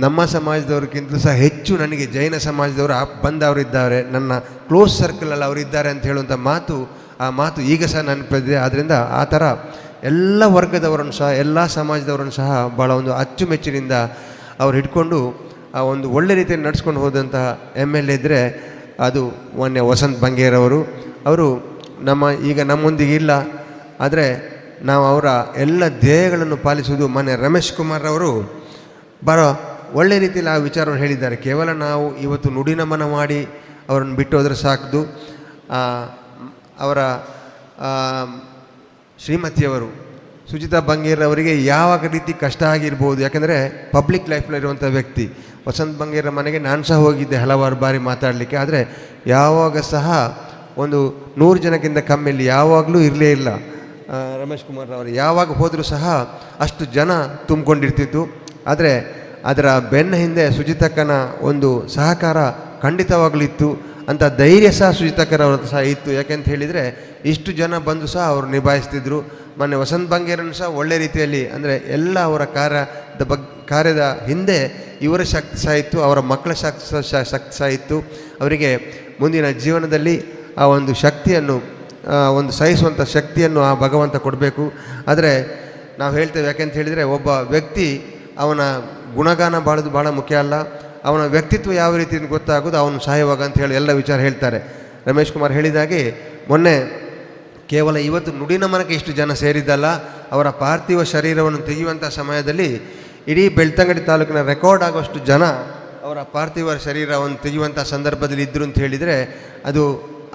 ನಮ್ಮ ಸಮಾಜದವ್ರಿಗಿಂತಲೂ ಸಹ ಹೆಚ್ಚು ನನಗೆ ಜೈನ ಸಮಾಜದವರು ಬಂದವರಿದ್ದಾರೆ, ನನ್ನ ಕ್ಲೋಸ್ ಸರ್ಕಲಲ್ಲಿ ಅವರಿದ್ದಾರೆ ಅಂತ ಹೇಳುವಂಥ ಮಾತು, ಆ ಮಾತು ಈಗ ಸಹ ನೆನಪಿದೆ. ಆದ್ದರಿಂದ ಆ ಥರ ಎಲ್ಲ ವರ್ಗದವರನ್ನು ಸಹ ಎಲ್ಲ ಸಮಾಜದವರನ್ನು ಸಹ ಭಾಳ ಒಂದು ಅಚ್ಚುಮೆಚ್ಚಿನಿಂದ ಅವ್ರು ಹಿಡ್ಕೊಂಡು ಆ ಒಂದು ಒಳ್ಳೆ ರೀತಿಯಲ್ಲಿ ನಡೆಸ್ಕೊಂಡು ಹೋದಂತಹ MLA ಇದ್ದರೆ ಅದು ಮೊನ್ನೆ ವಸಂತ್ ಬಂಗೇರವರು. ಅವರು ಈಗ ನಮ್ಮೊಂದಿಗೆ ಇಲ್ಲ, ಆದರೆ ನಾವು ಅವರ ಎಲ್ಲ ಧ್ಯೇಯಗಳನ್ನು ಪಾಲಿಸುವುದು. ಮೊನ್ನೆ ರಮೇಶ್ ಕುಮಾರ್ ಅವರು ಭಾಳ ಒಳ್ಳೆ ರೀತಿಯಲ್ಲಿ ಆ ವಿಚಾರವನ್ನು ಹೇಳಿದ್ದಾರೆ. ಕೇವಲ ನಾವು ಇವತ್ತು ನುಡಿ ನಮನ ಮಾಡಿ ಅವರನ್ನು ಬಿಟ್ಟು ಹೋದರೆ ಸಾಕದು. ಅವರ ಶ್ರೀಮತಿಯವರು ಸುಜಿತಾ ಬಂಗೇರ್ ಅವರಿಗೆ ಯಾವಾಗ ರೀತಿ ಕಷ್ಟ ಆಗಿರ್ಬೋದು, ಯಾಕೆಂದರೆ ಪಬ್ಲಿಕ್ ಲೈಫ್ನಲ್ಲಿರುವಂಥ ವ್ಯಕ್ತಿ. ವಸಂತ್ ಬಂಗೇರ ಮನೆಗೆ ನಾನು ಸಹ ಹೋಗಿದ್ದೆ ಹಲವಾರು ಬಾರಿ ಮಾತಾಡಲಿಕ್ಕೆ, ಆದರೆ ಯಾವಾಗ ಸಹ ಒಂದು 100 ಜನಕ್ಕಿಂತ ಕಮ್ಮಿಯಲ್ಲಿ ಯಾವಾಗಲೂ ಇರಲೇ ಇಲ್ಲ. ರಮೇಶ್ ಕುಮಾರ್ ಅವರು ಯಾವಾಗ ಹೋದರೂ ಸಹ ಅಷ್ಟು ಜನ ತುಂಬಿಕೊಂಡಿರ್ತಿತ್ತು. ಆದರೆ ಅದರ ಬೆನ್ನ ಹಿಂದೆ ಸುಜಿತಕ್ಕನ ಒಂದು ಸಹಕಾರ ಖಂಡಿತವಾಗಲೂ ಇತ್ತು. ಅಂಥ ಧೈರ್ಯ ಸಹ ಸುಜಿತಕ್ಕರ ಸಹ ಇತ್ತು. ಯಾಕೆಂತ ಹೇಳಿದರೆ ಇಷ್ಟು ಜನ ಬಂದು ಸಹ ಅವರು ನಿಭಾಯಿಸ್ತಿದ್ರು. ಮೊನ್ನೆ ವಸಂತ್ ಬಂಗೇರನ್ನು ಸಹ ಒಳ್ಳೆ ರೀತಿಯಲ್ಲಿ, ಅಂದರೆ ಎಲ್ಲ ಅವರ ಕಾರ್ಯದ ಹಿಂದೆ ಇವರ ಶಕ್ತಿ ಸಹ ಇತ್ತು, ಅವರ ಮಕ್ಕಳ ಶಕ್ತಿ ಸಹ ಇತ್ತು. ಅವರಿಗೆ ಮುಂದಿನ ಜೀವನದಲ್ಲಿ ಆ ಒಂದು ಶಕ್ತಿಯನ್ನು, ಒಂದು ಸಹಿಸುವಂಥ ಶಕ್ತಿಯನ್ನು ಆ ಭಗವಂತ ಕೊಡಬೇಕು. ಆದರೆ ನಾವು ಹೇಳ್ತೇವೆ, ಯಾಕೆಂತ ಹೇಳಿದರೆ ಒಬ್ಬ ವ್ಯಕ್ತಿ ಅವನ ಗುಣಗಾನ ಭಾಳ ಮುಖ್ಯ ಅಲ್ಲ, ಅವನ ವ್ಯಕ್ತಿತ್ವ ಯಾವ ರೀತಿಯಿಂದ ಗೊತ್ತಾಗೋದು ಅವನು ಸಹಾಯವಾಗ ಅಂತ ಹೇಳಿ ಎಲ್ಲ ವಿಚಾರ ಹೇಳ್ತಾರೆ. ರಮೇಶ್ ಕುಮಾರ್ ಹೇಳಿದಾಗೆ ಮೊನ್ನೆ ಕೇವಲ ಇವತ್ತು ನುಡಿ ನಮನಕ್ಕೆ ಇಷ್ಟು ಜನ ಸೇರಿದ್ದಲ್ಲ, ಅವರ ಪಾರ್ಥಿವ ಶರೀರವನ್ನು ತೆಗೆಯುವಂಥ ಸಮಯದಲ್ಲಿ ಇಡೀ ಬೆಳ್ತಂಗಡಿ ತಾಲೂಕಿನ ರೆಕಾರ್ಡ್ ಆಗೋಷ್ಟು ಜನ ಅವರ ಪಾರ್ಥಿವ ಶರೀರವನ್ನು ತೆಗೆಯುವಂಥ ಸಂದರ್ಭದಲ್ಲಿ ಇದ್ದರು ಅಂತ ಹೇಳಿದರೆ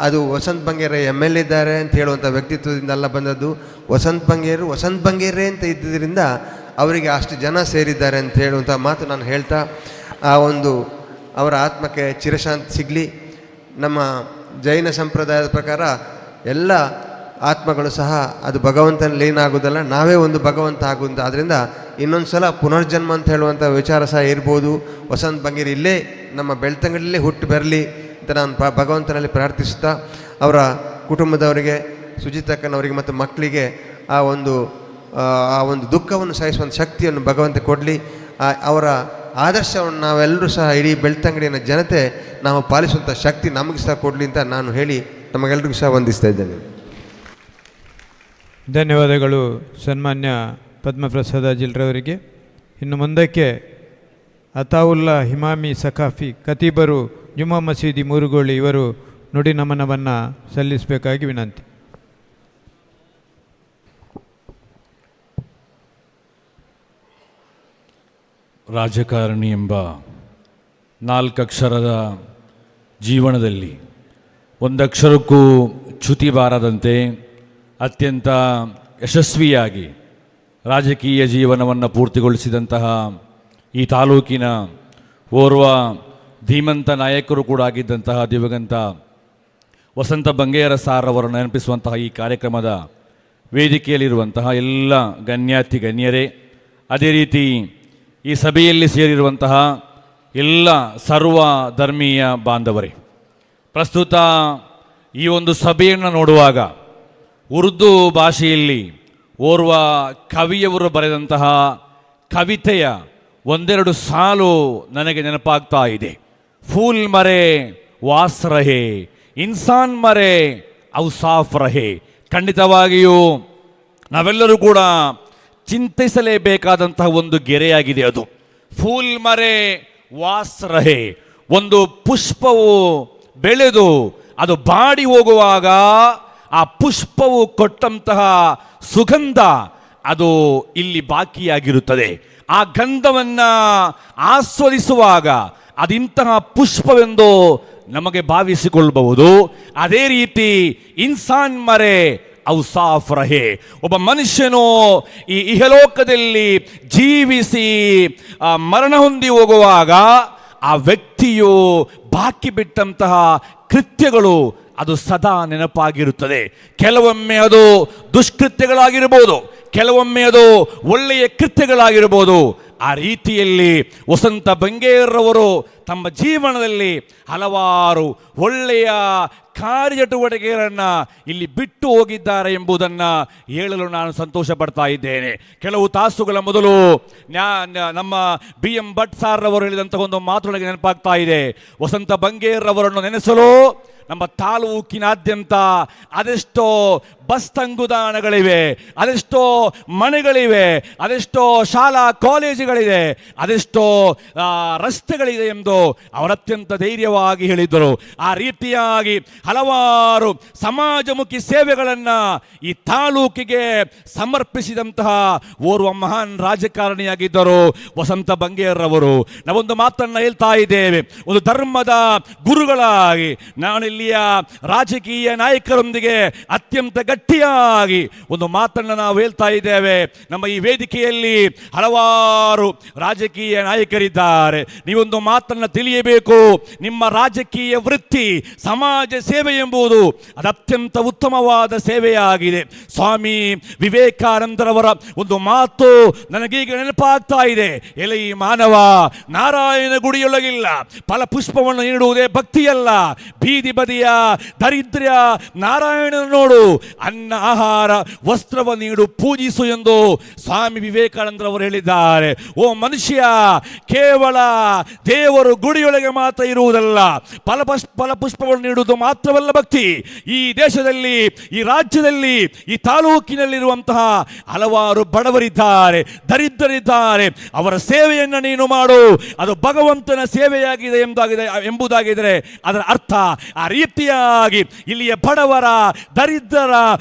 ಅದು ವಸಂತ್ ಬಂಗೇರ MLA ಇದ್ದಾರೆ ಅಂತ ಹೇಳುವಂಥ ವ್ಯಕ್ತಿತ್ವದಿಂದಲ್ಲ ಬಂದದ್ದು. ವಸಂತ್ ಬಂಗೇರೇ ಅಂತ ಇದ್ದಿದ್ದರಿಂದ ಅವರಿಗೆ ಅಷ್ಟು ಜನ ಸೇರಿದ್ದಾರೆ ಅಂತ ಹೇಳುವಂಥ ಮಾತು ನಾನು ಹೇಳ್ತಾ, ಆ ಒಂದು ಅವರ ಆತ್ಮಕ್ಕೆ ಚಿರಶಾಂತಿ ಸಿಗಲಿ. ನಮ್ಮ ಜೈನ ಸಂಪ್ರದಾಯದ ಪ್ರಕಾರ ಎಲ್ಲ ಆತ್ಮಗಳು ಸಹ ಅದು ಭಗವಂತನ ಲೀನ ಆಗೋದಲ್ಲ, ನಾವೇ ಒಂದು ಭಗವಂತ ಆಗೋದು. ಆದ್ದರಿಂದ ಇನ್ನೊಂದು ಸಲ ಪುನರ್ಜನ್ಮ ಅಂತ ಹೇಳುವಂಥ ವಿಚಾರ ಸಹ ಇರ್ಬೋದು. ವಸಂತ್ ಬಂಗೇರ್ ಇಲ್ಲೇ ನಮ್ಮ ಬೆಳ್ತಂಗಡಿಯಲ್ಲೇ ಹುಟ್ಟು ಬರಲಿ ಅಂತ ನಾನು ಭಗವಂತನಲ್ಲಿ ಪ್ರಾರ್ಥಿಸ್ತಾ, ಅವರ ಕುಟುಂಬದವರಿಗೆ, ಸುಜಿತಕ್ಕನವರಿಗೆ ಮತ್ತು ಮಕ್ಕಳಿಗೆ ಆ ಒಂದು ದುಃಖವನ್ನು ಸಹಿಸುವಂಥ ಶಕ್ತಿಯನ್ನು ಭಗವಂತ ಕೊಡಲಿ. ಅವರ ಆದರ್ಶವನ್ನು ನಾವೆಲ್ಲರೂ ಸಹ ಇಡೀ ಬೆಳ್ತಂಗಡಿಯ ಜನತೆ ನಾವು ಪಾಲಿಸುವಂಥ ಶಕ್ತಿ ನಮಗೆ ಸಹ ಕೊಡಲಿ ಅಂತ ನಾನು ಹೇಳಿ ನಮಗೆಲ್ಲರಿಗೂ ಸಹ ವಂದಿಸ್ತಾ ಇದ್ದೇನೆ. ಧನ್ಯವಾದಗಳು ಸನ್ಮಾನ್ಯ ಪದ್ಮಪ್ರಸಾದ ಅಜಿಲ್ರವರಿಗೆ. ಇನ್ನು ಮುಂದಕ್ಕೆ ಅತಾವುಲ್ಲಾ ಹಿಮಾಮಿ ಸಖಾಫಿ ಖತೀಬರು ಜುಮ್ಮಾ ಮಸೀದಿ ಮೂರುಗೋಳಿ ಇವರು ನುಡಿ ನಮನವನ್ನು ಸಲ್ಲಿಸಬೇಕಾಗಿ ವಿನಂತಿ. ರಾಜಕಾರಣಿ ಎಂಬ 4 ಅಕ್ಷರದ ಜೀವನದಲ್ಲಿ ಒಂದಕ್ಷರಕ್ಕೂ ಚ್ಯುತಿ ಬಾರದಂತೆ ಅತ್ಯಂತ ಯಶಸ್ವಿಯಾಗಿ ರಾಜಕೀಯ ಜೀವನವನ್ನು ಪೂರ್ತಿಗೊಳಿಸಿದಂತಹ ಈ ತಾಲೂಕಿನ ಓರ್ವ ಧೀಮಂತ ನಾಯಕರು ಕೂಡ ಆಗಿದ್ದಂತಹ ದಿವಂಗತ ವಸಂತ ಬಂಗೇರ ಸಾರ್ ಅವರನ್ನು ನೆನಪಿಸುವಂತಹ ಈ ಕಾರ್ಯಕ್ರಮದ ವೇದಿಕೆಯಲ್ಲಿರುವಂತಹ ಎಲ್ಲ ಗಣ್ಯಾತಿ ಗಣ್ಯರೇ, ಅದೇ ರೀತಿ ಈ ಸಭೆಯಲ್ಲಿ ಸೇರಿರುವಂತಹ ಎಲ್ಲ ಸರ್ವ ಧರ್ಮೀಯ ಬಾಂಧವರೇ, ಪ್ರಸ್ತುತ ಈ ಒಂದು ಸಭೆಯನ್ನು ನೋಡುವಾಗ ಉರ್ದು ಭಾಷೆಯಲ್ಲಿ ಓರ್ವ ಕವಿಯವರು ಬರೆದಂತಹ ಕವಿತೆಯ ಒಂದೆರಡು ಸಾಲು ನನಗೆ ನೆನಪಾಗ್ತಾ ಇದೆ. ಫೂಲ್ ಮರೆ ವಾಸ್ ರಹೆ, ಇನ್ಸಾನ್ ಮರೆ ಔಸಾಫ್ ರಹೆ. ಖಂಡಿತವಾಗಿಯೂ ನಾವೆಲ್ಲರೂ ಕೂಡ ಚಿಂತಿಸಲೇಬೇಕಾದಂತಹ ಒಂದು ಗೆರೆಯಾಗಿದೆ ಅದು. ಫೂಲ್ ಮರೆ ವಾಸ್ ರಹೆ, ಒಂದು ಪುಷ್ಪವು ಬೆಳೆದು ಅದು ಬಾಡಿ ಹೋಗುವಾಗ ಆ ಪುಷ್ಪವು ಕೊಟ್ಟಂತಹ ಸುಗಂಧ ಅದು ಇಲ್ಲಿ ಬಾಕಿಯಾಗಿರುತ್ತದೆ. ಆ ಗಂಧವನ್ನು ಆಸ್ವಾದಿಸುವಾಗ ಅದಿಂತಹ ಪುಷ್ಪವೆಂದು ನಮಗೆ ಭಾವಿಸಿಕೊಳ್ಳಬಹುದು. ಅದೇ ರೀತಿ ಇನ್ಸಾನ್ ಮರೆ ಔಸಾಫ್ ರಹೆ, ಒಬ್ಬ ಮನುಷ್ಯನು ಈ ಇಹಲೋಕದಲ್ಲಿ ಜೀವಿಸಿ ಮರಣ ಹೊಂದಿ ಹೋಗುವಾಗ ಆ ವ್ಯಕ್ತಿಯು ಬಾಕಿ ಬಿಟ್ಟಂತಹ ಕೃತ್ಯಗಳು ಅದು ಸದಾ ನೆನಪಾಗಿರುತ್ತದೆ. ಕೆಲವೊಮ್ಮೆ ಅದು ದುಷ್ಕೃತ್ಯಗಳಾಗಿರ್ಬೋದು, ಕೆಲವೊಮ್ಮೆ ಅದು ಒಳ್ಳೆಯ ಕೃತ್ಯಗಳಾಗಿರ್ಬೋದು. ಆ ರೀತಿಯಲ್ಲಿ ವಸಂತ ಬಂಗೇರವರು ತಮ್ಮ ಜೀವನದಲ್ಲಿ ಹಲವಾರು ಒಳ್ಳೆಯ ಕಾರ್ಯಚಟುವಟಿಕೆಗಳನ್ನು ಇಲ್ಲಿ ಬಿಟ್ಟು ಹೋಗಿದ್ದಾರೆ ಎಂಬುದನ್ನು ಹೇಳಲು ನಾನು ಸಂತೋಷ ಪಡ್ತಾ ಇದ್ದೇನೆ. ಕೆಲವು ತಾಸುಗಳ ಮೊದಲು ನಮ್ಮ BM ಭಟ್ ಸಾರ್ ಅವರು ಹೇಳಿದಂತಹ ಒಂದು ಮಾತು ನನಗೆ ನೆನಪಾಗ್ತಾ ಇದೆ. ವಸಂತ ಬಂಗೇರವರನ್ನು ನೆನೆಸಲು ನಮ್ಮ ತಾಲೂಕಿನಾದ್ಯಂತ ಅದೆಷ್ಟೋ ಬಸ್ ತಂಗುದಾಣಗಳಿವೆ, ಅದೆಷ್ಟೋ ಮನೆಗಳಿವೆ, ಅದೆಷ್ಟೋ ಶಾಲಾ ಕಾಲೇಜುಗಳಿದೆ, ಅದೆಷ್ಟೋ ರಸ್ತೆಗಳಿದೆ ಎಂದು ಅವರು ಅತ್ಯಂತ ಧೈರ್ಯವಾಗಿ ಹೇಳಿದರು. ಆ ರೀತಿಯಾಗಿ ಹಲವಾರು ಸಮಾಜಮುಖಿ ಸೇವೆಗಳನ್ನು ಈ ತಾಲೂಕಿಗೆ ಸಮರ್ಪಿಸಿದಂತಹ ಓರ್ವ ಮಹಾನ್ ರಾಜಕಾರಣಿಯಾಗಿದ್ದರು ವಸಂತ ಬಂಗೇರ್ರವರು. ನಾವೊಂದು ಮಾತನ್ನು ಹೇಳ್ತಾ ಇದ್ದೇವೆ, ಒಂದು ಧರ್ಮದ ಗುರುಗಳಾಗಿ ನಾನಿಲ್ಲಿಯ ರಾಜಕೀಯ ನಾಯಕರೊಂದಿಗೆ ಅತ್ಯಂತ ಗಟ್ಟಿಯಾಗಿ ಒಂದು ಮಾತನ್ನು ನಾವು ಹೇಳ್ತಾ ಇದ್ದೇವೆ. ನಮ್ಮ ಈ ವೇದಿಕೆಯಲ್ಲಿ ಹಲವಾರು ರಾಜಕೀಯ ನಾಯಕರಿದ್ದಾರೆ. ನೀವೊಂದು ಮಾತನ್ನು ತಿಳಿಯಬೇಕು, ನಿಮ್ಮ ರಾಜಕೀಯ ವೃತ್ತಿ ಸಮಾಜ ಸೇವೆ ಎಂಬುದು ಅದು ಅತ್ಯಂತ ಉತ್ತಮವಾದ ಸೇವೆಯಾಗಿದೆ. ಸ್ವಾಮಿ ವಿವೇಕಾನಂದರವರ ಒಂದು ಮಾತು ನನಗೀಗ ನೆನಪಾಗ್ತಾ ಇದೆ. ಎಲೆ ಈ ಮಾನವ, ನಾರಾಯಣ ಗುಡಿಯೊಳಗಿಲ್ಲ ಫಲಪುಷ್ಪವನ್ನು ನೀಡುವುದೇ ಭಕ್ತಿಯಲ್ಲ, ಬೀದಿ ಬದಿಯ ದರಿದ್ರ್ಯ ನಾರಾಯಣನ ನೋಡು, ಅನ್ನ ಆಹಾರ ವಸ್ತ್ರವ ನೀಡು ಪೂಜಿಸು ಎಂದು ಸ್ವಾಮಿ ವಿವೇಕಾನಂದರವರು ಹೇಳಿದ್ದಾರೆ. ಓ ಮನುಷ್ಯ, ಕೇವಲ ದೇವರು ಗುಡಿಯೊಳಗೆ ಮಾತ್ರ ಇರುವುದಲ್ಲ, ಫಲಪುಷ್ಪವನ್ನು ನೀಡುವುದು ಮಾತ್ರವಲ್ಲ ಭಕ್ತಿ. ಈ ದೇಶದಲ್ಲಿ, ಈ ರಾಜ್ಯದಲ್ಲಿ, ಈ ತಾಲೂಕಿನಲ್ಲಿರುವಂತಹ ಹಲವಾರು ಬಡವರಿದ್ದಾರೆ, ದರಿದ್ರರಿದ್ದಾರೆ. ಅವರ ಸೇವೆಯನ್ನು ನೀನು ಮಾಡು, ಅದು ಭಗವಂತನ ಸೇವೆಯಾಗಿದೆ ಎಂಬುದಾಗಿದ್ದರೆ ಅದರ ಅರ್ಥ ಆ ರೀತಿಯಾಗಿ ಇಲ್ಲಿಯ ಬಡವರ, ದರಿದ್ರರ,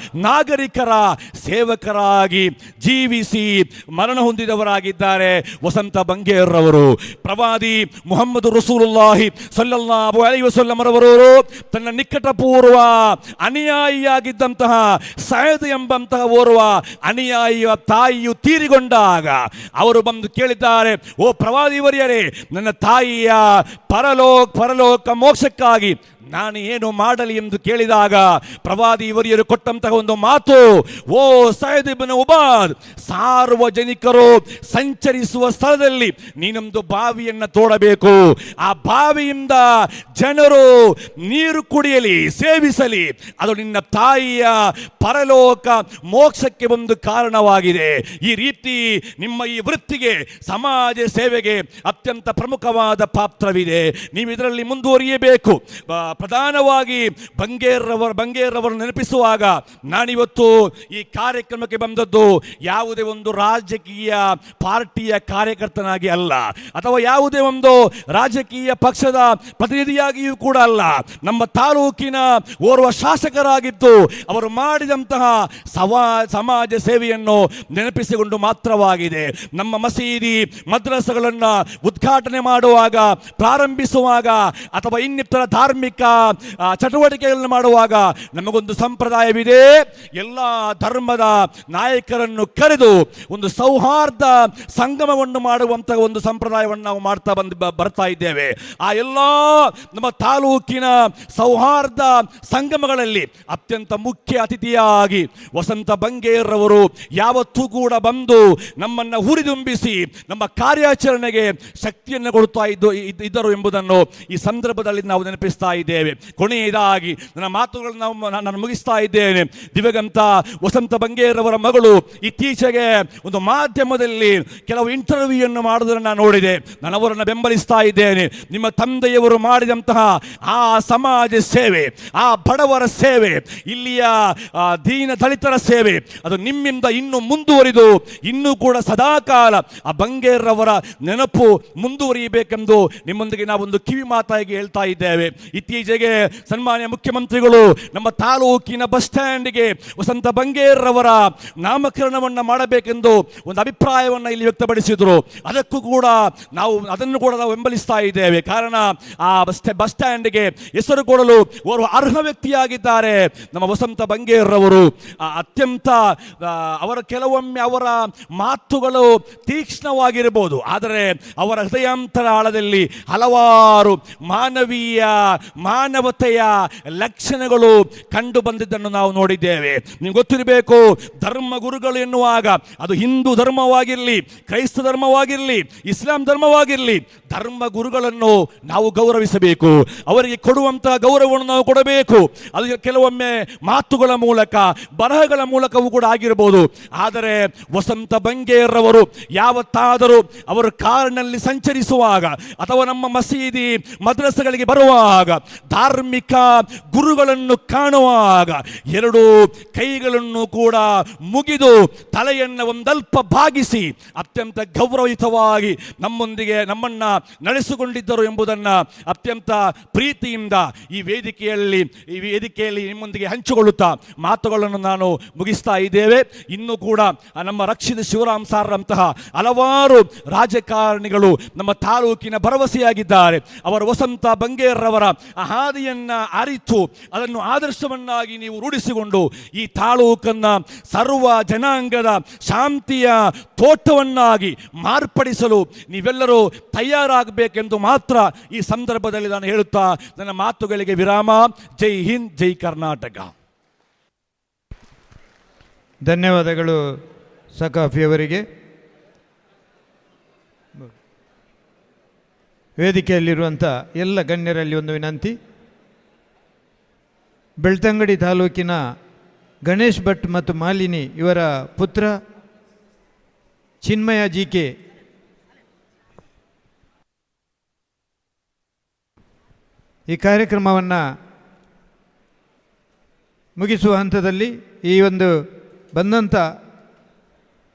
ನಾಗರಿಕರ ಸೇವಕರಾಗಿ ಜೀವಿಸಿ ಮರಣ ಹೊಂದಿದವರಾಗಿದ್ದಾರೆ ವಸಂತ ಬಂಗೇರ್ರವರು. ಪ್ರವಾದಿ ಮುಹಮ್ಮದ್ ರಸೂಲುಲ್ಲಾಹಿ ಸಲ್ಲಲ್ಲಾಹು ಅಲೈಹಿ ವಸಲ್ಲಂ ರವರು ತನ್ನ ನಿಕಟಪೂರ್ವ ಅನುಯಾಯಿಯಾಗಿದ್ದಂತಹ ಸಯದ್ ಎಂಬಂತಹ ಓರ್ವ ಅನುಯಾಯಿಯ ತಾಯಿಯು ತೀರಿಕೊಂಡಾಗ ಅವರು ಬಂದು ಕೇಳಿದ್ದಾರೆ, ಓ ಪ್ರವಾದಿವರ್ಯರೇ, ನನ್ನ ತಾಯಿಯ ಪರಲೋಕ ಮೋಕ್ಷಕ್ಕಾಗಿ ನಾನು ಏನು ಮಾಡಲಿ ಎಂದು ಕೇಳಿದಾಗ ಪ್ರವಾದಿ ಇವರಿಯರು ಕೊಟ್ಟಂತಹ ಒಂದು ಮಾತು, ಓ ಸಯದ್ ಇಬ್ನ್ ಉಬಾದ್, ಸಾರ್ವಜನಿಕರು ಸಂಚರಿಸುವ ಸ್ಥಳದಲ್ಲಿ ನೀನೊಂದು ಬಾವಿಯನ್ನು ತೋಡಬೇಕು. ಆ ಬಾವಿಯಿಂದ ಜನರು ನೀರು ಕುಡಿಯಲಿ, ಸೇವಿಸಲಿ. ಅದು ನಿನ್ನ ತಾಯಿಯ ಪರಲೋಕ ಮೋಕ್ಷಕ್ಕೆ ಒಂದು ಕಾರಣವಾಗಿದೆ. ಈ ರೀತಿ ನಿಮ್ಮ ಈ ವೃತ್ತಿಗೆ, ಸಮಾಜ ಸೇವೆಗೆ ಅತ್ಯಂತ ಪ್ರಮುಖವಾದ ಪಾತ್ರವಿದೆ. ನೀವು ಇದರಲ್ಲಿ ಮುಂದುವರಿಯಬೇಕು. ಪ್ರಧಾನವಾಗಿ ಬಂಗೇರ್ರವರು ನೆನಪಿಸುವಾಗ ನಾನಿವತ್ತು ಈ ಕಾರ್ಯಕ್ರಮಕ್ಕೆ ಬಂದದ್ದು ಯಾವುದೇ ಒಂದು ರಾಜಕೀಯ ಪಾರ್ಟಿಯ ಕಾರ್ಯಕರ್ತನಾಗಿ ಅಲ್ಲ, ಅಥವಾ ಯಾವುದೇ ಒಂದು ರಾಜಕೀಯ ಪಕ್ಷದ ಪ್ರತಿನಿಧಿಯಾಗಿಯೂ ಕೂಡ ಅಲ್ಲ. ನಮ್ಮ ತಾಲೂಕಿನ ಓರ್ವ ಶಾಸಕರಾಗಿದ್ದು ಅವರು ಮಾಡಿದಂತಹ ಸಮಾಜ ಸೇವೆಯನ್ನು ನೆನಪಿಸಿಕೊಂಡು ಮಾತ್ರವಾಗಿದೆ. ನಮ್ಮ ಮಸೀದಿ ಮದ್ರಸಗಳನ್ನು ಉದ್ಘಾಟನೆ ಮಾಡುವಾಗ, ಪ್ರಾರಂಭಿಸುವಾಗ, ಅಥವಾ ಇನ್ನಿತರ ಧಾರ್ಮಿಕ ಚಟುವಟಿಕೆಗಳನ್ನು ಮಾಡುವಾಗ ನಮಗೊಂದು ಸಂಪ್ರದಾಯವಿದೆ. ಎಲ್ಲ ಧರ್ಮದ ನಾಯಕರನ್ನು ಕರೆದು ಒಂದು ಸೌಹಾರ್ದ ಸಂಗಮವನ್ನು ಮಾಡುವಂತಹ ಒಂದು ಸಂಪ್ರದಾಯವನ್ನು ನಾವು ಮಾಡ್ತಾ ಬರ್ತಾ ಇದ್ದೇವೆ. ಆ ಎಲ್ಲ ನಮ್ಮ ತಾಲೂಕಿನ ಸೌಹಾರ್ದ ಸಂಗಮಗಳಲ್ಲಿ ಅತ್ಯಂತ ಮುಖ್ಯ ಅತಿಥಿಯಾಗಿ ವಸಂತ ಬಂಗೇರ್ರವರು ಯಾವತ್ತೂ ಕೂಡ ಬಂದು ನಮ್ಮನ್ನು ಹುರಿದುಂಬಿಸಿ ನಮ್ಮ ಕಾರ್ಯಾಚರಣೆಗೆ ಶಕ್ತಿಯನ್ನು ಕೊಡುತ್ತಾ ಇದ್ದರು ಎಂಬುದನ್ನು ಈ ಸಂದರ್ಭದಲ್ಲಿ ನಾವು ನೆನಪಿಸ್ತಾ ಇದ್ದೇವೆ. ಕೊನೆಯದಾಗಿ ನನ್ನ ಮಾತುಗಳನ್ನು ನಾನು ಮುಗಿಸ್ತಾ ಇದ್ದೇನೆ. ದಿವಂಗತ ವಸಂತ ಬಂಗೇರ್ರವರ ಮಗಳು ಇತ್ತೀಚೆಗೆ ಒಂದು ಮಾಧ್ಯಮದಲ್ಲಿ ಕೆಲವು ಇಂಟರ್ವ್ಯೂಯನ್ನು ಮಾಡುವುದನ್ನು ನಾನು ನೋಡಿದೆ. ನಾನು ಅವರನ್ನು ಬೆಂಬಲಿಸ್ತಾ ಇದ್ದೇನೆ. ನಿಮ್ಮ ತಂದೆಯವರು ಮಾಡಿದಂತಹ ಆ ಸಮಾಜ ಸೇವೆ, ಆ ಬಡವರ ಸೇವೆ, ಇಲ್ಲಿಯ ದೀನ ದಲಿತರ ಸೇವೆ, ಅದು ನಿಮ್ಮಿಂದ ಇನ್ನೂ ಮುಂದುವರಿದು ಇನ್ನೂ ಕೂಡ ಸದಾಕಾಲ ಆ ಬಂಗೇರ್ರವರ ನೆನಪು ಮುಂದುವರಿಯಬೇಕೆಂದು ನಿಮ್ಮೊಂದಿಗೆ ನಾವೊಂದು ಕಿವಿ ಮಾತಾಗಿ ಹೇಳ್ತಾ ಇದ್ದೇವೆ. ಇತ್ತೀಚೆಗೆ ಸನ್ಮಾನ್ಯ ಮುಖ್ಯಮಂತ್ರಿಗಳು ನಮ್ಮ ತಾಲೂಕಿನ ಬಸ್ ಸ್ಟ್ಯಾಂಡ್ಗೆ ವಸಂತ ಬಂಗೇರ್ರವರ ನಾಮಕರಣವನ್ನು ಮಾಡಬೇಕೆಂದು ಒಂದು ಅಭಿಪ್ರಾಯವನ್ನು ಇಲ್ಲಿ ವ್ಯಕ್ತಪಡಿಸಿದರು. ಅದನ್ನು ಕೂಡ ನಾವು ಬೆಂಬಲಿಸ್ತಾ ಇದ್ದೇವೆ. ಕಾರಣ ಆ ಬಸ್ ಸ್ಟ್ಯಾಂಡ್ಗೆ ಹೆಸರು ಕೊಡಲು ಅವರು ಅರ್ಹ ವ್ಯಕ್ತಿಯಾಗಿದ್ದಾರೆ ನಮ್ಮ ವಸಂತ ಬಂಗೇರ್ರವರು. ಅತ್ಯಂತ ಕೆಲವೊಮ್ಮೆ ಅವರ ಮಾತುಗಳು ತೀಕ್ಷ್ಣವಾಗಿರಬಹುದು, ಆದರೆ ಅವರ ಹೃದಯಾಂತರ ಆಳದಲ್ಲಿ ಹಲವಾರು ಮಾನವತೆಯ ಲಕ್ಷಣಗಳು ಕಂಡು ಬಂದಿದ್ದನ್ನು ನಾವು ನೋಡಿದ್ದೇವೆ. ನಿಮ್ಗೆ ಗೊತ್ತಿರಬೇಕು, ಧರ್ಮ ಗುರುಗಳು ಎನ್ನುವಾಗ ಅದು ಹಿಂದೂ ಧರ್ಮವಾಗಿರಲಿ, ಕ್ರೈಸ್ತ ಧರ್ಮವಾಗಿರಲಿ, ಇಸ್ಲಾಂ ಧರ್ಮವಾಗಿರಲಿ, ಧರ್ಮ ಗುರುಗಳನ್ನು ನಾವು ಗೌರವಿಸಬೇಕು. ಅವರಿಗೆ ಕೊಡುವಂತಹ ಗೌರವವನ್ನು ನಾವು ಕೊಡಬೇಕು. ಅದು ಕೆಲವೊಮ್ಮೆ ಮಾತುಗಳ ಮೂಲಕ, ಬರಹಗಳ ಮೂಲಕವೂ ಕೂಡ ಆಗಿರಬಹುದು. ಆದರೆ ವಸಂತ ಬಂಗೇರ್ರವರು ಯಾವತ್ತಾದರೂ ಅವರು ಕಾರಿನಲ್ಲಿ ಸಂಚರಿಸುವಾಗ ಅಥವಾ ನಮ್ಮ ಮಸೀದಿ ಮದ್ರಸೆಗಳಿಗೆ ಬರುವಾಗ ಧಾರ್ಮಿಕ ಗುರುಗಳನ್ನು ಕಾಣುವಾಗ ಎರಡೂ ಕೈಗಳನ್ನು ಕೂಡ ಮುಗಿದು ತಲೆಯನ್ನು ಒಂದಲ್ಪ ಭಾಗಿಸಿ ಅತ್ಯಂತ ಗೌರವಯುತವಾಗಿ ನಮ್ಮನ್ನು ನಡೆಸಿಕೊಂಡಿದ್ದರು ಎಂಬುದನ್ನು ಅತ್ಯಂತ ಪ್ರೀತಿಯಿಂದ ಈ ವೇದಿಕೆಯಲ್ಲಿ ನಿಮ್ಮೊಂದಿಗೆ ಹಂಚಿಕೊಳ್ಳುತ್ತಾ ಮಾತುಗಳನ್ನು ನಾನು ಮುಗಿಸ್ತಾ ಇದ್ದೇವೆ. ಇನ್ನೂ ಕೂಡ ನಮ್ಮ ರಕ್ಷಿತ ಶಿವರಾಮ್ ಸಾರ್ರಂತಹ ಹಲವಾರು ರಾಜಕಾರಣಿಗಳು ನಮ್ಮ ತಾಲೂಕಿನ ಭರವಸೆಯಾಗಿದ್ದಾರೆ. ಅವರು ವಸಂತ ಬಂಗೇರ್ರವರ ಹಾದಿಯನ್ನು ಅರಿತು ಅದನ್ನು ಆದರ್ಶವನ್ನಾಗಿ ನೀವು ರೂಢಿಸಿಕೊಂಡು ಈ ತಾಲೂಕನ್ನು ಸರ್ವ ಜನಾಂಗದ ಶಾಂತಿಯ ತೋಟವನ್ನಾಗಿ ಮಾರ್ಪಡಿಸಲು ನೀವೆಲ್ಲರೂ ತಯಾರಾಗಬೇಕೆಂದು ಮಾತ್ರ ಈ ಸಂದರ್ಭದಲ್ಲಿ ನಾನು ಹೇಳುತ್ತಾ ನನ್ನ ಮಾತುಗಳಿಗೆ ವಿರಾಮ. ಜೈ ಹಿಂದ್, ಜೈ ಕರ್ನಾಟಕ. ಧನ್ಯವಾದಗಳು ಸಕಾಫಿಯವರಿಗೆ. ವೇದಿಕೆಯಲ್ಲಿರುವಂಥ ಎಲ್ಲ ಗಣ್ಯರಲ್ಲಿ ಒಂದು ವಿನಂತಿ. ಬೆಳ್ತಂಗಡಿ ತಾಲೂಕಿನ ಗಣೇಶ್ ಭಟ್ ಮತ್ತು ಮಾಲಿನಿ ಇವರ ಪುತ್ರ ಚಿನ್ಮಯ ಜಿಕೆ ಈ ಕಾರ್ಯಕ್ರಮವನ್ನು ಮುಗಿಸುವ ಹಂತದಲ್ಲಿ ಈ ಒಂದು ಬಂದಂಥ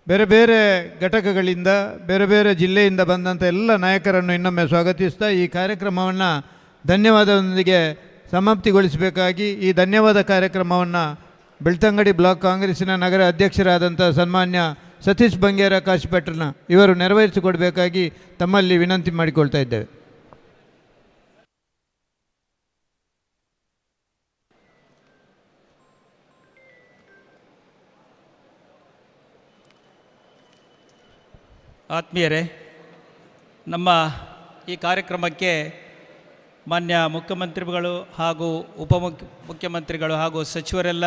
ಬೇರೆ ಬೇರೆ ಘಟಕಗಳಿಂದ ಬೇರೆ ಬೇರೆ ಜಿಲ್ಲೆಯಿಂದ ಬಂದಂಥ ಎಲ್ಲ ನಾಯಕರನ್ನು ಇನ್ನೊಮ್ಮೆ ಸ್ವಾಗತಿಸ್ತಾ ಈ ಕಾರ್ಯಕ್ರಮವನ್ನು ಧನ್ಯವಾದದೊಂದಿಗೆ ಸಮಾಪ್ತಿಗೊಳಿಸಬೇಕಾಗಿ ಈ ಧನ್ಯವಾದ ಕಾರ್ಯಕ್ರಮವನ್ನು ಬೆಳ್ತಂಗಡಿ ಬ್ಲಾಕ್ ಕಾಂಗ್ರೆಸ್ಸಿನ ನಗರ ಅಧ್ಯಕ್ಷರಾದಂಥ ಸನ್ಮಾನ್ಯ ಸತೀಶ್ ಬಂಗೇರ ಕಾಶಿಪಟ್ರನ ಇವರು ನೆರವೇರಿಸಿಕೊಡಬೇಕಾಗಿ ತಮ್ಮಲ್ಲಿ ವಿನಂತಿ ಮಾಡಿಕೊಳ್ತಾ ಇದ್ದೇವೆ. ಆತ್ಮೀಯರೇ, ನಮ್ಮ ಈ ಕಾರ್ಯಕ್ರಮಕ್ಕೆ ಮಾನ್ಯ ಮುಖ್ಯಮಂತ್ರಿಗಳು ಹಾಗೂ ಮುಖ್ಯಮಂತ್ರಿಗಳು ಹಾಗೂ ಸಚಿವರೆಲ್ಲ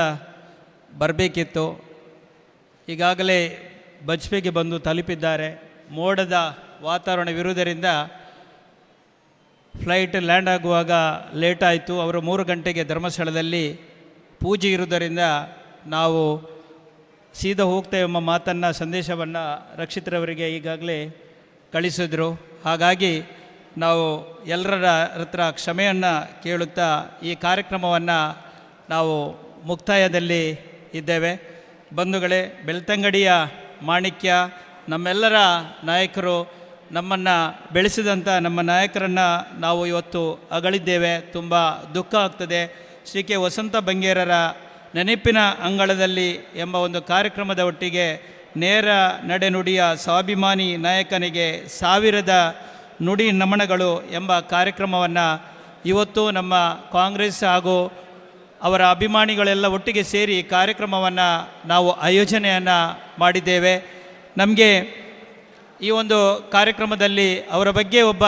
ಬರಬೇಕಿತ್ತು. ಈಗಾಗಲೇ ಬಜ್ಪೆಗೆ ಬಂದು ತಲುಪಿದ್ದಾರೆ. ಮೋಡದ ವಾತಾವರಣವಿರುವುದರಿಂದ ಫ್ಲೈಟ್ ಲ್ಯಾಂಡ್ ಆಗುವಾಗ ಲೇಟ್ ಆಯಿತು. ಅವರು 3 ಗಂಟೆಗೆ ಧರ್ಮಸ್ಥಳದಲ್ಲಿ ಪೂಜೆ ಇರುವುದರಿಂದ ನಾವು ಸೀದಾ ಹೋಗ್ತೇವೆ ಎಂಬ ಮಾತನ್ನು ಸಂದೇಶವನ್ನು ರಕ್ಷಿತರವರಿಗೆ ಈಗಾಗಲೇ ಕಳಿಸಿದ್ರು. ಹಾಗಾಗಿ ನಾವು ಎಲ್ಲರ ಹತ್ರ ಕ್ಷಮೆಯನ್ನು ಕೇಳುತ್ತಾ ಈ ಕಾರ್ಯಕ್ರಮವನ್ನು ನಾವು ಮುಕ್ತಾಯದಲ್ಲಿ ಇದ್ದೇವೆ. ಬಂಧುಗಳೇ, ಬೆಳ್ತಂಗಡಿಯ ಮಾಣಿಕ್ಯ, ನಮ್ಮೆಲ್ಲರ ನಾಯಕರು, ನಮ್ಮನ್ನು ಬೆಳೆಸಿದಂಥ ನಮ್ಮ ನಾಯಕರನ್ನು ನಾವು ಇವತ್ತು ಅಗಳಿದ್ದೇವೆ. ತುಂಬ ದುಃಖ ಆಗ್ತದೆ. ಶ್ರೀ ಕೆ ವಸಂತ ಬಂಗೇರರ ನೆನಪಿನ ಅಂಗಳದಲ್ಲಿ ಎಂಬ ಒಂದು ಕಾರ್ಯಕ್ರಮದ ಒಟ್ಟಿಗೆ ನೇರ ನಡೆನುಡಿಯ ಸ್ವಾಭಿಮಾನಿ ನಾಯಕನಿಗೆ 1000 ನುಡಿ ನಮನಗಳು ಎಂಬ ಕಾರ್ಯಕ್ರಮವನ್ನು ಇವತ್ತು ನಮ್ಮ ಕಾಂಗ್ರೆಸ್ ಹಾಗೂ ಅವರ ಅಭಿಮಾನಿಗಳೆಲ್ಲ ಒಟ್ಟಿಗೆ ಸೇರಿ ಕಾರ್ಯಕ್ರಮವನ್ನು ನಾವು ಆಯೋಜನೆಯನ್ನು ಮಾಡಿದ್ದೇವೆ. ನಮಗೆ ಈ ಒಂದು ಕಾರ್ಯಕ್ರಮದಲ್ಲಿ ಅವರ ಬಗ್ಗೆ ಒಬ್ಬ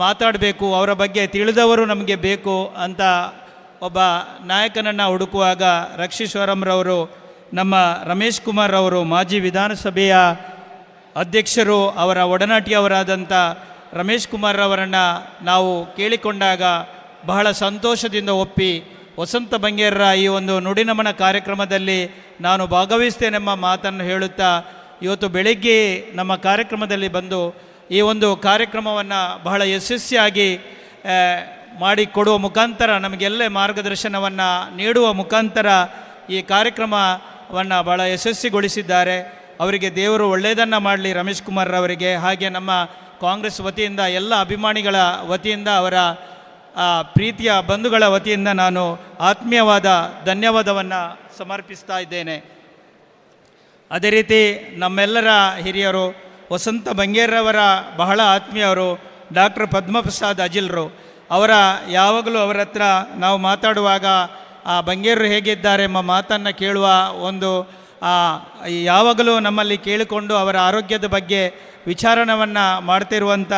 ಮಾತಾಡಬೇಕು, ಅವರ ಬಗ್ಗೆ ತಿಳಿದವರು ನಮಗೆ ಬೇಕು ಅಂತ ಒಬ್ಬ ನಾಯಕನನ್ನು ಹುಡುಕುವಾಗ ರಕ್ಷೀಶ್ವರಂರವರು, ನಮ್ಮ ರಮೇಶ್ ಕುಮಾರ್ ಅವರು, ಮಾಜಿ ವಿಧಾನಸಭೆಯ ಅಧ್ಯಕ್ಷರು, ಅವರ ಒಡನಾಟಿಯವರಾದಂಥ ರಮೇಶ್ ಕುಮಾರ್ ಅವರನ್ನು ನಾವು ಕೇಳಿಕೊಂಡಾಗ ಬಹಳ ಸಂತೋಷದಿಂದ ಒಪ್ಪಿ ವಸಂತ ಬಂಗೇರರ ಈ ಒಂದು ನುಡಿನಮನ ಕಾರ್ಯಕ್ರಮದಲ್ಲಿ ನಾನು ಭಾಗವಹಿಸ್ತೇನೆಂಬ ಮಾತನ್ನು ಹೇಳುತ್ತಾ ಇವತ್ತು ಬೆಳಗ್ಗೆ ನಮ್ಮ ಕಾರ್ಯಕ್ರಮದಲ್ಲಿ ಬಂದು ಈ ಒಂದು ಕಾರ್ಯಕ್ರಮವನ್ನು ಬಹಳ ಯಶಸ್ವಿಯಾಗಿ ಮಾಡಿಕೊಡುವ ಮುಖಾಂತರ ನಮಗೆಲ್ಲ ಮಾರ್ಗದರ್ಶನವನ್ನು ನೀಡುವ ಮುಖಾಂತರ ಈ ಕಾರ್ಯಕ್ರಮವನ್ನು ಬಹಳ ಯಶಸ್ವಿಗೊಳಿಸಿದ್ದಾರೆ. ಅವರಿಗೆ ದೇವರು ಒಳ್ಳೆಯದನ್ನು ಮಾಡಲಿ ರಮೇಶ್ ಕುಮಾರ್ ಅವರಿಗೆ. ಹಾಗೆ ನಮ್ಮ ಕಾಂಗ್ರೆಸ್ ವತಿಯಿಂದ ಎಲ್ಲ ಅಭಿಮಾನಿಗಳ ವತಿಯಿಂದ ಅವರ ಪ್ರೀತಿಯ ಬಂಧುಗಳ ವತಿಯಿಂದ ನಾನು ಆತ್ಮೀಯವಾದ ಧನ್ಯವಾದವನ್ನು ಸಮರ್ಪಿಸ್ತಾ ಇದ್ದೇನೆ. ಅದೇ ರೀತಿ ನಮ್ಮೆಲ್ಲರ ಹಿರಿಯರು ವಸಂತ ಬಂಗೇರವರ ಬಹಳ ಆತ್ಮೀಯರು ಡಾಕ್ಟರ್ ಪದ್ಮಪ್ರಸಾದ್ ಅಜಿಲ್ರು. ಯಾವಾಗಲೂ ಅವರ ಹತ್ರ ನಾವು ಮಾತಾಡುವಾಗ ಬಂಗೇರರು ಹೇಗಿದ್ದಾರೆ ಎಂಬ ಮಾತನ್ನು ಕೇಳುವ ಒಂದು ಯಾವಾಗಲೂ ನಮ್ಮಲ್ಲಿ ಕೇಳಿಕೊಂಡು ಅವರ ಆರೋಗ್ಯದ ಬಗ್ಗೆ ವಿಚಾರಣವನ್ನು ಮಾಡ್ತಿರುವಂಥ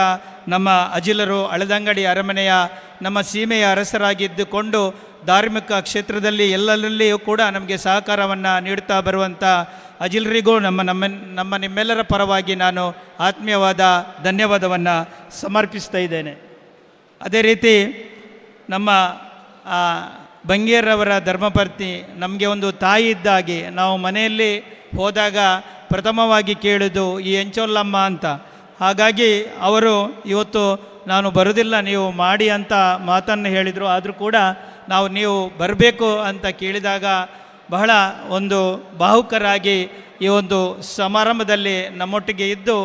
ನಮ್ಮ ಅಜಿಲರು ಹಳದಂಗಡಿ ಅರಮನೆಯ ನಮ್ಮ ಸೀಮೆಯ ಅರಸರಾಗಿದ್ದುಕೊಂಡು ಧಾರ್ಮಿಕ ಕ್ಷೇತ್ರದಲ್ಲಿ ಎಲ್ಲರಲ್ಲಿಯೂ ಕೂಡ ನಮಗೆ ಸಹಕಾರವನ್ನು ನೀಡುತ್ತಾ ಬರುವಂಥ ಅಜಿಲರಿಗೂ ನಿಮ್ಮೆಲ್ಲರ ಪರವಾಗಿ ನಾನು ಆತ್ಮೀಯವಾದ ಧನ್ಯವಾದವನ್ನು ಸಮರ್ಪಿಸ್ತಾ ಇದ್ದೇನೆ. ಅದೇ ರೀತಿ ನಮ್ಮ ಬಂಗೇರವರ ಧರ್ಮಪತ್ನಿ ನಮಗೆ ಒಂದು ತಾಯಿ ಇದ್ದಾಗೆ. ನಾವು ಮನೆಯಲ್ಲಿ ಹೋದಾಗ ಪ್ರಥಮವಾಗಿ ಕೇಳೋದು ಈ ಎಂಚೋಲ್ಲಮ್ಮ ಅಂತ. ಹಾಗಾಗಿ ಅವರು ಇವತ್ತು ನಾನು ಬರೋದಿಲ್ಲ ನೀವು ಮಾಡಿ ಅಂತ ಮಾತನ್ನು ಹೇಳಿದರು. ಆದರೂ ಕೂಡ ನೀವು ಬರಬೇಕು ಅಂತ ಕೇಳಿದಾಗ ಬಹಳ ಒಂದು ಭಾವುಕರಾಗಿ ಈ ಒಂದು ಸಮಾರಂಭದಲ್ಲಿ ನಮ್ಮೊಟ್ಟಿಗೆ ಇದ್ದು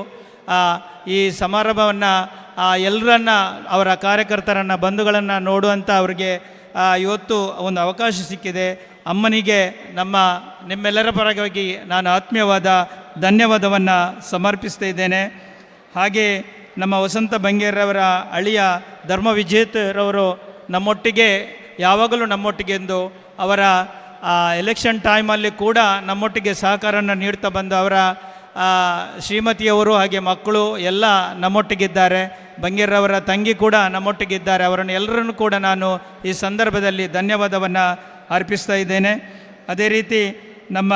ಈ ಸಮಾರಂಭವನ್ನು ಎಲ್ಲರನ್ನ ಅವರ ಕಾರ್ಯಕರ್ತರನ್ನು ಬಂಧುಗಳನ್ನು ನೋಡುವಂಥ ಅವ್ರಿಗೆ ಇವತ್ತು ಒಂದು ಅವಕಾಶ ಸಿಕ್ಕಿದೆ. ಅಮ್ಮನಿಗೆ ನಿಮ್ಮೆಲ್ಲರ ಪರವಾಗಿ ನಾನು ಆತ್ಮೀಯವಾದ ಧನ್ಯವಾದವನ್ನು ಸಮರ್ಪಿಸ್ತಾ ಇದ್ದೇನೆ. ಹಾಗೆ ನಮ್ಮ ವಸಂತ ಬಂಗೇರವರ ಅಳಿಯ ಧರ್ಮ ವಿಜೇತರವರು ನಮ್ಮೊಟ್ಟಿಗೆ ಯಾವಾಗಲೂ ನಮ್ಮೊಟ್ಟಿಗೆ ಎಂದು ಅವರ ಎಲೆಕ್ಷನ್ ಟೈಮಲ್ಲಿ ಕೂಡ ನಮ್ಮೊಟ್ಟಿಗೆ ಸಹಕಾರವನ್ನು ನೀಡ್ತಾ ಬಂದು ಅವರ ಶ್ರೀಮತಿಯವರು ಹಾಗೆ ಮಕ್ಕಳು ಎಲ್ಲ ನಮ್ಮೊಟ್ಟಿಗಿದ್ದಾರೆ. ಬಂಗೇರವರ ತಂಗಿ ಕೂಡ ನಮ್ಮೊಟ್ಟಿಗಿದ್ದಾರೆ. ಅವರನ್ನು ಎಲ್ಲರನ್ನು ಕೂಡ ನಾನು ಈ ಸಂದರ್ಭದಲ್ಲಿ ಧನ್ಯವಾದವನ್ನು ಅರ್ಪಿಸ್ತಾ ಇದ್ದೇನೆ. ಅದೇ ರೀತಿ ನಮ್ಮ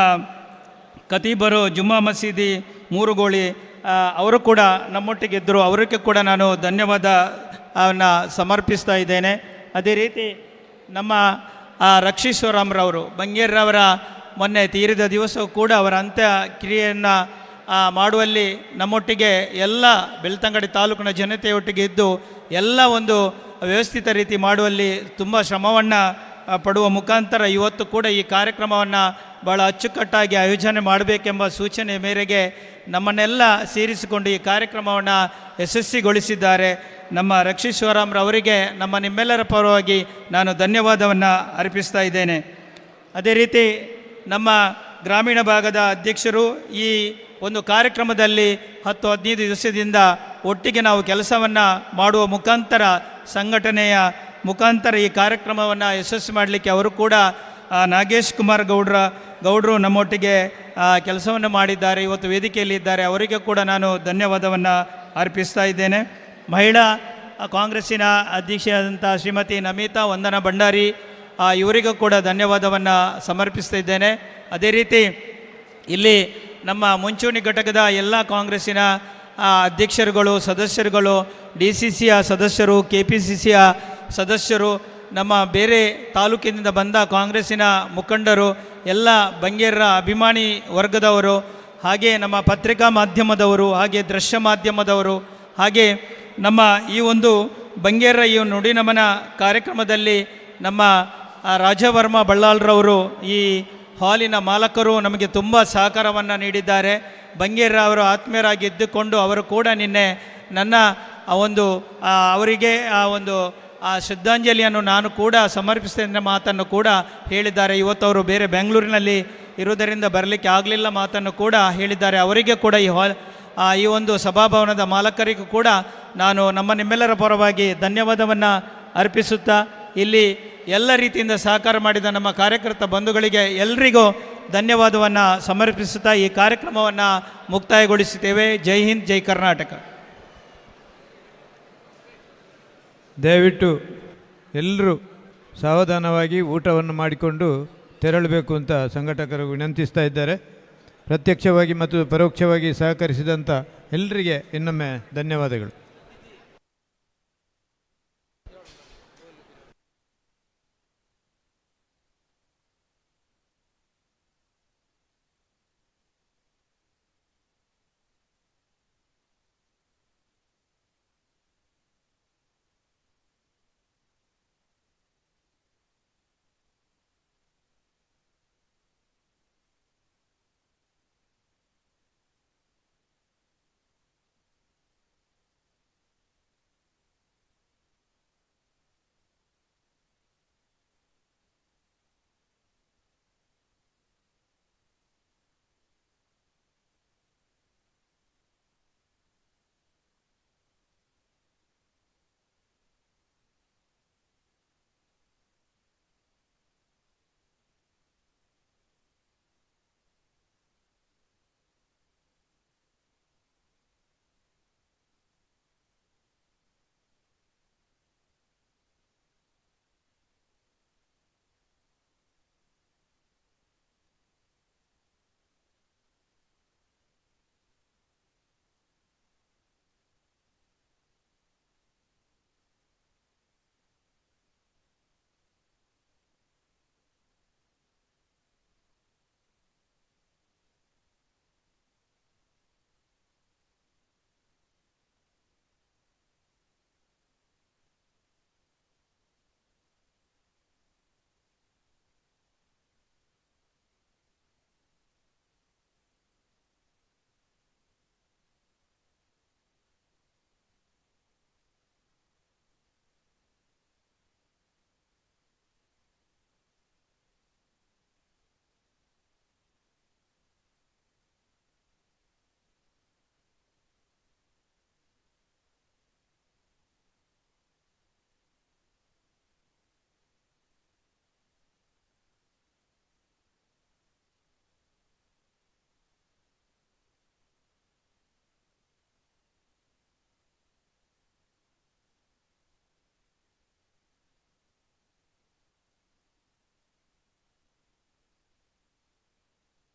ಖತೀಬರು ಜುಮ್ಮಾ ಮಸೀದಿ ಮೂರುಗೋಳಿ ಅವರು ಕೂಡ ನಮ್ಮೊಟ್ಟಿಗಿದ್ದರು. ಅವರಿಗೆ ಕೂಡ ನಾನು ಧನ್ಯವಾದವನ್ನು ಸಮರ್ಪಿಸ್ತಾ ಇದ್ದೇನೆ. ಅದೇ ರೀತಿ ನಮ್ಮ ರಕ್ಷೀಶ್ವರಮ್ರವರು ಬಂಗೇರ್ರವರ ಮೊನ್ನೆ ತೀರಿದ ದಿವಸವೂ ಕೂಡ ಅವರ ಅಂತ್ಯಕ್ರಿಯೆಯನ್ನು ಮಾಡುವಲ್ಲಿ ನಮ್ಮೊಟ್ಟಿಗೆ ಎಲ್ಲ ಬೆಳ್ತಂಗಡಿ ತಾಲೂಕಿನ ಜನತೆಯೊಟ್ಟಿಗೆ ಇದ್ದು ಎಲ್ಲ ಒಂದು ವ್ಯವಸ್ಥಿತ ರೀತಿ ಮಾಡುವಲ್ಲಿ ತುಂಬ ಶ್ರಮವನ್ನು ಪಡುವ ಮುಖಾಂತರ ಇವತ್ತು ಕೂಡ ಈ ಕಾರ್ಯಕ್ರಮವನ್ನು ಭಾಳ ಅಚ್ಚುಕಟ್ಟಾಗಿ ಆಯೋಜನೆ ಮಾಡಬೇಕೆಂಬ ಸೂಚನೆ ಮೇರೆಗೆ ನಮ್ಮನ್ನೆಲ್ಲ ಸೇರಿಸಿಕೊಂಡು ಈ ಕಾರ್ಯಕ್ರಮವನ್ನು ಯಶಸ್ವಿಗೊಳಿಸಿದ್ದಾರೆ. ನಮ್ಮ ರಕ್ಷೀಶ್ವರಮ್ರವರಿಗೆ ನಿಮ್ಮೆಲ್ಲರ ಪರವಾಗಿ ನಾನು ಧನ್ಯವಾದವನ್ನು ಅರ್ಪಿಸ್ತಾ ಇದ್ದೇನೆ. ಅದೇ ರೀತಿ ನಮ್ಮ ಗ್ರಾಮೀಣ ಭಾಗದ ಅಧ್ಯಕ್ಷರು ಈ ಒಂದು ಕಾರ್ಯಕ್ರಮದಲ್ಲಿ 10-15 ದಿವಸದಿಂದ ಒಟ್ಟಿಗೆ ನಾವು ಕೆಲಸವನ್ನು ಮಾಡುವ ಮುಖಾಂತರ ಸಂಘಟನೆಯ ಮುಖಾಂತರ ಈ ಕಾರ್ಯಕ್ರಮವನ್ನು ಯಶಸ್ವಿ ಮಾಡಲಿಕ್ಕೆ ಅವರು ಕೂಡ ನಾಗೇಶ್ ಕುಮಾರ್ ಗೌಡ್ರು ನಮ್ಮೊಟ್ಟಿಗೆ ಕೆಲಸವನ್ನು ಮಾಡಿದ್ದಾರೆ. ಇವತ್ತು ವೇದಿಕೆಯಲ್ಲಿ ಇದ್ದಾರೆ. ಅವರಿಗೆ ಕೂಡ ನಾನು ಧನ್ಯವಾದವನ್ನು ಅರ್ಪಿಸ್ತಾ ಇದ್ದೇನೆ. ಮಹಿಳಾ ಕಾಂಗ್ರೆಸ್ಸಿನ ಅಧ್ಯಕ್ಷೆಯಾದಂಥ ಶ್ರೀಮತಿ ನಮಿತಾ ವಂದನಾ ಭಂಡಾರಿ ಇವರಿಗೂ ಕೂಡ ಧನ್ಯವಾದವನ್ನು ಸಮರ್ಪಿಸ್ತಾ ಇದ್ದೇನೆ. ಅದೇ ರೀತಿ ಇಲ್ಲಿ ನಮ್ಮ ಮುಂಚೂಣಿ ಘಟಕದ ಎಲ್ಲ ಕಾಂಗ್ರೆಸ್ಸಿನ ಅಧ್ಯಕ್ಷರುಗಳು ಸದಸ್ಯರುಗಳು DCCಯ ಸದಸ್ಯರು KPCCಯ ಸದಸ್ಯರು ನಮ್ಮ ಬೇರೆ ತಾಲೂಕಿನಿಂದ ಬಂದ ಕಾಂಗ್ರೆಸ್ಸಿನ ಮುಖಂಡರು ಎಲ್ಲ ಬಂಗೇರ ಅಭಿಮಾನಿ ವರ್ಗದವರು ಹಾಗೆ ನಮ್ಮ ಪತ್ರಿಕಾ ಮಾಧ್ಯಮದವರು ಹಾಗೆ ದೃಶ್ಯ ಮಾಧ್ಯಮದವರು ಹಾಗೆ ನಮ್ಮ ಈ ಒಂದು ಬಂಗೇರ ಈ ನುಡಿನಮನ ಕಾರ್ಯಕ್ರಮದಲ್ಲಿ ನಮ್ಮ ರಾಜವರ್ಮ ಬಳ್ಳಾಲ್ರವರು ಈ ಹಾಲಿನ ಮಾಲಕರು ನಮಗೆ ತುಂಬ ಸಹಕಾರವನ್ನು ನೀಡಿದ್ದಾರೆ. ಬಂಗೇರ ಅವರು ಆತ್ಮೀಯರಾಗಿ ಇದ್ದುಕೊಂಡು ಅವರು ಕೂಡ ನಿನ್ನೆ ನನ್ನ ಅವರಿಗೆ ಶ್ರದ್ಧಾಂಜಲಿಯನ್ನು ನಾನು ಕೂಡ ಸಮರ್ಪಿಸ್ತೇನೆ ಮಾತನ್ನು ಕೂಡ ಹೇಳಿದ್ದಾರೆ. ಇವತ್ತು ಅವರು ಬೇರೆ ಬೆಂಗಳೂರಿನಲ್ಲಿ ಇರುವುದರಿಂದ ಬರಲಿಕ್ಕೆ ಆಗಲಿಲ್ಲ ಮಾತನ್ನು ಕೂಡ ಹೇಳಿದ್ದಾರೆ. ಅವರಿಗೆ ಕೂಡ ಈ ಒಂದು ಸಭಾಭವನದ ಮಾಲಕರಿಗೂ ಕೂಡ ನಾನು ನಿಮ್ಮೆಲ್ಲರ ಪರವಾಗಿ ಧನ್ಯವಾದವನ್ನು ಅರ್ಪಿಸುತ್ತಾ ಇಲ್ಲಿ ಎಲ್ಲ ರೀತಿಯಿಂದ ಸಹಕಾರ ಮಾಡಿದ ನಮ್ಮ ಕಾರ್ಯಕರ್ತ ಬಂಧುಗಳಿಗೆ ಎಲ್ರಿಗೂ ಧನ್ಯವಾದವನ್ನು ಸಮರ್ಪಿಸುತ್ತಾ ಈ ಕಾರ್ಯಕ್ರಮವನ್ನು ಮುಕ್ತಾಯಗೊಳಿಸುತ್ತೇವೆ. ಜೈ ಹಿಂದ್, ಜೈ ಕರ್ನಾಟಕ. ದಯವಿಟ್ಟು ಎಲ್ಲರೂ ಸಾವಧಾನವಾಗಿ ಊಟವನ್ನು ಮಾಡಿಕೊಂಡು ತೆರಳಬೇಕು ಅಂತ ಸಂಘಟಕರು ವಿನಂತಿಸ್ತಾ ಇದ್ದಾರೆ. ಪ್ರತ್ಯಕ್ಷವಾಗಿ ಮತ್ತು ಪರೋಕ್ಷವಾಗಿ ಸಹಕರಿಸಿದಂಥ ಎಲ್ಲರಿಗೆ ಇನ್ನೊಮ್ಮೆ ಧನ್ಯವಾದಗಳು.